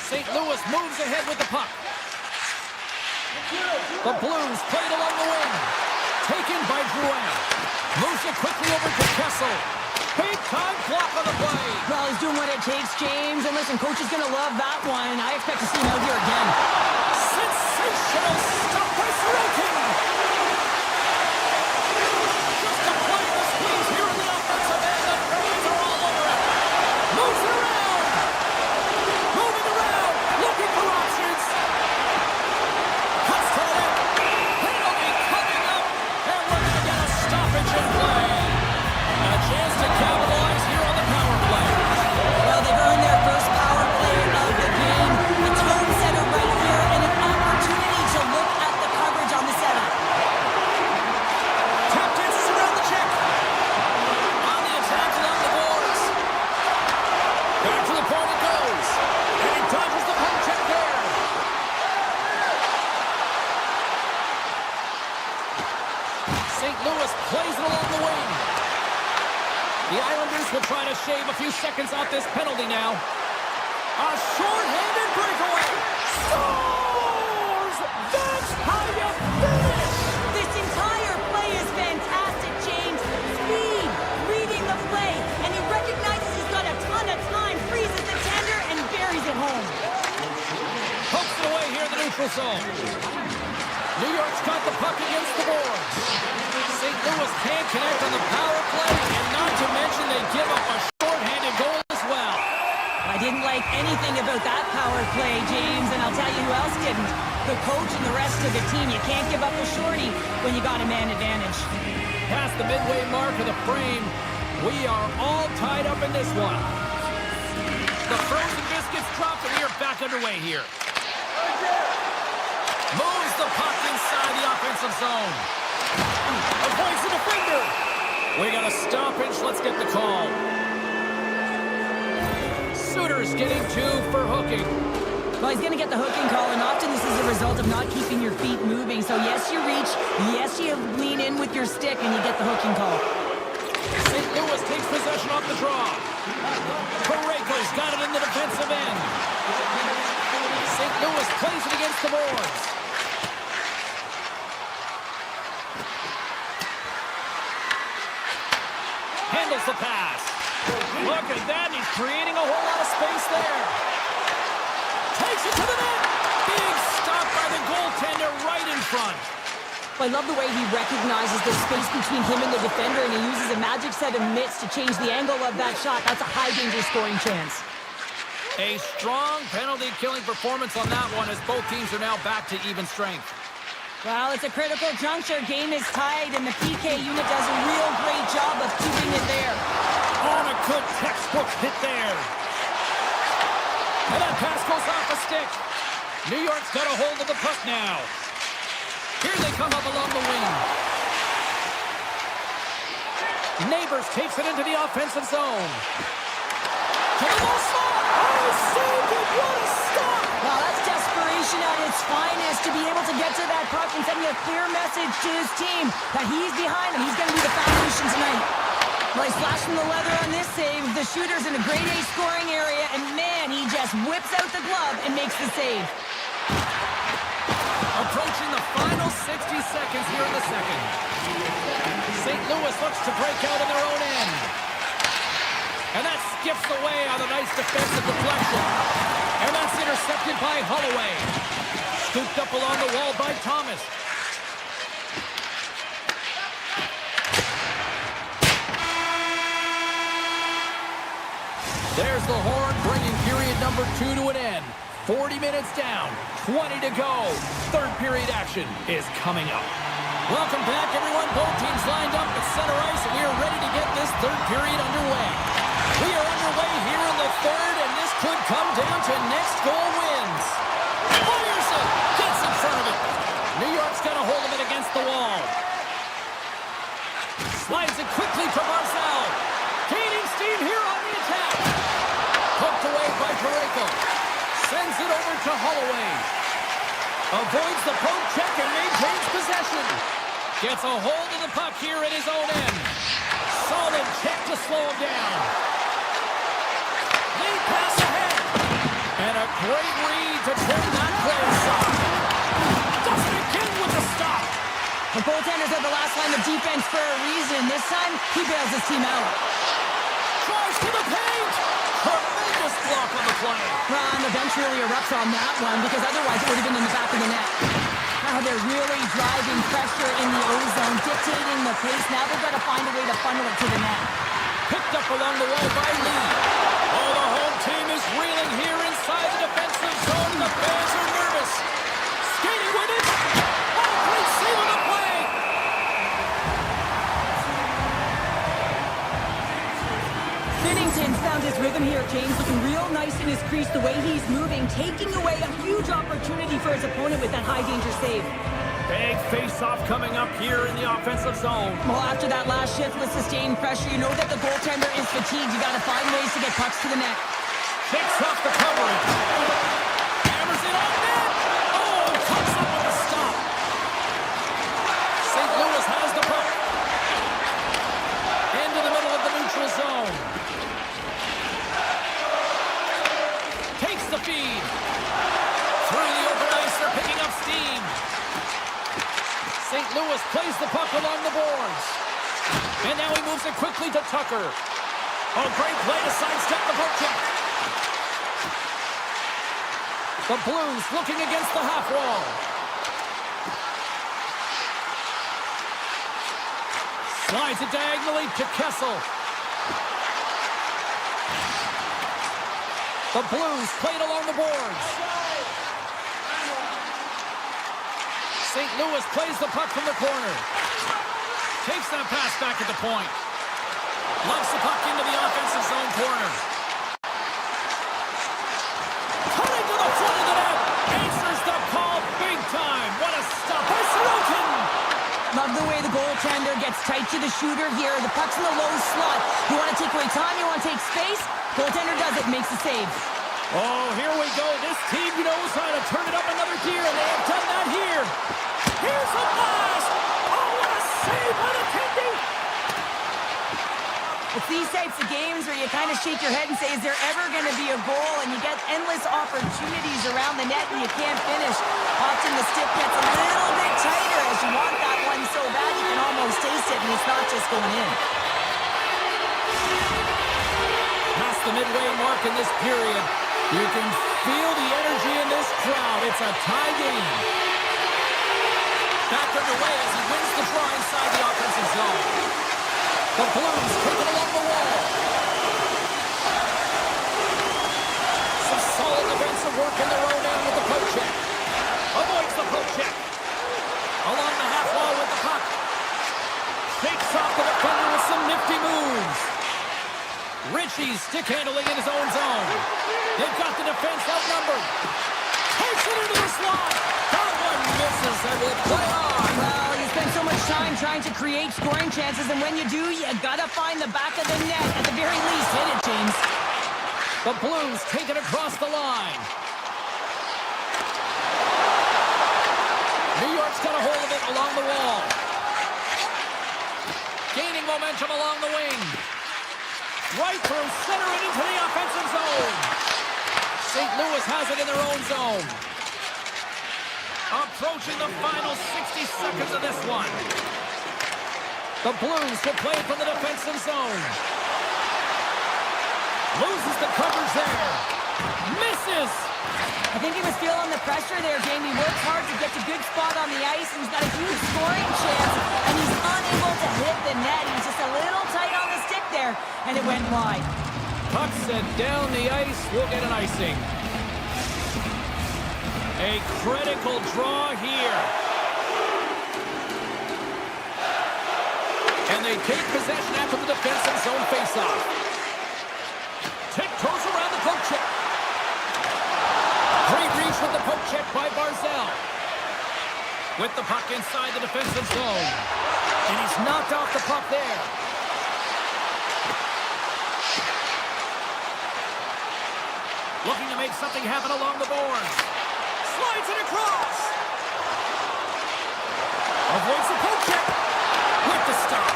St. Louis moves ahead with the puck. The Blues played along the wing. Taken by Drouin. Moves it quickly over to Kessel. Big-time block on the play. Well, he's doing what it takes, James. And listen, coach is going to love that one. I expect to see him out here again. Sensational stop by Sorokin. Just applying the squeeze here in the offensive end. The Bruins are all over it. Moves it around. Moving around. Looking for options. Cuts to the net. Penalty coming up. And we're going to get a stoppage in play. A chance to capitalize here on the power play. Well, they've earned their first power play of the game. A tone setter right here and an opportunity to look at the coverage on the setup. Tap dances around the check. On the attack along the boards. Back to the point it goes. And he dodges the poke check there. St. Louis plays it along the wing. The Islanders will try to shave a few seconds off this penalty now. A short-handed breakaway. Scores! That's how you finish! This entire play is fantastic, James. Speed, reading the play, and he recognizes he's got a ton of time, freezes the tender, and buries it home. Pokes it away here in the neutral zone. New York's got the puck against the boards. St. Louis can't connect on the power play, and not to mention they give up a short-handed goal as well. I didn't like anything about that power play, James, and I'll tell you who else didn't. The coach and the rest of the team. You can't give up a shorty when you got a man advantage. Past the midway mark of the frame, we are all tied up in this one. The frozen biscuits dropped, and we are back underway here. Moves the puck inside the offensive zone. Avoids the defender. We got a stoppage. Let's get the call. Suter's getting 2 for hooking. Well, he's going to get the hooking call, and often this is a result of not keeping your feet moving. So, yes, you reach. Yes, you lean in with your stick, and you get the hooking call. St. Louis takes possession off the draw. Parayko's got it in the defensive end. St. Louis plays it against the boards. Handles the pass. A Look at that, he's creating a whole lot of space there. Takes it to the net. Big stop by the goaltender right in front. I love the way he recognizes the space between him and the defender, and he uses a magic set of mitts to change the angle of that shot. That's a high-danger scoring chance. A strong penalty-killing performance on that one as both teams are now back to even strength. Well, it's a critical juncture. Game is tied, and the PK unit does a real great job of keeping it there. On a good textbook hit there. And that pass goes off a stick. New York's got a hold of the puck now. Here they come up along the wing. Neighbors takes it into the offensive zone. To the low slot. Oh, saved it. What a stop. Well, that's desperation at its finest to be able to get to that puck and sending a clear message to his team that he's behind him. He's going to be the foundation tonight. Well, he's flashing the leather on this save. The shooter's in a grade A scoring area, and man, he just whips out the glove and makes the save. Approaching the final 60 seconds here in the second. St. Louis looks to break out in their own end. And that skips away on a nice defensive deflection. And that's intercepted by Holloway. Scooped up along the wall by Thomas. There's the horn, bringing period number 2 to an end. 40 minutes down, 20 to go. Third period action is coming up. Welcome back, everyone. Both teams lined up at center ice, and we are ready to get this third period underway. We are underway here in the third, and this could come down to next goal wins. Fires it, gets in front of it. New York's got a hold of it against the wall. Slides it quickly to Barzal. Gaining steam here on the attack. Poked away by Parayko. Sends it over to Holloway. Avoids the poke check and maintains possession. Gets a hold of the puck here at his own end. Solid check to slow him down. Lead pass ahead. And a great read to turn that play aside. Does it again with the stop. The goaltenders are the last line of defense for a reason. This time, he bails his team out. Tries to the paint. Tremendous block on the play. Well, and the bench really erupts on that one because otherwise it would have been in the back of the net. Now they're really driving pressure in the O-zone, dictating the pace. Now they've got to find a way to funnel it to the net. Picked up along the wall by Lee. Oh, the home team is reeling here inside the defensive zone. The fans are nervous. Skating with it. Oh, great save on the play. Binnington found his rhythm here, James. Looking real nice in his crease, the way he's moving, taking away a huge opportunity for his opponent with that high-danger save. Big face-off coming up here in the offensive zone. Well, after that last shift with sustained pressure, you know that the goaltender is fatigued. You got to find ways to get pucks to the net. Takes off the coverage. Hammers it on net. Oh, comes up with a stop. St. Louis has the puck. Into the middle of the neutral zone. Takes the feed. Through the open ice, they're picking up steam. St. Louis plays the puck along the boards. And now he moves it quickly to Tucker. Oh, great play to sidestep the poke check. The Blues looking against the half wall. Slides it diagonally to Kessel. The Blues played along the boards. St. Louis plays the puck from the corner. Takes that pass back at the point. Lumps the puck into the offensive zone corner. Cutting to the front of the net. Answers the call big time. What a stop by Sorokin. Love the way the goaltender gets tight to the shooter here. The puck's in the low slot. You want to take away time, you want to take space. Goaltender does it, makes the save. Oh, here we go. This team knows how to turn it up another gear, and they have done that here. Here's a blast. Oh, what a save by the Tendy. It's these types of games where you kind of shake your head and say, is there ever going to be a goal? And you get endless opportunities around the net and you can't finish. Often the stick gets a little bit tighter as you want that one so bad you can almost taste it, and it's not just going in. the midway mark in this period. You can feel the energy in this crowd. It's a tie game. Back underway as he wins the draw inside the offensive zone. The Blues take it along the wall. Some solid defensive work in their own end with the poke check. Avoids the poke check. Along the half wall with the puck. Shakes off the defender with some nifty moves. Ritchie's stick handling in his own zone. They've got the defense outnumbered. Takes it into the slot. That one misses and will play on. Well, you spend so much time trying to create scoring chances, and when you do, you gotta find the back of the net. At the very least, hit it, James. The Blues take it across the line. New York's got a hold of it along the wall. Gaining momentum along the wing. Right through center and into the offensive zone. St. Louis has it in their own zone. Approaching the final 60 seconds of this one. The Blues will play it from the defensive zone. Loses the coverage there. Misses. I think he was feeling the pressure there, Jamie. Works hard to get a good spot on the ice, and he's got a huge scoring chance, and he's unable to hit the net. He's just a little tight on the stick there, and it went wide. Puck sent down the ice. We'll get an icing. A critical draw here. And they take possession after the defensive zone faceoff. Tiptoes around the poke check. Great reach with the poke check by Barzal. With the puck inside the defensive zone. And he's knocked off the puck there. Looking to make something happen along the boards. Slides it across. Avoids the poke check. With the stop.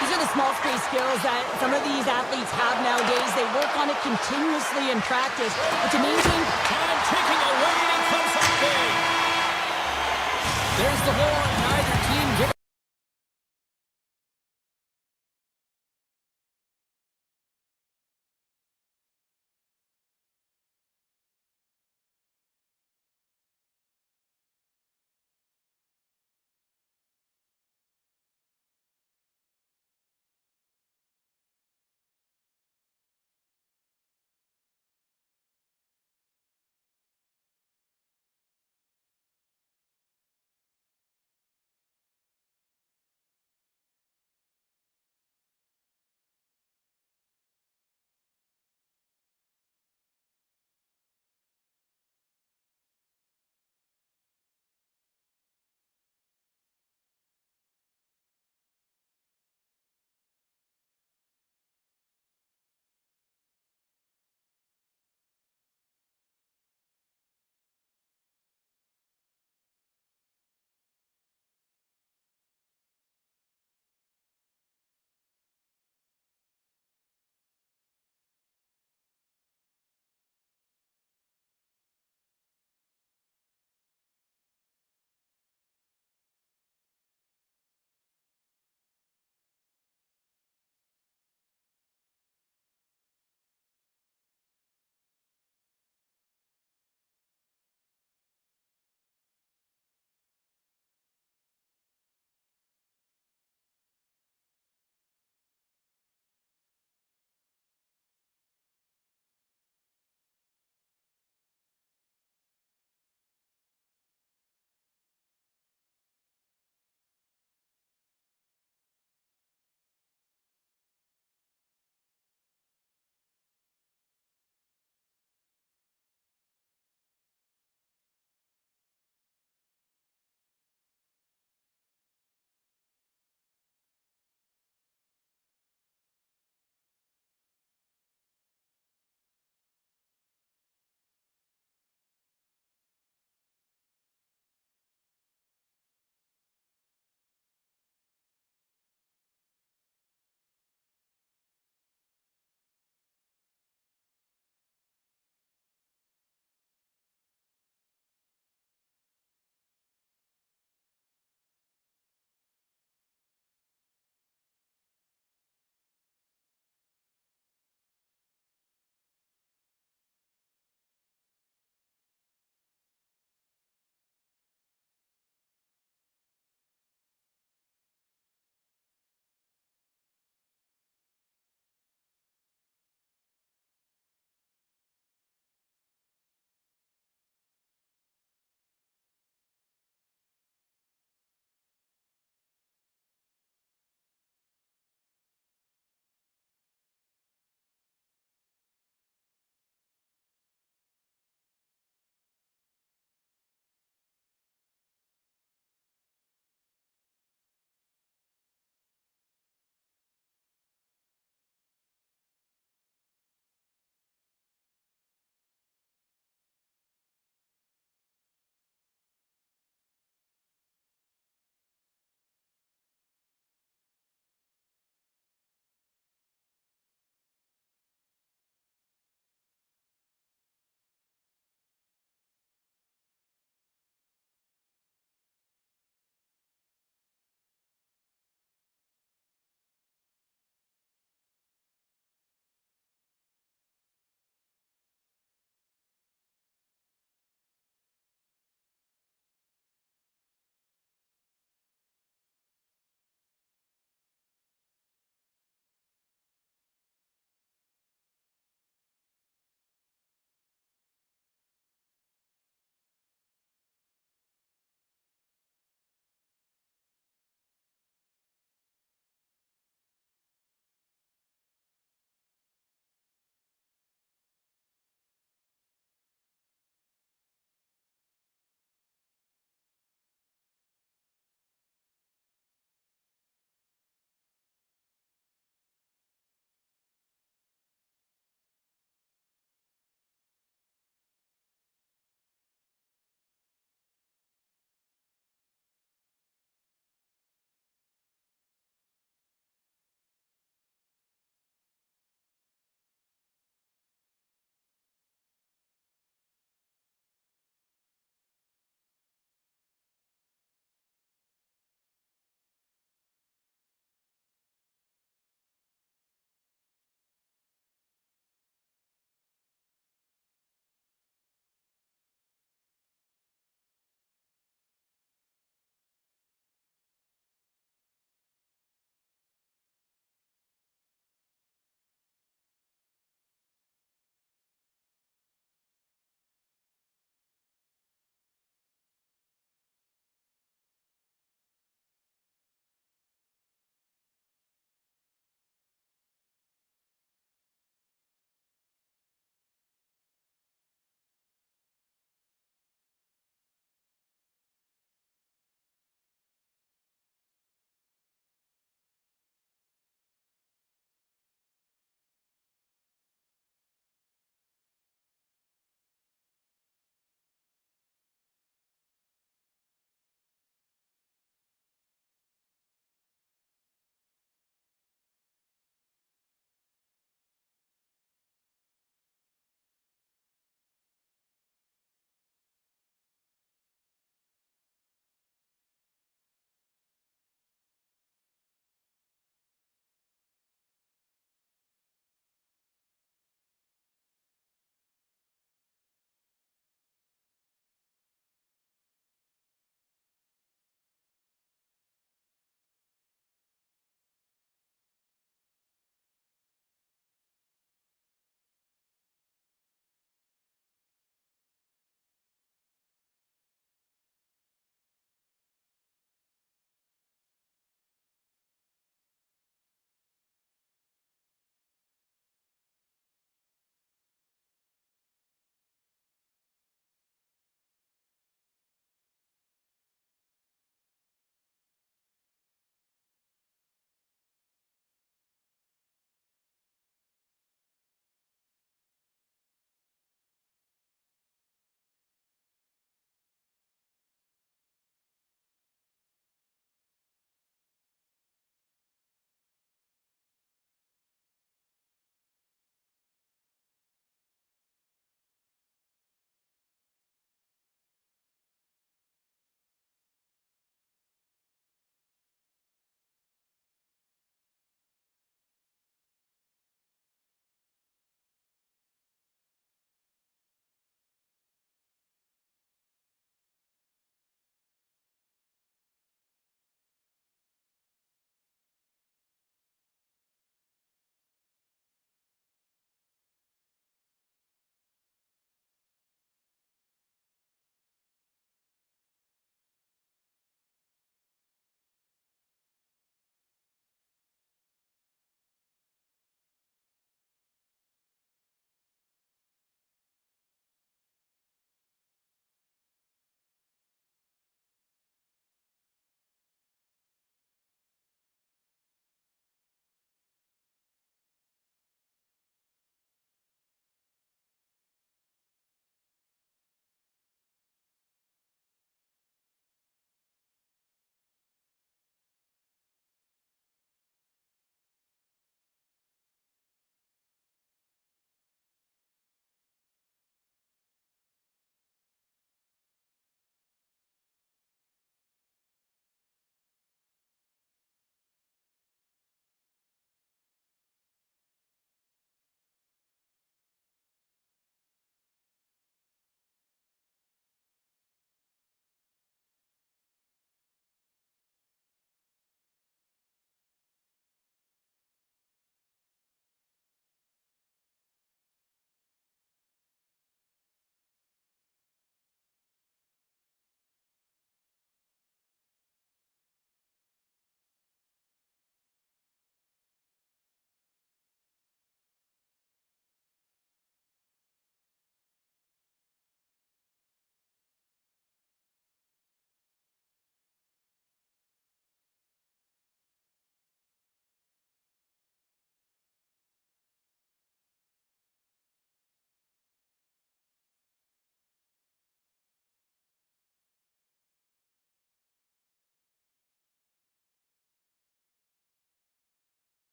These are the small space skills that some of these athletes have nowadays. They work on it continuously in practice. But to maintain... Time ticking away and comes up big. There's the horn. Neither team giving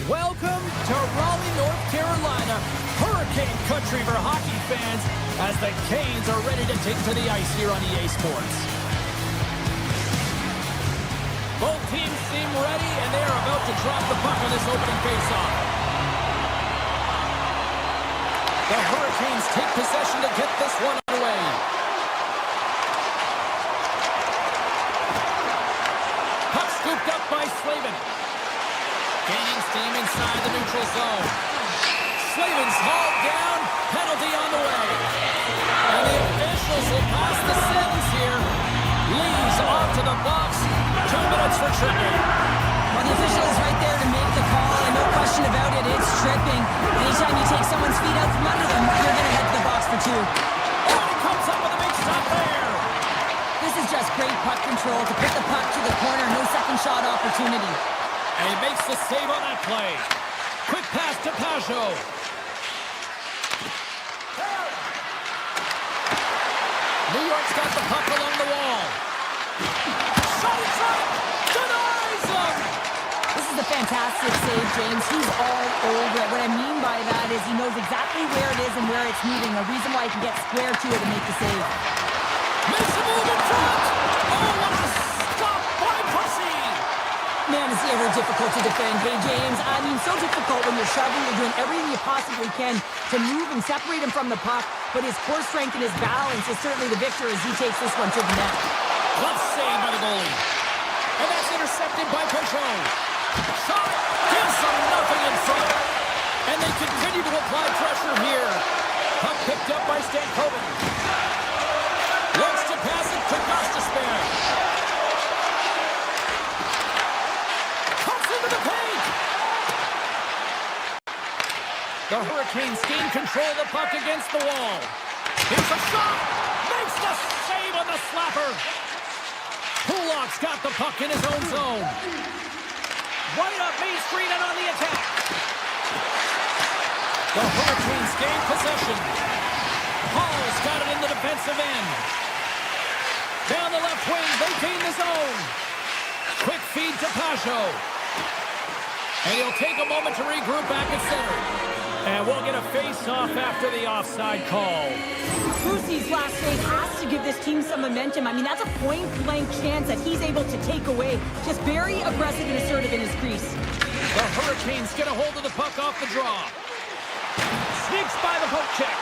Welcome to Raleigh, North Carolina, Hurricane Country for hockey fans, as the Canes are ready to take to the ice here on EA Sports. Both teams seem ready, and they are about to drop the puck on this opening faceoff. The Hurricanes take possession to get this one away. Puck scooped up by Slavin. Gaining steam inside the neutral zone. Slavin's hauled down. Penalty on the way. And the officials will pass the sentence here. Lee's off to the box. 2 minutes for tripping. Well, the official is right there to make the call, and no question about it, it's tripping. Anytime you take someone's feet out from under them, you're going to head to the box for 2. Oh, he comes up with a big stop there. This is just great puck control to put the puck to the corner. No second shot opportunity. And he makes the save on that play. Quick pass to Pajot. New York's got the puck along the wall. Shot in front. Denies him. This is a fantastic save, James. He's all over it. What I mean by that is he knows exactly where it is and where it's moving. A reason why he can get square to it and make the save. Makes a move in front. Oh, what a stop by Pussy. Man, is he ever difficult to defend. Hey, James, I mean, so difficult when you're shoving. You're doing everything you possibly can to move and separate him from the puck. But his core strength and his balance is certainly the victor as he takes this one to the net. Glove save by the goalie. And that's intercepted by Pajot. Shot gives them nothing in front. And they continue to apply pressure here. Puck picked up by Stankoven. Looks to pass it to Gostisbehere. Comes into the paint. The Hurricanes gain control of the puck against the wall. Here's a shot. Makes the save on the slapper. Pulak's got the puck in his own zone. Right up Main Street and on the attack. The Hurricanes gain possession. Hall's got it in the defensive end. Down the left wing, they gain the zone. Quick feed to Pajot. And he'll take a moment to regroup back at center. And we'll get a face-off after the offside call. Brucey's last save has to give this team some momentum. I mean, that's a point-blank chance that he's able to take away. Just very aggressive and assertive in his crease. The Hurricanes get a hold of the puck off the draw. Sneaks by the poke check.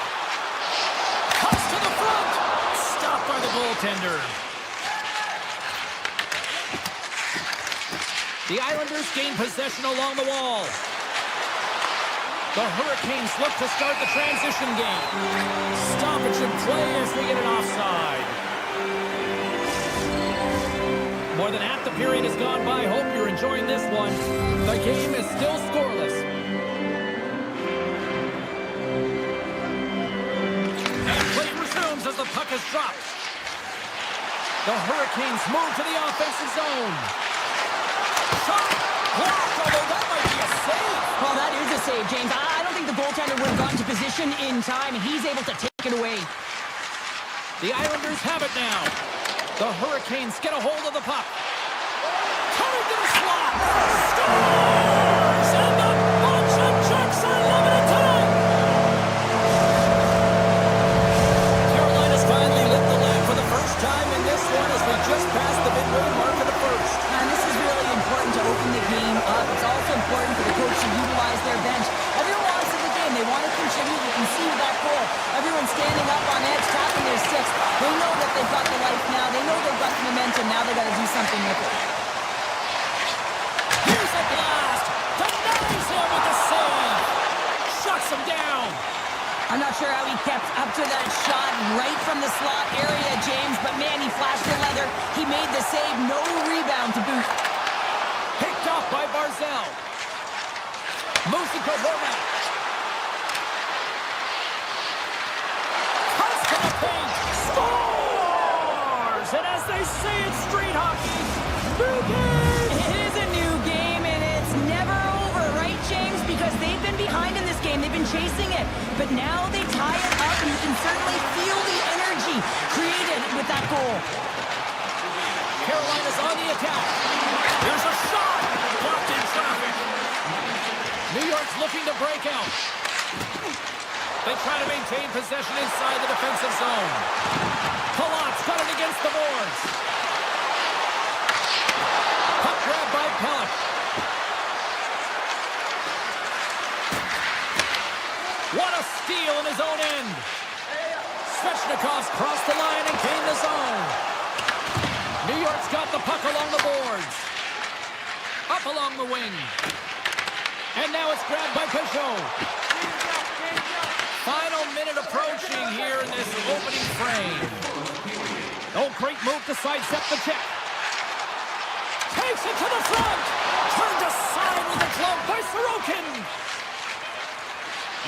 Comes to the front. Stopped by the goaltender. The Islanders gain possession along the wall. The Hurricanes look to start the transition game. Stoppage in play as they get an offside. More than half the period has gone by. Hope you're enjoying this one. The game is still scoreless. And play resumes as the puck is dropped. The Hurricanes move to the offensive zone. Shot blocked, although that might be a save. Well, that is a save, James. I don't think the goaltender would have gotten to position in time, and he's able to take it away. The Islanders have it now. The Hurricanes get a hold of the puck. Coming to the slot. Scores! And the bunch of chucks are limited tonight. Carolina's finally lit the lamp for the first time in this one as we just passed the midway mark of the first. And this is really important to open the game up. It's also important for the coach to utilize their bench. Everyone wants in the game. They want to contribute. You can see that goal. Everyone's standing up on edge, tapping their sticks. They know that they've got the life now. They know they've got the momentum. Now they've got to do something with it. Here's a blast. Denies him with the save. Shuts him down. I'm not sure how he kept up to that shot right from the slot area, James, but man, he flashed the leather. He made the save. No rebound to boot. Picked off by Barzell. Moves to Horvat. Cuts to the paint. Scores! And as they say in street hockey, new game! It is a new game, and it's never over, right, James? Because they've been behind in this game. They've been chasing it. But now they tie it up, and you can certainly feel the energy created with that goal. Carolina's on the attack. Here's a shot. Blocked in traffic. York's looking to break out. They try to maintain possession inside the defensive zone. Palat's got it against the boards. Puck grab by Pellet. What a steal in his own end. Svechnikov's crossed the line and gained the zone. New York's got the puck along the boards. Up along the wing. And now it's grabbed by Peugeot. Final minute approaching here in this opening frame. Oh, great move to sidestep the check. Takes it to the front. Turned aside with a glove by Sorokin.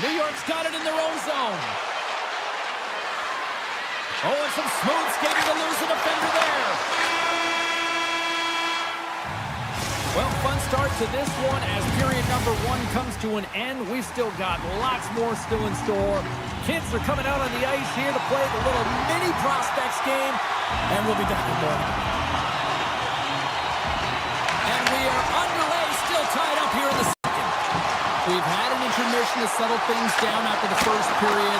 New York's got it in their own zone. Oh, and some smooth skating to lose the defender there. Well, fun start to this one as period number 1 comes to an end. We've still got lots more still in store. Kids are coming out on the ice here to play the little mini prospects game, and we'll be done in the morning. And we are underway, still tied up here in the second. We've had an intermission to settle things down after the first period.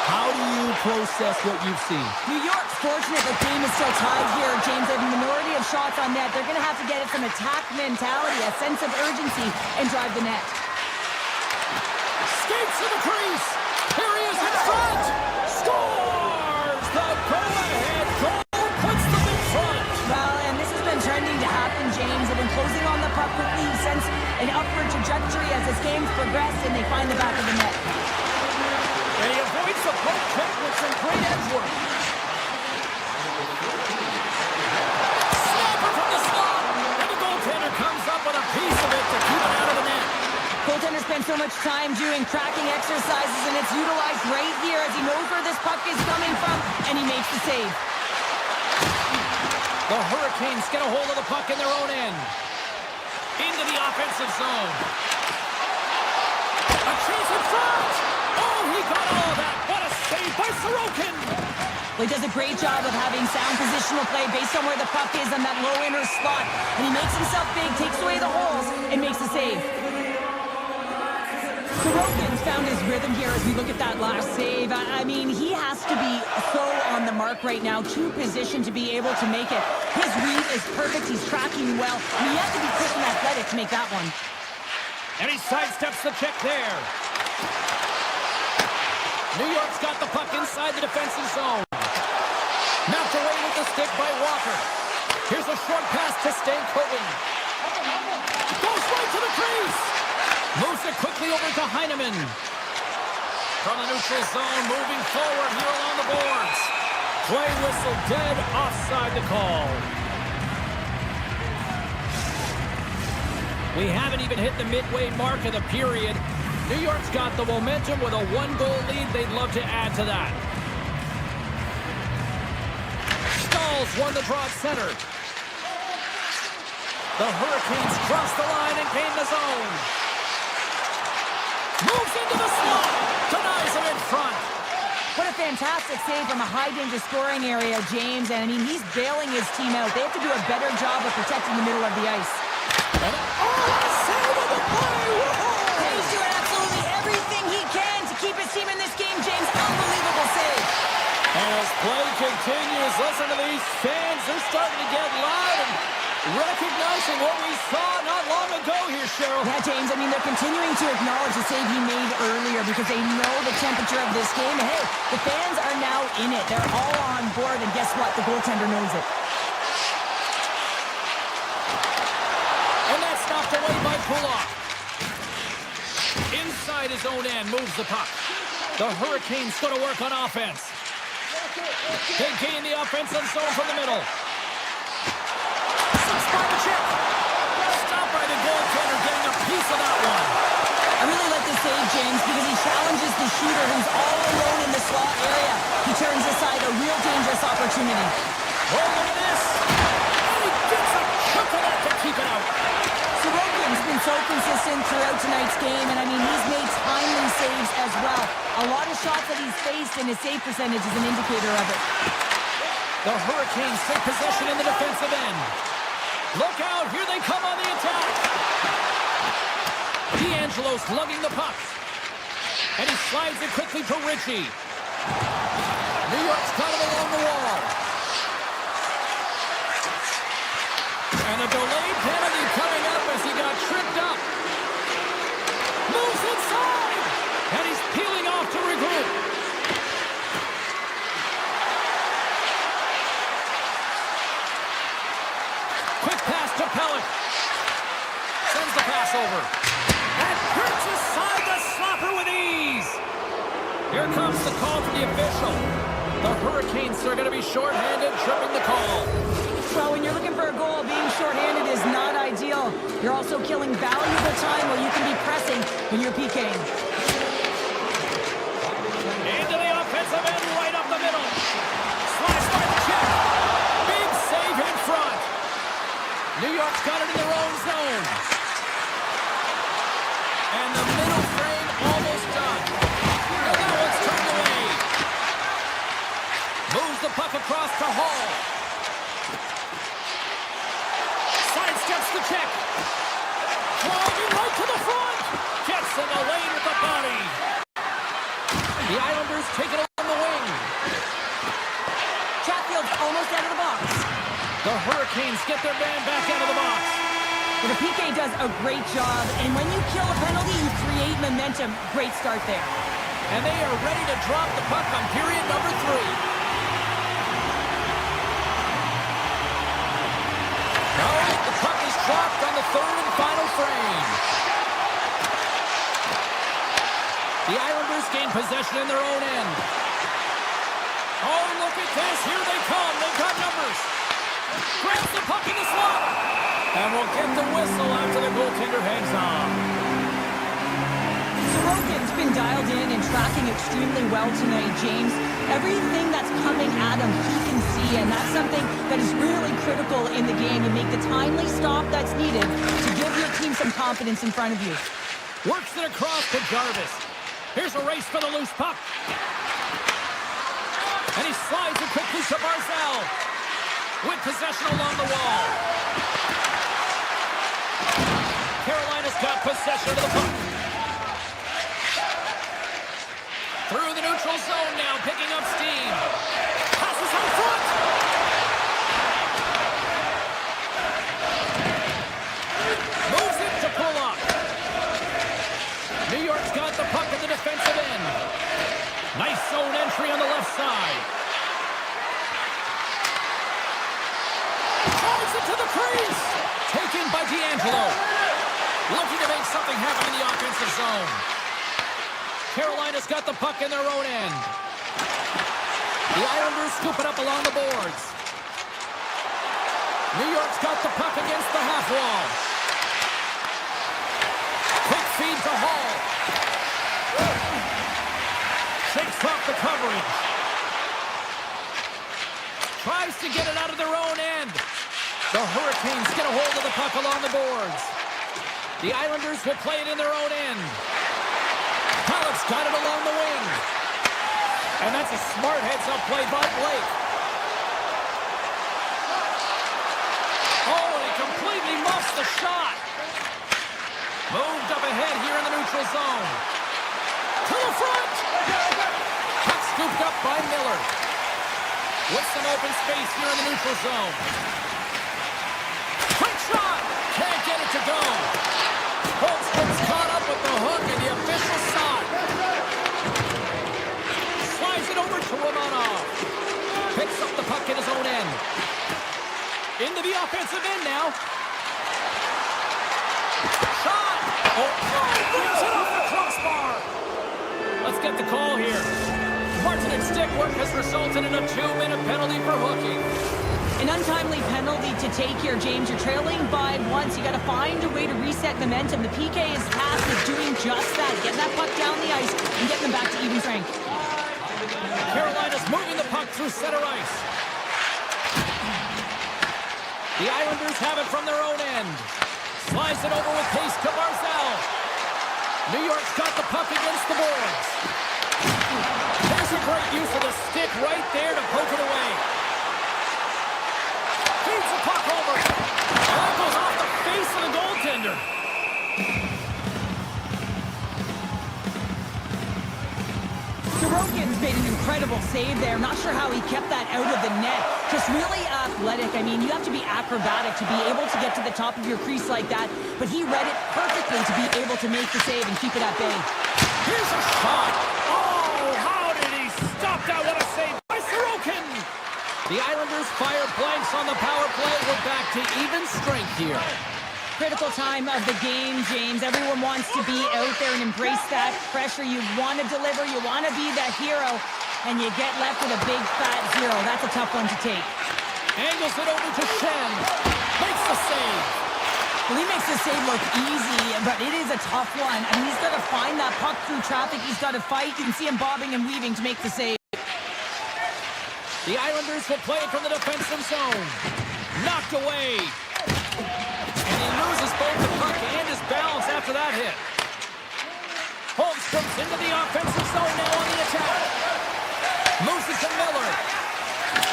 How do you process what you've seen? New York's fortunate the game is still tied here, James. They have a minority of shots on net. They're going to have to get it some attack mentality, a sense of urgency, and drive the net. Skates to the crease. Here he is in front. Scores! The go-ahead goal puts them in front. Well, and this has been trending to happen, James. They've been closing on the puck quickly since an upward trajectory as this game's progressed, and they find the back of the net. And he avoids the poke check with some great edge work. Snapper from the slot. And the goaltender comes up with a piece of it to keep it out of the net. Goaltender spends so much time doing tracking exercises, and it's utilized right here as he knows where this puck is coming from, and he makes the save. The Hurricanes get a hold of the puck in their own end. Into the offensive zone. A chase in front. Oh, he got all of that. What a save by Sorokin. Well, he does a great job of having sound positional play based on where the puck is on that low inner slot. And he makes himself big, takes away the holes, and makes the save. Sorokin's found his rhythm here as we look at that last save. I mean, he has to be so on the mark right now, too positioned to be able to make it. His read is perfect. He's tracking well. I mean, you have to be quick and athletic to make that one. And he sidesteps the check there. New York's got the puck inside the defensive zone. Knocked away with the stick by Walker. Here's a short pass to Stankoven. Goes right to the crease. Moves it quickly over to Heineman. From the neutral zone, moving forward here along the boards. Play whistle dead, offside the call. We haven't even hit the midway mark of the period. New York's got the momentum with a 1-goal lead. They'd love to add to that. Stahls won the draw at center. The Hurricanes cross the line and gain the zone. Moves into the slot. Denies him in front. What a fantastic save from a high-danger scoring area, James. And, I mean, he's bailing his team out. They have to do a better job of protecting the middle of the ice. And save of the play! Whoa! He's doing absolutely everything he can to keep his team in this game, James. Unbelievable save. And as play continues, listen to these fans. They're starting to get loud and recognizing what we saw not long ago here, Cheryl. Yeah, James, I mean, they're continuing to acknowledge the save he made earlier because they know the temperature of this game. And, hey, the fans are now in it. They're all on board, and guess what? The goaltender knows it. And that's knocked away by Pulak. Inside his own end, moves the puck. The Hurricanes going to work on offense. They gain the offensive zone from the middle. By the check. Stopped by the goaltender, getting a piece of that one. I really like this save, James, because he challenges the shooter who's all alone in the slot area. He turns aside a real dangerous opportunity. Oh, look at this. And he gets a chunk of that to keep it out. Sorokin's been so consistent throughout tonight's game, and I mean, he's made timely saves as well. A lot of shots that he's faced, and his save percentage is an indicator of it. The Hurricanes take possession in the defensive end. Look out, here they come on the attack. DeAngelo's lugging the puck. And he slides it quickly to Ritchie. New York's got it along the wall. And a delayed penalty coming up as he got tripped up. Moves inside. And he's peeling off to regroup. Quick pass to Pellick. Sends the pass over. And hurts aside the slapper with ease. Here comes the call from the official. The Hurricanes are going to be shorthanded, tripping the call. Well, when you're looking for a goal, being shorthanded is not ideal. You're also killing valuable time where you can be pressing when you're PKing. Into the offensive end, right up the middle. Slice by the check. Big save in front. New York's got it in their own zone. And the middle frame almost done. And that one's turned away. Moves the puck across to Hall. Sidesteps the check. Driving right to the front. Gets in the lane with the body. The Islanders take it on the wing. Chatfield's almost out of the box. The Hurricanes get their man back out of the box. Well, the PK does a great job, and when you kill a penalty, you create momentum. Great start there. And they are ready to drop the puck on period number 3. All right, the puck is dropped on the third and final frame. The Islanders gain possession in their own end. Oh, look at this. Here they come. They've got numbers. Grabs the puck in the slot. And we'll get the whistle after the goaltender hangs on. Sorokin's been dialed in and tracking extremely well tonight, James. Everything that's coming at him, he can see, and that's something that is really critical in the game. You make the timely stop that's needed to give your team some confidence in front of you. Works it across to Jarvis. Here's a race for the loose puck. And he slides it quickly to Barzal. With possession along the wall. Carolina's got possession of the puck. Through the neutral zone now, picking up steam. Passes on front. Moves it to pull up. New York's got the puck at the defensive end. Nice zone entry on the left side. Drives it to the crease. Taken by DeAngelo. Looking to make something happen in the offensive zone. Carolina's got the puck in their own end. The Islanders scoop it up along the boards. New York's got the puck against the half wall. Quick feed to Hall. Shakes off the coverage. Tries to get it out of their own end. The Hurricanes get a hold of the puck along the boards. The Islanders will play it in their own end. Pellick's got it along the wing. And that's a smart heads-up play by Blake. Oh, and he completely muffs the shot. Moved up ahead here in the neutral zone. To the front. Puck scooped up by Miller. With some open space here in the neutral zone. Quick shot. Can't get it to go. Holmstrom's caught up with the hook and the official side. Slides it over to Romanov. Picks up the puck in his own end. Into the offensive end now. Shot. Oh, brings it off the crossbar. Let's get the call here. Martinet's stick work has resulted in a 2-minute penalty for hooking. An untimely penalty to take here, James. You're trailing by once. You got to find a way to reset momentum. The PK's task is doing just that. Getting that puck down the ice and getting them back to even strength. Carolina's moving the puck through center ice. The Islanders have it from their own end. Slides it over with pace to Barzal. New York's got the puck against the boards. There's a great use of the stick right there to poke it away. Feeds the puck over. And that goes off the face of the goaltender. Sorokin's made an incredible save there. Not sure how he kept that out of the net. Just really athletic. I mean, you have to be acrobatic to be able to get to the top of your crease like that. But he read it perfectly to be able to make the save and keep it at bay. Here's a shot. Oh, how did he stop that? What a save by Sorokin. The Islanders fire blanks on the power play. We're back to even strength here. Critical time of the game, James. Everyone wants to be out there and embrace that pressure. You want to deliver. You want to be the hero. And you get left with a big, fat zero. That's a tough one to take. Angles it over to Shen. Makes the save. Well, he makes the save look easy, but it is a tough one. I mean, he's got to find that puck through traffic. He's got to fight. You can see him bobbing and weaving to make the save. The Islanders will play it from the defensive zone. Knocked away. And he loses both the puck and his balance after that hit. Holmstrom's into the offensive zone now on the attack. Moves it to Miller.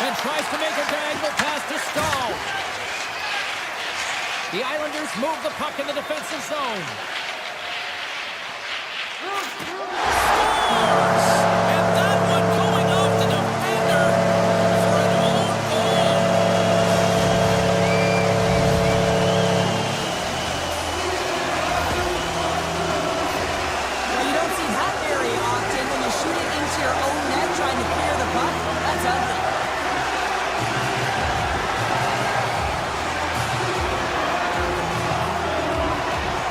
And tries to make a diagonal pass to Stahl. The Islanders move the puck in the defensive zone. Scores! And that one going off the defender for an own goal. Well, you don't see that very often when you shoot it into your own net trying to clear the puck. That's ugly.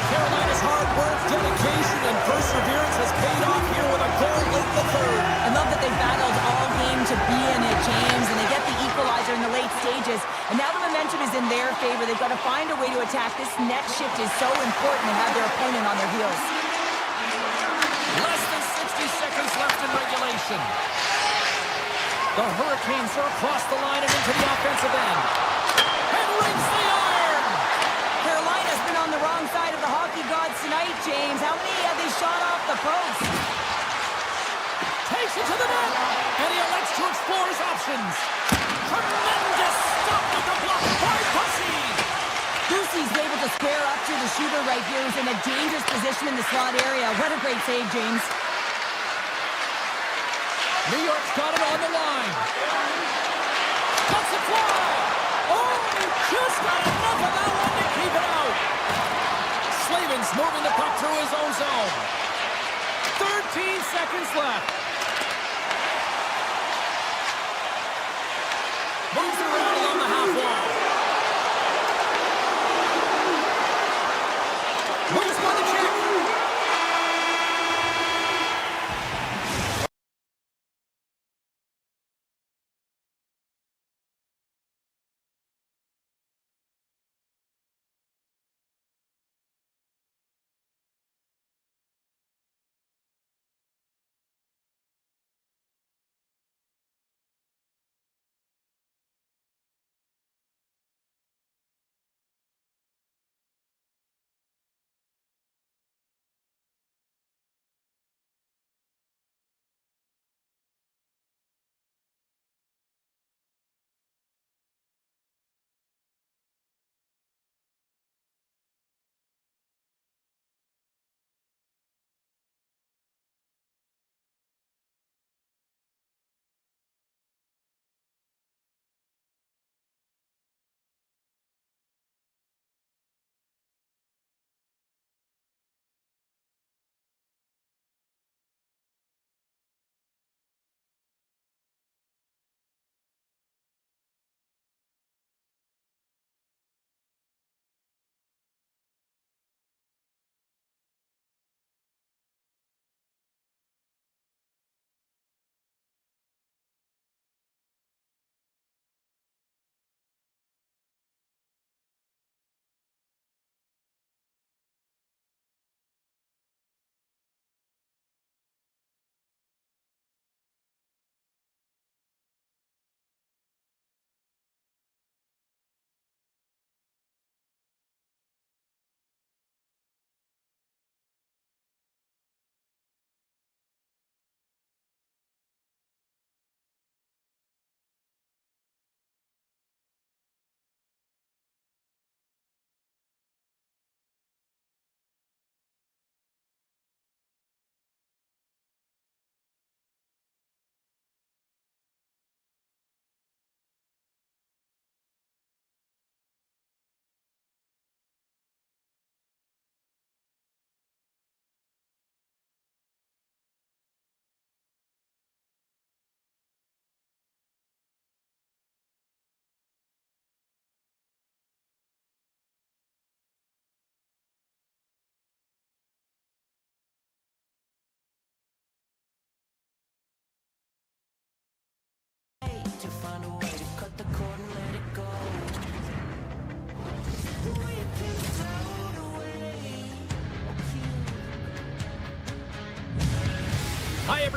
Carolina's hard work, dedication, and perseverance has paid off here with a goal late in the third. I love that they battled all game to be in it, James, and they get the equalizer in the late stages. And now the momentum is in their favor. They've got to find a way to attack. This next shift is so important to have their opponent on their heels. Less than 60 seconds left in regulation. The Hurricanes are across the line and into the offensive end. And rings the iron! Carolina's been on the wrong side of the hockey gods tonight, James. How many have they shot off the post? Takes it to the net, and he elects to explore his options. Tremendous stop with the block by Bussy. Ducey's able to square up to the shooter right here, who's in a dangerous position in the slot area. What a great save, James. New York's got it on the line. Cuts it fly. Oh, he just got enough of that one to keep it out. Slavin's moving the puck through his own zone. 13 seconds left. Moves it around along the half wall. Moves by the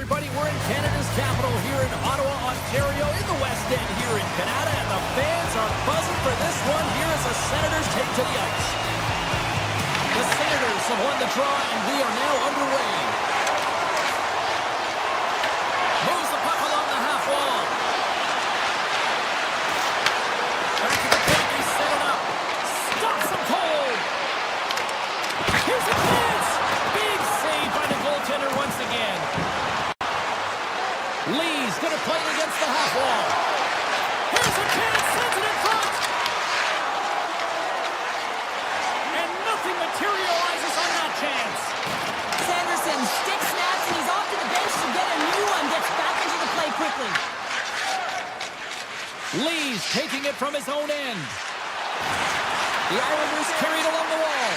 everybody. We're in Canada's capital here in Ottawa, Ontario, in the West End here in Canada, and the fans are buzzing for this one here as the Senators take to the ice. The Senators have won the draw, and we are now underway. Moves the puck along the half wall. Back to the point, they set it up. Stops him cold. Here's a chance. Big save by the goaltender once again. Lee's going to play it against the half wall. Here's a chance, sends it in front. And nothing materializes on that chance. Sanderson stick snaps, and he's off to the bench to get a new one. Gets back into the play quickly. Lee's taking it from his own end. The Islanders carried along the wall.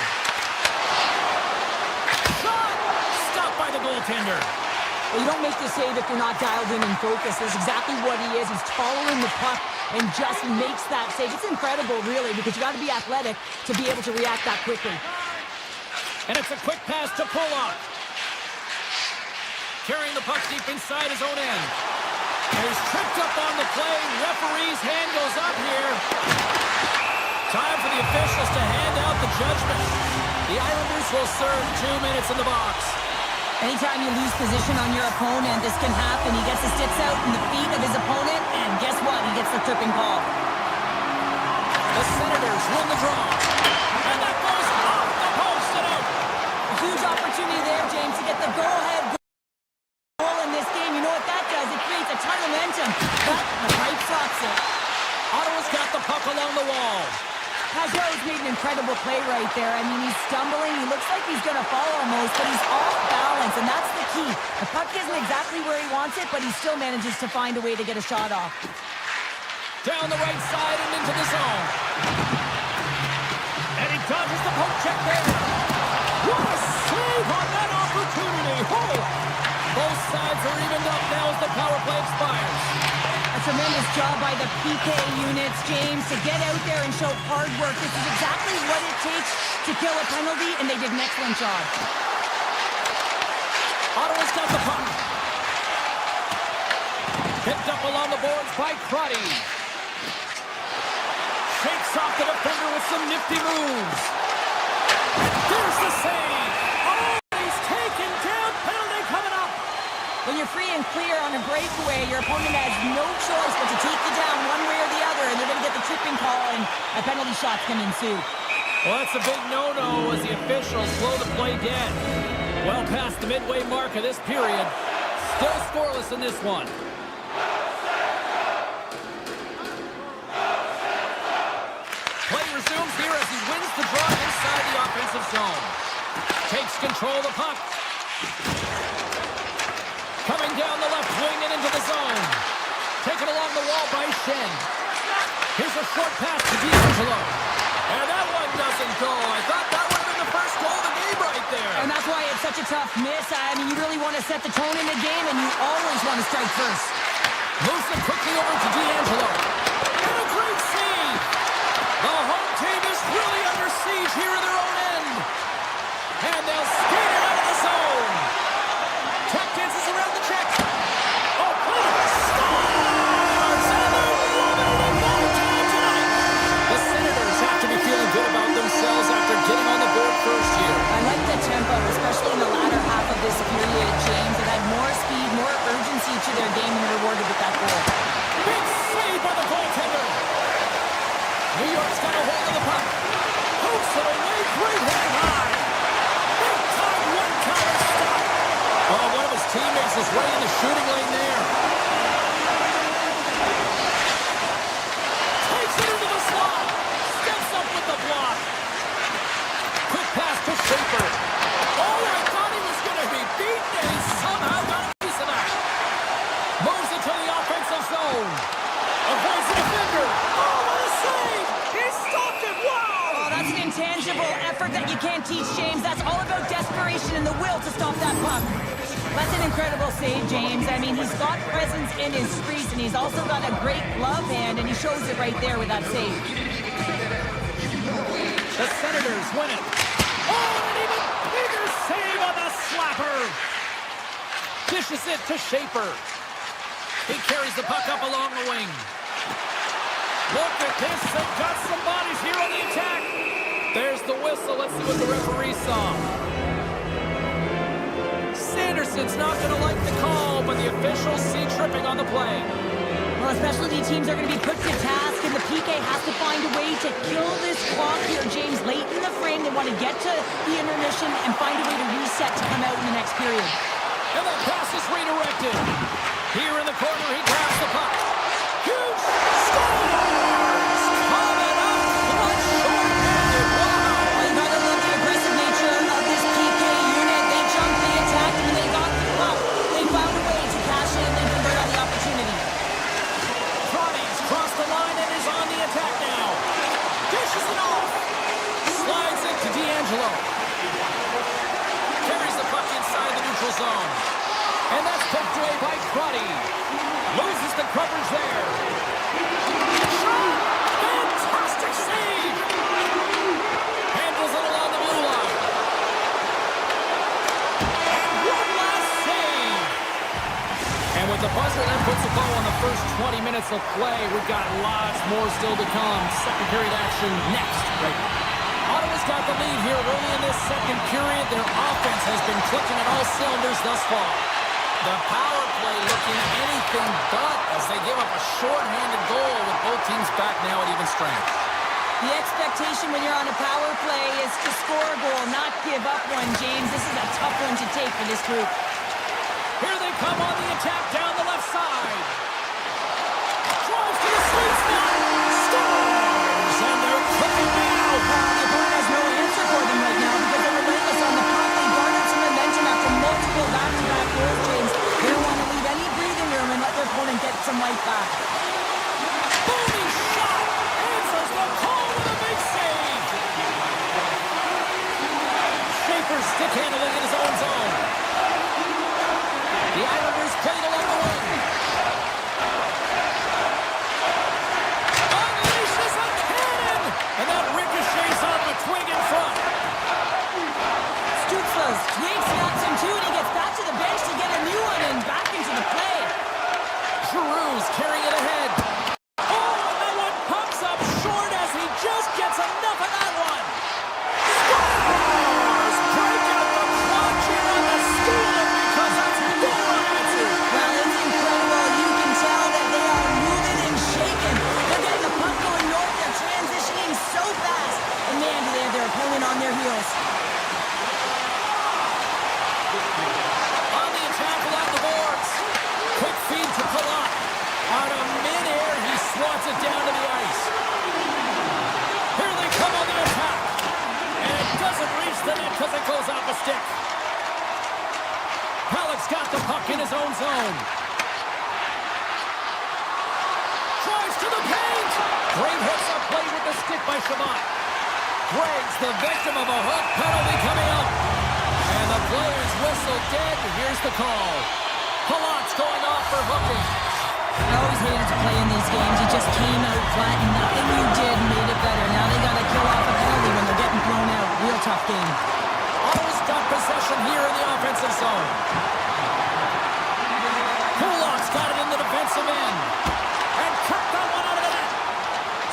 Shot! Stopped by the goaltender. Well, you don't make the save if you're not dialed in and focused. That's exactly what he is. He's following the puck and just makes that save. It's incredible, really, because you got to be athletic to be able to react that quickly. And it's a quick pass to Pulock. Carrying the puck deep inside his own end. And he's tripped up on the play. Referee's hand goes up here. Time for the officials to hand out the judgment. The Islanders will serve 2 minutes in the box. Anytime you lose position on your opponent, this can happen. He gets the sticks out in the feet of his opponent, and guess what? He gets the tripping call. The Senators win the draw. And that goes off the post and out. A huge opportunity there, James, to get the go-ahead goal in this game. You know what that does? It creates a ton of momentum, but the pipe stops it. Ottawa's got the puck along the wall. Pageau's made an incredible play right there. I mean, he's stumbling. He looks like he's going to fall almost, but he's off balance, and that's the key. The puck isn't exactly where he wants it, but he still manages to find a way to get a shot off. Down the right side and into the zone. And he dodges the poke check there. What a save on that opportunity. Oh! Both sides are evened up now as the power play expires. A tremendous job by the PK units, James, to get out there and show hard work. This is exactly what it takes to kill a penalty, and they did an excellent job. Ottawa's got the puck. Picked up along the boards by Crotty. Shakes off the defender with some nifty moves. There's the save. Oh, he's taken down. Penalty coming up. When you're free and clear on a breakaway, your opponent has no choice but to take you down one way or the other, and they're going to get the tripping call, and a penalty shot's going to ensue. Well, that's a big no-no as the officials slow the play dead. Well past the midway mark of this period. Still scoreless in this one. Play resumes here as he wins the draw inside the offensive zone. Takes control of the puck. Coming down the left wing and into the zone. Taken along the wall by Shen. Here's a short pass to D'Angelo. And that one doesn't go. I thought that would have been the first goal of the game right there. And that's why it's such a tough miss. I mean, you really want to set the tone in the game, and you always want to strike first. Moves it quickly over to D'Angelo. And a great save. The home team is really under siege here in their own end. And they'll skate it out of the zone. Tech dances around the check. Oh, Pulock scores! And they're loving it all time tonight. The Senators have to be feeling good about themselves after getting on the board first here. I like the tempo, especially in the latter half of this period, James. It had more speed, more urgency to their game, and rewarded with that goal. Big save by the goaltender. New York's got a hold of the puck. Hooks it away, great head high. Big time one-timer stop. Oh, one of his teammates is right in the shooting lane there. Takes it into the slot. Steps up with the block. Quick pass to Schaefer. Oh, I thought he was going to be beaten, and he somehow got a piece of that. Moves it to the offensive zone. Avoids the defender. Oh, what a save. He stopped it. Wow. Oh, that's an intangible effort that you can't teach, James. That's all about desperation and the will to stop that puck. That's an incredible save, James. I mean, he's got presence in his crease, and he's also got a great glove hand, and he shows it right there with that save. The Senators win it. Oh, an even bigger save on the slapper. Dishes it to Schaefer. He carries the puck up along the wing. Look at this. They've got some bodies here on the attack. There's the whistle. Let's see what the referee saw. Sanderson's not going to like the call, but the officials see tripping on the play. Well, specialty teams are going to be put to task, and the PK has to find a way to kill this clock here, James. Late in the frame, they want to get to the intermission and find a way to reset to come out in the next period. And the pass is redirected. Here in the corner, he grabs the puck. Huge scores! Coming up, but short-handed. Wow! You gotta love the aggressive nature of this PK unit. They jumped, they attacked, and they got the puck. They found a way to cash in and convert on the opportunity. Crotty's crossed the line and is on the attack now. Dishes it off. Slides it to D'Angelo. Carries the puck inside the neutral zone. And that's poked away by Crotty. Loses the coverage there. Shot! Fantastic save! Handles it along the blue line. And one last save! And with the buzzer, that puts a bow on the first 20 minutes of play. We've got lots more still to come. Second period action next. Right. Ottawa's got the lead here early in this second period. Their offense has been clicking at all cylinders thus far. The power play looking anything but as they give up a short-handed goal with both teams back now at even strength. The expectation when you're on a power play is to score a goal, not give up one, James. This is a tough one to take for this group. Here they come on the attack down the left side. Drives to the sweet spot. Scores! And they're cooking now. The opponent has no answer for them right now because they're relentless on the puck. They garnered some momentum after multiple back-to-back goals, James. They don't want to leave any breathing room and let their opponent get some life back. Booty shot. Answers the call with a big save. Schaefer stick-handling in his own zone. The Islanders played along the wing. Unleashes a cannon! And that ricochets off a twig in front. Stutzla's creates the option too, and he gets back to the bench to get a new one and back into the play. Giroux's carrying it ahead. Oh, and that one pops up short as he just gets enough of that one. Scores! Break out the clock here on the steal because that's more unanswered. Well, it's incredible. You can tell that they are moving and shaking. They're getting the puck going north. They're transitioning so fast. And man, do they have their opponent on their heels. On the attack along the boards. Quick feed to Palat. Out of midair, he swats it down to the ice. Here they come on the attack. And it doesn't reach the net because it goes off a stick. Halleck's got the puck in his own zone. Drives to the paint. Great hooks up play with the stick by Shabbat. Greg's the victim of a hook penalty coming up. And the player's whistle dead. Here's the call. Palat's going off for hooking. I always hated to play in these games. You just came out flat and nothing you did made it better. Now they got to kill off a penalty when they're getting thrown out. Real tough game. Ottawa's got possession here in the offensive zone. Kulak's got it in the defensive end. And cut that one out of the net.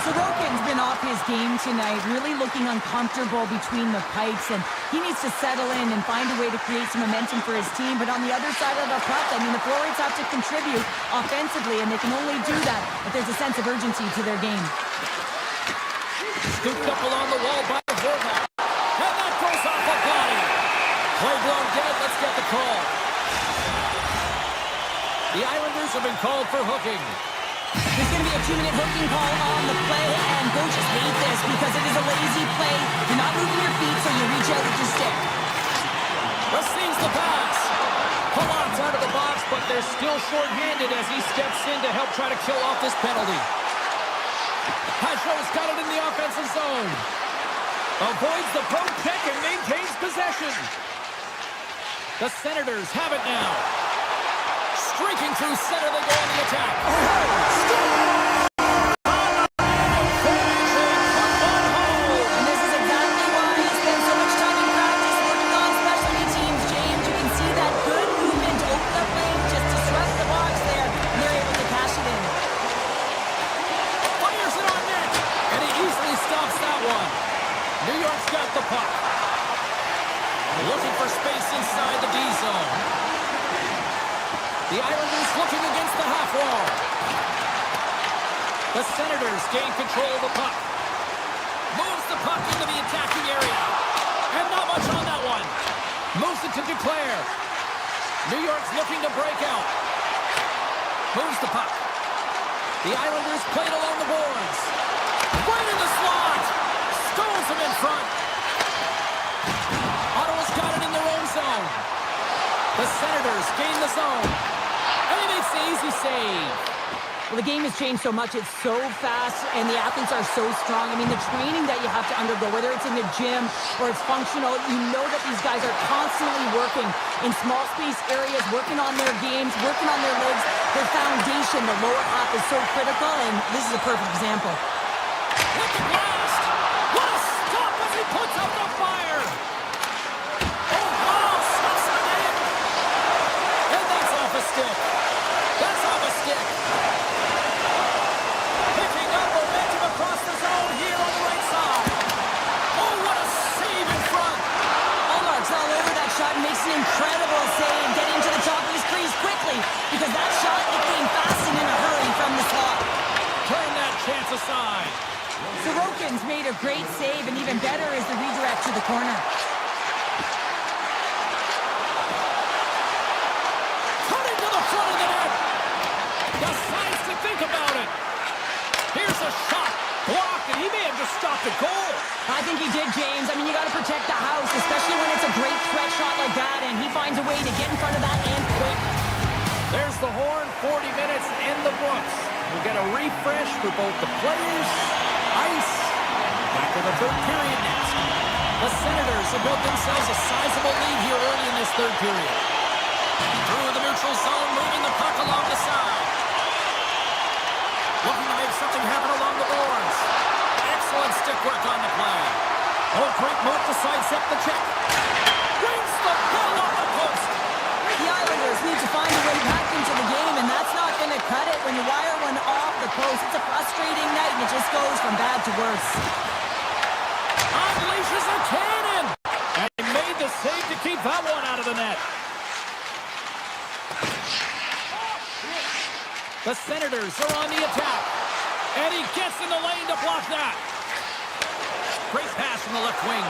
Sorokin's been off his game tonight, really looking uncomfortable between the pipes, and he needs to settle in and find a way to create some momentum for his team. But on the other side of the puck, I mean, the forwards have to contribute offensively, and they can only do that if there's a sense of urgency to their game. Scooped up along the wall by Vornak. And that goes off the body. Play blown dead. Let's get the call. The Islanders have been called for hooking. There's going to be a 2-minute hooking call on the play, and coaches hate this because it is a lazy play. You're not moving your feet, so you reach out with your stick. Receives the pass. Palat's out of the box, but they're still short-handed as he steps in to help try to kill off this penalty. Pajot's got it in the offensive zone. Avoids the poke check and maintains possession. The Senators have it now. Streaking through center, they go on the attack. And this is exactly why he spent so much time in practice working on specialty teams, James. You can see that good movement to open up The Islanders looking against the half wall. The Senators gain control of the puck. Moves the puck into the attacking area. And not much on that one. Moves it to Duclair. New York's looking to break out. Moves the puck. The Islanders played along the boards. Right in the slot. Stones him in front. Ottawa's got it in their own zone. The Senators gain the zone. And he makes the easy save. Well, the game has changed so much. It's so fast, and the athletes are so strong. I mean, the training that you have to undergo, whether it's in the gym or it's functional, you know that these guys are constantly working in small space areas, working on their games, working on their legs. Their foundation, the lower half, is so critical, and this is a perfect example. With the blast! What a stop as he puts out the fire! Oh, wow! Stops the net! And that's off a stick. That's off a stick. Picking up momentum across the zone here on the right side. Oh, what a save in front! Allmark's all over that shot and makes an incredible save, getting to the top of his crease quickly, because that shot, it came fast and in a hurry from the slot. Turn that chance aside. Sorokin's made a great save, and even better is the redirect to the corner. Cutting to the front of the net. Decides to think about it. Here's a shot. Blocked, and he may have just stopped a goal. I think he did, James. I mean, you got to protect the house, especially when it's a great threat shot like that, and he finds a way to get in front of that and quick. There's the horn, 40 minutes in the books. We'll get a refresh for both the players, ice, back to the third period next. The Senators have built themselves a sizable lead here early in this third period. Through the neutral zone, moving the puck along the side. Looking to make something happen along the boards. Excellent stick work on the play. Oh, great move to sidestep the check. Brings the ball off the post. The Islanders need to find a way back into the game, and that's not going to cut it when you wire one off the post. It's a frustrating night, and it just goes from bad to worse. Unleashes a cannon! And he made the save to keep that one out of the net. The Senators are on the attack. And he gets in the lane to block that. Great pass from the left wing.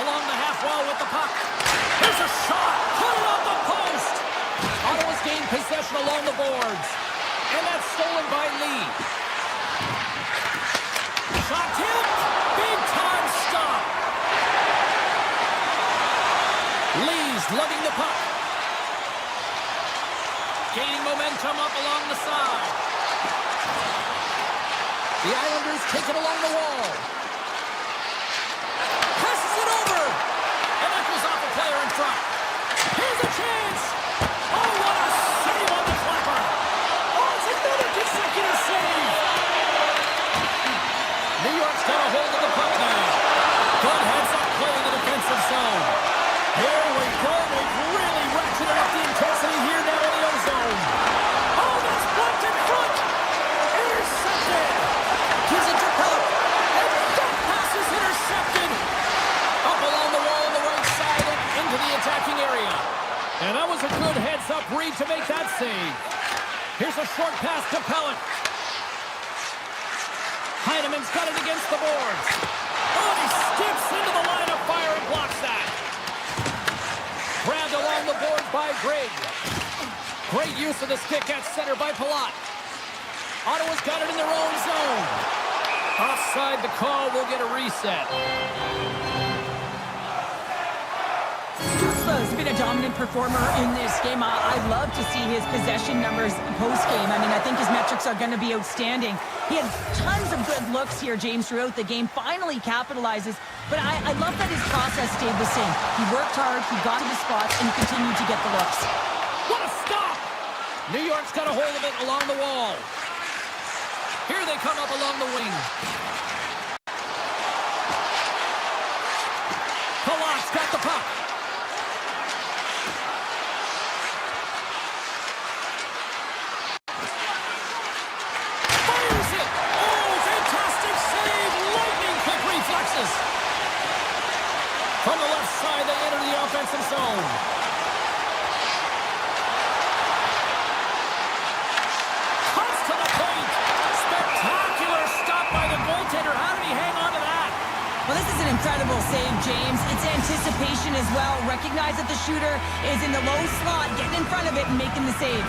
Along the half wall with the puck. Here's a shot. Put it on the post. Ottawa's gained possession along the boards. And that's stolen by Lee. Shot tipped. Big time stop. Lee's lugging the puck. Gaining momentum up along the side. The Islanders take it along the wall. Passes it over. And that goes off a player in front. Here's a chance. Oh, what a save on the flapper. Oh, it's another consecutive save. New York's got a hold of the puck now. Good heads-up play in the defensive zone. Here we go. They've really ratcheted up the intensity here now in the O-zone. Oh, that's blocked in front. Intercepted. Gives it to Puck. And that pass is intercepted. Up along the wall on the right side and into the attacking area. And that was a good heads-up read to make that save. Here's a short pass to Pellet. Heineman's got it against the boards. Oh, he skips into the line of fire and blocks that. Grabbed along the board by Greg. Great use of the stick at center by Palat. Ottawa's got it in their own zone. Offside the call, will get a reset. Stützle's been a dominant performer in this game. I love to see his possession numbers post-game. I mean, I think his metrics are going to be outstanding. He had tons of good looks here, James, throughout the game. Finally capitalizes. But I love that his process stayed the same. He worked hard, he got to the spots, and he continued to get the looks. What a stop! New York's got a hold of it along the wall. Here they come up along the wing. Palat's got the puck. Fires it! Oh, fantastic save! Lightning quick reflexes. From the left side, they enter the offensive zone. Cuts to the paint. Spectacular stop by the goaltender. How did he hang on to that? Well, this is an incredible save, James. It's anticipation as well. Recognize that the shooter is in the low slot, getting in front of it and making the save.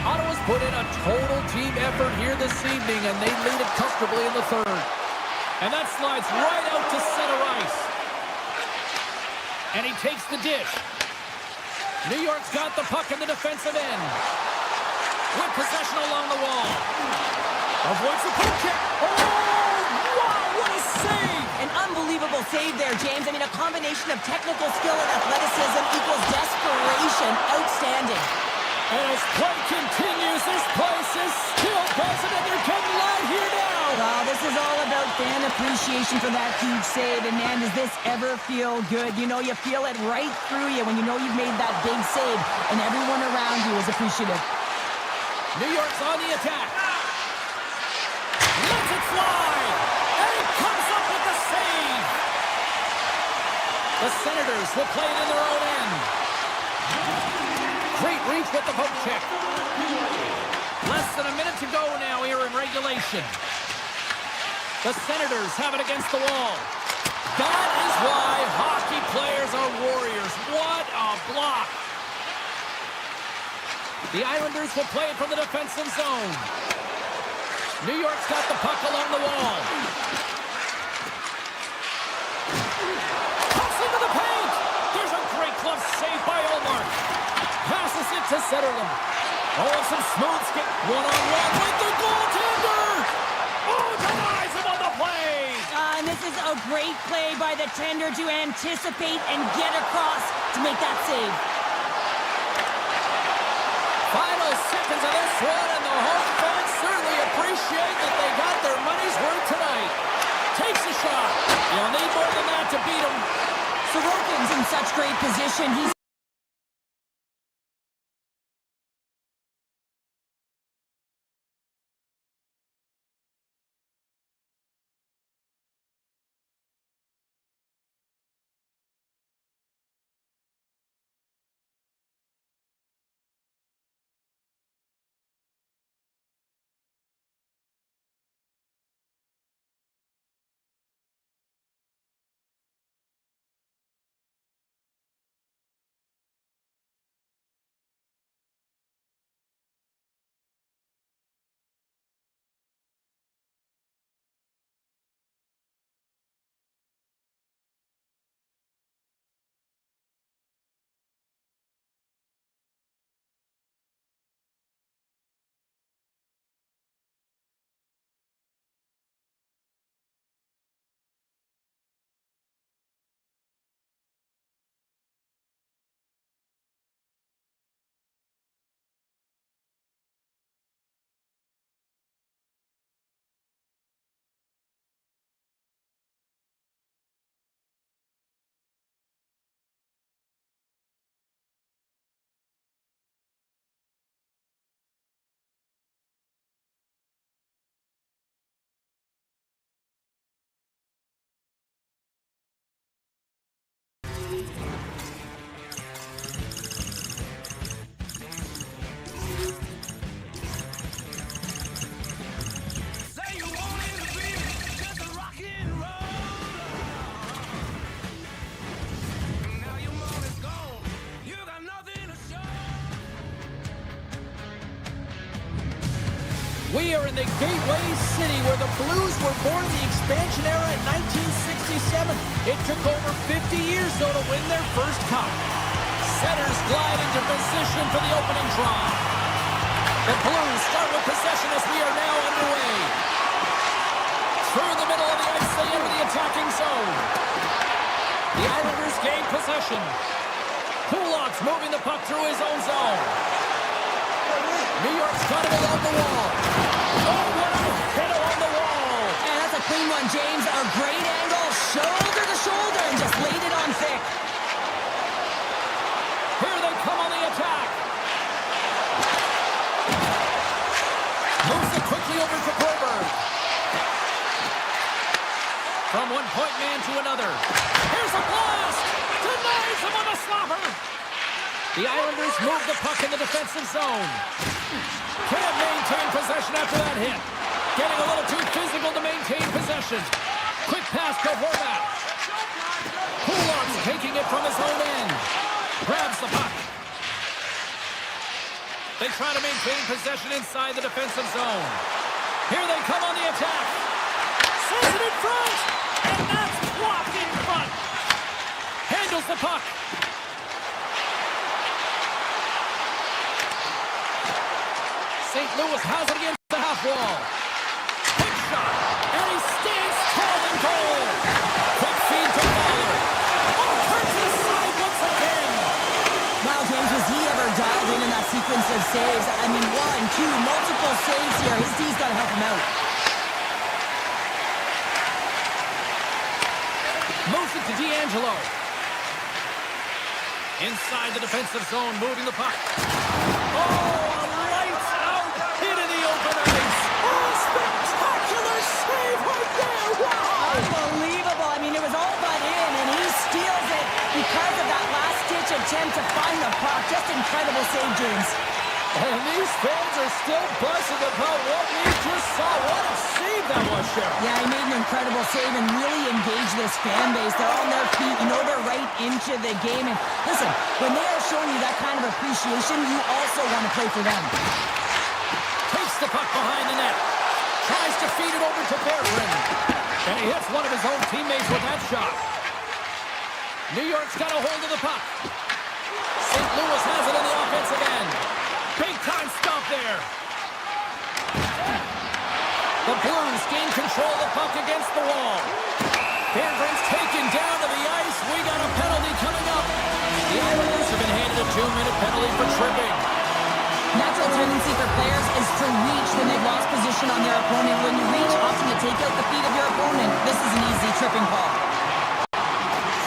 Ottawa's put in a total team effort here this evening, and they lead it comfortably in the third. And that slides right out to center ice. And he takes the dish. New York's got the puck in the defensive end. With possession along the wall. Avoids the poke check. Oh, wow, what a save! An unbelievable save there, James. I mean, a combination of technical skill and athleticism equals desperation. Outstanding. And as play continues, this place is still buzzing, and they're getting loud here now. Well, this is all about fan appreciation for that huge save. And, man, does this ever feel good? You know, you feel it right through you when you know you've made that big save, and everyone around you is appreciative. New York's on the attack. Lets it fly. And he comes up with the save. The Senators will play it in their own end. Great reach with the poke check. Less than a minute to go now here in regulation. The Senators have it against the wall. That is why hockey players are warriors. What a block. The Islanders will play it from the defensive zone. New York's got the puck along the wall. Cuts into the paint. There's a great glove save by Omar. Passes it to Zetterlund. Oh, some smooth skip. One-on-one with the goaltender. Oh, denies him on the play. And this is a great play by the tender to anticipate and get across to make that save. Final seconds of this one, and the home fans certainly appreciate that they got their money's worth tonight. Takes a shot. You'll need more than that to beat him. Sorokin's in such great position. He's We are in the gateway city where the Blues were born in the expansion era in 1967. It took over 50 years, though, to win their first cup. Setters glide into position for the opening draw. The Blues start with possession as we are now underway. Through the middle of the ice, they enter the attacking zone. The Islanders gain possession. Kulak's moving the puck through his own zone. New York's got it along the wall. Oh, what a hit along the wall. And that's a clean one, James. A great angle, shoulder to shoulder, and just laid it on thick. Here they come on the attack. Moves it quickly over to Broberg. From one point man to another. Here's a blast. Denies him on the slide. The Islanders move the puck in the defensive zone. Can't maintain possession after that hit. Getting a little too physical to maintain possession. Quick pass to Horvat. Kulak's taking it from his own end. Grabs the puck. They try to maintain possession inside the defensive zone. Here they come on the attack. Sends it in front. And that's blocked in front. Handles the puck. St. Louis has it against the half wall. Quick shot. And he stands tall in goal. Quick feed to Waller. Oh, turns to the side once again. Wow, James, was he ever dialed in that sequence of saves? I mean, 1, 2, multiple saves here. His D's got to help him out. Moves it to D'Angelo. Inside the defensive zone, moving the puck. Oh, a lights out hit in the open ice. Oh, spectacular save right there. Wow. Unbelievable. I mean, it was all but in, and he steals it because of that last-ditch attempt to find the puck. Just incredible save, James. And these fans are still buzzing about what we just saw. What a save that was, Cheryl. Yeah, he made an incredible save and really engaged this fan base. They're on their feet. You know they're right into the game. And listen, when they are showing you that kind of appreciation, you also want to play for them. Takes the puck behind the net. Tries to feed it over to Bergeron. And he hits one of his own teammates with that shot. New York's got a hold of the puck. St. Louis has it in the offensive end. Big time stop there. The Blues gain control of the puck against the wall. Bergeron's taken down to the ice. We got a penalty coming up. The Islanders have been handed a 2-minute penalty for tripping. Natural tendency for players is to reach when they've lost position on their opponent. When you reach, often you take out the feet of your opponent. This is an easy tripping call.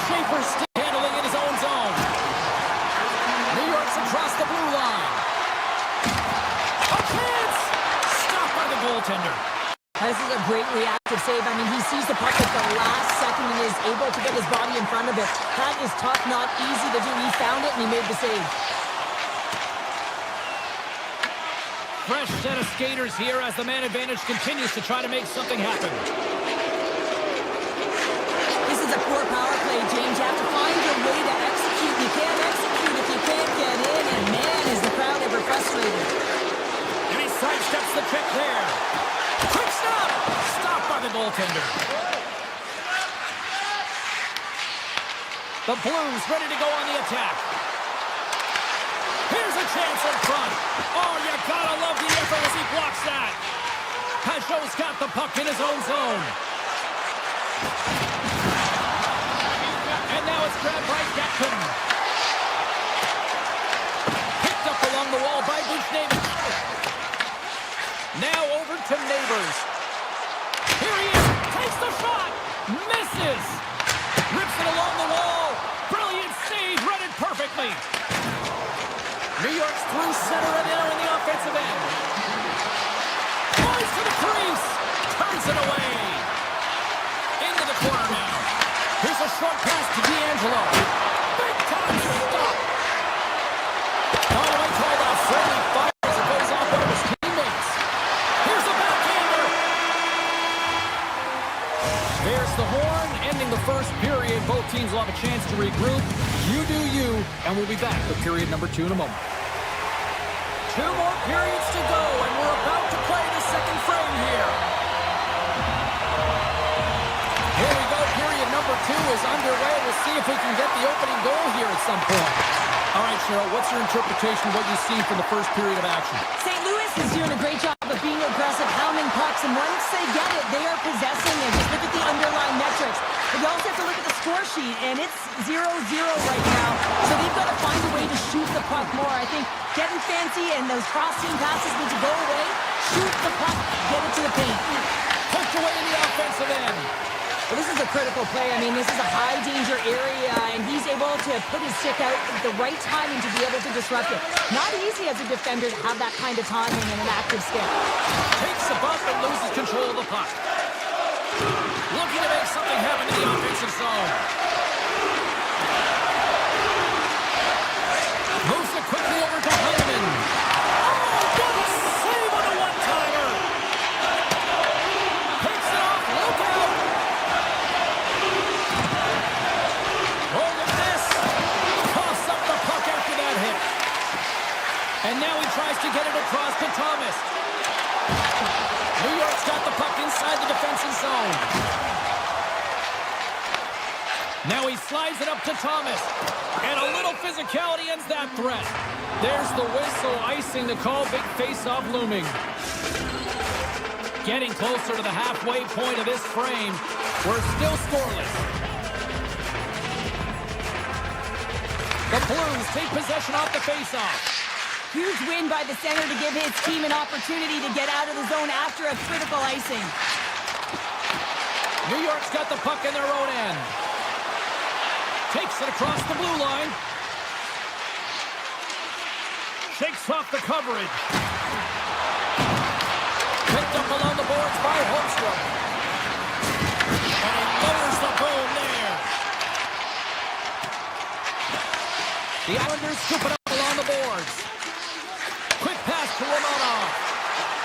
Schaefer still handling in his own zone. New York's across the blue line. A chance! Stopped by the goaltender. This is a great reactive save. I mean, he sees the puck at the last second and is able to get his body in front of it. That is tough, not easy to do. He found it and he made the save. Fresh set of skaters here as the man advantage continues to try to make something happen. This is a poor power play, James. You have to find your way to execute. You can't execute if you can't get in. And man, is the crowd ever frustrated. And he sidesteps the check there. Quick stop! Stopped by the goaltender. The Blues ready to go on the attack. Here's a chance in front. Oh, you gotta love the effort as he blocks that. Pajot's got the puck in his own zone. And now it's grabbed by Gatkin. Picked up along the wall by Buchnevich. Now over to Neighbors. Here he is. Takes the shot. Misses. Rips it along the wall. Brilliant save. Read it perfectly. New York's through center and now in the offensive end. Flies to the crease. Turns it away. Into the corner now. Here's a short pass to D'Angelo. Big time stop. Oh, I call that friendly fire as it goes off one of his teammates. Here's a backhander. There's the horn, ending the first period. Both teams will have a chance to regroup. You do you, and we'll be back with period number 2 in a moment. 2 more periods to go, and we're about to play the second frame here. Here we go, period number 2 is underway. We'll see if we can get the opening goal here at some point. All right, Cheryl, what's your interpretation of what you see from the first period of action? St. Louis is doing a great job of being aggressive, hounding pucks, and once they get it, they are possessing it. Just look at the underlying metrics. But you also have to look at the score sheet, and it's 0-0 right now. So they've got to find a way to shoot the puck more. I think getting fancy and those cross-team passes need to go away. Shoot the puck, get it to the paint. Poked away in the offensive end. Well, this is a critical play. I mean, this is a high-danger area, and he's able to put his stick out at the right timing to be able to disrupt it. Not easy as a defender to have that kind of timing and an active stick. Takes the bump and loses control of the puck. Looking to make something happen in the offensive zone. Moves tries to get it across to Thomas. New York's got the puck inside the defensive zone. Now he slides it up to Thomas. And a little physicality ends that threat. There's the whistle, icing the call, big face-off looming. Getting closer to the halfway point of this frame. We're still scoreless. The Blues take possession off the face-off. Huge win by the center to give his team an opportunity to get out of the zone after a critical icing. New York's got the puck in their own end. Takes it across the blue line. Shakes off the coverage. Picked up along the boards by Holmstrom. And he lowers the boom there. The Islanders scoop it up along the boards. Quick pass to Romanov.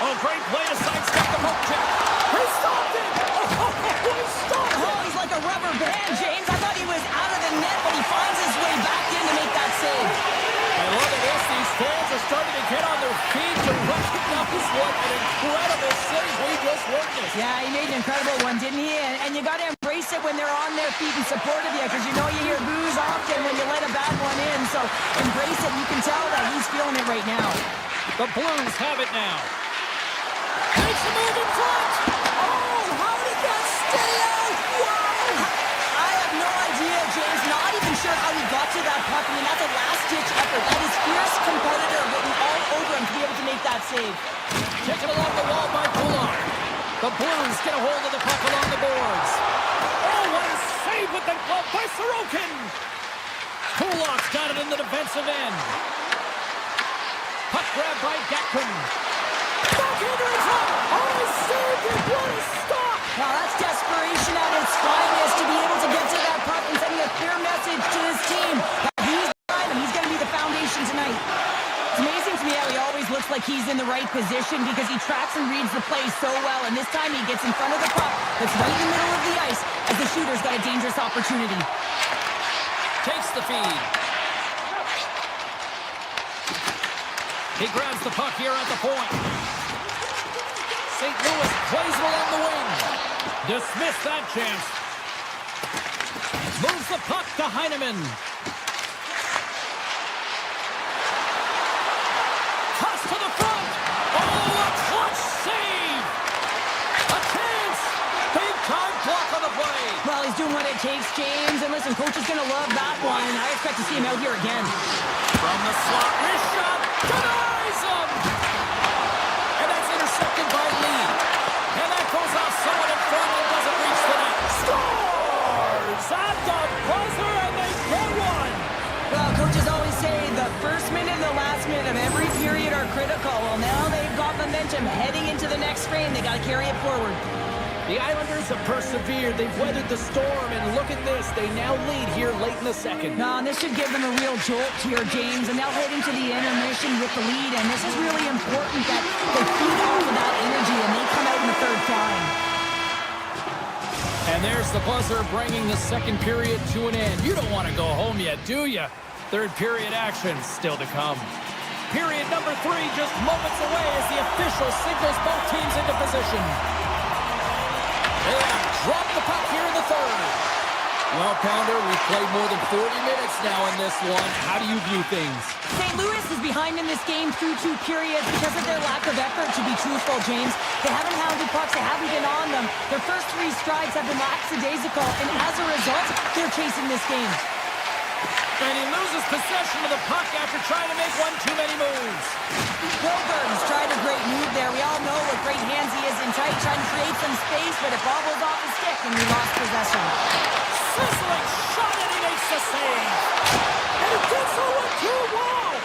Oh, great play to sidestep the poke check. He stopped it! He stopped it! Oh, he's like a rubber band, James. I thought he was out of the net, but he finds his way back in to make that save. I love it. These fans are starting to get on their feet to recognize what an incredible save we just witnessed. Yeah, he made an incredible one, didn't he? And you got to embrace it when they're on their feet in support of you, because you know you hear boos often when you let a bad one in. So embrace it. You can tell that he's feeling it right now. The Blues have it now. Makes a move in front. Oh, how did that stay out? Wow! I have no idea, James. Not even sure how he got to that puck. I mean, that's a last-ditch effort. That is fierce competitor written all over him to be able to make that save. Taken along the wall by Kulak. The Blues get a hold of the puck along the boards. Oh, what a save with the glove by Sorokin. Kulak's got it in the defensive end. Puck grab by Gatkin. Backhander is up. Oh, he saved it. What a stop. Now, that's desperation at its finest to be able to get to that puck and sending a clear message to his team that he's behind him. He's going to be the foundation tonight. It's amazing to me how he always looks like he's in the right position because he tracks and reads the play so well. And this time he gets in front of the puck that's right in the middle of the ice as the shooter's got a dangerous opportunity. Takes the feed. He grabs the puck here at the point. St. Louis plays it along the wing. Dismiss that chance. Moves the puck to Heineman. Toss to the front. Oh, a clutch save. A chance. Big time block on the play. Well, he's doing what it takes, James. And listen, coach is going to love that one. I expect to see him out here again. From the slot, wrist shot. Denies him. And that's intercepted by Lee. And that goes off someone in front and doesn't reach the net. Scores at the buzzer, and they get one. Well, coaches always say the first minute and the last minute of every period are critical. Well, now they've got momentum heading into the next frame. They got to carry it forward. The Islanders have persevered. They've weathered the storm, and look at this. They now lead here late in the second. No, and this should give them a real jolt here, James. And now heading to the intermission with the lead. And this is really important that they feed off of that energy and they come out in the third flying. And there's the buzzer bringing the second period to an end. You don't want to go home yet, do you? Third period action still to come. Period number 3 just moments away as the official signals both teams into position. They have dropped the puck here in the third. Well, Pounder, we've played more than 40 minutes now in this one. How do you view things? St. Louis is behind in this game through 2 periods because of their lack of effort, to be truthful, James. They haven't hounded pucks. They haven't been on them. Their first 3 strides have been lackadaisical, and as a result, they're chasing this game. And he loses possession of the puck after trying to make one too many moves. Wilbur's tried a great move there. We all know what great hands he is in tight, trying to create some space, but it bobbled off his stick and he lost possession. Sizzling shot, and he makes the save. And he did so with 2 wow.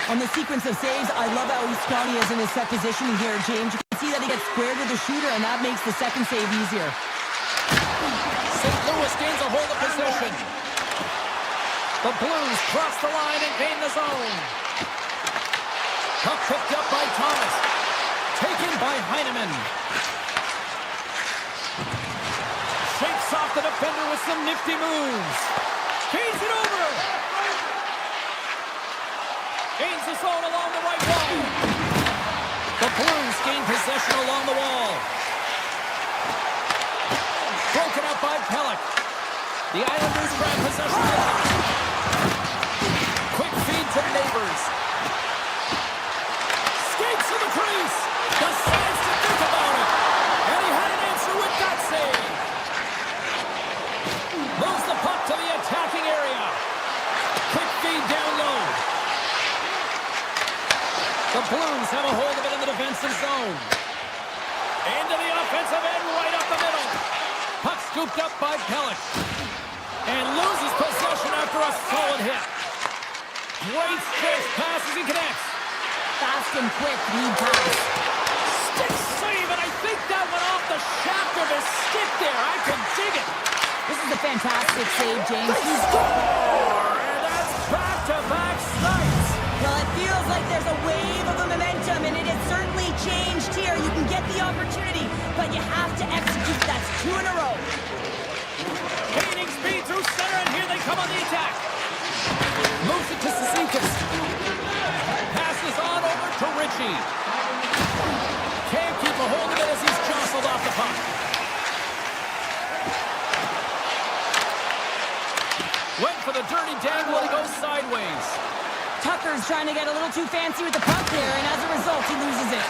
On the sequence of saves, I love how Scotty is in his set positioning here, James. You can see that he gets squared with the shooter, and that makes the second save easier. St. Louis gains a hold of possession. The Blues cross the line and gain the zone. Puck picked up by Thomas. Taken by Heineman. Shakes off the defender with some nifty moves. Gains it over. Gains the zone along the right wall. Blues gain possession along the wall. Broken up by Pelech. The Islanders grab possession of the puck. Quick feed to Neighbors. Skates to the crease. Decides to think about it. And he had an answer with that save. Moves the puck to the attacking area. Quick feed down low. The Blues have a hold of it in the defensive zone. Into the offensive end, right up the middle. Puck scooped up by Pelech. And loses possession after a solid hit. Great stretch pass as he connects. Fast and quick lead pass. Stick save, and I think that went off the shaft of his stick there. I can dig it. This is a fantastic save, James. He's score, and that's back-to-back snipes. Well, it feels like there's a wave of momentum, and it has certainly changed here. You can get the opportunity, but you have to execute. That's 2 in a row. Gaining speed through center, and here they come on the attack. Moves it to Cizikas. Passes on over to Ritchie. Can't keep a hold of it as he's jostled off the puck. Went for the dirty dangle, and he goes sideways. Tucker's trying to get a little too fancy with the puck there, and as a result, he loses it.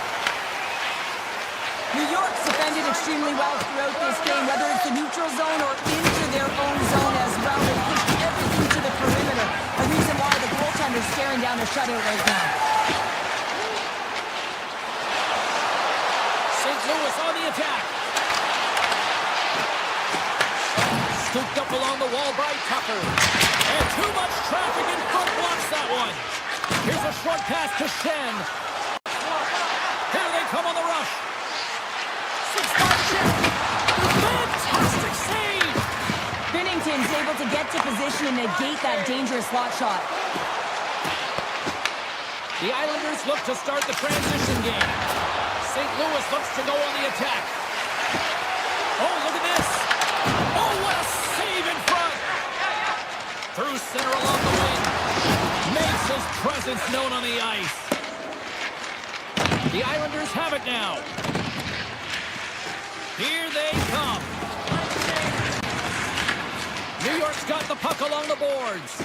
New York's defended extremely well throughout this game, whether it's the neutral zone or into their own zone as well. They pushed everything to the perimeter, a reason why the goaltender's staring down a shutout right now. St. Louis on the attack. Scooped up along the wall by Tucker. And too much traffic in front blocks that one. Here's a short pass to Shen. Here they come on the rush. 6-5 check. Fantastic save. Binnington's able to get to position and negate that dangerous slot shot. The Islanders look to start the transition game. St. Louis looks to go on the attack. Oh, look at this. Oh, what a save in front. Through center along the wing. Makes his presence known on the ice. The Islanders have it now. Here they come. New York's got the puck along the boards.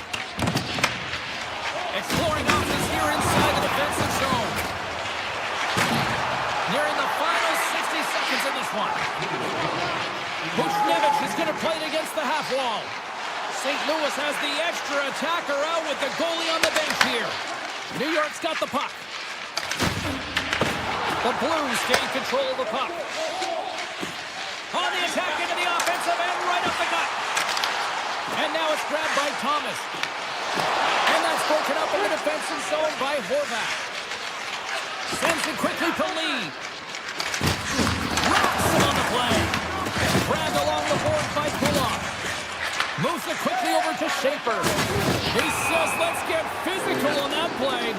Exploring options here inside the defensive zone. Nearing the final 60 seconds in this one. Buchnevich is going to play it against the half wall. St. Louis has the extra attacker out with the goalie on the bench here. New York's got the puck. The Blues gain control of the puck. On the attack into the offensive end, right up the gut. And now it's grabbed by Thomas. And that's broken up in the defensive zone by Horvath. Sends it quickly to Lee. Rocks it on the play. Grabbed along the board by Kulak. Moves it quickly over to Schaefer. He says, let's get physical on that play.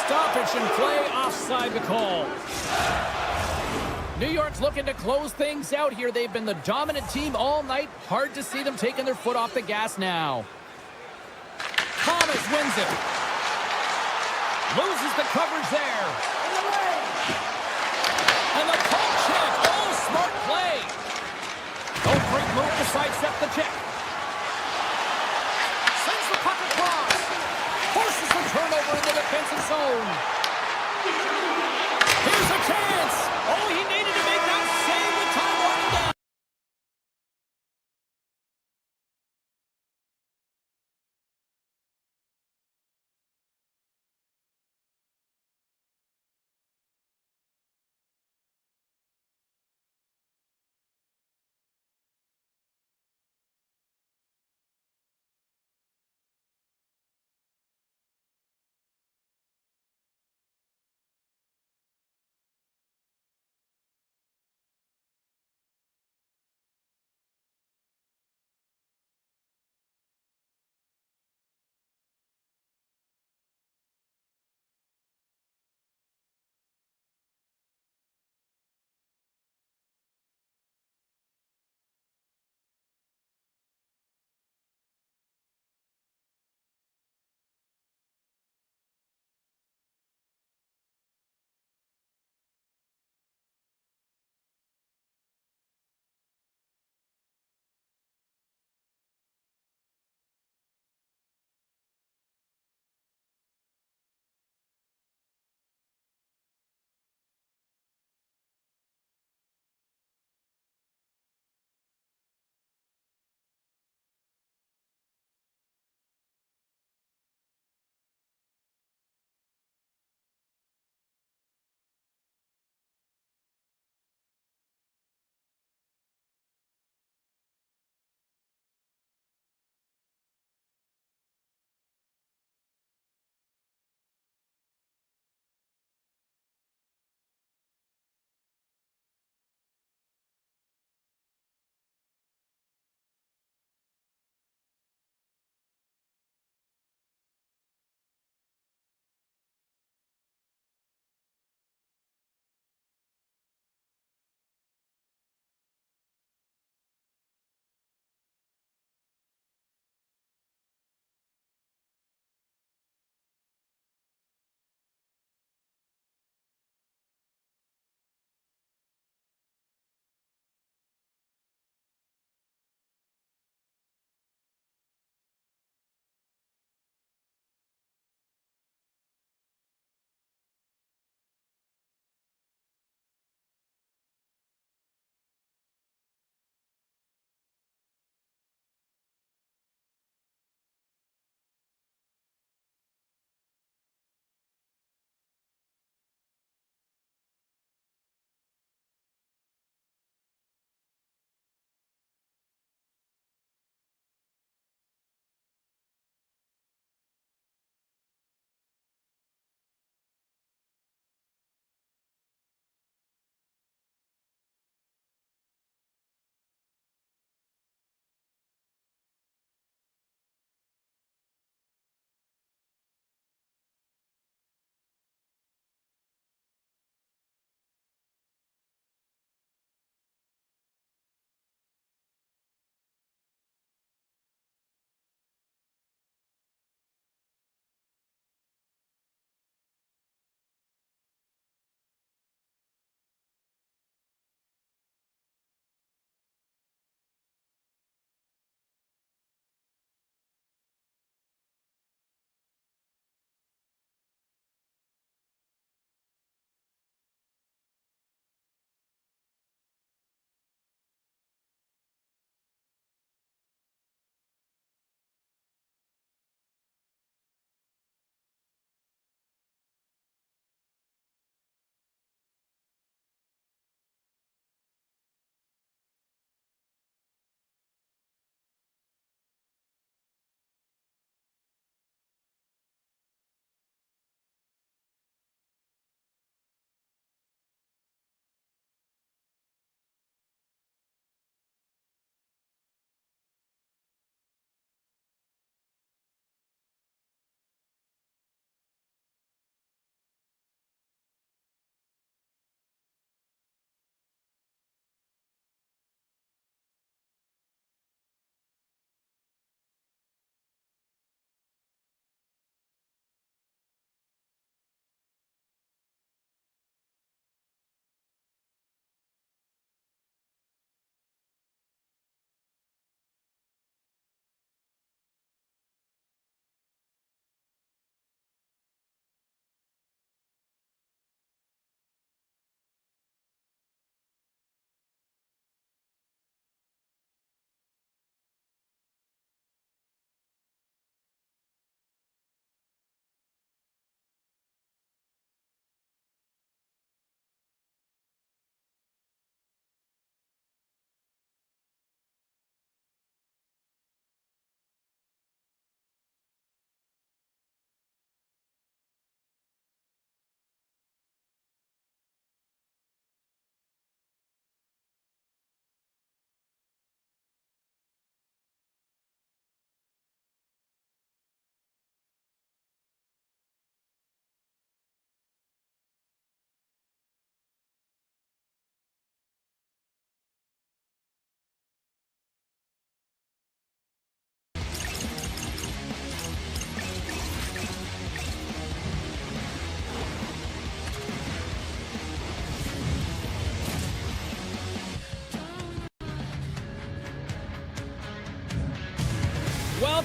Stoppage and play offside the call. New York's looking to close things out here. They've been the dominant team all night. Hard to see them taking their foot off the gas now. Thomas wins it. Loses the coverage there. And the puck check. Oh, smart play. Oh, great move to sidestep the check. Sends the puck across. Forces the turnover in the defensive zone. Here's a chance. Oh, he needed to make that save with time running down.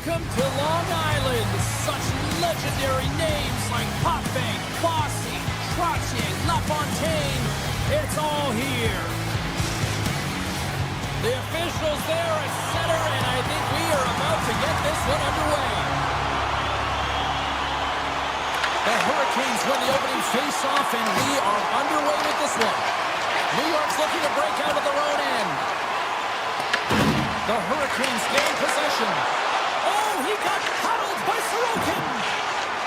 Welcome to Long Island. Such legendary names like Potvin, Bossy, Trottier, LaFontaine. It's all here. The officials there at center, and I think we are about to get this one underway. The Hurricanes win the opening face-off, and we are underway with this one. New York's looking to break out of their own end. The Hurricanes gain possession. Oh, he got paddled by Sorokin.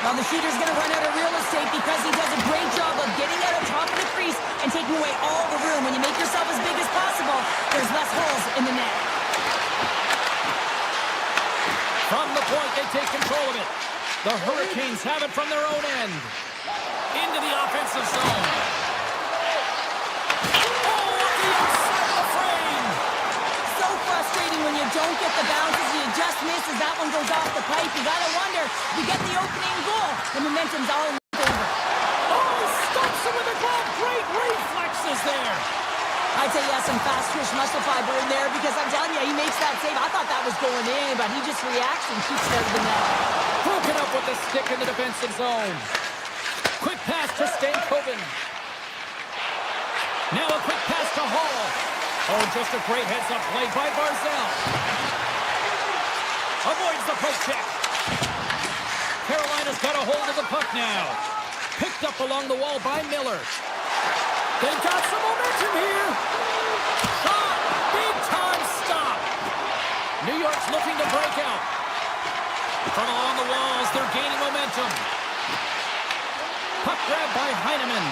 Well, the shooter's going to run out of real estate because he does a great job of getting out on top of the crease and taking away all the room. When you make yourself as big as possible, there's less holes in the net. From the point, they take control of it. The Hurricanes have it from their own end. Into the offensive zone. Oh, the outside of the frame. So frustrating when you don't get the bounces, you just miss as that one goes off the pipe. You gotta wonder, you get the opening goal, the momentum's all in favor. Oh, he stops him with a glove. Great reflexes there. I'd say he has some fast twitch muscle fiber in there because I'm telling you, he makes that save. I thought that was going in, but he just reacts and keeps it out of the net. Broken up with the stick in the defensive zone. Quick pass to Stankoven. Now a quick pass to Hall. Oh, just a great heads-up play by Barzal. Avoids the poke check. Carolina's got a hold of the puck now. Picked up along the wall by Miller. They've got some momentum here. Shot. Big time stop. New York's looking to break out. From along the walls, they're gaining momentum. Puck grab by Heineman.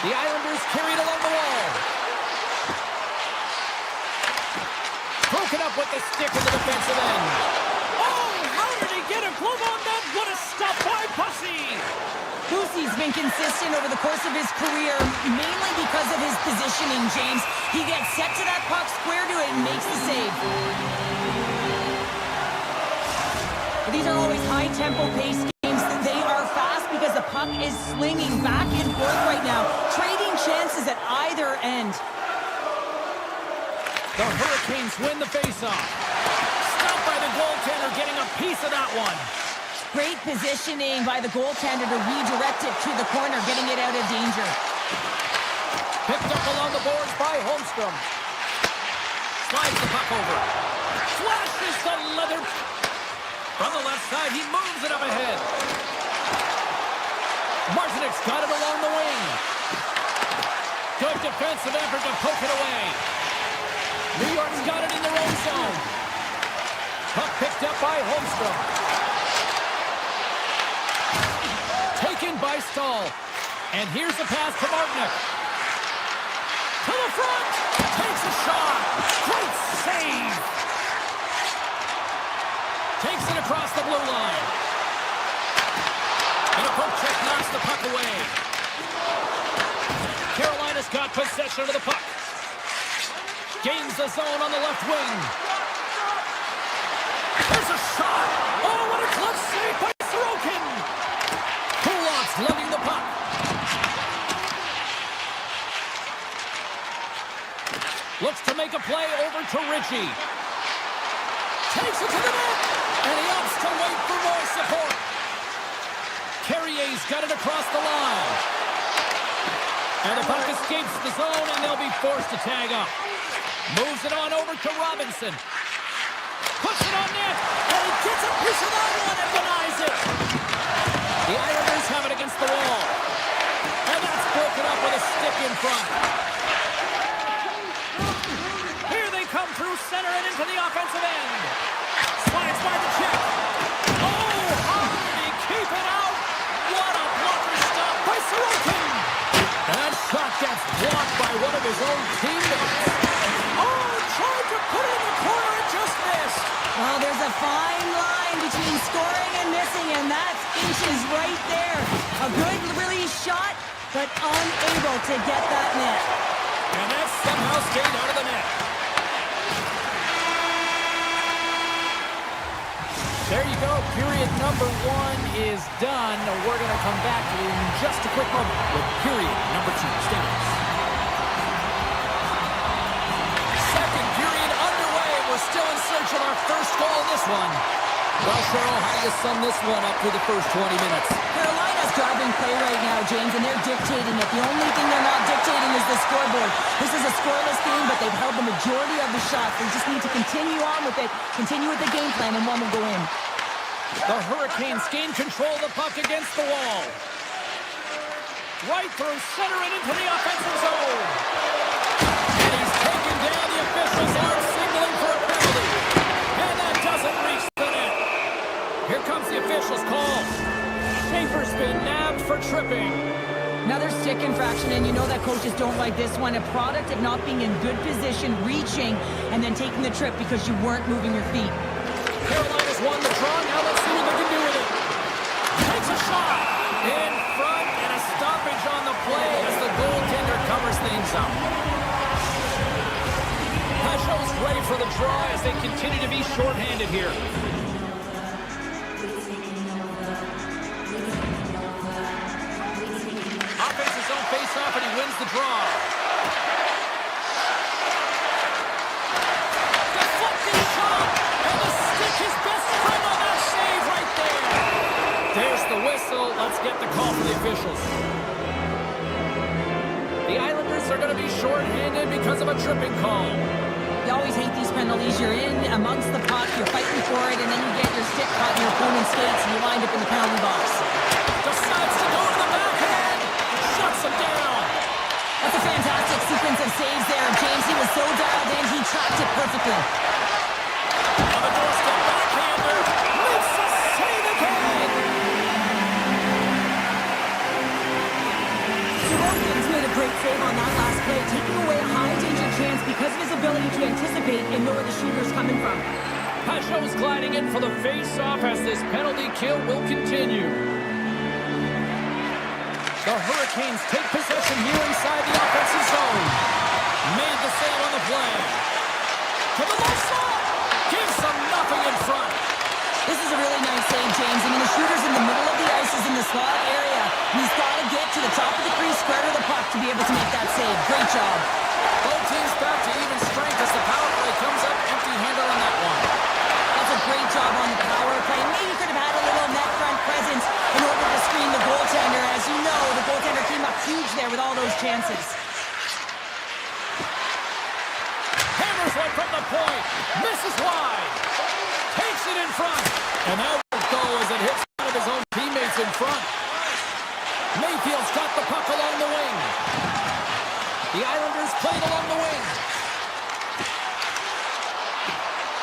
The Islanders carried along the wall. Broken up with the stick in the defensive end. Oh, how did he get a glove on that? What a stop by Bussy. Busey's been consistent over the course of his career, mainly because of his positioning, James. He gets set to that puck, square to it, and makes the save. These are always high-tempo pace games. They are fast because the puck is slinging back and forth right now, trading chances at either end. The Hurricanes win the faceoff. Stopped by the goaltender, getting a piece of that one. Great positioning by the goaltender to redirect it to the corner, getting it out of danger. Picked up along the boards by Holmstrom. Slides the puck over. Flashes the leather. From the left side, he moves it up ahead. Martinek's got it along the wing. Good defensive effort to poke it away. New York's got it in their own zone. Puck picked up by Holmstrom. Taken by Stahl. And here's the pass to Martinek. To the front. Takes a shot. Great save. Takes it across the blue line. And a poke check knocks the puck away. Carolina's got possession of the puck. Gains the zone on the left wing. There's a shot. Oh, what a clutch save by Sorokin. Kulak's lugging the puck. Looks to make a play over to Ritchie. Takes it to the net. And he opts to wait for more support. Carrier's got it across the line. And the puck escapes the zone, and they'll be forced to tag up. Moves it on over to Robinson. Puts it on net, and he gets a piece of that one and denies it. The Islanders have it against the wall. And that's broken up with a stick in front. Here they come through center and into the offensive end. Slides by the check. Oh, how did he keep it out? What a blocker stop by Sorokin. And that shot gets blocked by one of his own teammates. Oh, tried to put it in the corner and just missed. Well, there's a fine line between scoring and missing, and that's inches right there. A good release shot, but unable to get that net. And that somehow stayed out of the net. There you go. Period number one is done. We're going to come back in just a quick moment with period number two. Stay with us. Second period underway. We're still in search of our first goal in this one. Well, Cheryl, how do you sum this one up through the first 20 minutes? Carolina's driving play right now, James, and they're dictating it. The only thing they're not dictating is the scoreboard. This is a scoreless game, but they've held the majority of the shots. They just need to continue on with it, continue with the game plan, and one will go in. The Hurricanes gain control of the puck against the wall. Right through center and into the offensive zone. And he's taken down. The officials aren't signaling for a penalty. And that doesn't reach the net. Here comes the officials' call. Schaefer's been nabbed for tripping. Another stick infraction, and you know that coaches don't like this one. A product of not being in good position, reaching, and then taking the trip because you weren't moving your feet. Carolina's won the draw. Now let's see what they can do with it. Takes a shot. In front, and a stoppage on the play as the goaltender covers things up. Pashow's ready for the draw as they continue to be shorthanded here. Offenses don't face off, and he wins the draw. Deflecting shot, and the stick his best friend on that save right there. There's the whistle. Let's get the call for the officials. The Islanders are going to be shorthanded because of a tripping call. You always hate these penalties. You're in amongst the puck, you're fighting for it, and then you get your stick caught in your opponent's skates, and you wind up in the penalty box. Decides to go to the backhand. Shuts him down. That's a fantastic sequence of saves there. James, he was so dialed in, he tracked it perfectly. On the doorstep, backhander. Makes a save again. He's made a great save on that last play, taking away a high-danger chance because of his ability to anticipate and know where the shooter's coming from. Pashow's gliding in for the face-off as this penalty kill will continue. The Hurricanes take possession here inside the offensive zone. Made the save on the play. To the left side. Gives them nothing in front. This is a really nice save, James. I mean, the shooter's in the middle of the ice, is in the slot area. He's got to get to the top of the crease, square to the puck to be able to make that save. Great job. Both teams back to even strength as the power play comes up empty-handed on that one. That's a great job on the power play. Maybe could have had a little net front presence in order to screen the goaltender. As you know, the goaltender came up huge there with all those chances. Hammers one from the point. Misses wide. Takes it in front. And that will go as it hits one of his own teammates in front. Mayfield's got the puck along the wing. The Islanders played along the wing.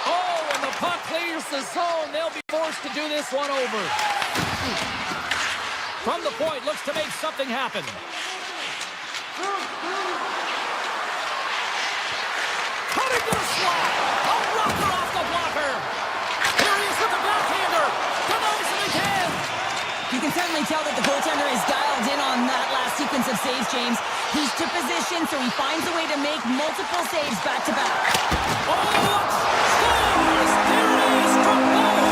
Oh, and the puck clears the zone. They'll be forced to do this one over. From the point, looks to make something happen. Cutting to the slot. A rocker off the blocker. Here he is with the backhander. Denies him again. You can certainly tell that the goaltender is dialed in on that last sequence of saves, James. He's to position, so he finds a way to make multiple saves back-to-back. Oh, scores! There it is from Bowen.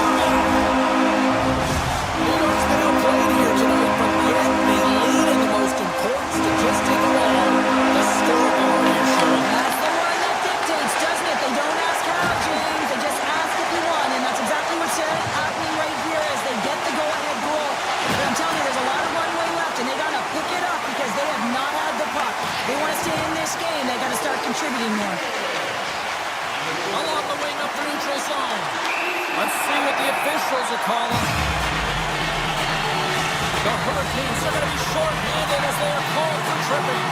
New York's been outplayed here tonight, but yet they lead in the most important statistic of all, the scoreboard here, Sean. That's the one that dictates, doesn't it? They don't ask how, James. They just ask if you won, and that's exactly what's happening right here as they get the go-ahead goal. But I'm telling you, there's a lot of runway left, and they got to pick it up because they have not had the puck. They want to stay in this game. They got to start contributing more. Along the wing up the neutral zone. Let's see what the officials are calling. The Hurricanes are going to be short-handed as they are called for tripping.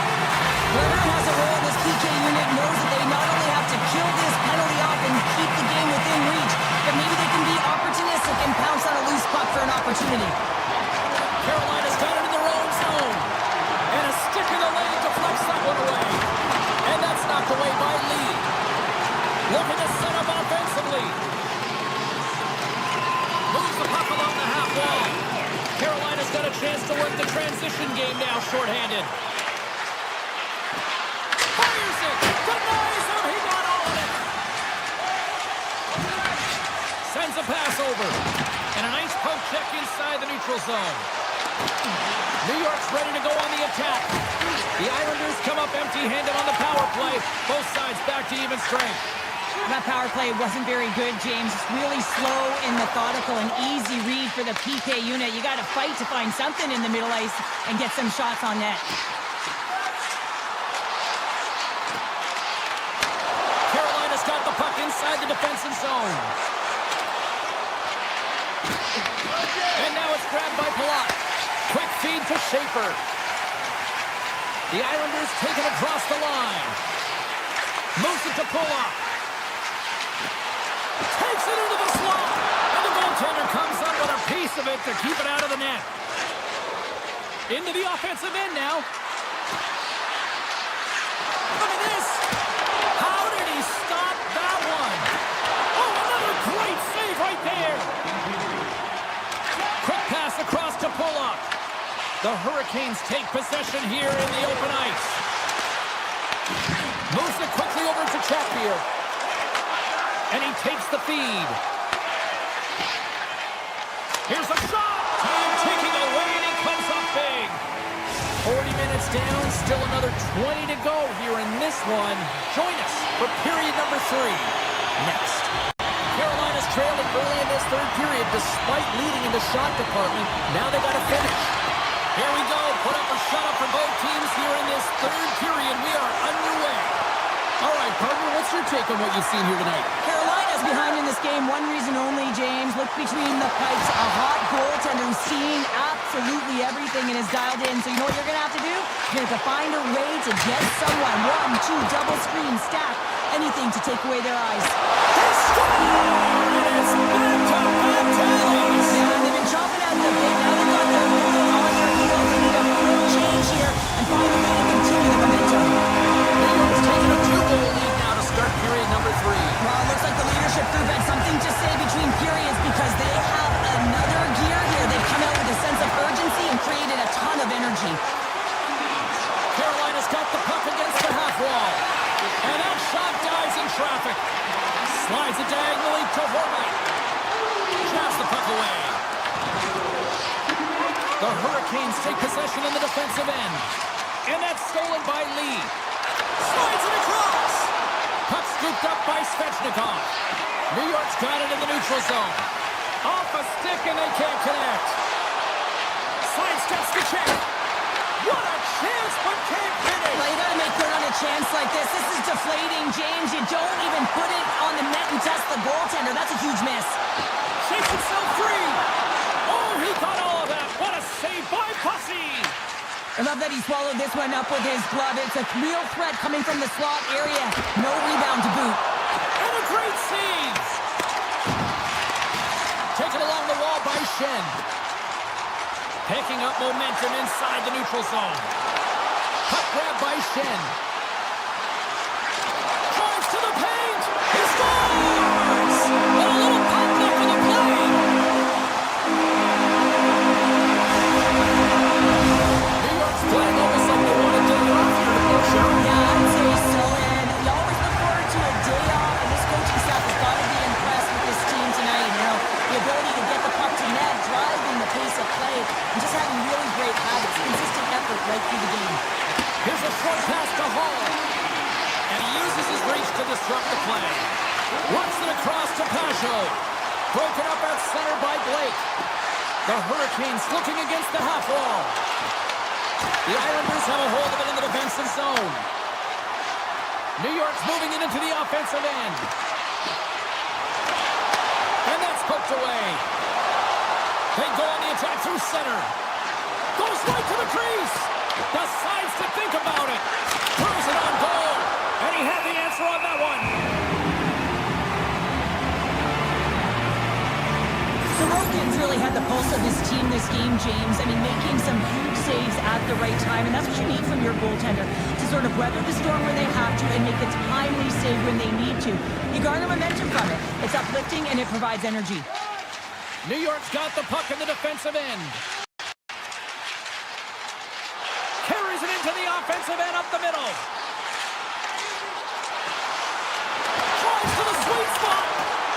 Whoever has a role in this PK unit knows that they not only have to kill this penalty off and keep the game within reach, but maybe they can be opportunistic and pounce on a loose puck for an opportunity. Carolina's got it in their own zone. And a stick in the lane deflects that one away. And that's knocked away by Lee. Looking to set up offensively. Moves the puck along the half wall. Carolina's got a chance to work the transition game now, shorthanded. Fires it! Denies him! He got all of it! Sends a pass over. And a nice poke check inside the neutral zone. New York's ready to go on the attack. The Islanders come up empty-handed on the power play. Both sides back to even strength. That power play wasn't very good, James. Really slow and methodical, an easy read for the PK unit. You got to fight to find something in the middle ice and get some shots on net. Carolina's got the puck inside the defensive zone. And now it's grabbed by Palat. Quick feed to Schaefer. The Islanders take it across the line. Moves it to Pulock. Takes it into the slot. And the goaltender comes up with a piece of it to keep it out of the net. Into the offensive end now. Look at this. How did he stop that one? Oh, another great save right there. Quick pass across to Pulock. The Hurricanes take possession here in the open ice. Moves it quickly over to Chatfield. And he takes the feed. Here's a shot. Taking away, and he comes up big. 40 minutes down, still another 20 to go here in this one. Join us for period number 3. Next. Carolina's trailing early in this third period despite leading in the shot department. Now they got to finish. Here we go. Put up a shot for both teams here in this third period. We are underway. All right, partner, what's your take on what you've seen here tonight? Carolina's behind in this game. One reason only, James. Look between the pipes. A hot goaltender who's seeing absolutely everything and is dialed in. So you know what you're going to have to do? You're going to have to find a way to get someone. 1, 2, double screen, stack, anything to take away their eyes. It's back to Montellis. Yeah, they've been chopping out the bit. Now they've got their movement on their heels. They need a real change here and find a way to continue the momentum. New York's taking a 2-goal lead now to start period number 3. Well, it looks like the leadership group had something to say between periods because they have another gear here. They've come out with a sense of urgency and created a ton of energy. Carolina's got the puck against the half wall. And that shot dies in traffic. Slides it diagonally to Horvat. Traps the puck away. The Hurricanes take possession in the defensive end. And that's stolen by Lee. Slides it across. Puck scooped up by Svechnikov. New York's got it in the neutral zone. Off a stick and they can't connect. Sidesteps the check. What a chance, but can't finish. Well, you gotta make good on a chance like this. This is deflating, James. You don't even put it on the net and test the goaltender. That's a huge miss. Shakes himself free. Oh, he got all of that. What a save by Pussy. I love that he swallowed this one up with his glove. It's a real threat coming from the slot area. No rebound to boot. And a great save. Taken along the wall by Shen. Picking up momentum inside the neutral zone. Puck grab by Shen. Drives to the paint. He scores! And a little pop up for the play. New York's playing almost like they want a day off here to push out. Yeah, I'd say so. And you always look forward to a day off. And this coaching staff has got to be impressed with this team tonight. You know, the ability to get the puck to net, driving the pace of play, and just having really great habits, consistent effort right through the game. Here's a short pass to Hall. And he uses his reach to disrupt the play. Works it across to Pajot. Broken up at center by Blake. The Hurricanes looking against the half wall. The Islanders have a hold of it in the defensive zone. New York's moving it into the offensive end. And that's poked away. They go on the attack through center. Goes right to the crease. Decides to think about it. Throws it on goal. And he had the answer on that one. Sorokin's really had the pulse of his team this game, James. I mean, making some huge saves at the right time, and that's what you need from your goaltender, to sort of weather the storm when they have to and make a timely save when they need to. You garner momentum from it. It's uplifting, and it provides energy. New York's got the puck in the defensive end. Carries it into the offensive end up the middle. Tries to the sweet spot.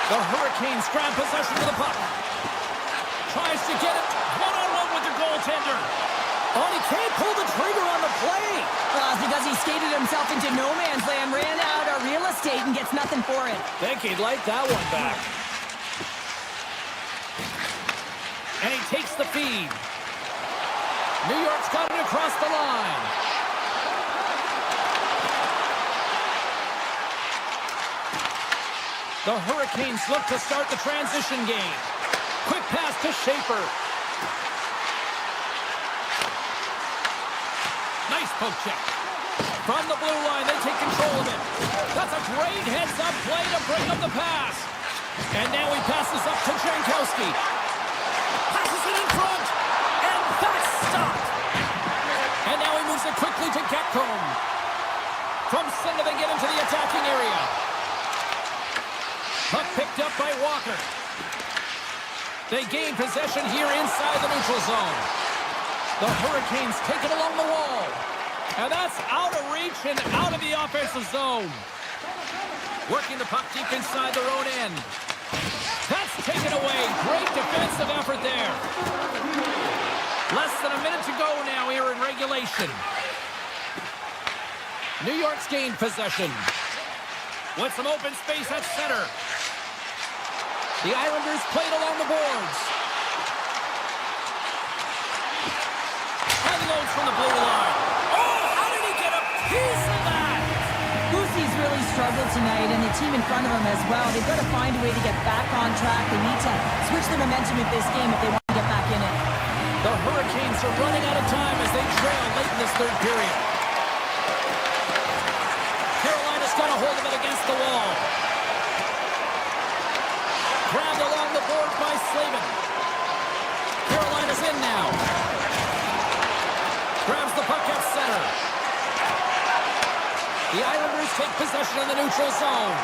The Hurricanes grab possession of the puck. Tries to get it one-on-one with the goaltender. Oh, and he can't pull the trigger on the play. Well, it's because he skated himself into no man's land, ran out of real estate, and gets nothing for it. Think he'd like that one back. And he takes the feed. New York's got it across the line. The Hurricanes look to start the transition game. Quick pass to Schaefer. Nice poke check. From the blue line, they take control of it. That's a great heads-up play to break up the pass. And now he passes up to Jankowski. Passes it in front. And that's stopped. And now he moves it quickly to Getcomb. From center, they get into the attacking area. Puck picked up by Walker. They gain possession here inside the neutral zone. The Hurricanes take it along the wall. And that's out of reach and out of the offensive zone. Working the puck deep inside their own end. That's taken away. Great defensive effort there. Less than a minute to go now here in regulation. New York's gained possession. With some open space at center. The Islanders played along the boards. Unloads from the blue line. Oh, how did he get a piece of that? Boosie's really struggled tonight, and the team in front of him as well. They've got to find a way to get back on track. They need to switch the momentum of this game if they want to get back in it. The Hurricanes are running out of time as they trail late in this third period. Carolina's got a hold of it against the wall. Grabbed along the board by Slavin. Carolina's in now. Grabs the puck at center. The Islanders take possession in the neutral zone.